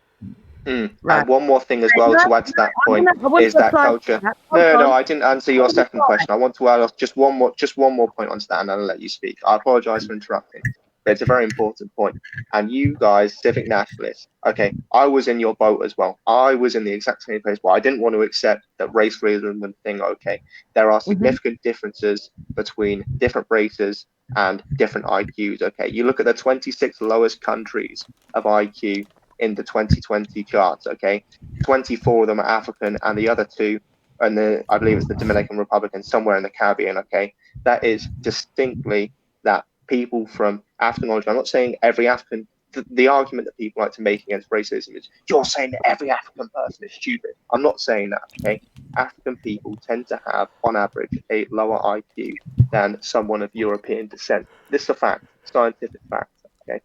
Right. And one more thing as well to add to that point is that culture. No, I didn't answer your second question. I want to add just one more point onto that, and I'll let you speak. I apologise for interrupting, but it's a very important point. And you guys, civic nationalists, okay, I was in your boat as well. I was in the exact same place where I didn't want to accept that race realism was a thing. Okay, there are significant differences between different races and different IQs. Okay, you look at the 26 lowest countries of IQ in the 2020 charts. Okay, 24 of them are African, and the other two and I believe it's the Dominican Republic and somewhere in the Caribbean. Okay, that is distinctly that people from African origin. I'm not saying every African. The argument that people like to make against racism is you're saying that every African person is stupid. I'm not saying that. Okay, African people tend to have, on average, a lower IQ than someone of European descent. This is a fact, scientific fact. Okay.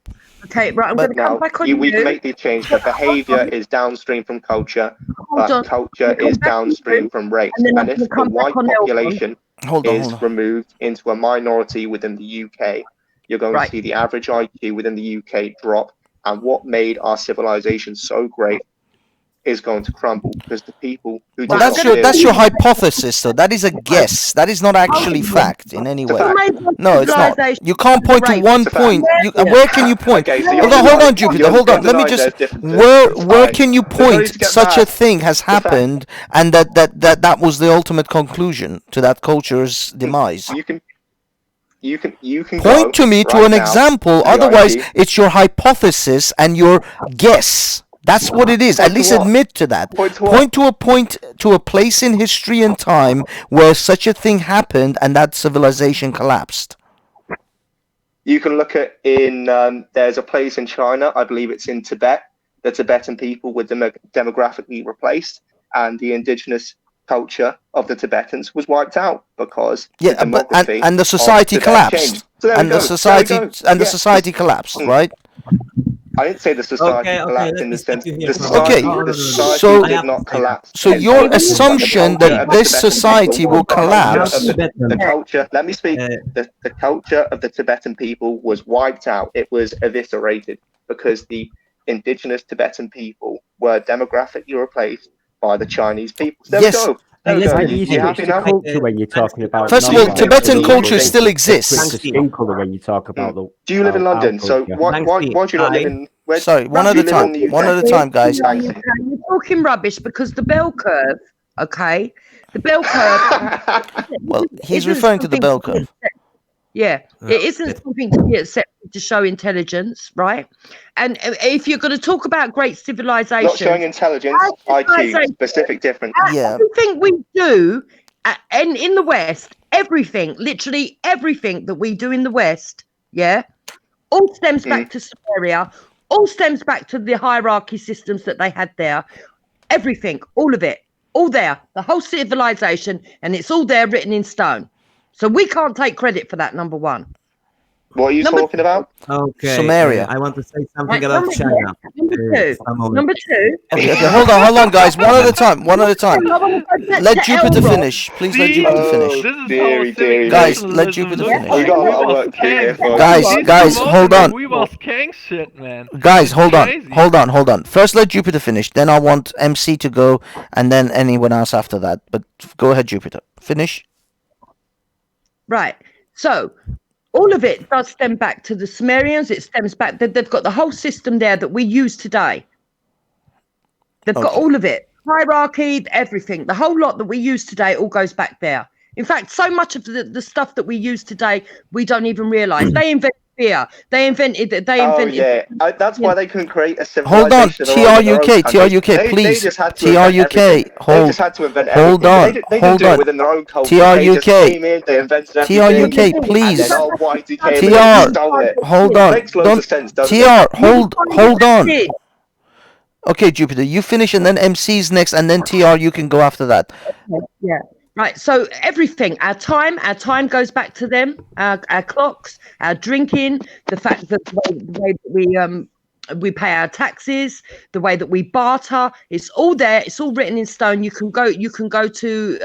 Okay, right. I'm But going to come now back on we can you. make the change. The behaviour is downstream from culture, but culture is downstream from race. and then I'm And if gonna the come back white on Elron. population Hold on, is hold on. removed into a minority within the UK, you're going Right. to see the average IQ within the UK drop. And what made our civilization so great is going to crumble because the people who Well, did that's not your build- that's your hypothesis, though. That is a guess. That is not actually fact in any way. No, it's not. You can't point to one point. Where can you point? Okay, so Hold you're on, hold on, denying- Jupiter. you're Hold on. Let me denying just. there's differences. Where Alright. can you So don't point get such a mad. thing has happened, and that was the ultimate conclusion to that culture's demise? You can Point go to me to right an now example. to the Otherwise, IQ. it's your hypothesis and your guess. That's what it is. At Point to least what? admit to that. Point to what? Point to a place in history and time where such a thing happened and that civilization collapsed. You can look at there's a place in China, I believe it's in Tibet, the Tibetan people were demographically replaced, and the indigenous culture of the Tibetans was wiped out because Yeah, the but demography and the of society Tibet collapsed, changed. So there we and the go. There we society go. and the Yeah. society collapsed, right? I didn't say the society Okay, collapsed let in me the sense stop you here the for a society, moment. the society So- did not collapse. So It's your like the assumption culture that of the this Tibetan society people- will the culture of collapse. the culture, let me speak. The culture of the Tibetan people was wiped out. It was eviscerated because the indigenous Tibetan people were demographically replaced by the Chinese people. So there Yes. we go. There we How go. do you You switch happy to now? culture when you're talking about? First of all, non-white Tibetan people? culture Then still switch exists. to skin color when you talk about the. Do you live in our London? So culture. why do you not live in? Where, Sorry, one do at you a live in time. the UK? One at a time, guys. Banksy. You're talking rubbish because the bell curve, okay? The bell curve. Well, he's isn't referring to the something bell be curve. accepted. Yeah, it isn't something to be accepted to show intelligence, right? And if you're going to talk about great civilization, Not showing intelligence, IQ, specific difference. Yeah. everything we do and in the West, everything, literally everything that we do in the West, yeah, all stems back to Sumeria, all stems back to the hierarchy systems that they had there. Everything, all of it, all there, the whole civilization, and it's all there written in stone. So we can't take credit for that, number one. What are you talking about? Okay. Sumeria. I want to say something Right, about number- China. Number two. a moment. Number two. Okay, hold on, guys. One at a time. One at a time. Let Jupiter finish. Please let Jupiter finish. This is dearie, how dearie. Guys, nationalism let Jupiter looks finish. like. We got a lot of was work to do here, Kangs. folks. Guys, It's hold on. We was Kang shit, man. Guys, hold Crazy. on. First, let Jupiter finish. Then I want MC to go, and then anyone else after that. But go ahead, Jupiter. Finish. Right. So all of it does stem back to the Sumerians. It stems back that they've got the whole system there that we use today. They've got Okay. all of it. Hierarchy, everything. The whole lot that we use today all goes back there. In fact, so much of the stuff that we use today, we don't even realize. They invented fear. They invented. Oh yeah, that's why they couldn't create a Hold on, civilization. of their own in their own country. TRUK, They please. just had to invent TRUK, everything. They hold just had to invent hold everything. on, They hold didn't do it on. within their own culture. They just TRUK. came in, they invented everything. TRUK, please. And then all whitey came TR, in and stole it. hold on. Makes loads of sense, doesn't TR, it? hold on. Okay, Jupiter, you finish, and then MC's next, and then TR, you can go after that. Yeah. Right. So everything, our time goes back to them. Our clocks, our drinking, the fact that the way that we pay our taxes, the way that we barter, it's all there. It's all written in stone. You can go to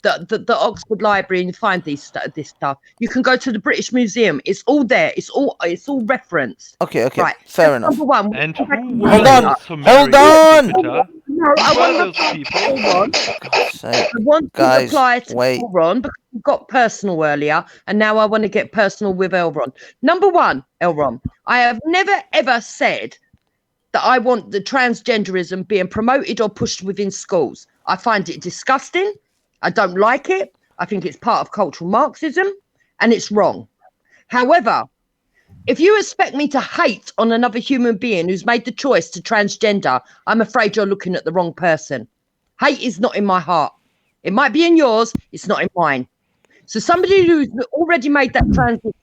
the Oxford Library and find this stuff. You can go to the British Museum. It's all there. It's all referenced. Okay, Right. fair That's enough. Number one. And Hold who Hold were on, the hold on. Jupiter? No, I Who were want those people? Say, I want guys, to apply to wait. Elron because we got personal earlier, and now I want to get personal with Elron. Number one, Elron, I have never ever said that I want the transgenderism being promoted or pushed within schools. I find it disgusting. I don't like it. I think it's part of cultural Marxism, and it's wrong. However, if you expect me to hate on another human being who's made the choice to transgender, I'm afraid you're looking at the wrong person. Hate is not in my heart. It might be in yours, it's not in mine. So somebody who's already made that transition,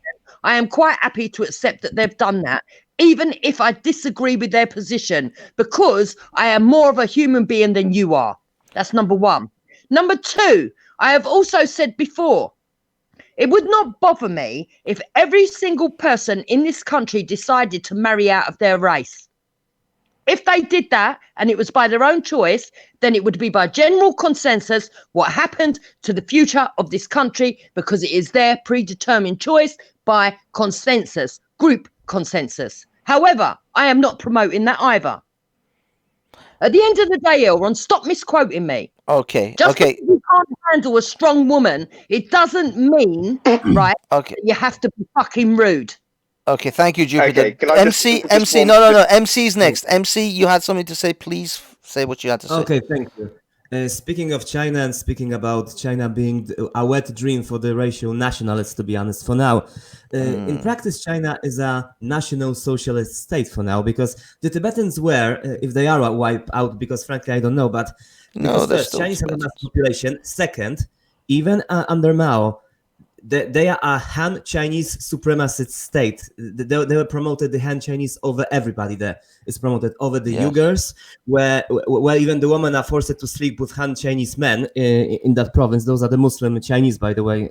I am quite happy to accept that they've done that, even if I disagree with their position, because I am more of a human being than you are. That's number one. Number two, I have also said before, it would not bother me if every single person in this country decided to marry out of their race. If they did that and it was by their own choice, then it would be by general consensus what happened to the future of this country, because it is their predetermined choice by consensus, group consensus. However, I am not promoting that either. At the end of the day, Elron, stop misquoting me. Okay. Just Okay. because you can't handle a strong woman, it doesn't mean, right, Okay. that you have to be fucking rude. Okay. Thank you, Jupiter. Okay, can I just- MC. just MC. one- No. MC's next. MC, you had something to say. Please say what you had to say. Okay, thank you. Speaking of China and speaking about China being a wet dream for the racial nationalists, to be honest, for now, in practice, China is a national socialist state for now, because the Tibetans were, if they are wiped out, because frankly, I don't know, but No, they're first, still Chinese have a mass population. Second, even under Mao, they are a Han Chinese supremacist state. They were promoted, the Han Chinese, over everybody there. It's promoted over the Yes. Uyghurs, where even the women are forced to sleep with Han Chinese men in that province. Those are the Muslim Chinese, by the way,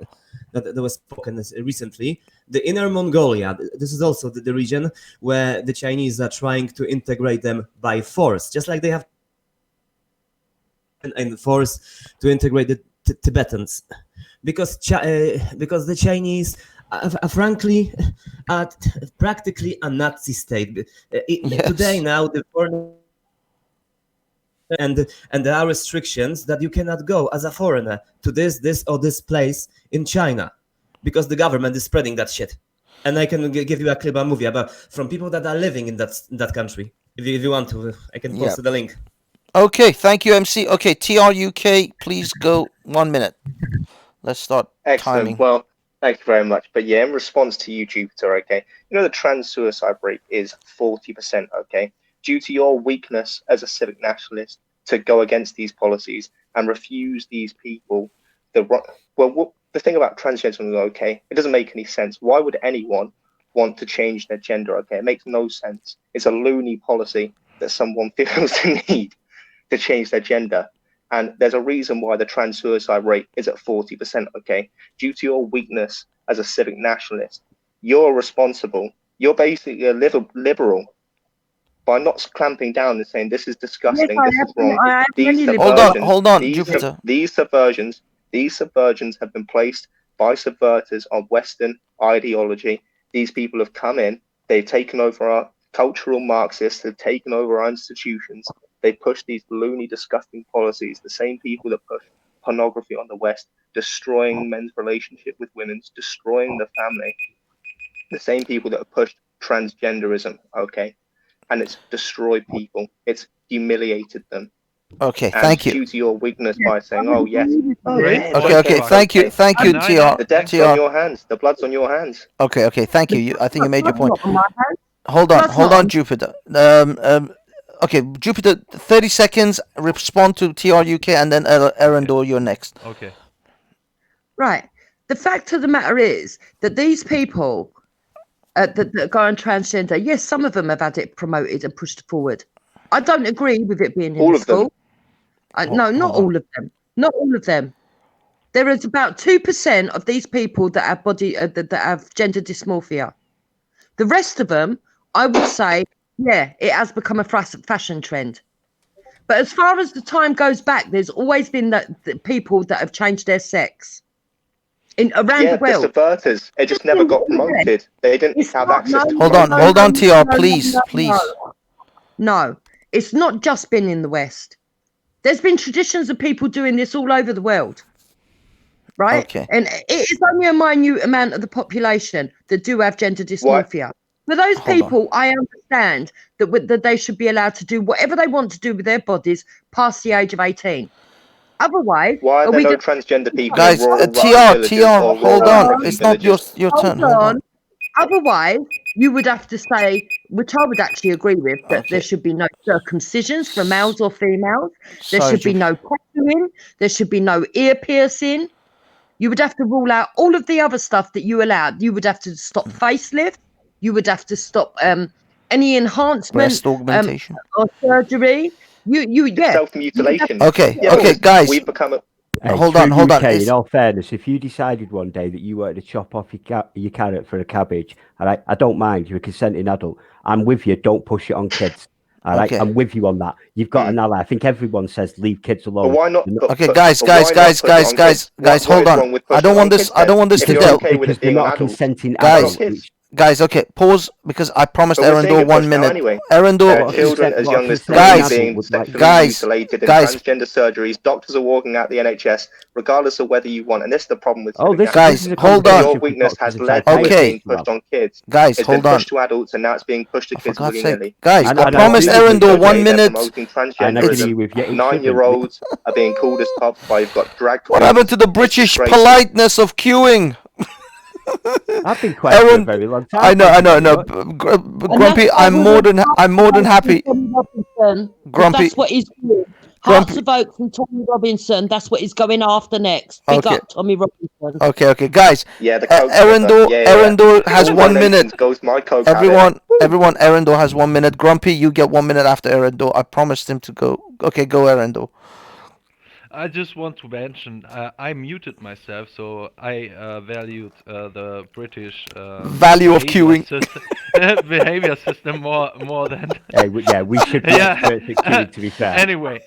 that was spoken recently. The Inner Mongolia, this is also the region where the Chinese are trying to integrate them by force, just like they have and force to integrate the Tibetans. Because the Chinese frankly are practically a Nazi state. Yes. Today now the foreign and there are restrictions that you cannot go as a foreigner to this or this place in China, because the government is spreading that shit. And I can give you a clip, a movie about from people that are living in that country. If you want to, I can post Yeah. the link. Okay. Thank you, MC. Okay. TRUK, please go 1 minute. Let's start Excellent. timing. Well, thank you very much. But yeah, in response to you, Jupiter, okay, you know the trans suicide rate is 40%, okay? Due to your weakness as a civic nationalist to go against these policies and refuse these people the thing about transgender, okay, it doesn't make any sense. Why would anyone want to change their gender, okay? It makes no sense. It's a loony policy that someone feels the need to change their gender. And there's a reason why the trans suicide rate is at 40%, okay? Due to your weakness as a civic nationalist, you're responsible. You're basically a liberal by not clamping down and saying this is disgusting, Yes, I this is am. wrong. I am These really subversions, Hold on, Jupiter. These subversions have been placed by subverters of Western ideology. These people have come in, they've taken over our cultural Marxists, they've taken over our institutions. They push these loony, disgusting policies. The same people that push pornography on the West, destroying men's relationship with women, destroying the family. The same people that have pushed transgenderism, okay? And it's destroyed people. It's humiliated them. Okay. And Thank you. due to your weakness by saying, oh, yes. Great. Okay. Thank you. Thank you, TR. The death's on your hands. The blood's on your hands. Okay. Thank you. I think you made your point. Not on my hand. Hold on, Jupiter. Okay, Jupiter, 30 seconds, respond to TRUK, and then Erendor, you're next. Okay. Right. The fact of the matter is that these people that go on transgender, yes, some of them have had it promoted and pushed forward. I don't agree with it being in All the of them? school. No, not all of them. Not all of them. There is about 2% of these people that have that have gender dysmorphia. The rest of them, I would say, yeah, it has become a fashion trend. But as far as the time goes back, there's always been the people that have changed their sex around the world. The subverters, it just never got promoted. They didn't have access to Hold on, TR, please. No, it's not just been in the West. There's been traditions of people doing this all over the world. Right? Okay. And it is only a minute amount of the population that do have gender dysmorphia. For those people, I understand that they should be allowed to do whatever they want to do with their bodies past the age of 18. Otherwise, why are there no transgender people? Guys, in rural TR, hold on. It's not your turn. Hold on. Otherwise, you would have to say which I would actually agree with, that there should be no circumcisions for males or females. There should be no tattooing. There should be no ear piercing. You would have to rule out all of the other stuff that you allowed. You would have to stop facelift. You would have to stop any enhancement, breast augmentation, or surgery. Self-mutilation. Okay, Yeah, okay, guys. We've become a Hey, hold through on, hold on. UK, It's- in all fairness, if you decided one day that you wanted to chop off your carrot for a cabbage, all right, I don't mind. You're a consenting adult. I'm with you. Don't push it on kids. All right, Okay. I'm with you on that. You've got an ally. I think everyone says leave kids alone. But why not? Okay, guys, hold on. I don't want this. I don't want this to delve. Because they're not a consenting Guys, adult. guys, okay, pause because I promised But we're seeing Erendor it 1 pushed now minute. anyway. Erendor, Children as young as 3 guys, being sexually guys, mutilated in guys. transgender surgeries. Doctors are walking out the NHS regardless of whether you want. And this is the problem with Oh, this- Guys, this is a hold conversation on. your weakness for has doctors led and to it Okay. being pushed on kids. Guys, It's hold been on. pushed to adults and now it's being pushed to kids God's sake. willy-nilly. Guys, And I I promised agree with you. Erendor 1 They're minute. promoting And I agree transgenderism. with you. 9-year-olds are being called as tops while you've got drag What queens. happened to the British disgraceful. politeness of queuing? I've been quiet for a very long time. I know. And Grumpy, that's why I'm we more want than happy. Tommy Robinson, 'cause Grumpy- that's what he's doing. Hearts of Oak from Tommy Robinson. That's what he's going after next. Big Okay. up Tommy Robinson. Okay, guys. Yeah, the Coke Erendor, brother. Erendor has All 1 donations minute. Goes to my Coke habit. Everyone, Erendor has 1 minute. Grumpy, you get 1 minute after Erendor. I promised him to go. Okay, go Erendor. I just want to mention I muted myself, so I valued the British Value of behavior queuing. system, behavior system more than. Hey, we should be experts at queuing, to be fair. Anyway,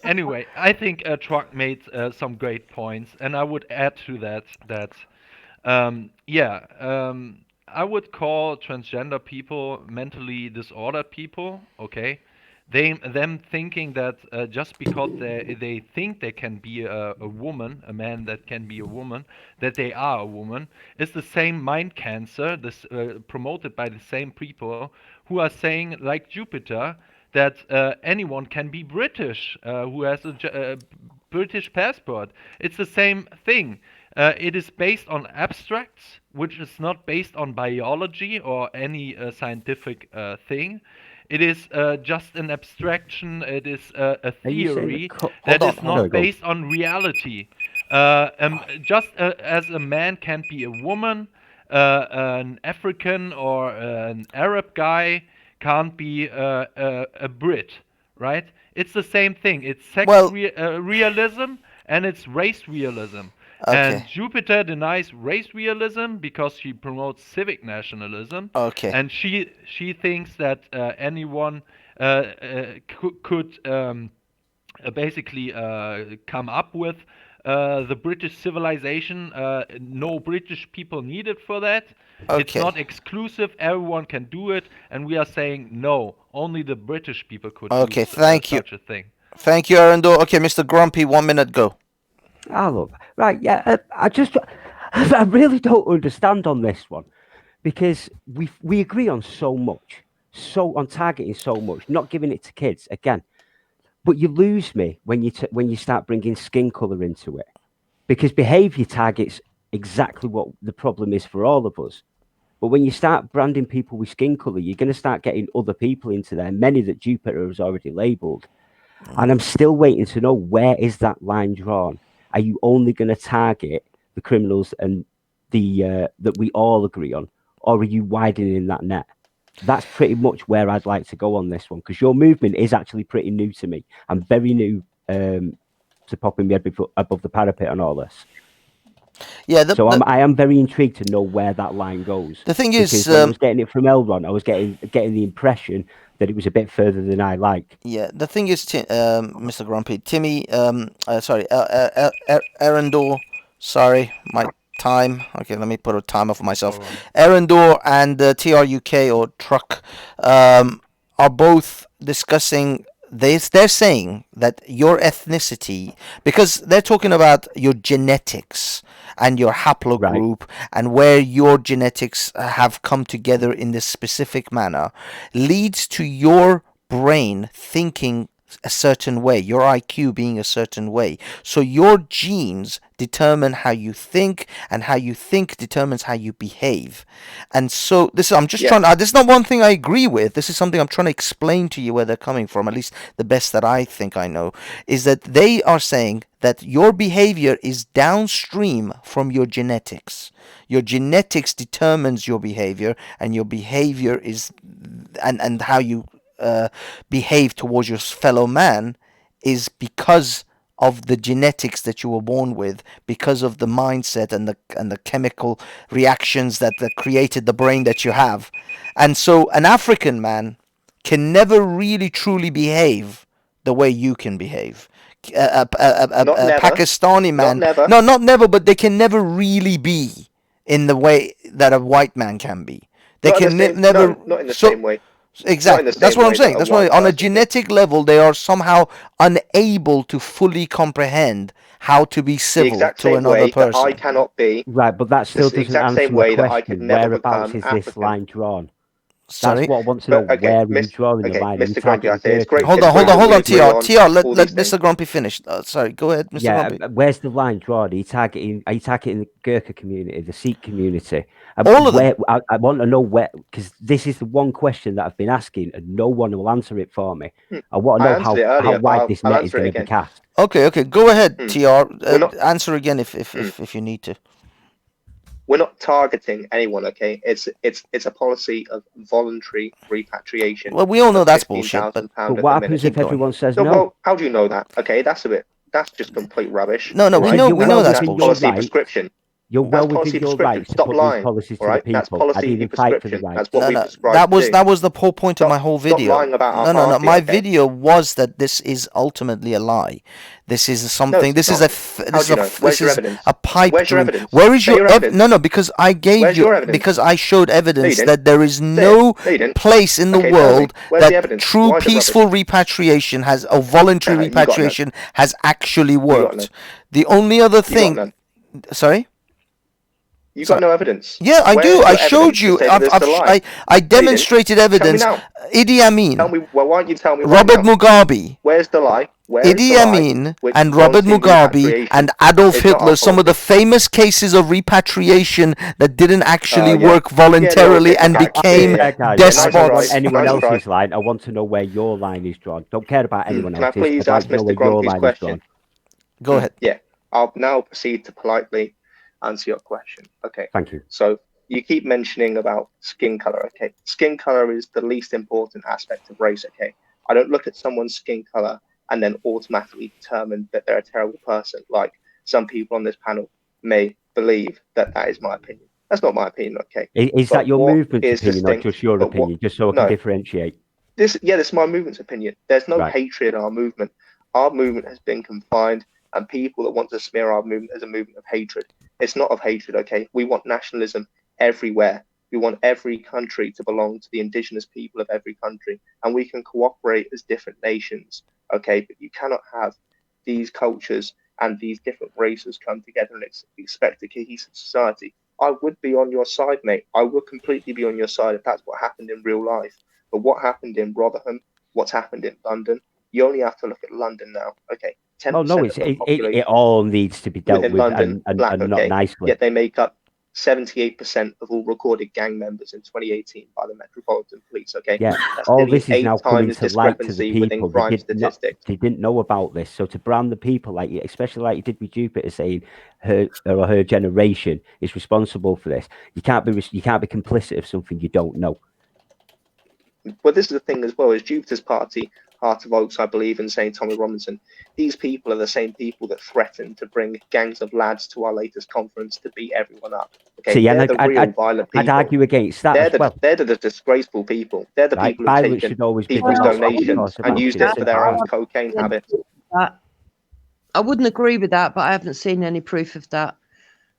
I think Truck made some great points, and I would add to that I would call transgender people mentally disordered people. Okay. Them thinking that just because they think they can be a woman, a man that can be a woman, that they are a woman, is the same mind cancer this promoted by the same people who are saying, like Jupiter, that anyone can be British who has a British passport. It's the same thing. It is based on abstracts, which is not based on biology or any scientific thing. It is just an abstraction. It is a theory that is not based on reality. Just as a man can't be a woman, an African or an Arab guy can't be a Brit, right? It's the same thing. It's sex realism and it's race realism. Okay. And Jupiter denies race realism because she promotes civic nationalism. Okay. And she thinks that anyone could basically come up with the British civilization. No British people needed for that. It's Okay. not exclusive. Everyone can do it. And we are saying no. Only the British people could Okay, do thank you. such a thing. Thank you, Erendor. Okay, Mr. Grumpy, 1 minute, go. Ah, look, right, yeah. I really don't understand on this one because we agree on so much, on targeting so much, not giving it to kids again. But you lose me when you start bringing skin color into it, because behavior targets exactly what the problem is for all of us. But when you start branding people with skin color, you're going to start getting other people into there, many that Jupiter has already labeled. And I'm still waiting to know, where is that line drawn? Are you only going to target the criminals and the that we all agree on, or are you widening that net? That's pretty much where I'd like to go on this one, because your movement is actually pretty new to me. I'm very new to popping my head above the parapet on all this. Yeah. I am very intrigued to know where that line goes. The thing is, because when I was getting it from Elron, I was getting the impression that it was a bit further than I like. Yeah, the thing is, Mr. Grumpy, Timmy, Erendor, sorry, my time. Okay, let me put a timer for myself. Erendor and TRUK or Truck are both discussing this. They're saying that your ethnicity, because they're talking about your genetics and your haplogroup and where your genetics have come together in this specific manner, leads to your brain thinking a certain way, your IQ being a certain way. So your genes determine how you think, and how you think determines how you behave. And so this I'm just trying this is not one thing I agree with. This is something I'm trying to explain to you where they're coming from, at least the best that I think I know, is that they are saying that your behavior is downstream from your genetics. Your genetics determines your behavior, and your behavior is and how you behave towards your fellow man is because of the genetics that you were born with, because of the mindset and the chemical reactions that created the brain that you have. And so an African man can never really truly behave the way you can behave. A Pakistani man, not never, but they can never really be in the way that a white man can be. They can never. Not in the same way. Exactly. That's what I'm saying. That's why on a genetic level they are somehow unable to fully comprehend how to be civil to another person. I cannot be right, but that still doesn't answer my question. Whereabouts is this line drawn? Sorry? That's what I want to know. Where are you drawing the line? Mr. Grumpy, I say it's great. Hold on, TR. Let Mr. Grumpy finish. Sorry, go ahead, Mr. Grumpy. Where's the line drawn? Are you targeting the Gurkha community, the Sikh community? All of them. I want to know where, because this is the one question that I've been asking, and no one will answer it for me. I want to know how wide this net is going to be cast. Okay. Go ahead, TR. Answer again if you need to. We're not targeting anyone, okay? It's a policy of voluntary repatriation. Well, we all know that's bullshit. But what happens if everyone says no? Well, how do you know that? Okay, that's just complete rubbish. No, we know that's bullshit. Policy prescription. You're well within your rights to put these policies to the people. That's policy prescription. That's what we prescribe. That was the whole point of my whole video. Stop lying about our no. party, My video was that this is ultimately a lie. This is something. This is a pipe dream. Where is your evidence? No, because I gave you because I showed evidence that there is no place in the world that true peaceful repatriation or voluntary repatriation has actually worked. The only other thing. Sorry. You got no evidence. Yeah, I do. I showed you. I demonstrated evidence. Idi Amin. Tell me. Well, why don't you tell me? Robert Mugabe. Where's the lie? Idi Amin and Robert Mugabe and Adolf Hitler, some of the famous cases of repatriation that didn't actually work voluntarily and became despots. Anyone else's line? I want to know where your line is drawn. Don't care about anyone else's. Can I please ask Mr. Grumpy's question? Go ahead. Yeah, I'll now proceed to politely answer your question. Okay. Thank you. So you keep mentioning about skin color. Okay. Skin color is the least important aspect of race. Okay. I don't look at someone's skin color and then automatically determine that they're a terrible person. Like some people on this panel may believe that is my opinion. That's not my opinion. Okay. Is that your movement's opinion or just your opinion? Just so I can differentiate. This is my movement's opinion. There's no hatred in our movement. Our movement has been confined, and people that want to smear our movement as a movement of hatred. It's not of hatred, okay? We want nationalism everywhere. We want every country to belong to the indigenous people of every country, and we can cooperate as different nations, okay? But you cannot have these cultures and these different races come together and expect a cohesive society. I would be on your side, mate. I would completely be on your side if that's what happened in real life. But what happened in Rotherham, what's happened in London, you only have to look at London now, okay? Oh no, it all needs to be dealt with London, and black, not nicely. Yet they make up 78% of all recorded gang members in 2018 by the Metropolitan Police. Okay, yeah, that's all this is now coming times to light to the people. They didn't know about this, so to brand the people like you, especially like you did with Jupiter, saying her generation is responsible for this. You can't be complicit of something you don't know. Well, this is the thing as well, is Jupiter's party, Heart of Oaks, I believe, and St. Tommy Robinson. These people are the same people that threaten to bring gangs of lads to our latest conference to beat everyone up. Okay, See, they're the real violent people. I'd argue against that as well. They're the disgraceful people. They're the people who've taken people's donations and used it for their own cocaine habits. I wouldn't agree with that, but I haven't seen any proof of that.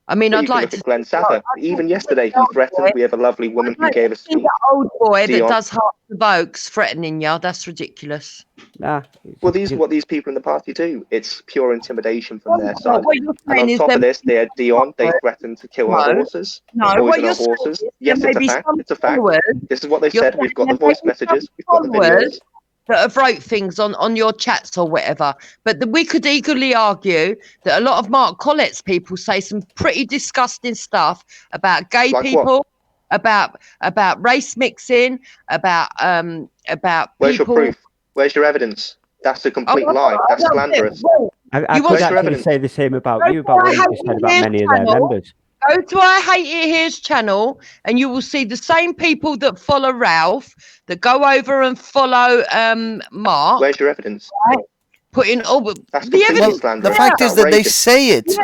I mean, I'd like to. Glenn Sather. Even yesterday, he threatened. We have a lovely woman who gave us. The old boy that does Heart of Oaks threatening you. That's ridiculous. Well, what these people in the party do. It's pure intimidation from their side. And on top of this, they had Dion. They threatened to kill our horses. No, what you're saying horses. Is yes, it's a fact. It's a fact. This is what they said. We've got the voice messages. We've got the videos. that have wrote things on your chats or whatever. But we could eagerly argue that a lot of Mark Collett's people say some pretty disgusting stuff about gay Like people, about race mixing, about Where's people. your proof? Where's your evidence? That's a complete lie. That's slanderous. I You could want- actually say the same about Go you, about to what you our just said Hate about It many of Here their channel. members. Go to our Hate It Here's channel and you will see the same people that follow Ralph that go over and follow Mark. Where's your evidence? Putting all That's the completely evidence. slanderous. The fact is that they Outrageous. say it.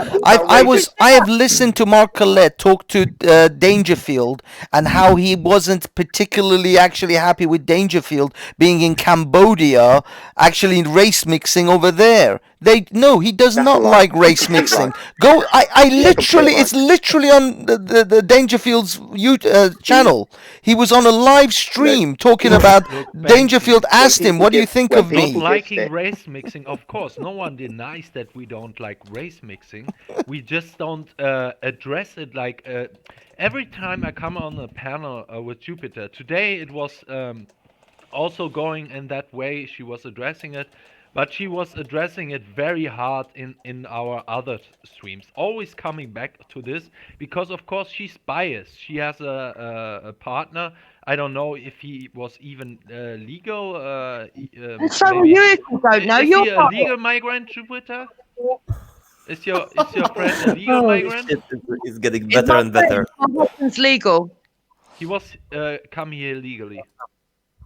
I have listened to Mark Collette talk to Dangerfield and how he wasn't particularly actually happy with Dangerfield being in Cambodia, actually race mixing over there. He does not like race mixing. Go, I literally, it's literally on the Dangerfield's channel. He was on a live stream talking about. Dangerfield asked him, "What do you think of me?" Not liking race mixing, of course. No one denies that we don't like race mixing. We just don't address it like every time I come on a panel with Jupiter. Today it was also going in that way. She was addressing it, but she was addressing it very hard in our other streams. Always coming back to this because, of course, she's biased. She has a partner. I don't know if he was even legal. So you if you don't know, is you're he a not. legal migrant, Jupiter? Is your friend a legal migrant? It's getting better and better. My husband's legal. He was come here legally.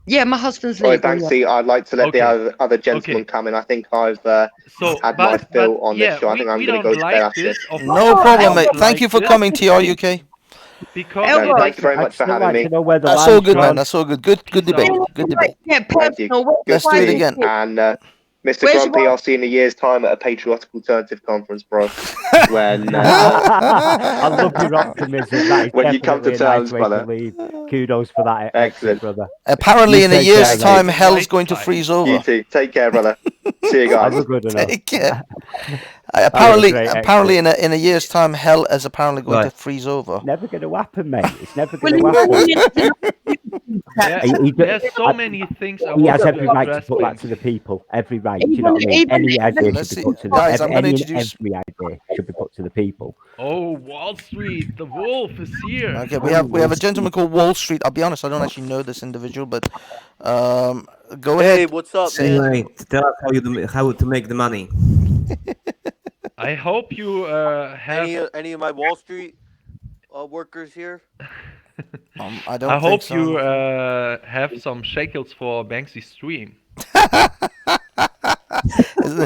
Yeah, my husband's Right, legal. thanks. yeah. See, I'd like to let Okay. the other gentleman come in. I think I've had my fill on this show. I think I'm going to go to bed after. No problem, mate. Thank you for coming, TRUK. Because No, thank you very much for having me. That's all good, man. That's all good. Good debate. Good debate. Yeah, personal. Let's do it again. And Mr. Where's Grumpy, your- I'll see you in a year's time at a patriotic alternative conference, bro. When I love your optimism. That is when you come to definitely a terms, nice way to brother. leave. Kudos for that, Excellent. brother. Apparently, You in a take year's care, mate. time, hell's going to freeze over. You too. Take care, brother. See you guys. Have a good one. Take care. Apparently, great, apparently, in a year's time, hell is apparently going to Right. freeze over. Never going to happen, mate. It's never Well, going to happen. There's so many things I He want has to every right to address put that with. to the people. Every right. Do you know what I mean? Even- Any idea Let's should be see. put to the Guys, I'm gonna any and introduce- every idea should be put to the people. Oh, Wall Street, the wolf is here. Okay, we have a gentleman called Wall Street. I'll be honest, I don't actually know this individual, but go ahead. Hey, what's up, Say- man? Anyway, tell us how to make the money. I hope you have. Any of my Wall Street workers here? I don't. I think hope so. you have some shekels for Banksy's stream.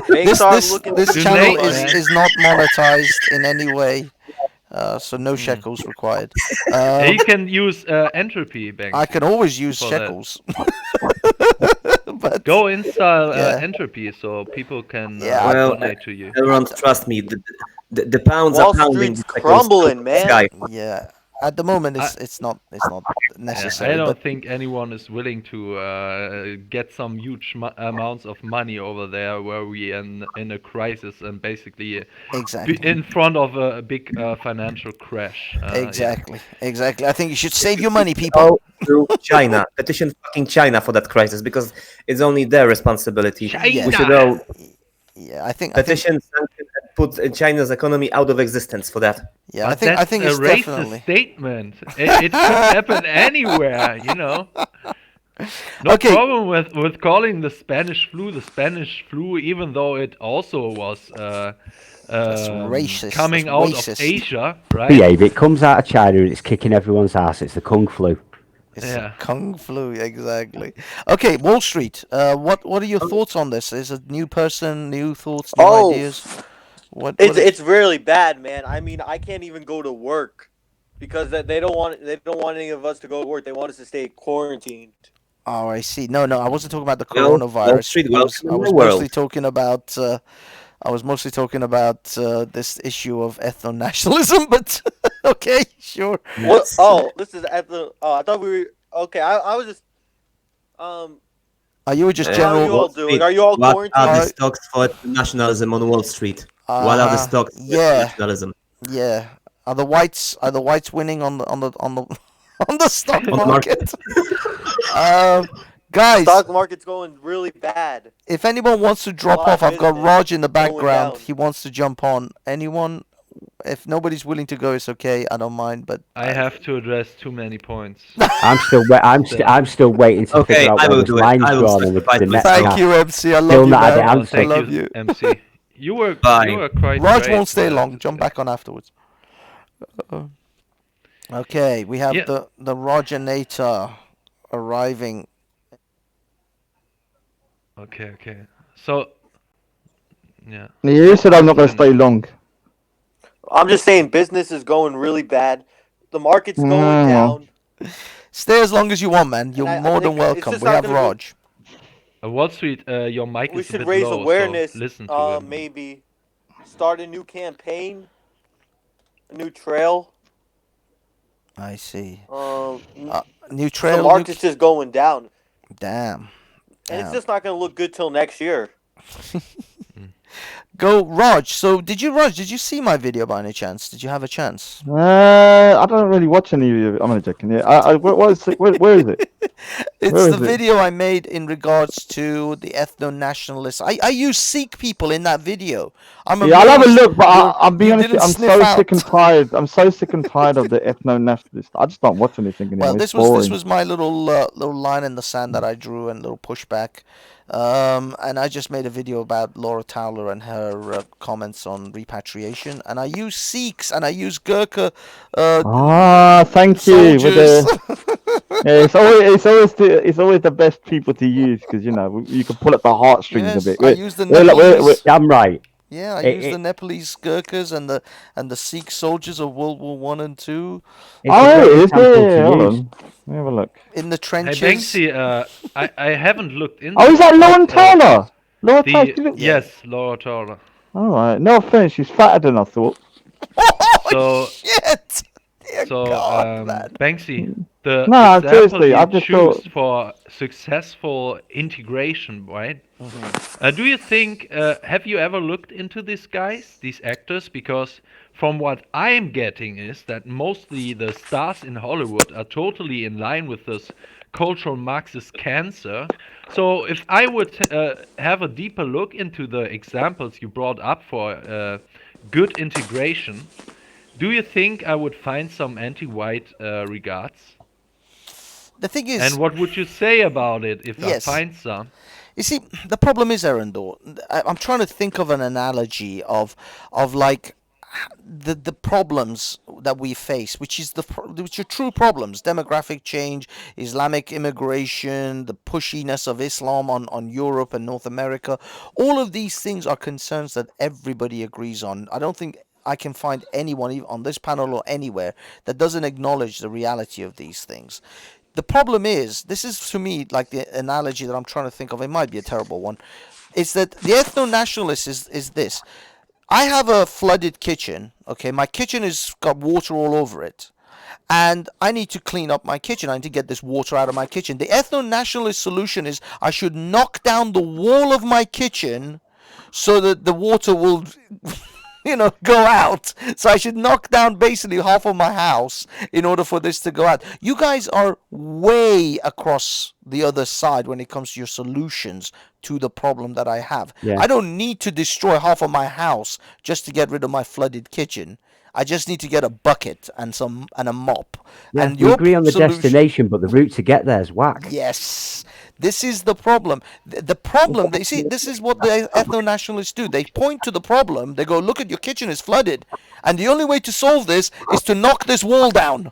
This are this, looking this to channel donate, man. is not monetized in any way, so no shekels required. You can use entropy, Banksy. I can always use for that. shekels. But Go install Yeah. entropy so people can Well, donate to you. everyone, trust me. The pounds Wall are pounding. Street's just like crumbling, the man. sky. yeah, at the moment it's not Yeah, necessary. I don't but think anyone is willing to get some huge amounts of money over there where we in a crisis and basically exactly. in front of a big financial crash. Exactly. I think you should save your money, people. Go to China. Petition fucking China for that crisis because it's only their responsibility. We should all Yeah, I think petition sanction and put China's economy out of existence for that. yeah, But I think that's it's a racist definitely statement. It could happen anywhere, you know. No Okay. problem with calling the Spanish flu, even though it also was racist. coming That's out racist. of Asia, right? Behave. It comes out of China and it's kicking everyone's ass. It's the Kung Flu. It's Yeah. Kung Flu, exactly. Okay, Wall Street. What are your thoughts on this? Is a new person, new thoughts, new Oh, ideas? What? It's really bad, man. I mean, I can't even go to work because they don't want any of us to go to work. They want us to stay quarantined. Oh, I see. No, I wasn't talking about the Well, coronavirus. Wall Street, I was welcome to the world. mostly talking about. I was mostly talking about this issue of ethno-nationalism, but okay, sure. What? Oh, this is at the. Oh, I thought we were okay. I was just. You were just How are you all general. doing? Are you all What quarantined? are the stocks for nationalism on Wall Street? What are the stocks for yeah. nationalism? Yeah. Are the whites winning on the on the stock On the market. market? Guys, Stock market's going really bad. if anyone wants to drop lot of off, I've got business Raj in the going background. down. He wants to jump on. Anyone? If nobody's willing to go, it's okay. I don't mind. But I have to address too many points. I'm still waiting to Okay, figure out I where will this do it. line's I will drawn on the sacrifice net. myself. thank you, MC. I love Still you, not had man. the Oh, answer. I thank love you, you. MC. You were Bye. quite Raj great, won't stay long. today. Jump back on afterwards. Okay, we have Yeah. the Roginator arriving. Okay. So, yeah. You said I'm not going to stay long. I'm just saying business is going really bad. The market's going well. down. Stay as long as you want, man. You're I more than think it's welcome. just We not have gonna go- Raj. Wall Street, your mic We is a should bit raise low, awareness. so listen to him. Maybe start a new campaign, a new trail. I see. New The trail. market's just going down, Damn. and it's Damn. just not going to look good till next year. Go, Raj. So, did you see my video by any chance? Did you have a chance? I don't really watch any of you. I'm only joking. Yeah. What is it? Where is it? It's Where the is it? video I made in regards to the ethno-nationalists. I use Sikh people in that video. I'm Yeah, I'll have a amazed look, but I'm being you honest. didn't I'm sniff so out. sick and tired. I'm so sick and tired of the ethno-nationalists. I just don't watch anything anymore. Well, It's this boring. was my little line in the sand that I drew and little pushback, and I just made a video about Laura Towler and her comments on repatriation, and I use Sikhs and I use Gurkha Thank you. With soldiers. yeah, it's always the best people to use because you can pull at the heartstrings a Yes, bit. I use the We're Nepalese. I'm right. Yeah, I It- use the it- Nepalese Gurkhas and the Sikh soldiers of World War One and Two It's a Oh, great is example it? to Hold use. on. Let me have a look. in the Hey, trenches. Banksy, I haven't looked into Oh, is that it, Lauren but, Turner? Laura Turner. the yes, Laura Turner. All right. No offense, she's fatter than I thought. So, Shit! Dear so God, man. Banksy, the No, example seriously, you I've just choose thought. for successful integration, right? Do you think? Have you ever looked into these guys, these actors? Because from what I'm getting is that mostly the stars in Hollywood are totally in line with this cultural Marxist cancer. So if I would have a deeper look into the examples you brought up for good integration, do you think I would find some anti-white regards? The thing is, And what would you say about it if Yes. I find some? you see, the problem is, Erendor, I'm trying to think of an analogy of like the problems that we face, which are true problems: demographic change, Islamic immigration, the pushiness of Islam on Europe and North America. All of these things are concerns that everybody agrees on. I don't think I can find anyone, even on this panel or anywhere, that doesn't acknowledge the reality of these things. The problem is, this is to me like the analogy that I'm trying to think of. It might be a terrible one. Is that the ethno-nationalist is this? I have a flooded kitchen. Okay, my kitchen has got water all over it, and I need to clean up my kitchen. I need to get this water out of my kitchen. The ethno-nationalist solution is I should knock down the wall of my kitchen so that the water will go out. So I should knock down basically half of my house in order for this to go out. You guys are way across the other side when it comes to your solutions to the problem that I have. Yeah. I don't need to destroy half of my house just to get rid of my flooded kitchen. I just need to get a bucket and a mop. Yeah, And we your agree on the solution- destination, but the route to get there is whack. Yes, this is the problem. The problem, they see, this is what the ethno-nationalists do. They point to the problem. They go, look at your kitchen is flooded. And the only way to solve this is to knock this wall down.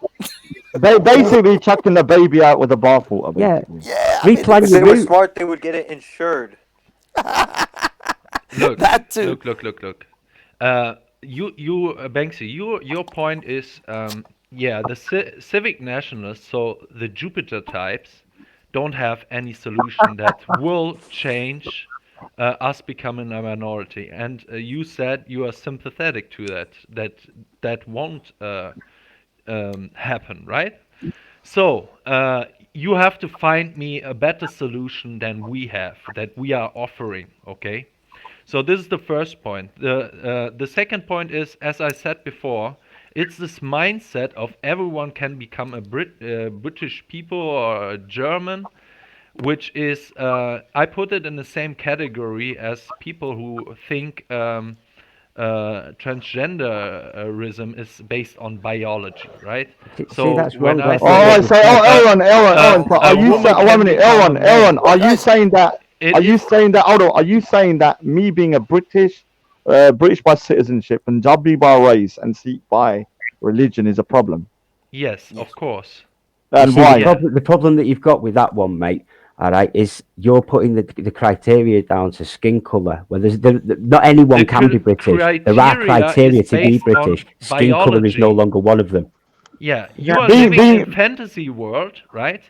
Basically chucking the baby out with the bathwater. Yeah. Yeah. Replan If your they were route. smart, they would get it insured. Look, That too. Look. You Banksy, your point is, the civic nationalists, so the Jupiter types, don't have any solution that will change us becoming a minority. And you said you are sympathetic to that won't happen, right? So you have to find me a better solution than we have, that we are offering, okay? So this is the first point. The second point is, as I said before, it's this mindset of everyone can become a British people or a German, which is I put it in the same category as people who think transgenderism is based on biology, right? So that's when wrong, I guys. say All right, so Aaron, so a are you woman saying? can One minute, become a Aaron, man, are you saying that? it Are you is saying that? Hold on, are you saying that me being a British by citizenship, Punjabi by race, and Sikh by religion is a problem? yes, of course. You And see, why? the problem that you've got with that one, mate, all right, is you're putting the criteria down to skin colour. Well, not anyone The can be British. There are criteria criteria is to be based on British. Skin colour is no biology. longer one of them. Yeah, Is you that- are Being- living in being- fantasy world, right?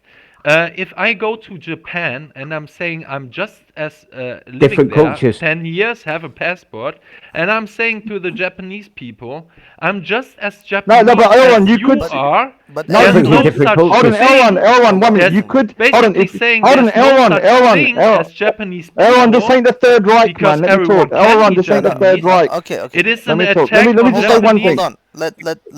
If I go to Japan and I'm saying I'm just as living Different there cultures. 10 years, have a passport, and I'm saying to the Japanese people, I'm just as No, Japanese no, but Aaron, as you you could. are. But No, There's Different- no different such cultures. Hold on, thing. Aaron, 1 minute. There's You could hold on. basically If saying hold on, there's no Aaron, such thing Aaron, as Japanese Aaron, this people ain't the Third Reich, because man. Let me everyone talk. can Aaron, be this ain't the Third Japanese. Reich. Okay. It is Let an me talk. attack Let me on just say one Japanese. thing. Hold on.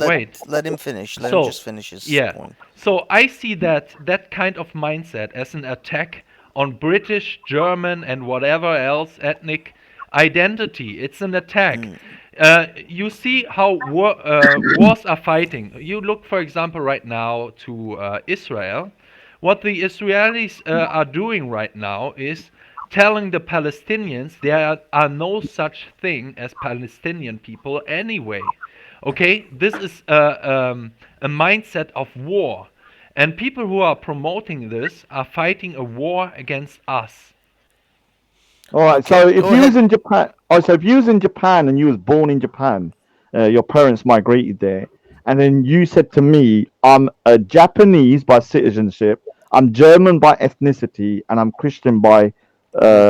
Wait. Let him finish. Let him just finish his point. So I see that kind of mindset as an attack on British, German, and whatever else ethnic identity. It's an attack. You see how wars are fighting. You look, for example, right now to Israel. What the Israelis are doing right now is telling the Palestinians there are no such thing as Palestinian people anyway. Okay, this is a mindset of war, and people who are promoting this are fighting a war against us. All right. Okay, So if go you ahead. was in Japan, so if you was in Japan and you was born in Japan, your parents migrated there, and then you said to me, "I'm a Japanese by citizenship, I'm German by ethnicity, and I'm Christian by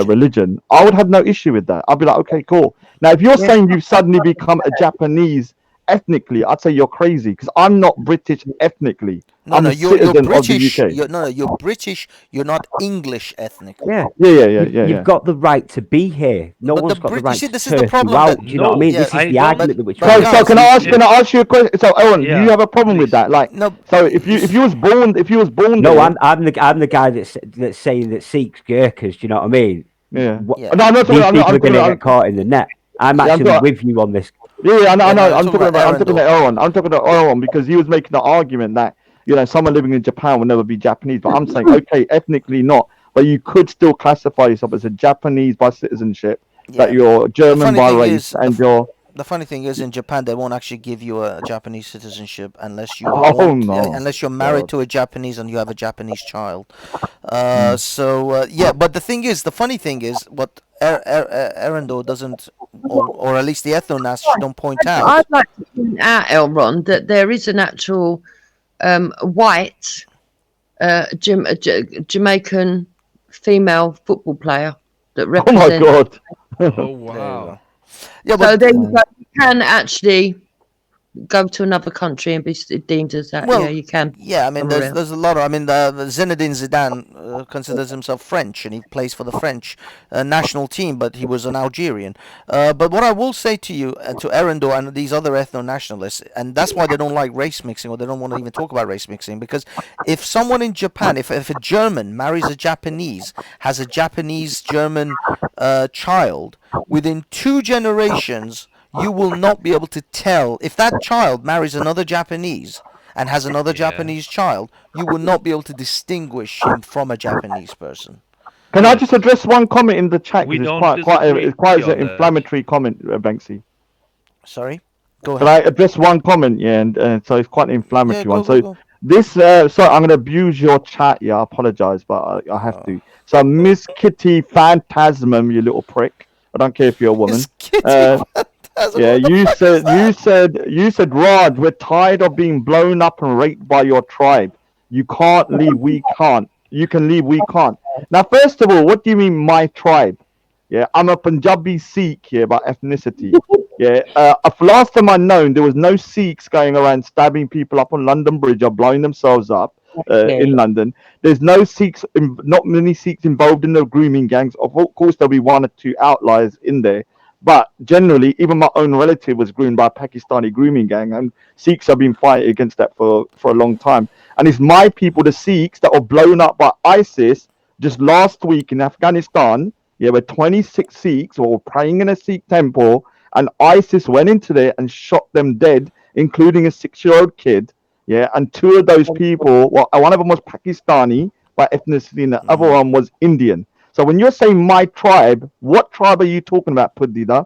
religion," I would have no issue with that. I'd be like, "Okay, cool." Now, if you're saying you've suddenly become a Japanese ethnically, I'd say you're crazy because I'm not British ethnically. No, I'm no, a you're citizen British. of the UK. You're British. You're not English ethnically. Yeah. Yeah. You've got the right to be here. No But one's got the you right see, to this is the turf you problem. out. That, Do you know what I mean? yeah, This is I the don't- argument that we're So, trying so to can I ask you a question? So, Aaron, do Yeah, you have a problem with please. that? Like, No, so if you was born No, there, I'm the guy that's saying that Sikhs Gurkhas. Do you know what I mean? yeah. Yeah. No, I'm not talking. These I'm people not. are I'm going to talking. get caught in the net. I'm Yeah, I'm actually talking- with you on this. Yeah, I know. Yeah, no, I'm talking about. I'm talking Arundel. about Aaron. I'm talking about Aaron because he was making the argument that someone living in Japan will never be Japanese. But I'm saying, okay, ethnically not, but you could still classify yourself as a Japanese by citizenship. That Yeah. you're German funny by thing race, is, and you're. The funny thing is, in Japan, they won't actually give you a Japanese citizenship unless you Oh, want, no. unless you're married God. to a Japanese and you have a Japanese child. Hmm. Yeah, but the thing is, the funny thing is, what Arundel doesn't, or at least the ethno-nationalists don't point out. I'd like to point out, Elron, that there is an actual white Jamaican female football player that Oh my represents. God. Oh wow. Yeah, So but there you go. You can actually go to another country and be deemed as that. Well, yeah, you can. yeah, I mean, Somewhere there's a lot of. I mean, the Zinedine Zidane considers himself French, and he plays for the French national team, but he was an Algerian. But what I will say to you, to Arundel and these other ethno-nationalists, and that's why they don't like race mixing, or they don't want to even talk about race mixing, because if someone in Japan, if a German marries a Japanese, has a Japanese-German child, within 2 generations, you will not be able to tell if that child marries another Japanese and has another Japanese child. You will not be able to distinguish him from a Japanese person. Can I just address one comment in the chat? We 'Cause don't it's quite disagree an on that. inflammatory comment, Banksy. Sorry, go Can ahead. I address one comment? Yeah, and so it's quite an inflammatory Yeah, one. go, So go. this, sorry, I'm going to abuse your chat. Yeah, I apologize, but I have to. So Miss Kitty Phantasmum, you little prick. I don't care if you're a woman. Miss Kitty Yeah, you said, Rod, we're tired of being blown up and raped by your tribe. You can't leave, we can't. You can leave, we can't. Now, first of all, what do you mean, my tribe? Yeah, I'm a Punjabi Sikh here by ethnicity. Yeah, last time I known, there was no Sikhs going around stabbing people up on London Bridge or blowing themselves up in London. There's no Sikhs, not many Sikhs involved in the grooming gangs. Of course, there'll be 1 or 2 outliers in there. But generally, even my own relative was groomed by a Pakistani grooming gang, and Sikhs have been fighting against that for a long time. And it's my people, the Sikhs, that were blown up by ISIS Just last week in Afghanistan, where 26 Sikhs were praying in a Sikh temple, and ISIS went into there and shot them dead, including a 6-year-old kid. Yeah, and 2 of those people, well, one of them was Pakistani by ethnicity, and the other one was Indian. So when you're saying my tribe, what tribe are you talking about, Pudida?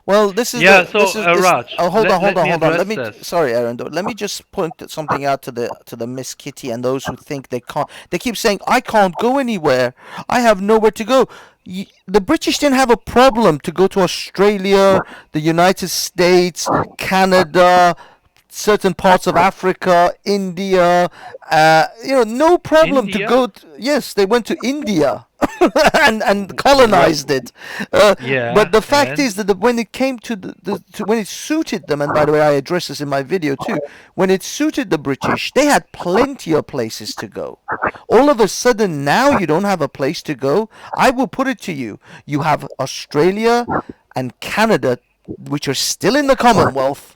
Well, this is Yeah, the so, this is this. Raj, Oh, hold on, let hold on, me hold on. Let address me. this. Sorry, Aaron. Let me just point something out to the Miss Kitty and those who think they can't. They keep saying I can't go anywhere. I have nowhere to go. The British didn't have a problem to go to Australia, the United States, Canada, certain parts of Africa, India. No problem to India? go. Yes, they went to India. and colonized it. Yeah, But the fact and? is that when it came to when it suited them, and by the way, I address this in my video too, when it suited the British, they had plenty of places to go. All of a sudden, now you don't have a place to go. I will put it to you: you have Australia and Canada, which are still in the Commonwealth.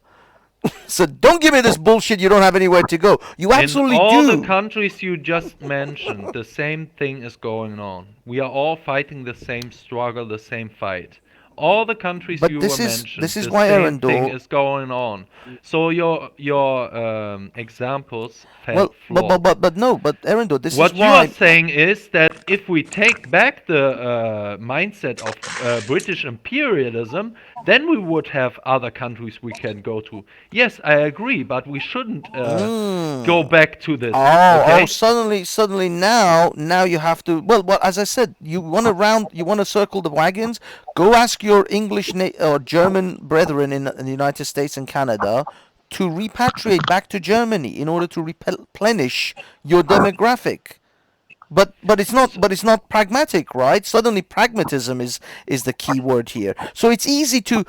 So don't give me this bullshit. You don't have anywhere to go. You absolutely In all do. the countries you just mentioned, the same thing is going on. We are all fighting the same struggle, the same fight. All the countries But you this were is mentioned, this is the why same thing Arundel. is going on. So your examples fell Well, flawed. but no, but Arundel, this What is you are why. saying is that if we take back the mindset of British imperialism, then we would have other countries we can go to. Yes, I agree, but we shouldn't go back to this. Okay? Suddenly now you have to. Well, as I said, you want to circle the wagons. Go ask your English or German brethren in the United States and Canada to repatriate back to Germany in order to replenish your demographic. But it's not pragmatic, right? Suddenly pragmatism is the key word here. So it's easy to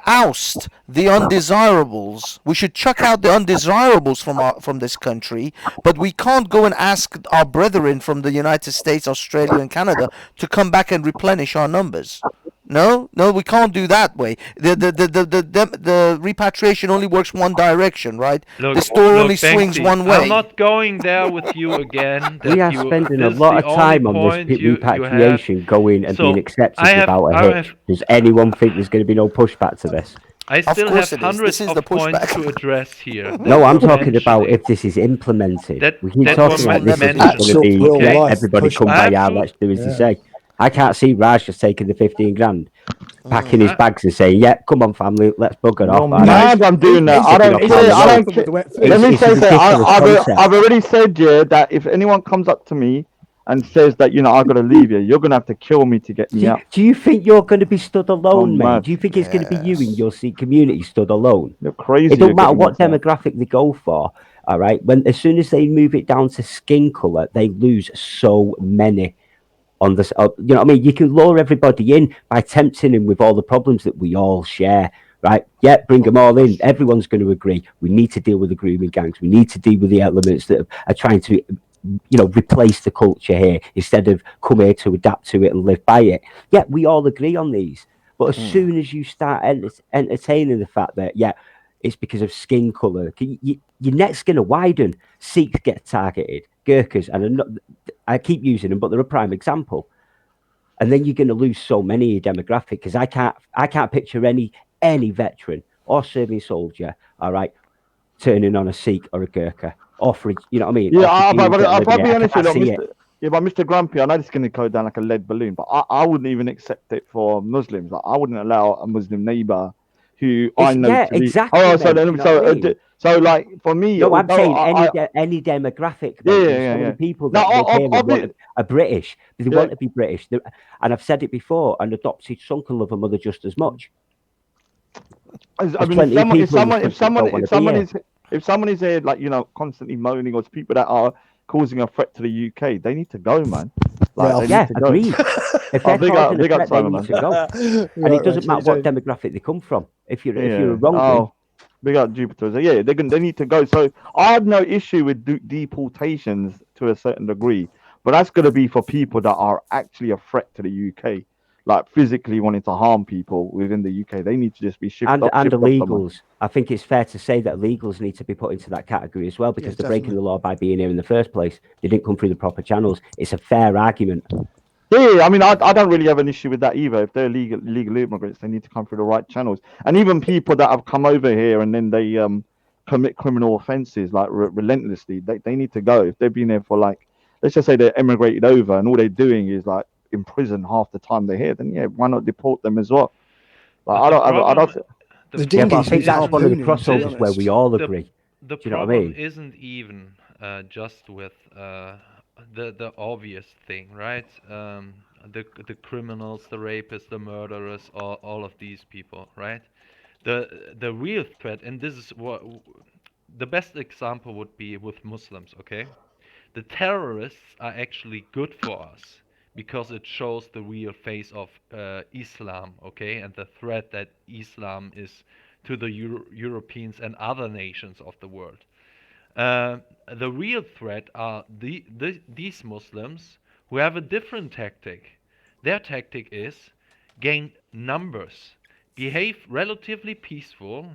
oust the undesirables. We should chuck out the undesirables from this country, but we can't go and ask our brethren from the United States, Australia, and Canada to come back and replenish our numbers. No, we can't do that way. The repatriation only works one direction, right? The store only swings Banksy, one way. I'm not going there with you again. We are spending a lot of time on this repatriation going and being accepted without a hitch. Does anyone think there's going to be no pushback to this? I still have hundreds of points to address here. No, I'm talking about if this is implemented. We keep talking like this is going to be everybody come by, let's do as they say. I can't see Raj just taking the 15 grand, packing his bags and saying, "Yeah, come on, family, let's bugger off." Mad, I'm doing that. I don't care. Let me say that I've already said that if anyone comes up to me and says that I've got to leave you're gonna have to kill me to get me out. Do you think you're going to be stood alone, man? Do you think it's going to be you in your Sikh community stood alone? You're crazy. It don't matter what demographic they go for. All right, as soon as they move it down to skin color, they lose so many. On this, you know what I mean? You can lure everybody in by tempting them with all the problems that we all share, right? Yeah, bring them all in. Everyone's going to agree. We need to deal with the grooming gangs. We need to deal with the elements that are trying to, replace the culture here instead of come here to adapt to it and live by it. Yeah, we all agree on these. But as soon as you start entertaining the fact that, it's because of skin colour, your net's going to widen. Sikhs get targeted. Gurkhas, and I keep using them, but they're a prime example. And then you're going to lose so many demographic because I can't picture any veteran or serving soldier, all right, turning on a Sikh or a Gurkha, offering, you know what I mean? Yeah, I'll be honest with you. But Mr. Grumpy, I know this is going to go down like a lead balloon, but I wouldn't even accept it for Muslims. Like, I wouldn't allow a Muslim neighbour who I know to be. Exactly. So, like, for me... No, I'm saying any demographic. Yeah. People that are British. They want to be British. And I've said it before, an adopted son can love a mother just as much. I mean, if someone is here, like, constantly moaning, or people that are causing a threat to the UK, they need to go, man. Like, agreed. If they're causing a threat, they need to go. And it doesn't matter what demographic they come from. If you're a wrong big up Jupiter. They need to go. So I have no issue with deportations to a certain degree, but that's going to be for people that are actually a threat to the UK. like physically wanting to harm people within the UK. They need to just be shipped And off somewhere. illegals. I think it's fair to say that illegals need to be put into that category as well, because they're breaking the law by being here in the first place. They didn't come through the proper channels. It's a fair argument. Yeah, I mean, I don't really have an issue with that either. If they're legal immigrants, they need to come through the right channels. And even people that have come over here and then they commit criminal offences like relentlessly, they need to go. If they've been there for like, let's just say they emigrated over and all they're doing is like in prison half the time they're here, then yeah, why not deport them as well? Like, I don't. Yeah, but I think that's one of the crossovers where we all agree. The Do you know what I problem mean? isn't even just with the obvious thing, right? The criminals, the rapists, the murderers, all of these people, right? The real threat, and this is what the best example would be with Muslims, okay? The terrorists are actually good for us because it shows the real face of Islam, okay, and the threat that Islam is to the Europeans and other nations of the world. The real threat are these Muslims who have a different tactic. Their tactic is gain numbers, behave relatively peaceful,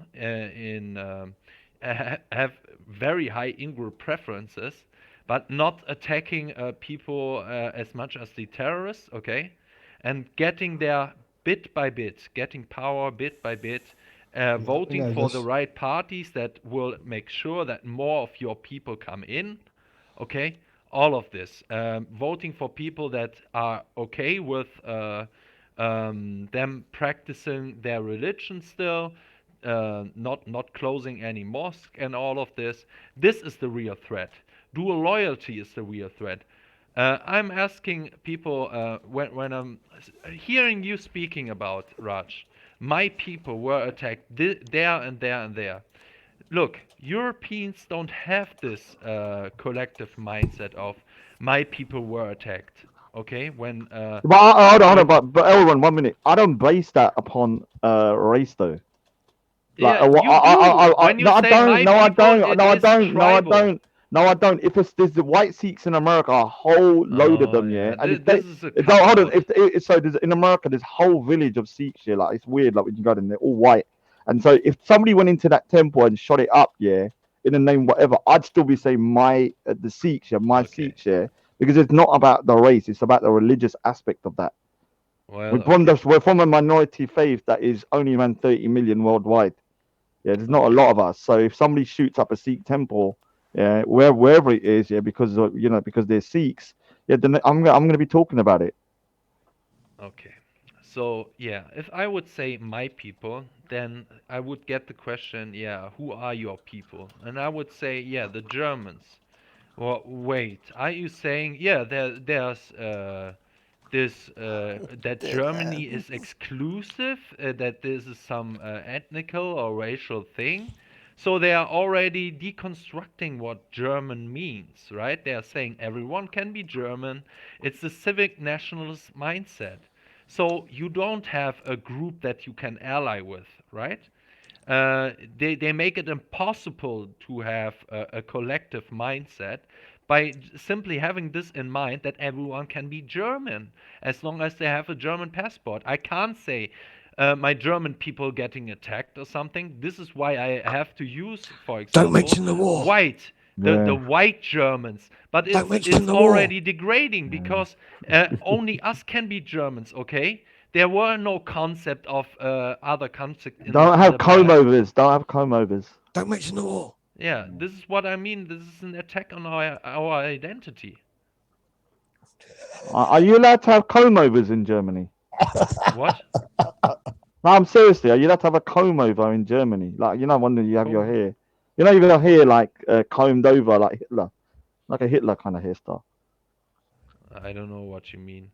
have very high in-group preferences, but not attacking people as much as the terrorists, okay? And getting there bit by bit, getting power bit by bit, voting know for this. the right parties that will make sure that more of your people come in, okay? All of this. Voting for people that are okay with them practicing their religion still, not closing any mosque and all of this. This is the real threat. Dual loyalty is the real threat. I'm asking people when I'm hearing you speaking about Raj, my people were attacked there and there and there. Look, Europeans don't have this collective mindset of my people were attacked. Okay, when But hold on, but Elron, 1 minute. I don't base that upon race though. Like, yeah, you do. When you no, I say don't. my No, I people, don't. it No, I is don't. No, I tribal. don't. No, I don't. If there's the white Sikhs in America, a whole load of them, yeah. And if they, This is a hold on. cop-out. So there's in America, there's whole village of Sikhs here. Like it's weird. Like when you go in, they're all white. And so if somebody went into that temple and shot it up, yeah, in the name whatever, I'd still be saying my the Sikhs, yeah, my Sikhs, yeah, because it's not about the race. It's about the religious aspect of that. Well, We're from a minority faith that is only around 30 million worldwide. Yeah, there's not a lot of us. So if somebody shoots up a Sikh temple, yeah, wherever it is, yeah, because of, because they're Sikhs, yeah, then I'm gonna be talking about it. Okay. So, yeah, if I would say my people, then I would get the question, yeah, who are your people? And I would say, yeah, the Germans. Well, wait, are you saying, yeah, there's that Germany is exclusive, that this is some ethnical or racial thing? So they are already deconstructing what German means, right? They are saying everyone can be German. It's the civic nationalist mindset. So you don't have a group that you can ally with, right? They make it impossible to have a collective mindset by simply having this in mind that everyone can be German as long as they have a German passport. I can't say my German people getting attacked or something. This is why I have to use, for example, Don't mention the war. white. The Yeah. white Germans, but Don't mention it's the war. already degrading because only us can be Germans. Okay, there were no concept of other concept. Don't have comb overs. Don't have comb overs. Don't mention the war. Yeah, this is what I mean. This is an attack on our identity. Are you allowed to have comb overs in Germany? What? No, I'm seriously. Are you allowed to have a comb over in Germany? Like when you have your hair, your hair like combed over like Hitler, like a Hitler kind of hairstyle. I don't know what you mean.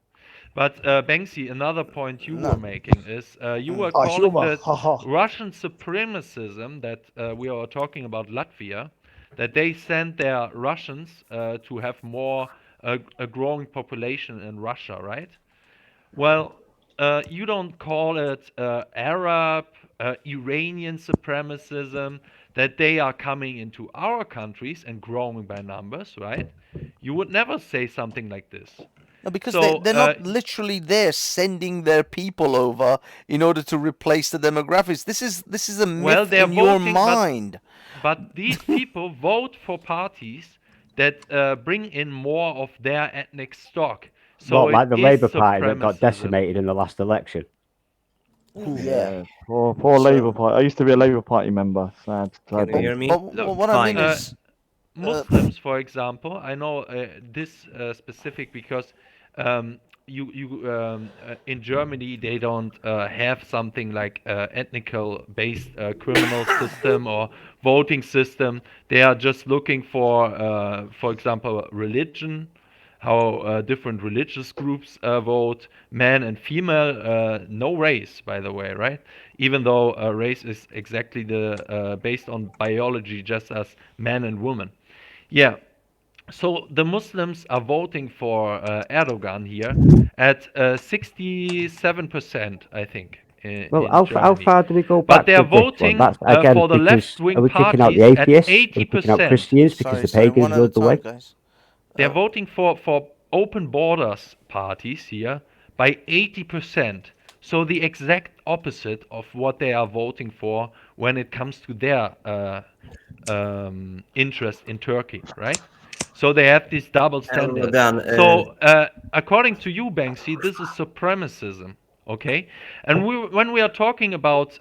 But Banksy, another point you were making is you were calling humor. that Russian supremacism that we are talking about Latvia, that they send their Russians to have more a growing population in Russia, right? Well, you don't call it Arab, Iranian supremacism, that they are coming into our countries and growing by numbers, right? You would never say something like this. No, because So, they're not literally there sending their people over in order to replace the demographics. This is a myth well, they're in your voting, mind. but these people vote for parties that bring in more of their ethnic stock. So What, like the it is Labour Party that got supremacism. decimated in the last election? Yeah. Poor Labour Party. I used to be a Labour Party member. Sad. Can you hear me? But what I mean is, Muslims, for example, I know this specific because in Germany they don't have something like ethnical based criminal system or voting system. They are just looking for example, religion, how different religious groups vote, man and female, no race, by the way, right? Even though race is exactly the based on biology, just as man and woman. Yeah. So the Muslims are voting for Erdogan here at 67%, I think. Well, in how Germany. far do we go back? But they are with this one? voting That's again for the because left-wing are we kicking out parties the at atheists? Are we kicking out 80%. Christians because the pagans one at a ruled the way? time, guys. They're voting for open borders parties here by 80%. So the exact opposite of what they are voting for when it comes to their interest in Turkey, right? So they have this double standard. So according to you, Banksy, this is supremacism, okay? And when we are talking about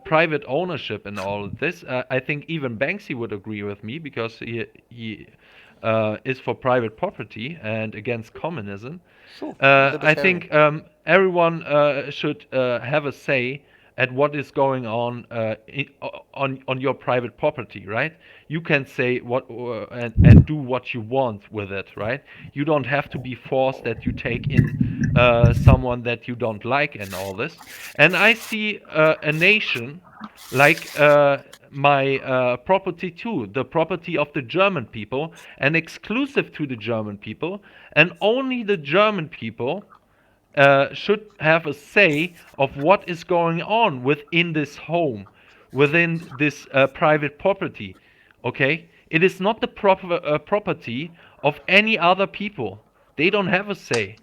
private ownership and all of this, I think even Banksy would agree with me because he is for private property and against communism. Sure. I think everyone should have a say at what is going on on your private property, right? You can say what and do what you want with it, right? You don't have to be forced that you take in someone that you don't like and all this. And I see a nation like my property too, the property of the German people, and exclusive to the German people, and only the German people should have a say of what is going on within this home, within this private property. Okay, it is not the property of any other people. They don't have a say.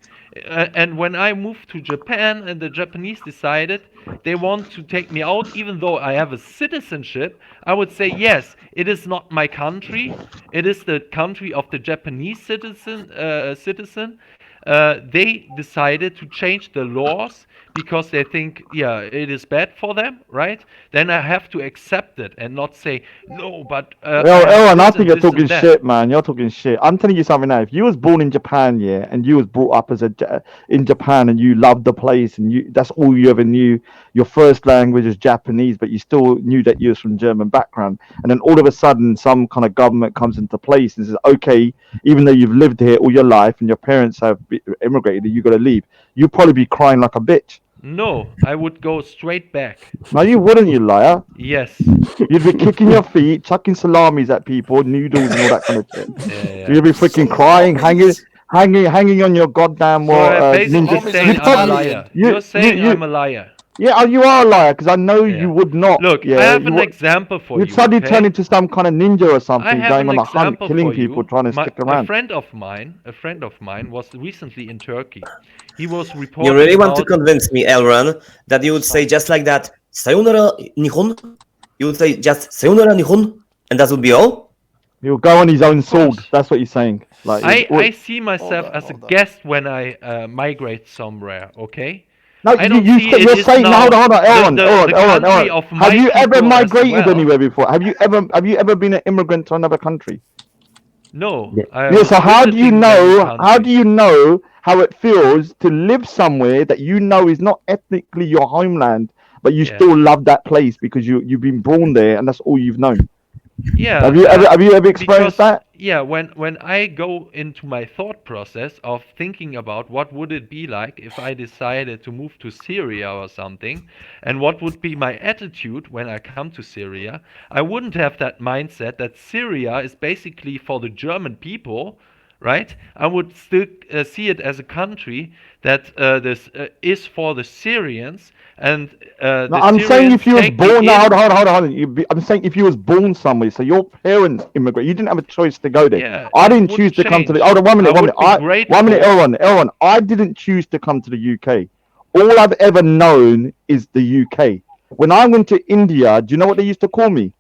And when I moved to Japan and the Japanese decided they want to take me out, even though I have a citizenship, I would say, yes, it is not my country. It is the country of the Japanese citizen. They decided to change the laws because they think, yeah, it is bad for them, right? Then I have to accept it and not say, no, but... Aaron, I think you're talking shit, man. You're talking shit. I'm telling you something now. If you was born in Japan, yeah, and you was brought up as in Japan and you loved the place and that's all you ever knew, your first language is Japanese, but you still knew that you was from German background. And then all of a sudden, some kind of government comes into place and says, okay, even though you've lived here all your life and your parents have immigrated, you got to leave. You'd probably be crying like a bitch. No, I would go straight back. No, you wouldn't, you liar. Yes. You'd be kicking your feet, chucking salamis at people, noodles and all that kind of shit. Yeah. You'd be freaking crying, hanging on your goddamn ninja. Saying I'm a liar. You're saying I'm a liar. Yeah, you are a liar because I know you would not. Look, yeah, I have an example for you. You'd suddenly turn into some kind of ninja or something, I have going an on a hunt, example killing for you. people, trying to stick around. A friend of mine was recently in Turkey. He was reporting. You really want to convince me, Elron, that you would say just like that, Sayonara Nihon? You would say just Sayonara Nihon, and that would be all? He'll go on his own sword. That's what you're saying. Like I see myself as a guest when I migrate somewhere. Okay. No, you're saying hold on, Aaron. Have you ever migrated anywhere before? Have you ever been an immigrant to another country? No. Yeah. So how do you know? How do you know how it feels to live somewhere that you know is not ethnically your homeland, but you still love that place because you've been born there and that's all you've known? Yeah. Have you ever experienced that? Yeah. When I go into my thought process of thinking about what would it be like if I decided to move to Syria or something, and what would be my attitude when I come to Syria, I wouldn't have that mindset that Syria is basically for the German people, right? I would still see it as a country that this is for the Syrians, and No, the I'm saying Syrians if you was take me born, no, in. hold on. I'm saying if you was born somewhere, so your parents immigrate, you didn't have a choice to go there. Yeah, I it didn't choose wouldn't to come to the. change. Hold on, 1 minute, I 1 would minute. be One minute, grateful. Elron. I didn't choose to come to the UK. All I've ever known is the UK. When I went to India, do you know what they used to call me?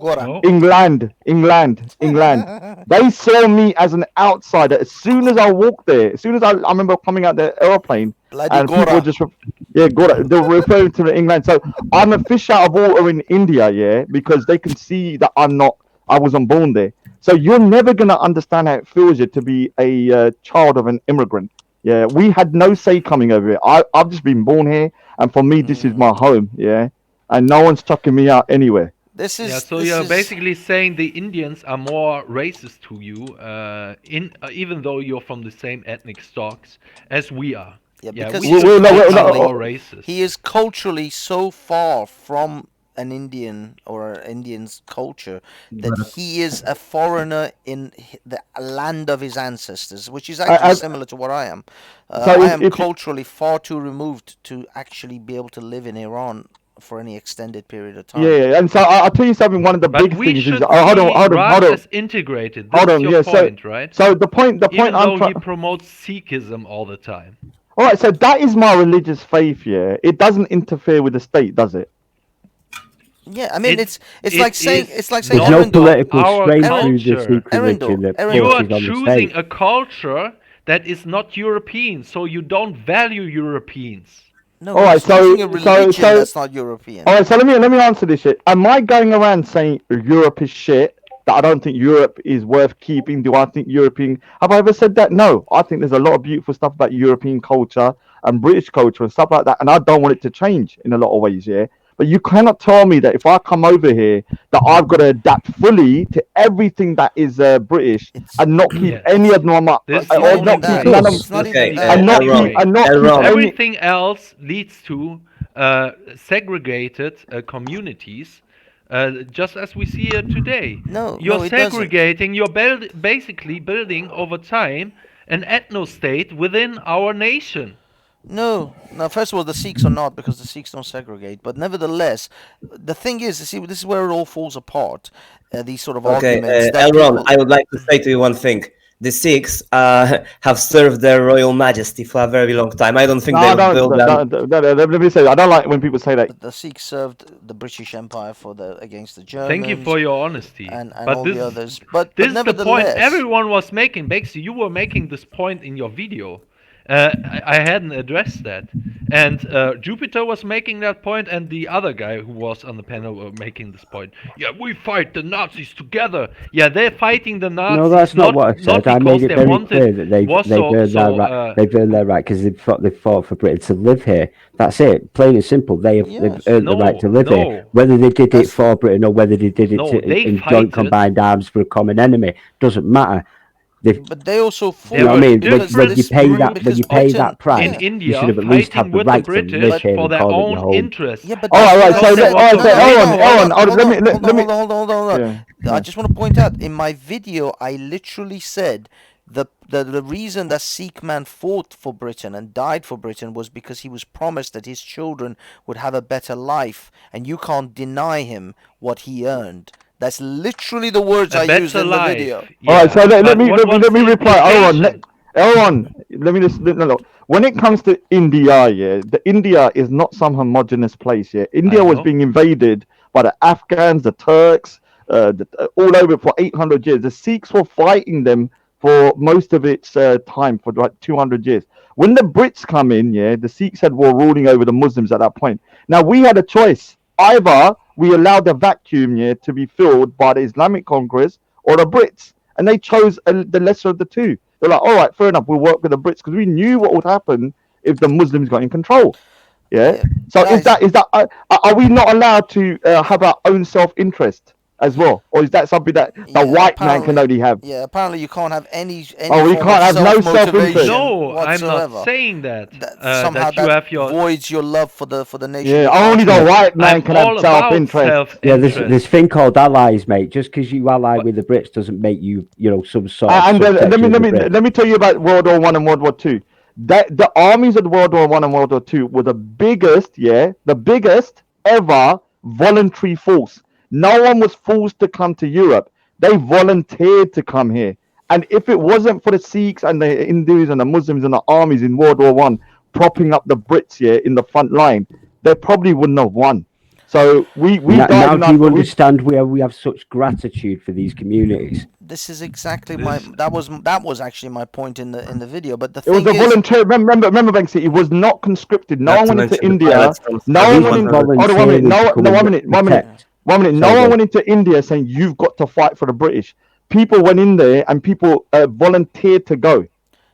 No. England. They saw me as an outsider. As soon as I walked there, as soon as I remember coming out the airplane, Bloody and people Gora. were just, Gora, they were referring to England. So I'm a fish out of water in India, yeah, because they can see that I wasn't born there. So you're never gonna understand how it feels to be a child of an immigrant. Yeah, we had no say coming over here. I've just been born here, and for me, this is my home. Yeah, and no one's chucking me out anywhere. So you're basically saying the Indians are more racist to you, even though you're from the same ethnic stocks as we are. Yeah, Yeah, because we he's still are culturally- more racist. he is culturally so far from an Indian or an Indian's culture that he is a foreigner in the land of his ancestors, which is actually similar to what I am. So I if- am if- culturally far too removed to actually be able to live in Iran for any extended period of time. Yeah, and so I'll tell you something. One of the But big we things is should hold see on. Raj as integrated. This Hold is on, your yeah, point, right? So the point Even I'm though trying. he promotes Sikhism all the time. All right, so that is my religious faith. Yeah, it doesn't interfere with the state, does it? Yeah, I mean It- it's it like saying is it's like saying There's no Erindor, political our strength culture. through the Sikh religion that You are forces on the choosing state. a culture that is not European, so you don't value Europeans. No, All right, he's choosing a religion that's not European. All right, so let me answer this shit. Am I going around saying Europe is shit? That I don't think Europe is worth keeping? Do I think European? Have I ever said that? No. I think there's a lot of beautiful stuff about European culture and British culture and stuff like that, and I don't want it to change in a lot of ways. Yeah. But you cannot tell me that if I come over here that I've got to adapt fully to everything that is British and not keep any of them up, This is or only not keep that. none of It's not and even not that. keep and not keep any. Everything else leads to segregated communities, just as we see it today. You're it doesn't. segregating. You're basically building over time an ethno-state within our nation. No, first of all, the Sikhs are not, because the Sikhs don't segregate. But nevertheless, the thing is, you see, this is where it all falls apart. These sort of Okay, arguments. that Elron, people- I would like to say to you one thing. The Sikhs have served their Royal Majesty for a very long time. I don't think No, they I will build them. let me say, I don't like when people say that. The Sikhs served the British Empire against the Germans. Thank you for your honesty. And but all this, the others. But this is the point nevertheless, everyone was making. Basically, you were making this point in your video. I hadn't addressed that. And Jupiter was making that point, and the other guy who was on the panel were making this point. Yeah, we fight the Nazis together. Yeah, they're fighting the Nazis. No, that's not what I said. I made because it they very wanted clear that they've earned their right. They've earned their right because they fought for Britain to live here. That's it, plain and simple. They've earned the right to live here. Whether they did it for Britain or whether they did it in joint combined arms for a common enemy doesn't matter. But they also fought. You know what I mean? because When you this- pay that, because when you pay Britain- that price, in you India should have at least fighting have the with the right to British live here for and their call it your own home. interests. Yeah, but All right, that's so not let- what- all right, so hold on, hold let me- on, let me- hold on. Yeah. I just want to point out, in my video, I literally said the reason that Sikh man fought for Britain and died for Britain was because he was promised that his children would have a better life, and you can't deny him what he earned. That's literally the words A I used better in life. the video. All right, so let but me what was the reply. implication? Elron, let me just no. When it comes to India, yeah, the India is not some homogenous place. Yeah, India was know. being invaded by the Afghans, the Turks, all over for 800 years. The Sikhs were fighting them for most of its time, for like 200 years. When the Brits come in, yeah, the Sikhs were ruling over the Muslims at that point. Now we had a choice: either we allowed the vacuum, yeah, to be filled by the Islamic conquerors or the Brits, and they chose the lesser of the two. They're like, all right, fair enough, we'll work with the Brits because we knew what would happen if the Muslims got in control. Yeah. So guys- is that are we not allowed to have our own self-interest as well, or is that something that the Yeah, white man can apparently, only have? yeah, apparently you can't have any Oh, we form can't of have no self-interest. self-motivation No, I'm whatsoever. not saying that. Somehow That you have your. voids your love for the nation. Yeah, you're only the fighting for. white man I'm can all have about self-interest. Yeah, there's self-interest. this thing called allies, mate. Just because you ally with the Brits doesn't make you, some sort of And subsection of the Brits. let me tell you about World War One and World War Two. That the armies of World War One and World War Two were the biggest ever voluntary force. No one was forced to come to Europe. They volunteered to come here. And if it wasn't for the Sikhs and the Hindus and the Muslims and the armies in World War One propping up the Brits here in the front line, they probably wouldn't have won. So we Now died do you understand where we have such gratitude for these communities? This is exactly that was actually my point in the video. But the It was thing a is, volunteer. Remember, Banksy. It was not conscripted. No Not one to went into mention the India. pilots from No one went in. Hold Hold on 1 minute. volunteering to come and One minute. protect. No Sorry, one go. went into India saying you've got to fight for the British. People went in there and people volunteered to go.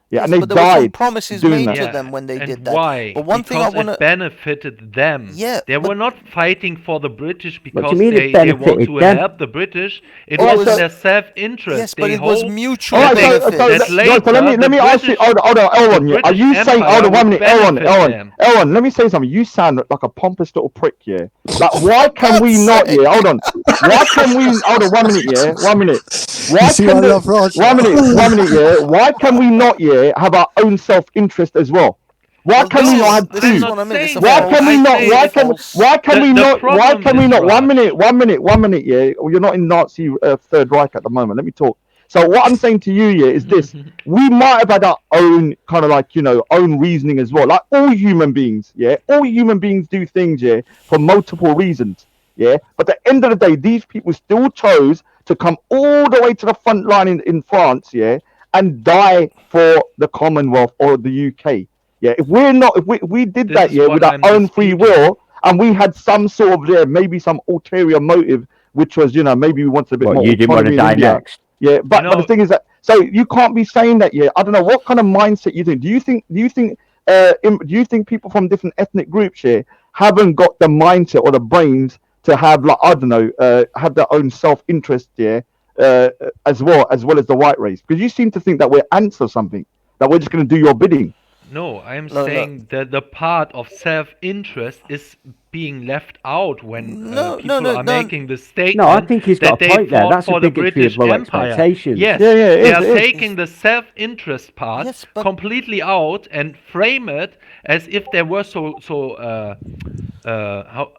Yeah, yes, and they but there were some died promises doing made that. to them when they And did that. why? But one thing I Because want it to. benefited them. Yeah, They but- were not fighting for the British What do because you mean it they want benefited to them? help the British. It Oh, was so- in their self-interest. Yes, but it was mutual All right, benefit. so that later let me the ask you. British- Hold on, Elron. Yeah, are British you saying? Empire Hold on 1 would minute, Elron. benefit them. Elron. Let me say something. You sound like a pompous little prick. Yeah. Like, why can we not? Yeah. Hold on. Why can we? Hold on 1 minute. Yeah. 1 minute. Why You see can why I the, love Raj? 1 minute? 1 minute. Yeah. Why can we not? Yeah. Have our own self-interest as well? Why Well, can this we is- not have this two? is what I mean, it's a Why false- can we I not? say Why it's can? false. Why can The- we the not? Why problem can we is, not? Raj. 1 minute. 1 minute. 1 minute. Yeah. You're not in Nazi Third Reich at the moment. Let me talk. So what I'm saying to you, yeah, is this: we might have had our own kind of like own reasoning as well. Like all human beings, yeah, all human beings do things, yeah, for multiple reasons, yeah. But at the end of the day, these people still chose to come all the way to the front line in France, yeah, and die for the Commonwealth or the UK, yeah. If we did This that, is yeah, what with our I'm own free disputing. will, and we had some sort of maybe some ulterior motive, which was maybe we wanted a bit What, more you didn't want to autonomy in die India. next? Yeah, but the know- thing is that you can't be saying that. Yeah, I don't know what kind of mindset you think. Do you think people from different ethnic groups here haven't got the mindset or the brains to have have their own self-interest here as well as the white race? Because you seem to think that we're ants or something, that we're just going to do your bidding. No, I'm No, saying that the part of self-interest is being left out when people are making the statement. No, I think he's that got a they point there. fought That's a for the bigotry of British low Empire. expectations. Yes, Yeah, yeah, it they is, are it is. taking the self-interest part Yes, but- completely out and frame it as if they were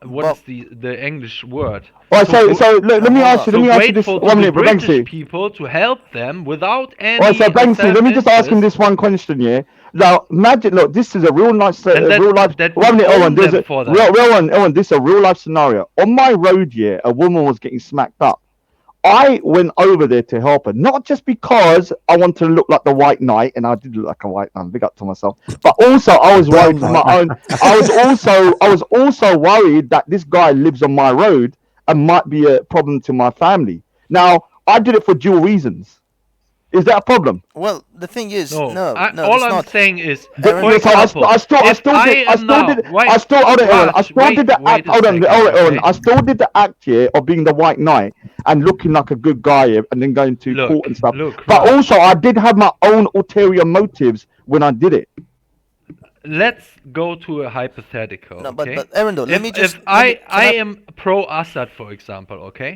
what is the English word? All right, so let me ask you. So Let me ask you this. grateful to 1 the minute, British Banksy. people to help them without any. All right, so Banksy, let me just ask him self-interest. this one question, yeah. Now, imagine, look, this is a real nice, And that- real life. that 1 minute, we Owen, own there's them a for that. Owen, this is a real life scenario. On my road, yeah, a woman was getting smacked up. I went over there to help her, not just because I wanted to look like the White Knight, and I did look like a White Knight, big up to myself, but also I was worried for my own. I was also worried that this guy lives on my road and might be a problem to my family. Now, I did it for dual reasons. Is that a problem? Well, the thing is, No, no, all it's I'm not. saying is, But- for so I example, still did the act. Hold on, Owen, I still did the act here of being the White Knight and looking like a good guy here, and then going to court and stuff. But Raj. also, I did have my own ulterior motives when I did it. Let's go to a hypothetical. No, but okay? Erendo, let me just. If I am pro Assad, for example, okay,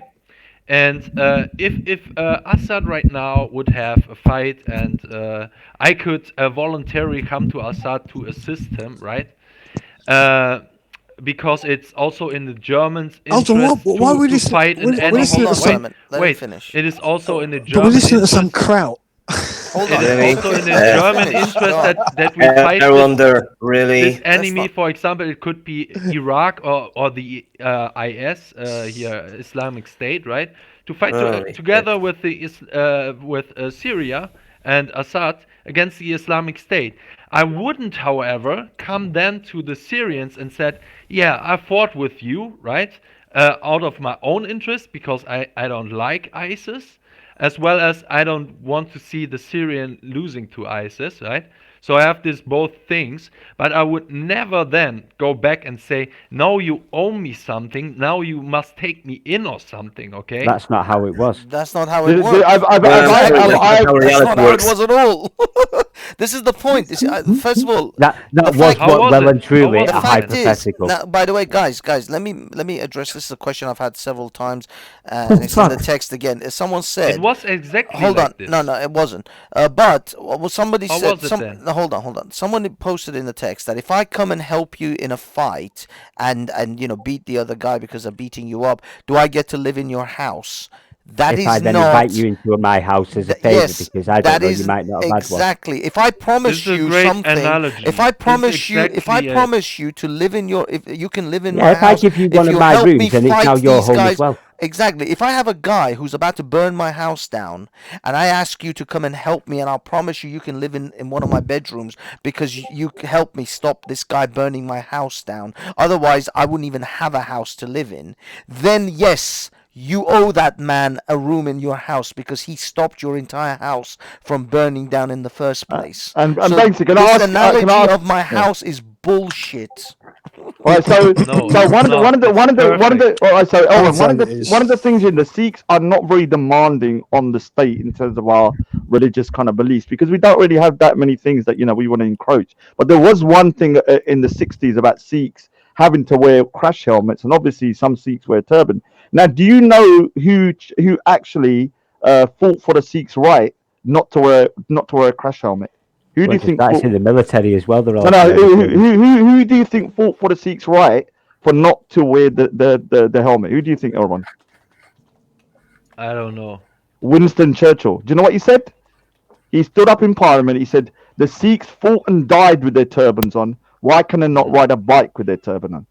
and if Assad right now would have a fight and I could voluntarily come to Assad to assist him, right? Because it's also in the Germans' interest why we to listen- fight an we're enemy. listening to some- Wait, it is also in the But German we're listening to some interest. kraut. It is also in the German interest that we fight this enemy. For example, it could be Iraq or the IS here, Islamic State, right? To fight together with Syria and Assad against the Islamic State. I wouldn't, however, come then to the Syrians and said, "Yeah, I fought with you, right? Out of my own interest because I don't like ISIS." As well as I don't want to see the Syrian losing to ISIS, right? So I have this both things, but I would never then go back and say, no, you owe me something, now you must take me in or something, okay? That's not how it was. That's not how it works. That's That's not reality how it works. was at all. This is the point. First of all, That the was fact- well and truly How was a it? hypothetical. Now, by the way, guys, let me address this. Is a question I've had several times, and it's in the text again. Someone said, It was exactly "Hold like on, this. no, it wasn't." But somebody How said, was it then? no, hold on. Someone posted in the text that if I come and help you in a fight and beat the other guy because they're beating you up, do I get to live in your house? That If is I then not. invite you into my house as a favour, Yes, because I don't that know, is you might not have had one. exactly. If I promise This is a you great something, analogy. if I This is promise you, if I exactly it. promise you to live in your, if you can live in Yeah, my if I house, give you if one of you my help me rooms, then it's fight now your these home as guys, well. exactly. If I have a guy who's about to burn my house down, and I ask you to come and help me, and I'll promise you can live in one of my bedrooms because you help me stop this guy burning my house down. Otherwise, I wouldn't even have a house to live in. Then yes. You owe that man a room in your house because he stopped your entire house from burning down in the first place. And So basically, can this I ask? analogy Can I ask? of my house is bullshit. All right, so No, so it's one of the not. one of the It's one of the one of the all right, so I'm Owen, saying it is. one of the things in the Sikhs are not very demanding on the state in terms of our religious kind of beliefs because we don't really have that many things that we want to encroach. But there was one thing in the 60s about Sikhs having to wear crash helmets, and obviously some Sikhs wear turban. Now, do you know who actually fought for the Sikhs' right not to wear a crash helmet? Who do Well, you think? that's in the military as well. They're all No, who do you think fought for the Sikhs' right for not to wear the helmet? Who do you think, Erwan? I don't know. Winston Churchill. Do you know what he said? He stood up in Parliament. He said, "The Sikhs fought and died with their turbans on. Why can they not ride a bike with their turban on?"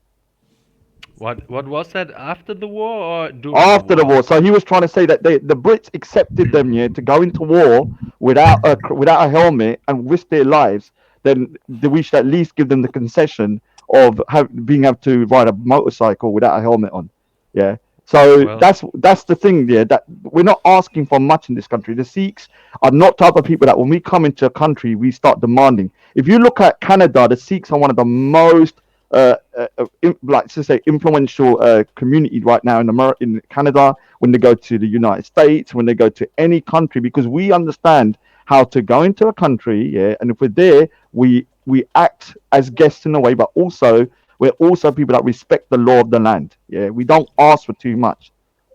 What was that, after the war or during After the war. So he was trying to say that the Brits accepted them to go into war without a helmet and risk their lives. Then we should at least give them the concession of being able to ride a motorcycle without a helmet on. Yeah. So Well- that's the thing there, that we're not asking for much in this country. The Sikhs are not type of people that when we come into a country we start demanding. If you look at Canada, the Sikhs are one of the most influential community right now in Canada, when they go to the United States, when they go to any country, because we understand how to go into a country, and if we're there, we act as guests in a way, but also we're also people that respect the law of the land. We don't ask for too much.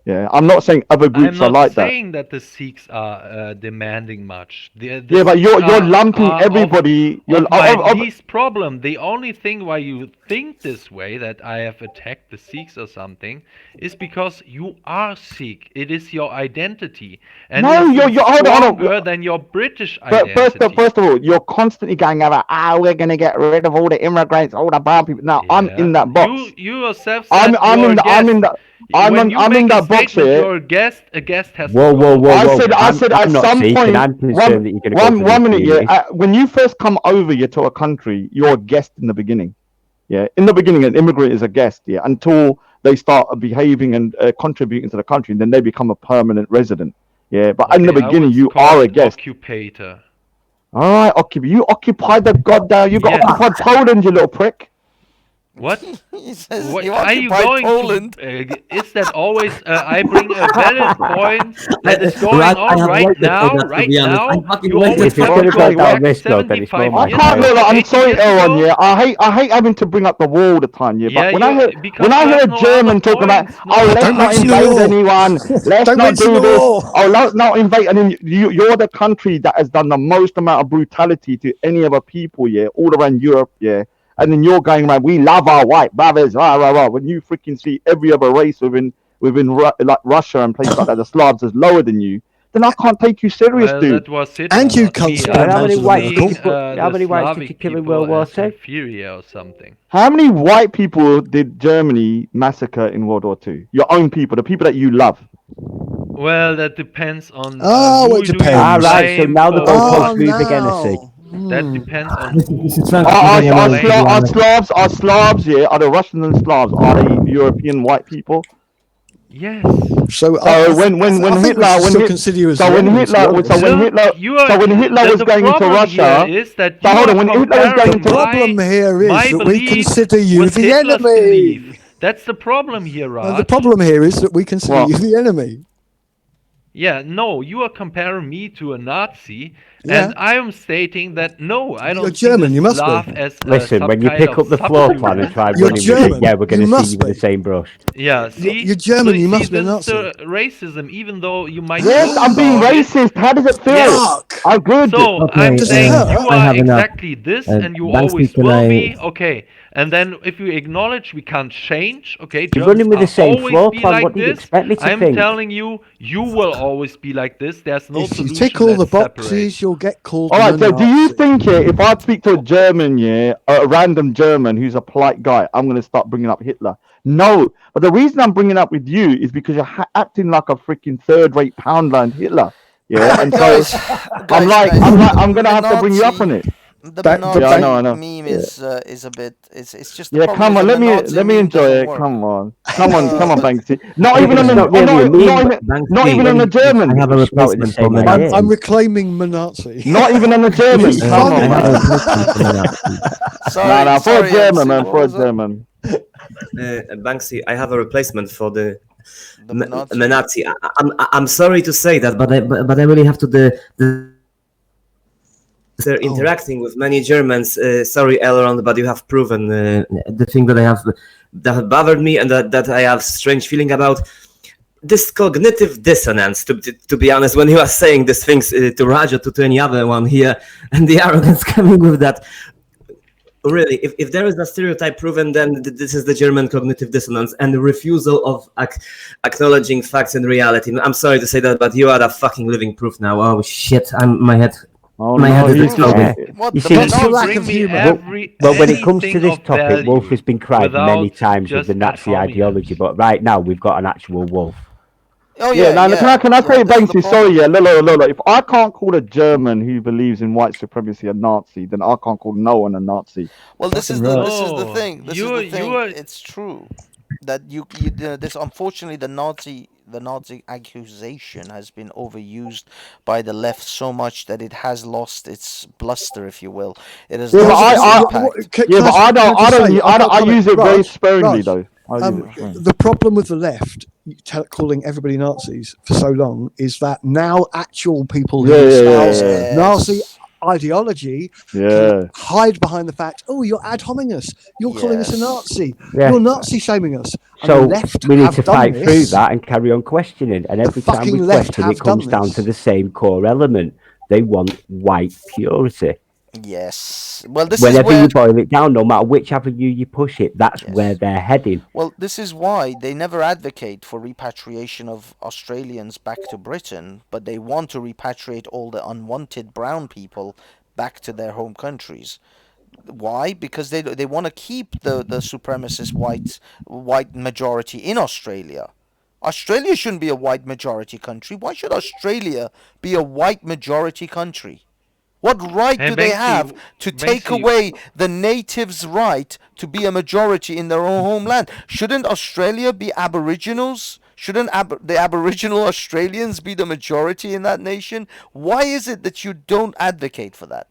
I'm not saying other groups I'm are not like that. saying that the Sikhs are demanding much. The But you're Sikhs lumping are everybody. of my least problem. The only thing why you think this way, that I have attacked the Sikhs or something, is because you are Sikh. It is your identity, and No, it's you're hold on. stronger than your British But identity. first of all, you're constantly going over, we're going to get rid of all the immigrants, all the brown people. Now, I'm in that box. You yourself I'm said in you're a the- I'm in guest. the- I'm When in- you I'm make in a that box statement, here. you're a guest has Whoa, to whoa, go. whoa, I whoa! said at I'm not some Sikh, point, and I'm concerned that you're going to go one for this minute, community. when you first come over here to a country, you're a guest in the beginning. In the beginning, an immigrant is a guest. Until they start behaving and contributing to the country, and then they become a permanent resident. But in the Okay, I beginning, was you are called a guest. Occupator. All right, occupy. You occupied the goddamn. You got Yes. occupied Poland, you little prick. What? He says What you are you occupied going Poland. to? Is that always? I bring a valid point that is going Right, I on have right waited for now. that, to Right be honest. now, I fucking you waited always for have that. to go Like that back risk, though, then it's 75 more I years can't ago, look. I'm 80 sorry, years Erwan. ago. I hate having to bring up the war all the time. Yeah, But when I hear because you a have no German other talking about, points, oh, no let's Don't not mention the invade war. anyone, let's Don't not mention do the this, war. oh, let's not invade. And then you're the country that has done the most amount of brutality to any other people, all around Europe, And then you're going around, we love our white brothers, rah, rah, rah. When you freaking see every other race within like Russia and places like that, the Slavs is lower than you, then I can't take you serious, Well, dude. that was Hitler, And you not can't me. spend I'm How many not white seeing people? How the many whites did Slavic you kill in people World War as II? inferior or something. How many white people did Germany massacre in World War II? Your own people, the people that you love. Well, that depends on Oh, who it do you depends. Ah, right. So blame now the for goalposts what. move again. I see. That depends on who This is Frank. Are you blame. Slavs, are the Russians and Slavs, are they European white people? Yes. So when I think we Hitler should when still Hit- consider you as so the when enemy, Hitler to be was so honest. when Hitler so when Hitler was going into Russia, Is that so you hold are on, when Hitler was going comparing to problem here is my that we belief consider you with the Hitler's enemy. belief. That's the problem here, Raj. The problem here is that we consider What? you the enemy. Yeah, no, you are comparing me to a Nazi, Yeah. and I am stating that no, I don't You're see German, this you must be. laugh as Listen, some when you kind pick of up the floor plan and subhuman. try You're running with German. it, yeah, we're going You to see must you with be. the same brush. Yeah, see, You're German. so You must be a this is Nazi. racism, even though you might yes, joke I'm being about it. racist. How does it feel? Yes. I'm good. So Okay, I'm Does it saying hurt? you I are have enough. exactly this, Uh, and you Banksy, always can will I- be. Okay, and then if you acknowledge we can't change, okay, You're Germans running with the are same always floor be plan. like What do you this. expect me to I'm think? telling you, you will always be like this. There's no If you solution tick all the that separates. boxes, you'll get called All right, a so do you Nazi. think if I speak to a German, a random German who's a polite guy, I'm going to start bringing up Hitler? No, but the reason I'm bringing up with you is because you're acting like a freaking third-rate Poundland Hitler. Yeah, and so Guys, I'm going to have to bring you up on it. The Back- Nazi but I know. meme is a bit. It's just. The Yeah, problem come is on, that let the Nazi me meme enjoy doesn't it. work. Come on, come on, Banksy. Not Yeah, even but on it's the, not really a meme, not even on the German. I have a You spell it the replacement same for way. Menazi. I'm reclaiming Nazi. Not even on the German. It's Come funny. on, I have a man. replacement for Menazi. Sorry, Nah, for a sorry, German, MC, man, what for a was it? German. Banksy, I have a replacement for the Menazi. Menazi. I'm sorry to say that, but I really have to they're interacting with many Germans. Sorry, Elrond, but you have proven the thing that have bothered me and that I have strange feeling about. This cognitive dissonance, to be honest, when you are saying these things to Raja, to any other one here, and the arrogance coming with that. Really, if there is a stereotype proven, then this is the German cognitive dissonance and the refusal of acknowledging facts and reality. I'm sorry to say that, but you are the fucking living proof now. Oh shit, my head. Oh, My head no, is he's exploding. What You the see, Menazi? That's the lack Bring of me humour. Well, when it comes to anything this of topic, Wolf value has been cried many without times with just the Nazi ad hominem. ideology, but right now we've got an actual wolf. Oh Yeah, yeah, now yeah. can I tell you, This is the Banksy? Sorry, problem. yeah, Lolo. If I can't call a German who believes in white supremacy a Nazi, then I can't call no one a Nazi. Well, this is Fucking the right. this is the No, thing. This is you the thing. are It's true that you this unfortunately the Nazi accusation has been overused by the left so much that it has lost its bluster, if you will. It has Yeah, but lost its I impact. yeah, but I I've got a use it comment. very Raj, sparingly Raj, though. I use it sparingly. the problem with the left calling everybody Nazis for so long is that now actual people who espouse yeah. Nazi ideology Yeah. can hide behind the fact, oh, you're ad homing us. You're calling us a Yes. Nazi. Yeah. You're Nazi shaming us. And So the left we need have to done fight through this. that and carry on questioning. And every time we fucking left question, have it comes done down this. to the same core element. They want white purity. Yes. Well, this Whenever is where. you boil it down, no matter which avenue you push it, that's Yes. where they're heading. Well, this is why they never advocate for repatriation of Australians back to Britain, but they want to repatriate all the unwanted brown people back to their home countries. Why? Because they want to keep the supremacist white majority in Australia. Australia shouldn't be a white majority country. Why should Australia be a white majority country? What right Hey, do they Banksy, have to take Banksy- away the natives' right to be a majority in their own homeland? Shouldn't Australia be Aboriginals? Shouldn't the Aboriginal Australians be the majority in that nation? Why is it that you don't advocate for that?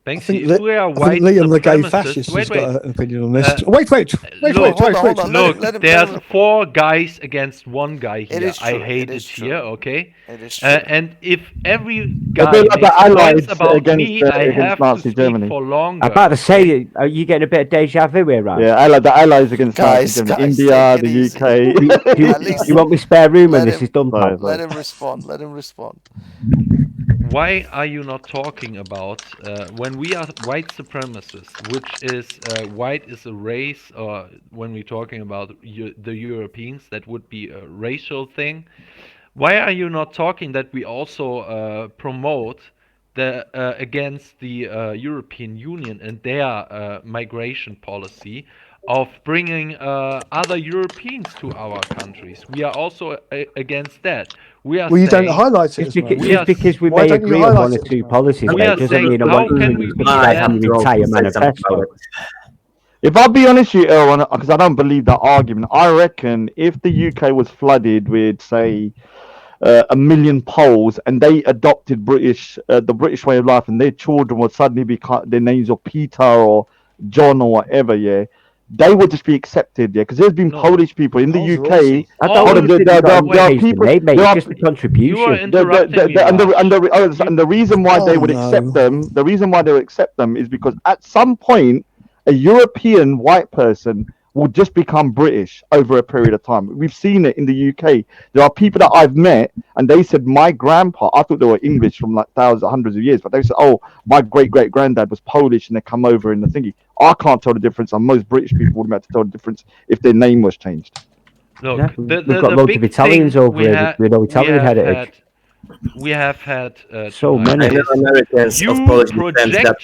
I Banksy, think, if we are I think white Liam, the gay supremacists, fascist, has wait, got an opinion on this. Uh, Wait. look, hold on. Look, Let him- there's 4 guys against 1 guy It here. is I true, hate it it is here, true. okay? It is true. And if every A guy bit like makes the Allies points about against me, I against have to Nazi speak Germany. for longer. I'm about to say, are you getting a bit of deja vu here, right? Yeah, the Allies against Guys, Nazi Germany. guys, India, take it the easy. UK. Do you, At least you want me spare room when let this him- is done, Sorry, pal? Let him respond. Let him respond. Why are you not talking about when we are white supremacists, which is white is a race, or when we're talking about the Europeans, that would be a racial thing. Why are you not talking that we also promote the against the European Union and their migration policy of bringing other Europeans to our countries? We are also against that. We are Well, you don't saying highlight it Just as because, much. We are- just because we Why may don't you agree on highlight one or it as two much? policies, We mate, are doesn't saying, mean I how want can you we to be subscribe then- to the entire manifesto. If I'll be honest with you, Erwan, because I don't believe that argument, I reckon if the UK was flooded with, say, 1 million Poles and they adopted the British way of life, and their children would suddenly be their names are Peter or John or whatever, yeah, they would just be accepted, yeah, because there's been Polish people in the UK. I don't think There there are people. mate. There are It's just a contribution. and the reason why they would accept them, the reason why they would accept them is because at some point, a European white person will just become British over a period of time. We've seen it in the UK. There are people that I've met, and they said, my grandpa, I thought they were English from like hundreds of years, but they said, oh, my great-great-granddad was Polish, and they come over in the thingy. I can't tell the difference, and most British people wouldn't be able to tell the difference if their name was changed. Look, Yeah, the we've got loads big of Italians thing over we here. ha- We know we Italian have heritage. we have had So tonight many. is Americans of Polish descent that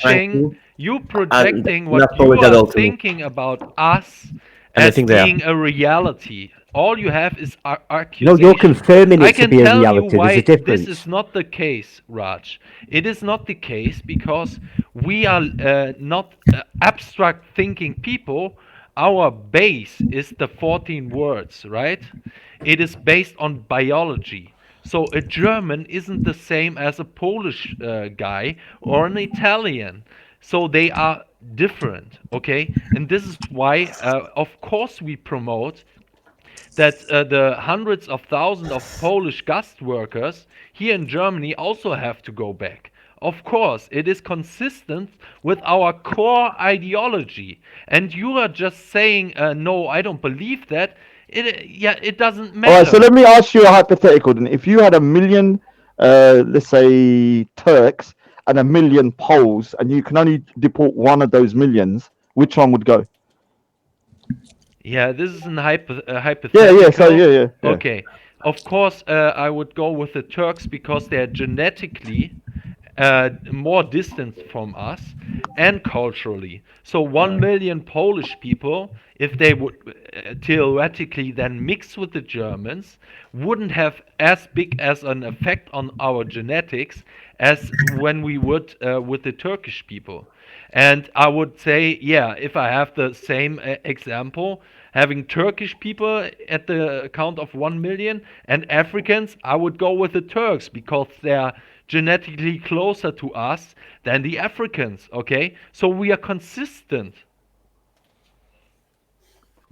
projecting what not you Polish are at all to me. thinking about us And I as think they are. being a reality. All you have is No, accusation. you're confirming I it to can be a tell you reality. There's why a difference. this is not the case, Raj. It is not the case because we are not abstract thinking people. Our base is the 14 words, right? It is based on biology. So a German isn't the same as a Polish guy or an Italian. So they are different, okay? And this is why, of course, we promote that the hundreds of thousands of Polish guest workers here in Germany also have to go back. Of course, it is consistent with our core ideology. And you are just saying, no, I don't believe that. It doesn't matter. All right, so let me ask you a hypothetical then. If you had 1 million, let's say, Turks and 1 million Poles, and you can only deport one of those millions, which one would go? Yeah, this is an hypothetical. Yeah. Okay. Of course, I would go with the Turks because they're genetically more distant from us and culturally. So 1 million Polish people, if they would theoretically then mix with the Germans, wouldn't have as big as an effect on our genetics as when we would with the Turkish people. And I would say, yeah, if I have the same example, having Turkish people at the count of 1 million and Africans, I would go with the Turks because they're genetically closer to us than the Africans, okay? So we are consistent.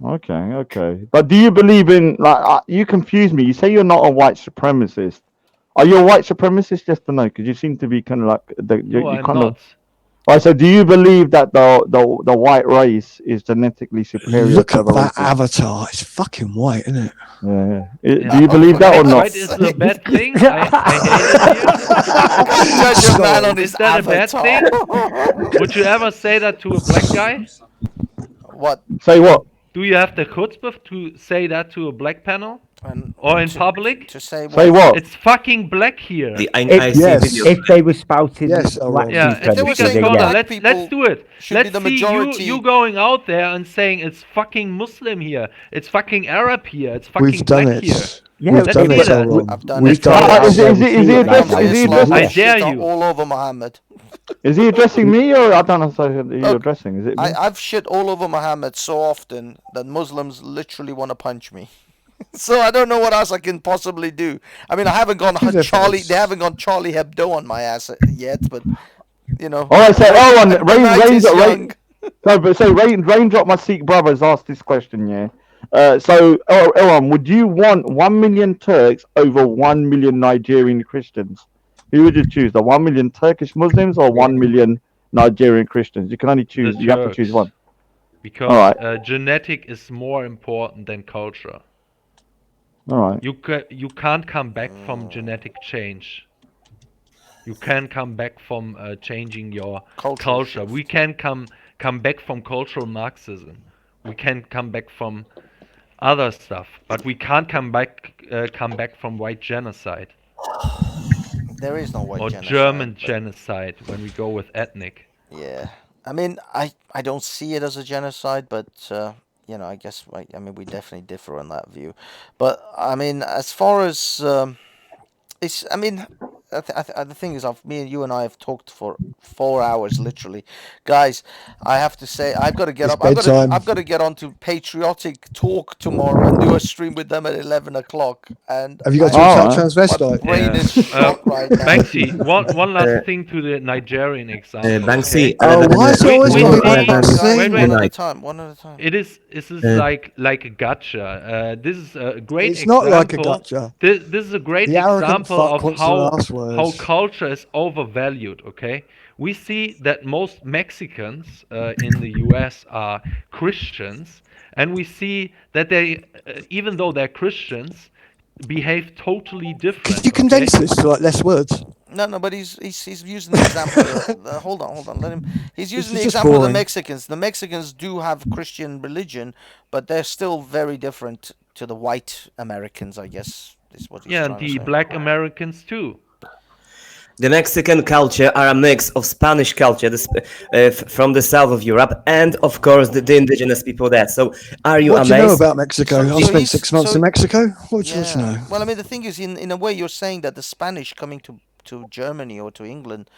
Okay. But do you believe in, like, you confuse me. You say you're not a white supremacist. Are you a white supremacist? Yes or no? Because you seem to be kind of like No, I'm kind not. of. Right, so do you believe that the white race is genetically superior Look to at other that races? avatar. It's fucking white, isn't it? Yeah. Do you believe that or not? White is a bad thing. I hate it here. Judge a man on Is his that a bad avatar. thing? Would you ever say that to a black guy? What? Say what? Do you have the chutzpah to say that to a black panel? Or in public? To say Say what? It's fucking black here. If they were spouting black Yeah, supremacy, then Connor, yeah. let's do it. should Let's be the see majority. you going out there and saying it's fucking Muslim here, it's fucking Arab here, it's fucking We've done black it. here. We've Let's done see it, that. Elron. I've done We've it. done it. Is he addressing? I dare you. All over Muhammad. Is he addressing me or I don't know? So who you're addressing? Is it me? I've shit all over Muhammad so often that Muslims literally want to punch me. So I don't know what else I can possibly do. I mean, I haven't gone Charlie. They haven't gone Charlie Hebdo on my ass yet, but you know. All right, so the night is young. Raindrop, my Sikh brother, has asked this question. Yeah. So, Elon, would you want 1 million Turks over 1 million Nigerian Christians? Who would you choose? The 1 million Turkish Muslims or 1 million Nigerian Christians? You can only choose. The You have to Turks. choose one. Because All right. genetic is more important than culture. All right. You can't come back from genetic change. You can come back from changing your culture. We can come back from cultural Marxism. We can come back from other stuff, but we can't come back from white genocide. There is no white or genocide. German genocide when we go with ethnic. Yeah, I mean, I don't see it as a genocide, but you know, I guess I mean we definitely differ on that view. But I mean, as far as the thing is, me and you and I have talked for 4 hours, literally, guys. I have to say, I've got to get It's up. bedtime. I've got to get on to Patriotic Talk tomorrow and do a stream with them at 11 o'clock. And Have you got to I- talk my transvestite? brain is shot right now. Banksy, one last thing to the Nigerian example. Banksy, okay? Oh, why is it always We- got to we- be one One thing? at a time. One at a time. It is like a gotcha. This is a great It's example. not like a gotcha. This is a great The arrogant example fuck of wants to how ask words. culture is overvalued. Okay, we see that most Mexicans in the U.S. are Christians, and we see that they, even though they're Christians, behave totally different. Could you condense this to like less words? No, but he's using the example. Hold on, let him. He's using is the just example of the boring. Mexicans. The Mexicans do have Christian religion, but they're still very different to the white Americans, I guess. Is what he's Yeah, and trying to the say. Black Americans too. The Mexican culture are a mix of Spanish culture from the south of Europe and, of course, the indigenous people there. So, are you What do you know amazed? about Mexico? I spent 6 months in Mexico. What do you want to know? Well, I mean, the thing is, in a way, you're saying that the Spanish coming to Germany or to England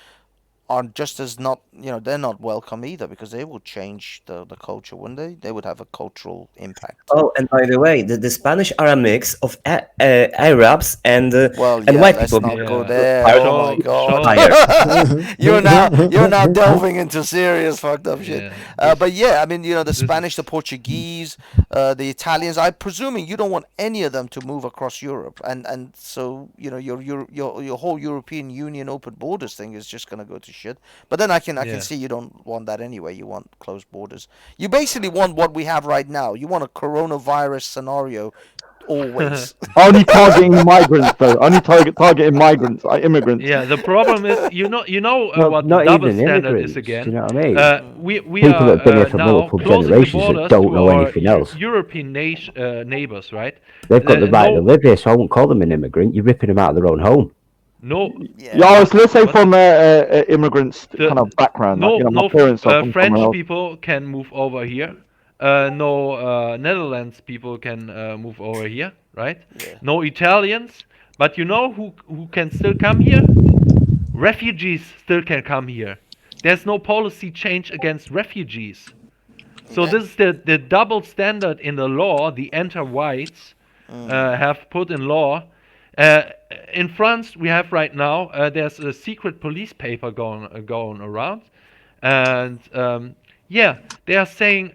are just as not, they're not welcome either, because they would change the culture, wouldn't they? They would have a cultural impact. Oh, and by the way, the Spanish are a mix of Arabs and white let's people. not go there. Fire. Oh my God! Fire. you're now delving into serious fucked up shit. But yeah, I mean, the Spanish, the Portuguese, the Italians. I'm presuming you don't want any of them to move across Europe, and so your whole European Union open borders thing is just going to go to shit. But then I can see you don't want that anyway. You want closed borders. You basically want what we have right now. You want a coronavirus scenario always. Only targeting migrants, though. Only targeting migrants, immigrants. Yeah, the problem is, Well, what the not double even standard immigrants, is again. do you know what I mean? We People that have been are here for now multiple closing the generations that borders don't to know our anything else. European neighbors, right? They've got the right to No, live here, so I won't call them an immigrant. You're ripping them out of their own home. no, Yeah, so let's say from immigrants kind of background. no, like, my no. parents are from French somewhere else. people can move over here. No Netherlands people can move over here, right? No Italians, but you know who can still come here? Refugees still can come here. There's no policy change against refugees. So this is the double standard in the law the anti-whites have put in law. In France, we have right now there's a secret police paper going around, and they are saying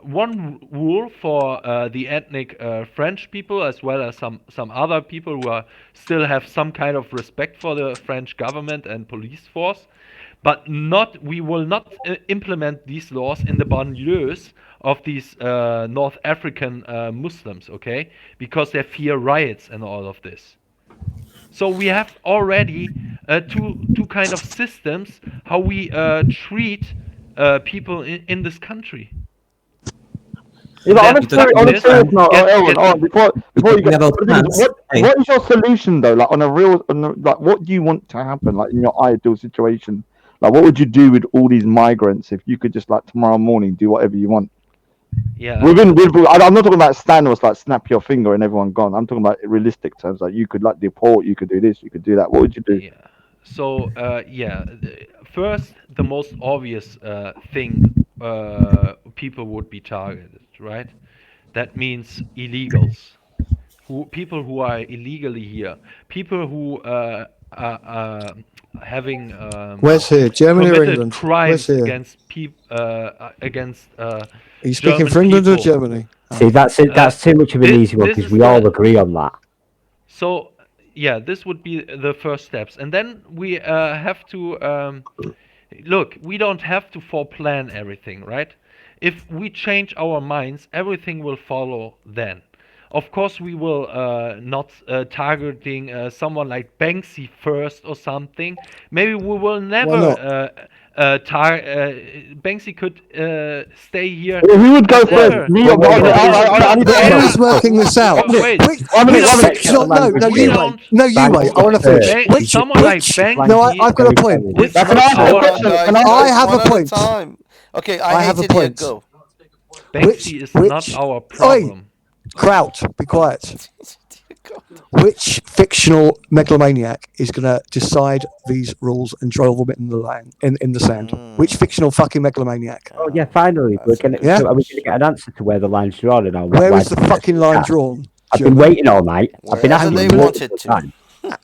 one rule for the ethnic French people, as well as some other people who still have some kind of respect for the French government and police force, but we will not implement these laws in the banlieues of these North African Muslims, okay? Because they fear riots and all of this. So we have already two kind of systems how we treat people in this country. Yeah, but That- on a that- serious note, get- Elwin, get- before you get, about plans, what is your solution though? Like like, what do you want to happen? Like in your ideal situation, like what would you do with all these migrants if you could just like tomorrow morning do whatever you want? Yeah. I'm not talking about standards like snap your finger and everyone gone. I'm talking about realistic terms. Like you could like deport, you could do this, you could do that. What would you do? So first, the most obvious thing people would be targeted, right? That means illegals, people who are illegally here, people who are having Where's here? Germany or committed England? crimes Where's here? against against. Are you speaking German for England or people. Germany? See, that's too much of an easy one this because is we all agree on that. So yeah, this would be the first steps, and then we have to look. We don't have to foreplan everything, right? If we change our minds, everything will follow then. Of course, we will not targeting someone like Banksy first or something. Maybe we will never. Banksy could stay here. Who would go forever. first? Me or Who's working this out? Wait, No, you wait. No, you wait. I want to finish. Which? Someone like Banksy. No, I've got a point. I have a point. Okay, I have a point. Go. Banksy is not our problem. Kraut, be quiet. Which fictional megalomaniac is going to decide these rules and drive them in the land in the sand? Which fictional fucking megalomaniac? Oh yeah, finally we're gonna. Yeah? So are we going to get an answer to where the line's drawn? And Where is the fucking line drawn? I've been waiting all night. I've been Wherever asking they you wanted multiple to. times.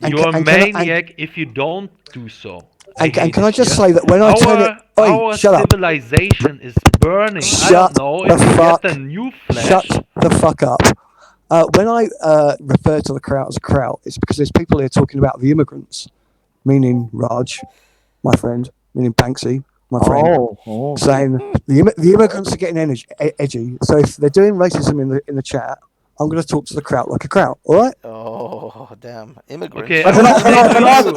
You're a and maniac if you don't do so. And hate can I it, just yeah? say that when I turn it, Our shut up. civilization is burning. I Shut don't know the if you fuck. get the new flesh. Shut the fuck up. When I refer to the kraut as a kraut, it's because there's people here talking about the immigrants, meaning Raj, my friend, meaning Banksy, my friend, saying the immigrants are getting edgy. So if they're doing racism in the chat, I'm going to talk to the kraut like a kraut. All right? Oh, damn. Immigrants. Okay, Can I ask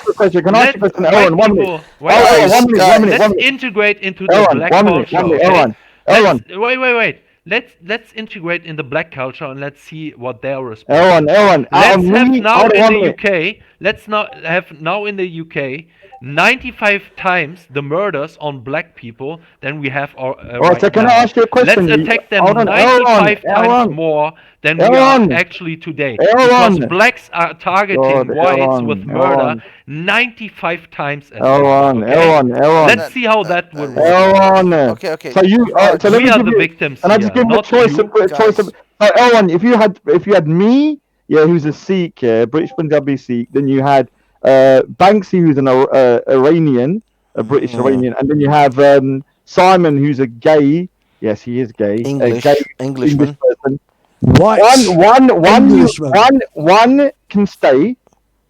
a question? Can I ask a question? Aaron, 1 minute. Let's integrate into the black culture. Okay? Aaron. Let's integrate in the black culture and let's see what their response. Aaron. Let's have now in the UK. Let's not have now in the UK 95 times the murders on black people than we have right so can now. I ask you a question? Let's attack them Hold on, 95 Aaron. times more than we are actually today. Because blacks are targeting whites with murder 95 times as Aaron. Let's see how that will work. Aaron. Okay. So you, so let We me are give the you, victims and I just here, give you a not choice you. of. So Aaron, if you had me, who's a Sikh, British Punjabi Sikh, then you had Banksy, who's an Iranian, a British Iranian, and then you have Simon, who's a gay. Yes, he is gay. Englishman. Person. White. One can stay.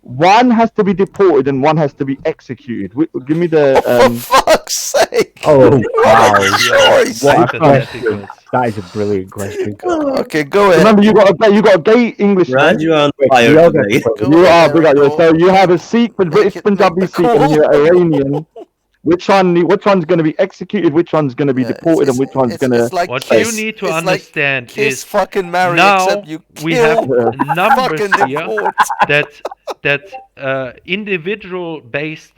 One has to be deported and one has to be executed. Give me the. For fuck's sake! Oh wow! Choice. What a question. That is a brilliant question. Okay, go ahead. Remember, you got a gay Englishman. Raj, you are on fire today. You are big up. So you have a Sikh, British Punjabi Sikh, and you're Iranian. Which one's going to be executed? Which one's going to be deported? And which one's going to? Like What you need to understand kiss, is fucking marry, now except you we kill, have numbers fucking here deport. that individual based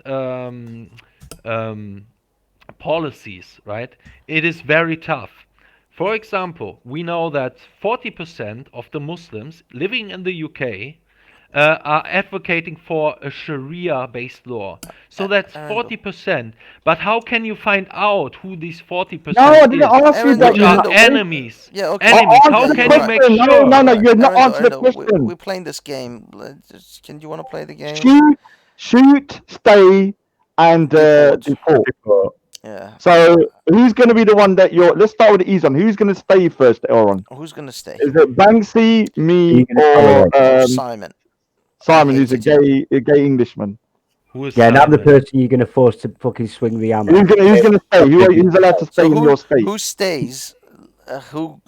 policies, right? It is very tough. For example, we know that 40% of the Muslims living in the UK are advocating for a Sharia-based law. So that's 40%. But how can you find out who these 40% No, I didn't ask you that. which are enemies? Yeah, okay. Enemies. How can you make sure? No, you have not answered the question. We're playing this game. Can you want to play the game? Shoot, stay, and deport. Yeah. So who's going to be the one that you're? Let's start with the easy one. Who's going to stay first, Aaron? Who's going to stay? Is it Banksy, me, or Simon? Simon, who's a gay Englishman. Who is Yeah, Simon? not the person you're going to force to fucking swing the hammer. Who's going to stay? Who's allowed to stay in your state? Who stays? Who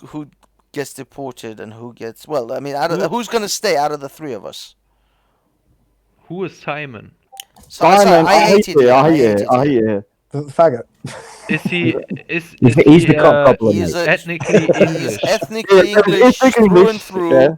gets deported and who gets? Well, I mean, who's going to stay out of the three of us? Who is Simon? Simon, I hate it. I hate it. The faggot. Is he? He's the cock goblin. He's ethnically English? He's ethnically English through and through. Yeah.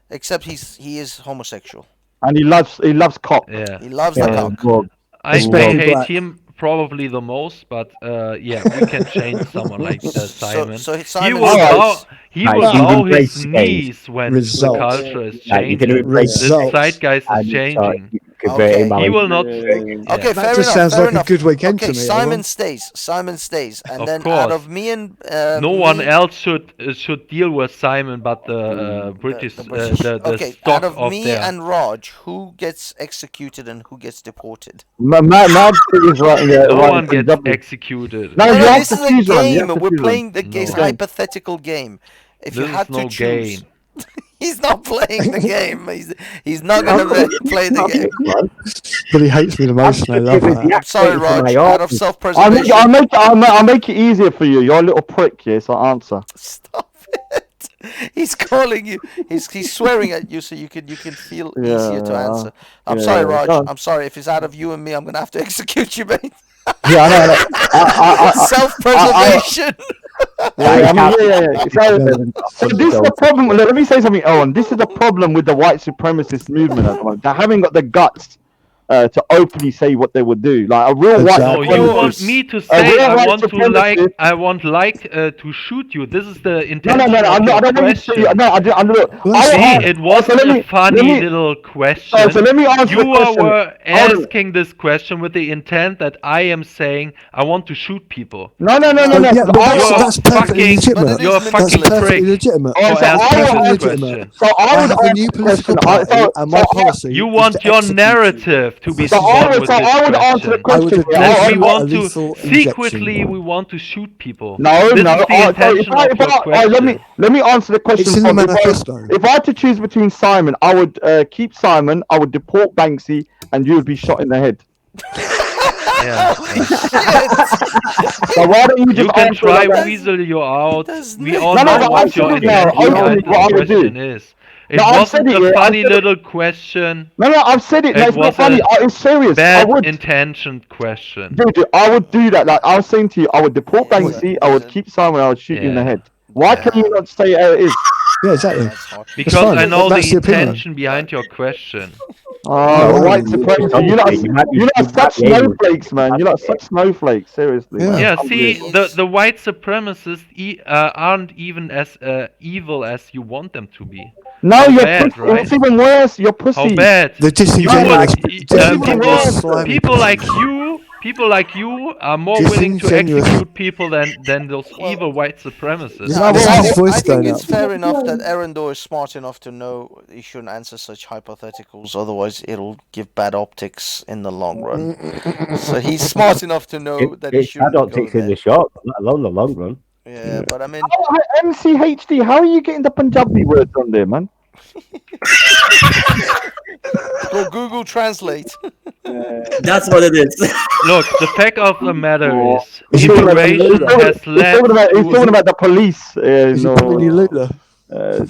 Except he is homosexual. And he loves cock. Yeah. He loves the cock. Well, I Especially hate black. him probably the most, but yeah, we can change someone like Simon. So He Simon will bow. He Right, will you bow embrace his the game. knees when Results. the culture is Right, you can changing. embrace The Results. zeitgeist is changing. Okay. He will not. Okay, That fair just enough. sounds fair like a enough. good weekend okay, to me, Simon everyone. stays. Simon stays, and Of then course. out of me and No one else should deal with Simon, but the British, the okay, stock out of me their. and Raj, who gets executed and who gets deported? Mad is right. Yeah, No right, one gets exactly. executed. No, No, you no, have this to is a choose one. You game. have to We're choose playing one. the game, No. hypothetical game. If you This had is no to choose, game. he's not playing the game. He's not going to play the game. But he hates me the most, and I love that. I'm sorry, Raj. Out of I'll self-preservation. make it easier for you. You're a little prick, yes. I'll answer. Stop it. He's calling you. He's swearing at you, so you can feel easier to answer. I'm yeah, sorry, Raj. go on. I'm sorry. If it's out of you and me, I'm gonna have to execute you, mate. Yeah, I know. Self-preservation. Yeah. So this is the problem. Let me say something, Owen. This is the problem with the white supremacist movement at the moment. They haven't got the guts to openly say what they would do. Like a real white No, you want me to a say real I white want to supremacist- to shoot you. This is the No, intention no, no, of I'm your not, I don't want you to. question. No, I'm look. See, it wasn't a funny little question. So let me answer the You question. were Hold on. asking this question with the intent that I am saying I want to shoot people. No, no, no, no, no. Yeah, but that's perfectly fucking- legitimate. You're a That's fucking perfectly prick legitimate. for so I asking will this answer- question. So I I would have a answer new the political question. party, and my policy You is want to your execute narrative to be So spun I with would this answer the question. question. That we a want to lethal secretly injection. we want to shoot people. No, This no. is the intention of your question. Let me answer the question. It's in the If I- manifesto. If I had to choose between Simon, I would keep Simon. I would deport Banksy, and you would be shot in the head. Yeah. So why don't you just You can answer try like that? weasel you out. We all No, no, know but what answer your it now. intention behind Openly, what I this would do. question is. It No, I've wasn't said it, a yeah, funny I've said it. little question. No, no, I've said it. It It's not was funny. a It's serious. I bad would. intentioned question. Dude, I would do that. Like I was saying to you, I would deport Banksy. I would keep Simon. I would shoot you in the Yeah. head. Why can you not say how it is? Yeah, exactly. Because fine. I know the That's the opinion. intention behind your question. Oh, white supremacy. You're You might be- not you such might be able- snowflakes, man. You're not such snowflakes. Seriously. man. Yeah, see, the white supremacists aren't even as evil as you want them to be. No, How you're bad, pussy. right? It's even worse. You're pussy. How bad? The disingenuous, disingenuous slimy people like you are more willing to Disingenuous. execute people than those evil white supremacists. Yeah, I think it's fair enough that Arendor is smart enough to know he shouldn't answer such hypotheticals, otherwise it'll give bad optics in the long run. So he's smart enough to know that he It's shouldn't bad go optics there. in the short, let alone the long run. Yeah, but I mean, Oh, MCHD, how are you getting the Punjabi words on there, man? go Google Translate. That's what it is. Look, the fact of the matter is, He's talking about- immigration has led he's talking about the police.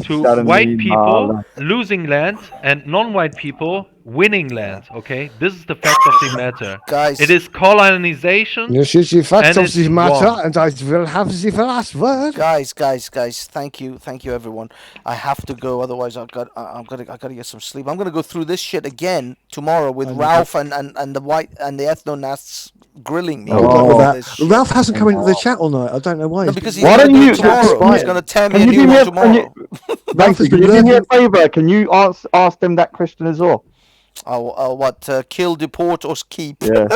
to white people losing land and non-white people winning land. Okay, this is the fact of the matter. Guys, it is colonization. This is the fact and of it's the matter, wrong. and I will have the last word. Guys, thank you, everyone. I have to go, otherwise I gotta get some sleep. I'm gonna go through this shit again tomorrow with Ralph and the white and the ethno-nasts grilling me. Oh, about all that. this shit. Ralph hasn't come into the chat all night. I don't know why. No, because he's Why gonna don't do you it tomorrow. He's gonna tear me a new one tomorrow. Banksy, can you do me a favour? Can you ask them that question as well? What? Kill, deport, or keep? Yeah.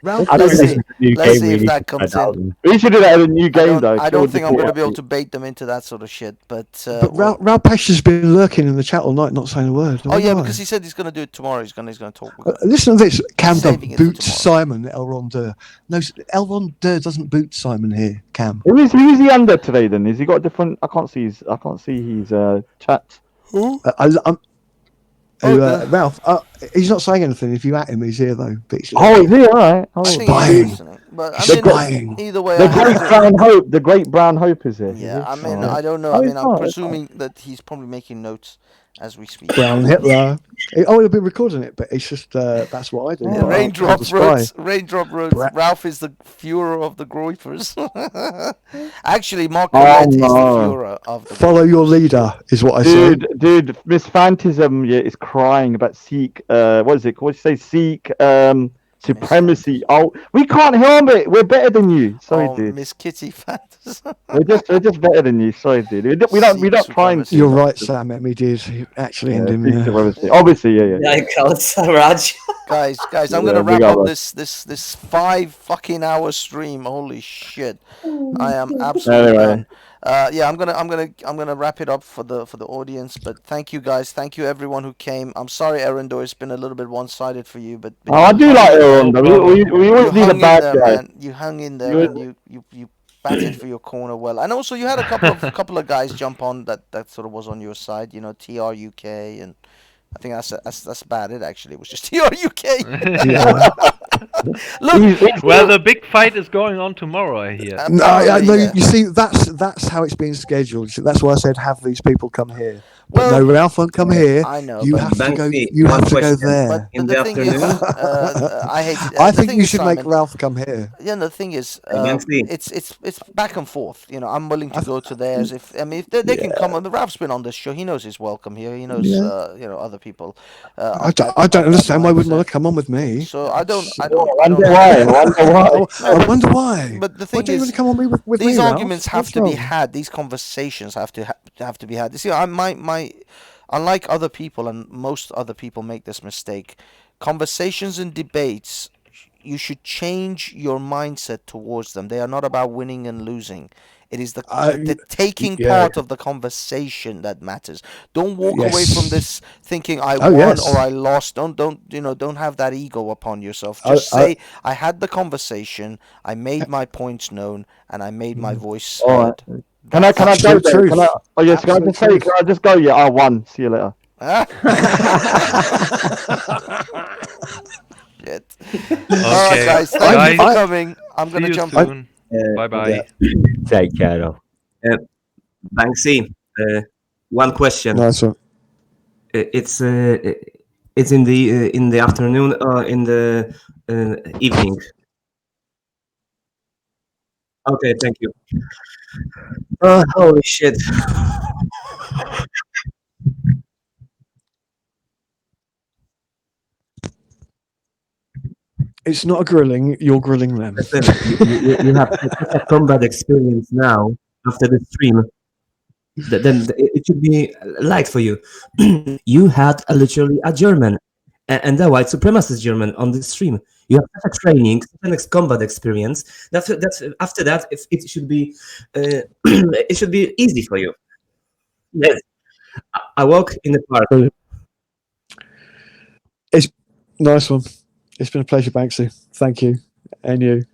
Ralph, I don't let's think see. it's a new Let's game see we if need that to comes find out in. then. We should do that in a new game, though. I Kill, don't think I'm deport, gonna be able keep. to bait them into that sort of shit. But But Ralph Pesh has been lurking in the chat all night, not saying a word. oh yeah, because he said he's gonna do it tomorrow. He's gonna talk. Listen to this. Cam Saving it for boots Simon, Elron Durr. No, Elron Durr doesn't boot Simon here, Cam. Who is he under today then? Has he got a different? I can't see his chat. Who? Ralph, he's not saying anything. If you at him, he's here though. But he's Oh, is he? All right. Oh. I think Spying. he's listening. But I The mean, spying. either way, The I have great to- brown hope. The great brown hope is here. Yeah, I mean, Oh. I don't know. Oh, I mean, it's I'm not, it's presuming that he's probably making notes as we speak. Brown Hitler. He'll be recording it, but it's just that's what I do. Yeah, Raindrop I'm the spy. wrote, Ralph is the Führer of the Groypers. Actually, Mark Oh, Collette is the no. Führer of the Follow your leader is what I say. Dude, Miss Phantasm is crying about Sikh. What is it? What do you say? Sikh supremacy. Oh, we can't help it. We're better than you. Sorry, Oh, dude. Miss Kitty Phantasm. We're just better than you. Sorry, dude. We don't try and. You're right, Sam. He did actually end him. Sikh Yeah. supremacy. Obviously, yeah. Yeah, Raj. Guys, I'm Yeah, gonna we wrap got up that. this 5 fucking hour stream. Holy shit, I am absolutely Anyway. done. Yeah, I'm gonna wrap it up for the audience. But thank you guys, thank you everyone who came. I'm sorry, Arendor, it's been a little bit one-sided for you, but Oh, I do like Aaron. Though. We always need a bad guy. man. You hung in there and you batted for your corner well. And also you had a couple of guys jump on that sort of was on your side. You know, TRUK, and I think that's about it. Actually, it was just TRUK. Yeah. Look, Well, the big fight is going on tomorrow, I hear. No, apparently, no, yeah. you see, that's how it's been scheduled. That's why I said have these people come here. But Well, no, Ralph won't come here. I know, You but have to go. Banksy, You one have to go question. there. In the the thing is, afternoon, I hate. I The think thing you is, should make Simon, Ralph come here. yeah, the thing is, Banksy, it's back and forth. You know, I'm willing to go to theirs. If I mean, if they can come. I mean, Ralph's been on this show. He knows he's welcome here. He knows, Yeah. you know, other people. I don't understand why wouldn't want to come on with me. So I don't. I wonder why. I wonder why. But the Why thing don't you want is, to come on with these me, arguments Ralph? have to be had. These conversations have to be had. You see, my unlike other people, and most other people make this mistake. Conversations and debates, you should change your mindset towards them. They are not about winning and losing. It is the taking part of the conversation that matters. Don't walk away from this thinking I won or I lost. Don't have that ego upon yourself. Just say I had the conversation, I made my points known, and I made my voice heard. Can I go Absolute there? truth. Can I just say? Can I just go? Yeah, I won. See you later. Shit. All right, guys. Thank you for coming. I'm gonna jump. Soon. Bye bye. Take care of. Banksy, one question. Nice one. It's in the afternoon or in the evening. Okay, thank you. Oh, holy shit. It's not a grilling. You're grilling them. Listen, you have such a combat experience now after the stream. Then it should be light for you. You had literally a German and a white supremacist German on the stream. You have such a training, such an combat experience. That's after that, it should be it should be easy for you. Yes, I walk in the park. It's nice one. It's been a pleasure, Banksy. Thank you, and you.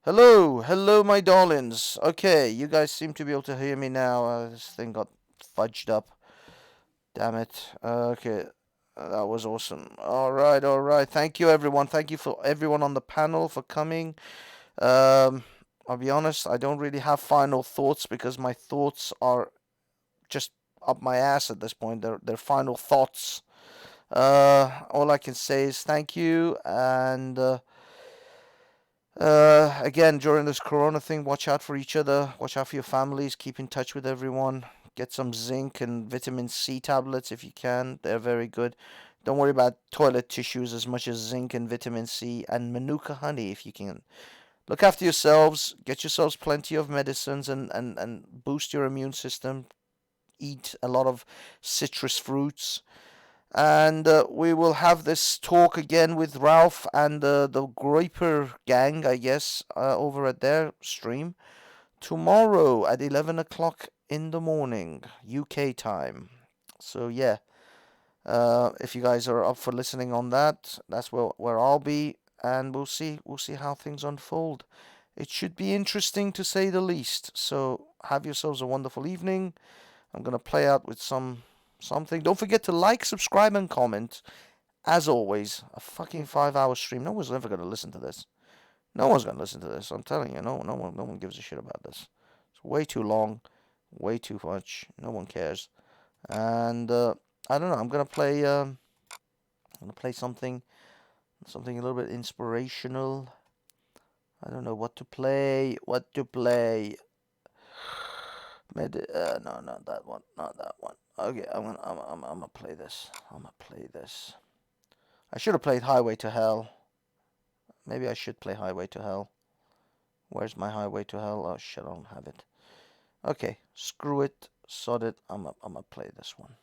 Hello, my darlings. Okay, you guys seem to be able to hear me now. This thing got fudged up. Damn it. Okay, that was awesome. All right. Thank you, everyone. Thank you for everyone on the panel for coming. I'll be honest, I don't really have final thoughts because my thoughts are just up my ass at this point. They're final thoughts. All I can say is thank you, and again, during this corona thing, watch out for each other, watch out for your families, keep in touch with everyone, get some zinc and vitamin C tablets if you can. They're very good. Don't worry about toilet tissues as much as zinc and vitamin C and manuka honey if you can. Look after yourselves, get yourselves plenty of medicines, and boost your immune system. Eat a lot of citrus fruits. And we will have this talk again with Ralph and the Groiper gang, I guess, over at their stream tomorrow at 11 o'clock in the morning, UK time. So yeah, if you guys are up for listening on that, that's where I'll be, and we'll see how things unfold. It should be interesting to say the least. So have yourselves a wonderful evening. I'm gonna play out with something. Don't forget to like, subscribe, and comment. As always, a fucking 5-hour stream. No one's ever gonna listen to this. No one's gonna listen to this. I'm telling you, no one gives a shit about this. It's way too long, way too much. No one cares. And I don't know. I'm gonna play. I'm gonna play something a little bit inspirational. I don't know what to play. No, not that one. Okay, I'm gonna play this. I should have played Highway to Hell. Maybe I should play Highway to Hell. Where's my Highway to Hell? Oh shit, I don't have it. Okay, screw it, sod it. I'm gonna play this one.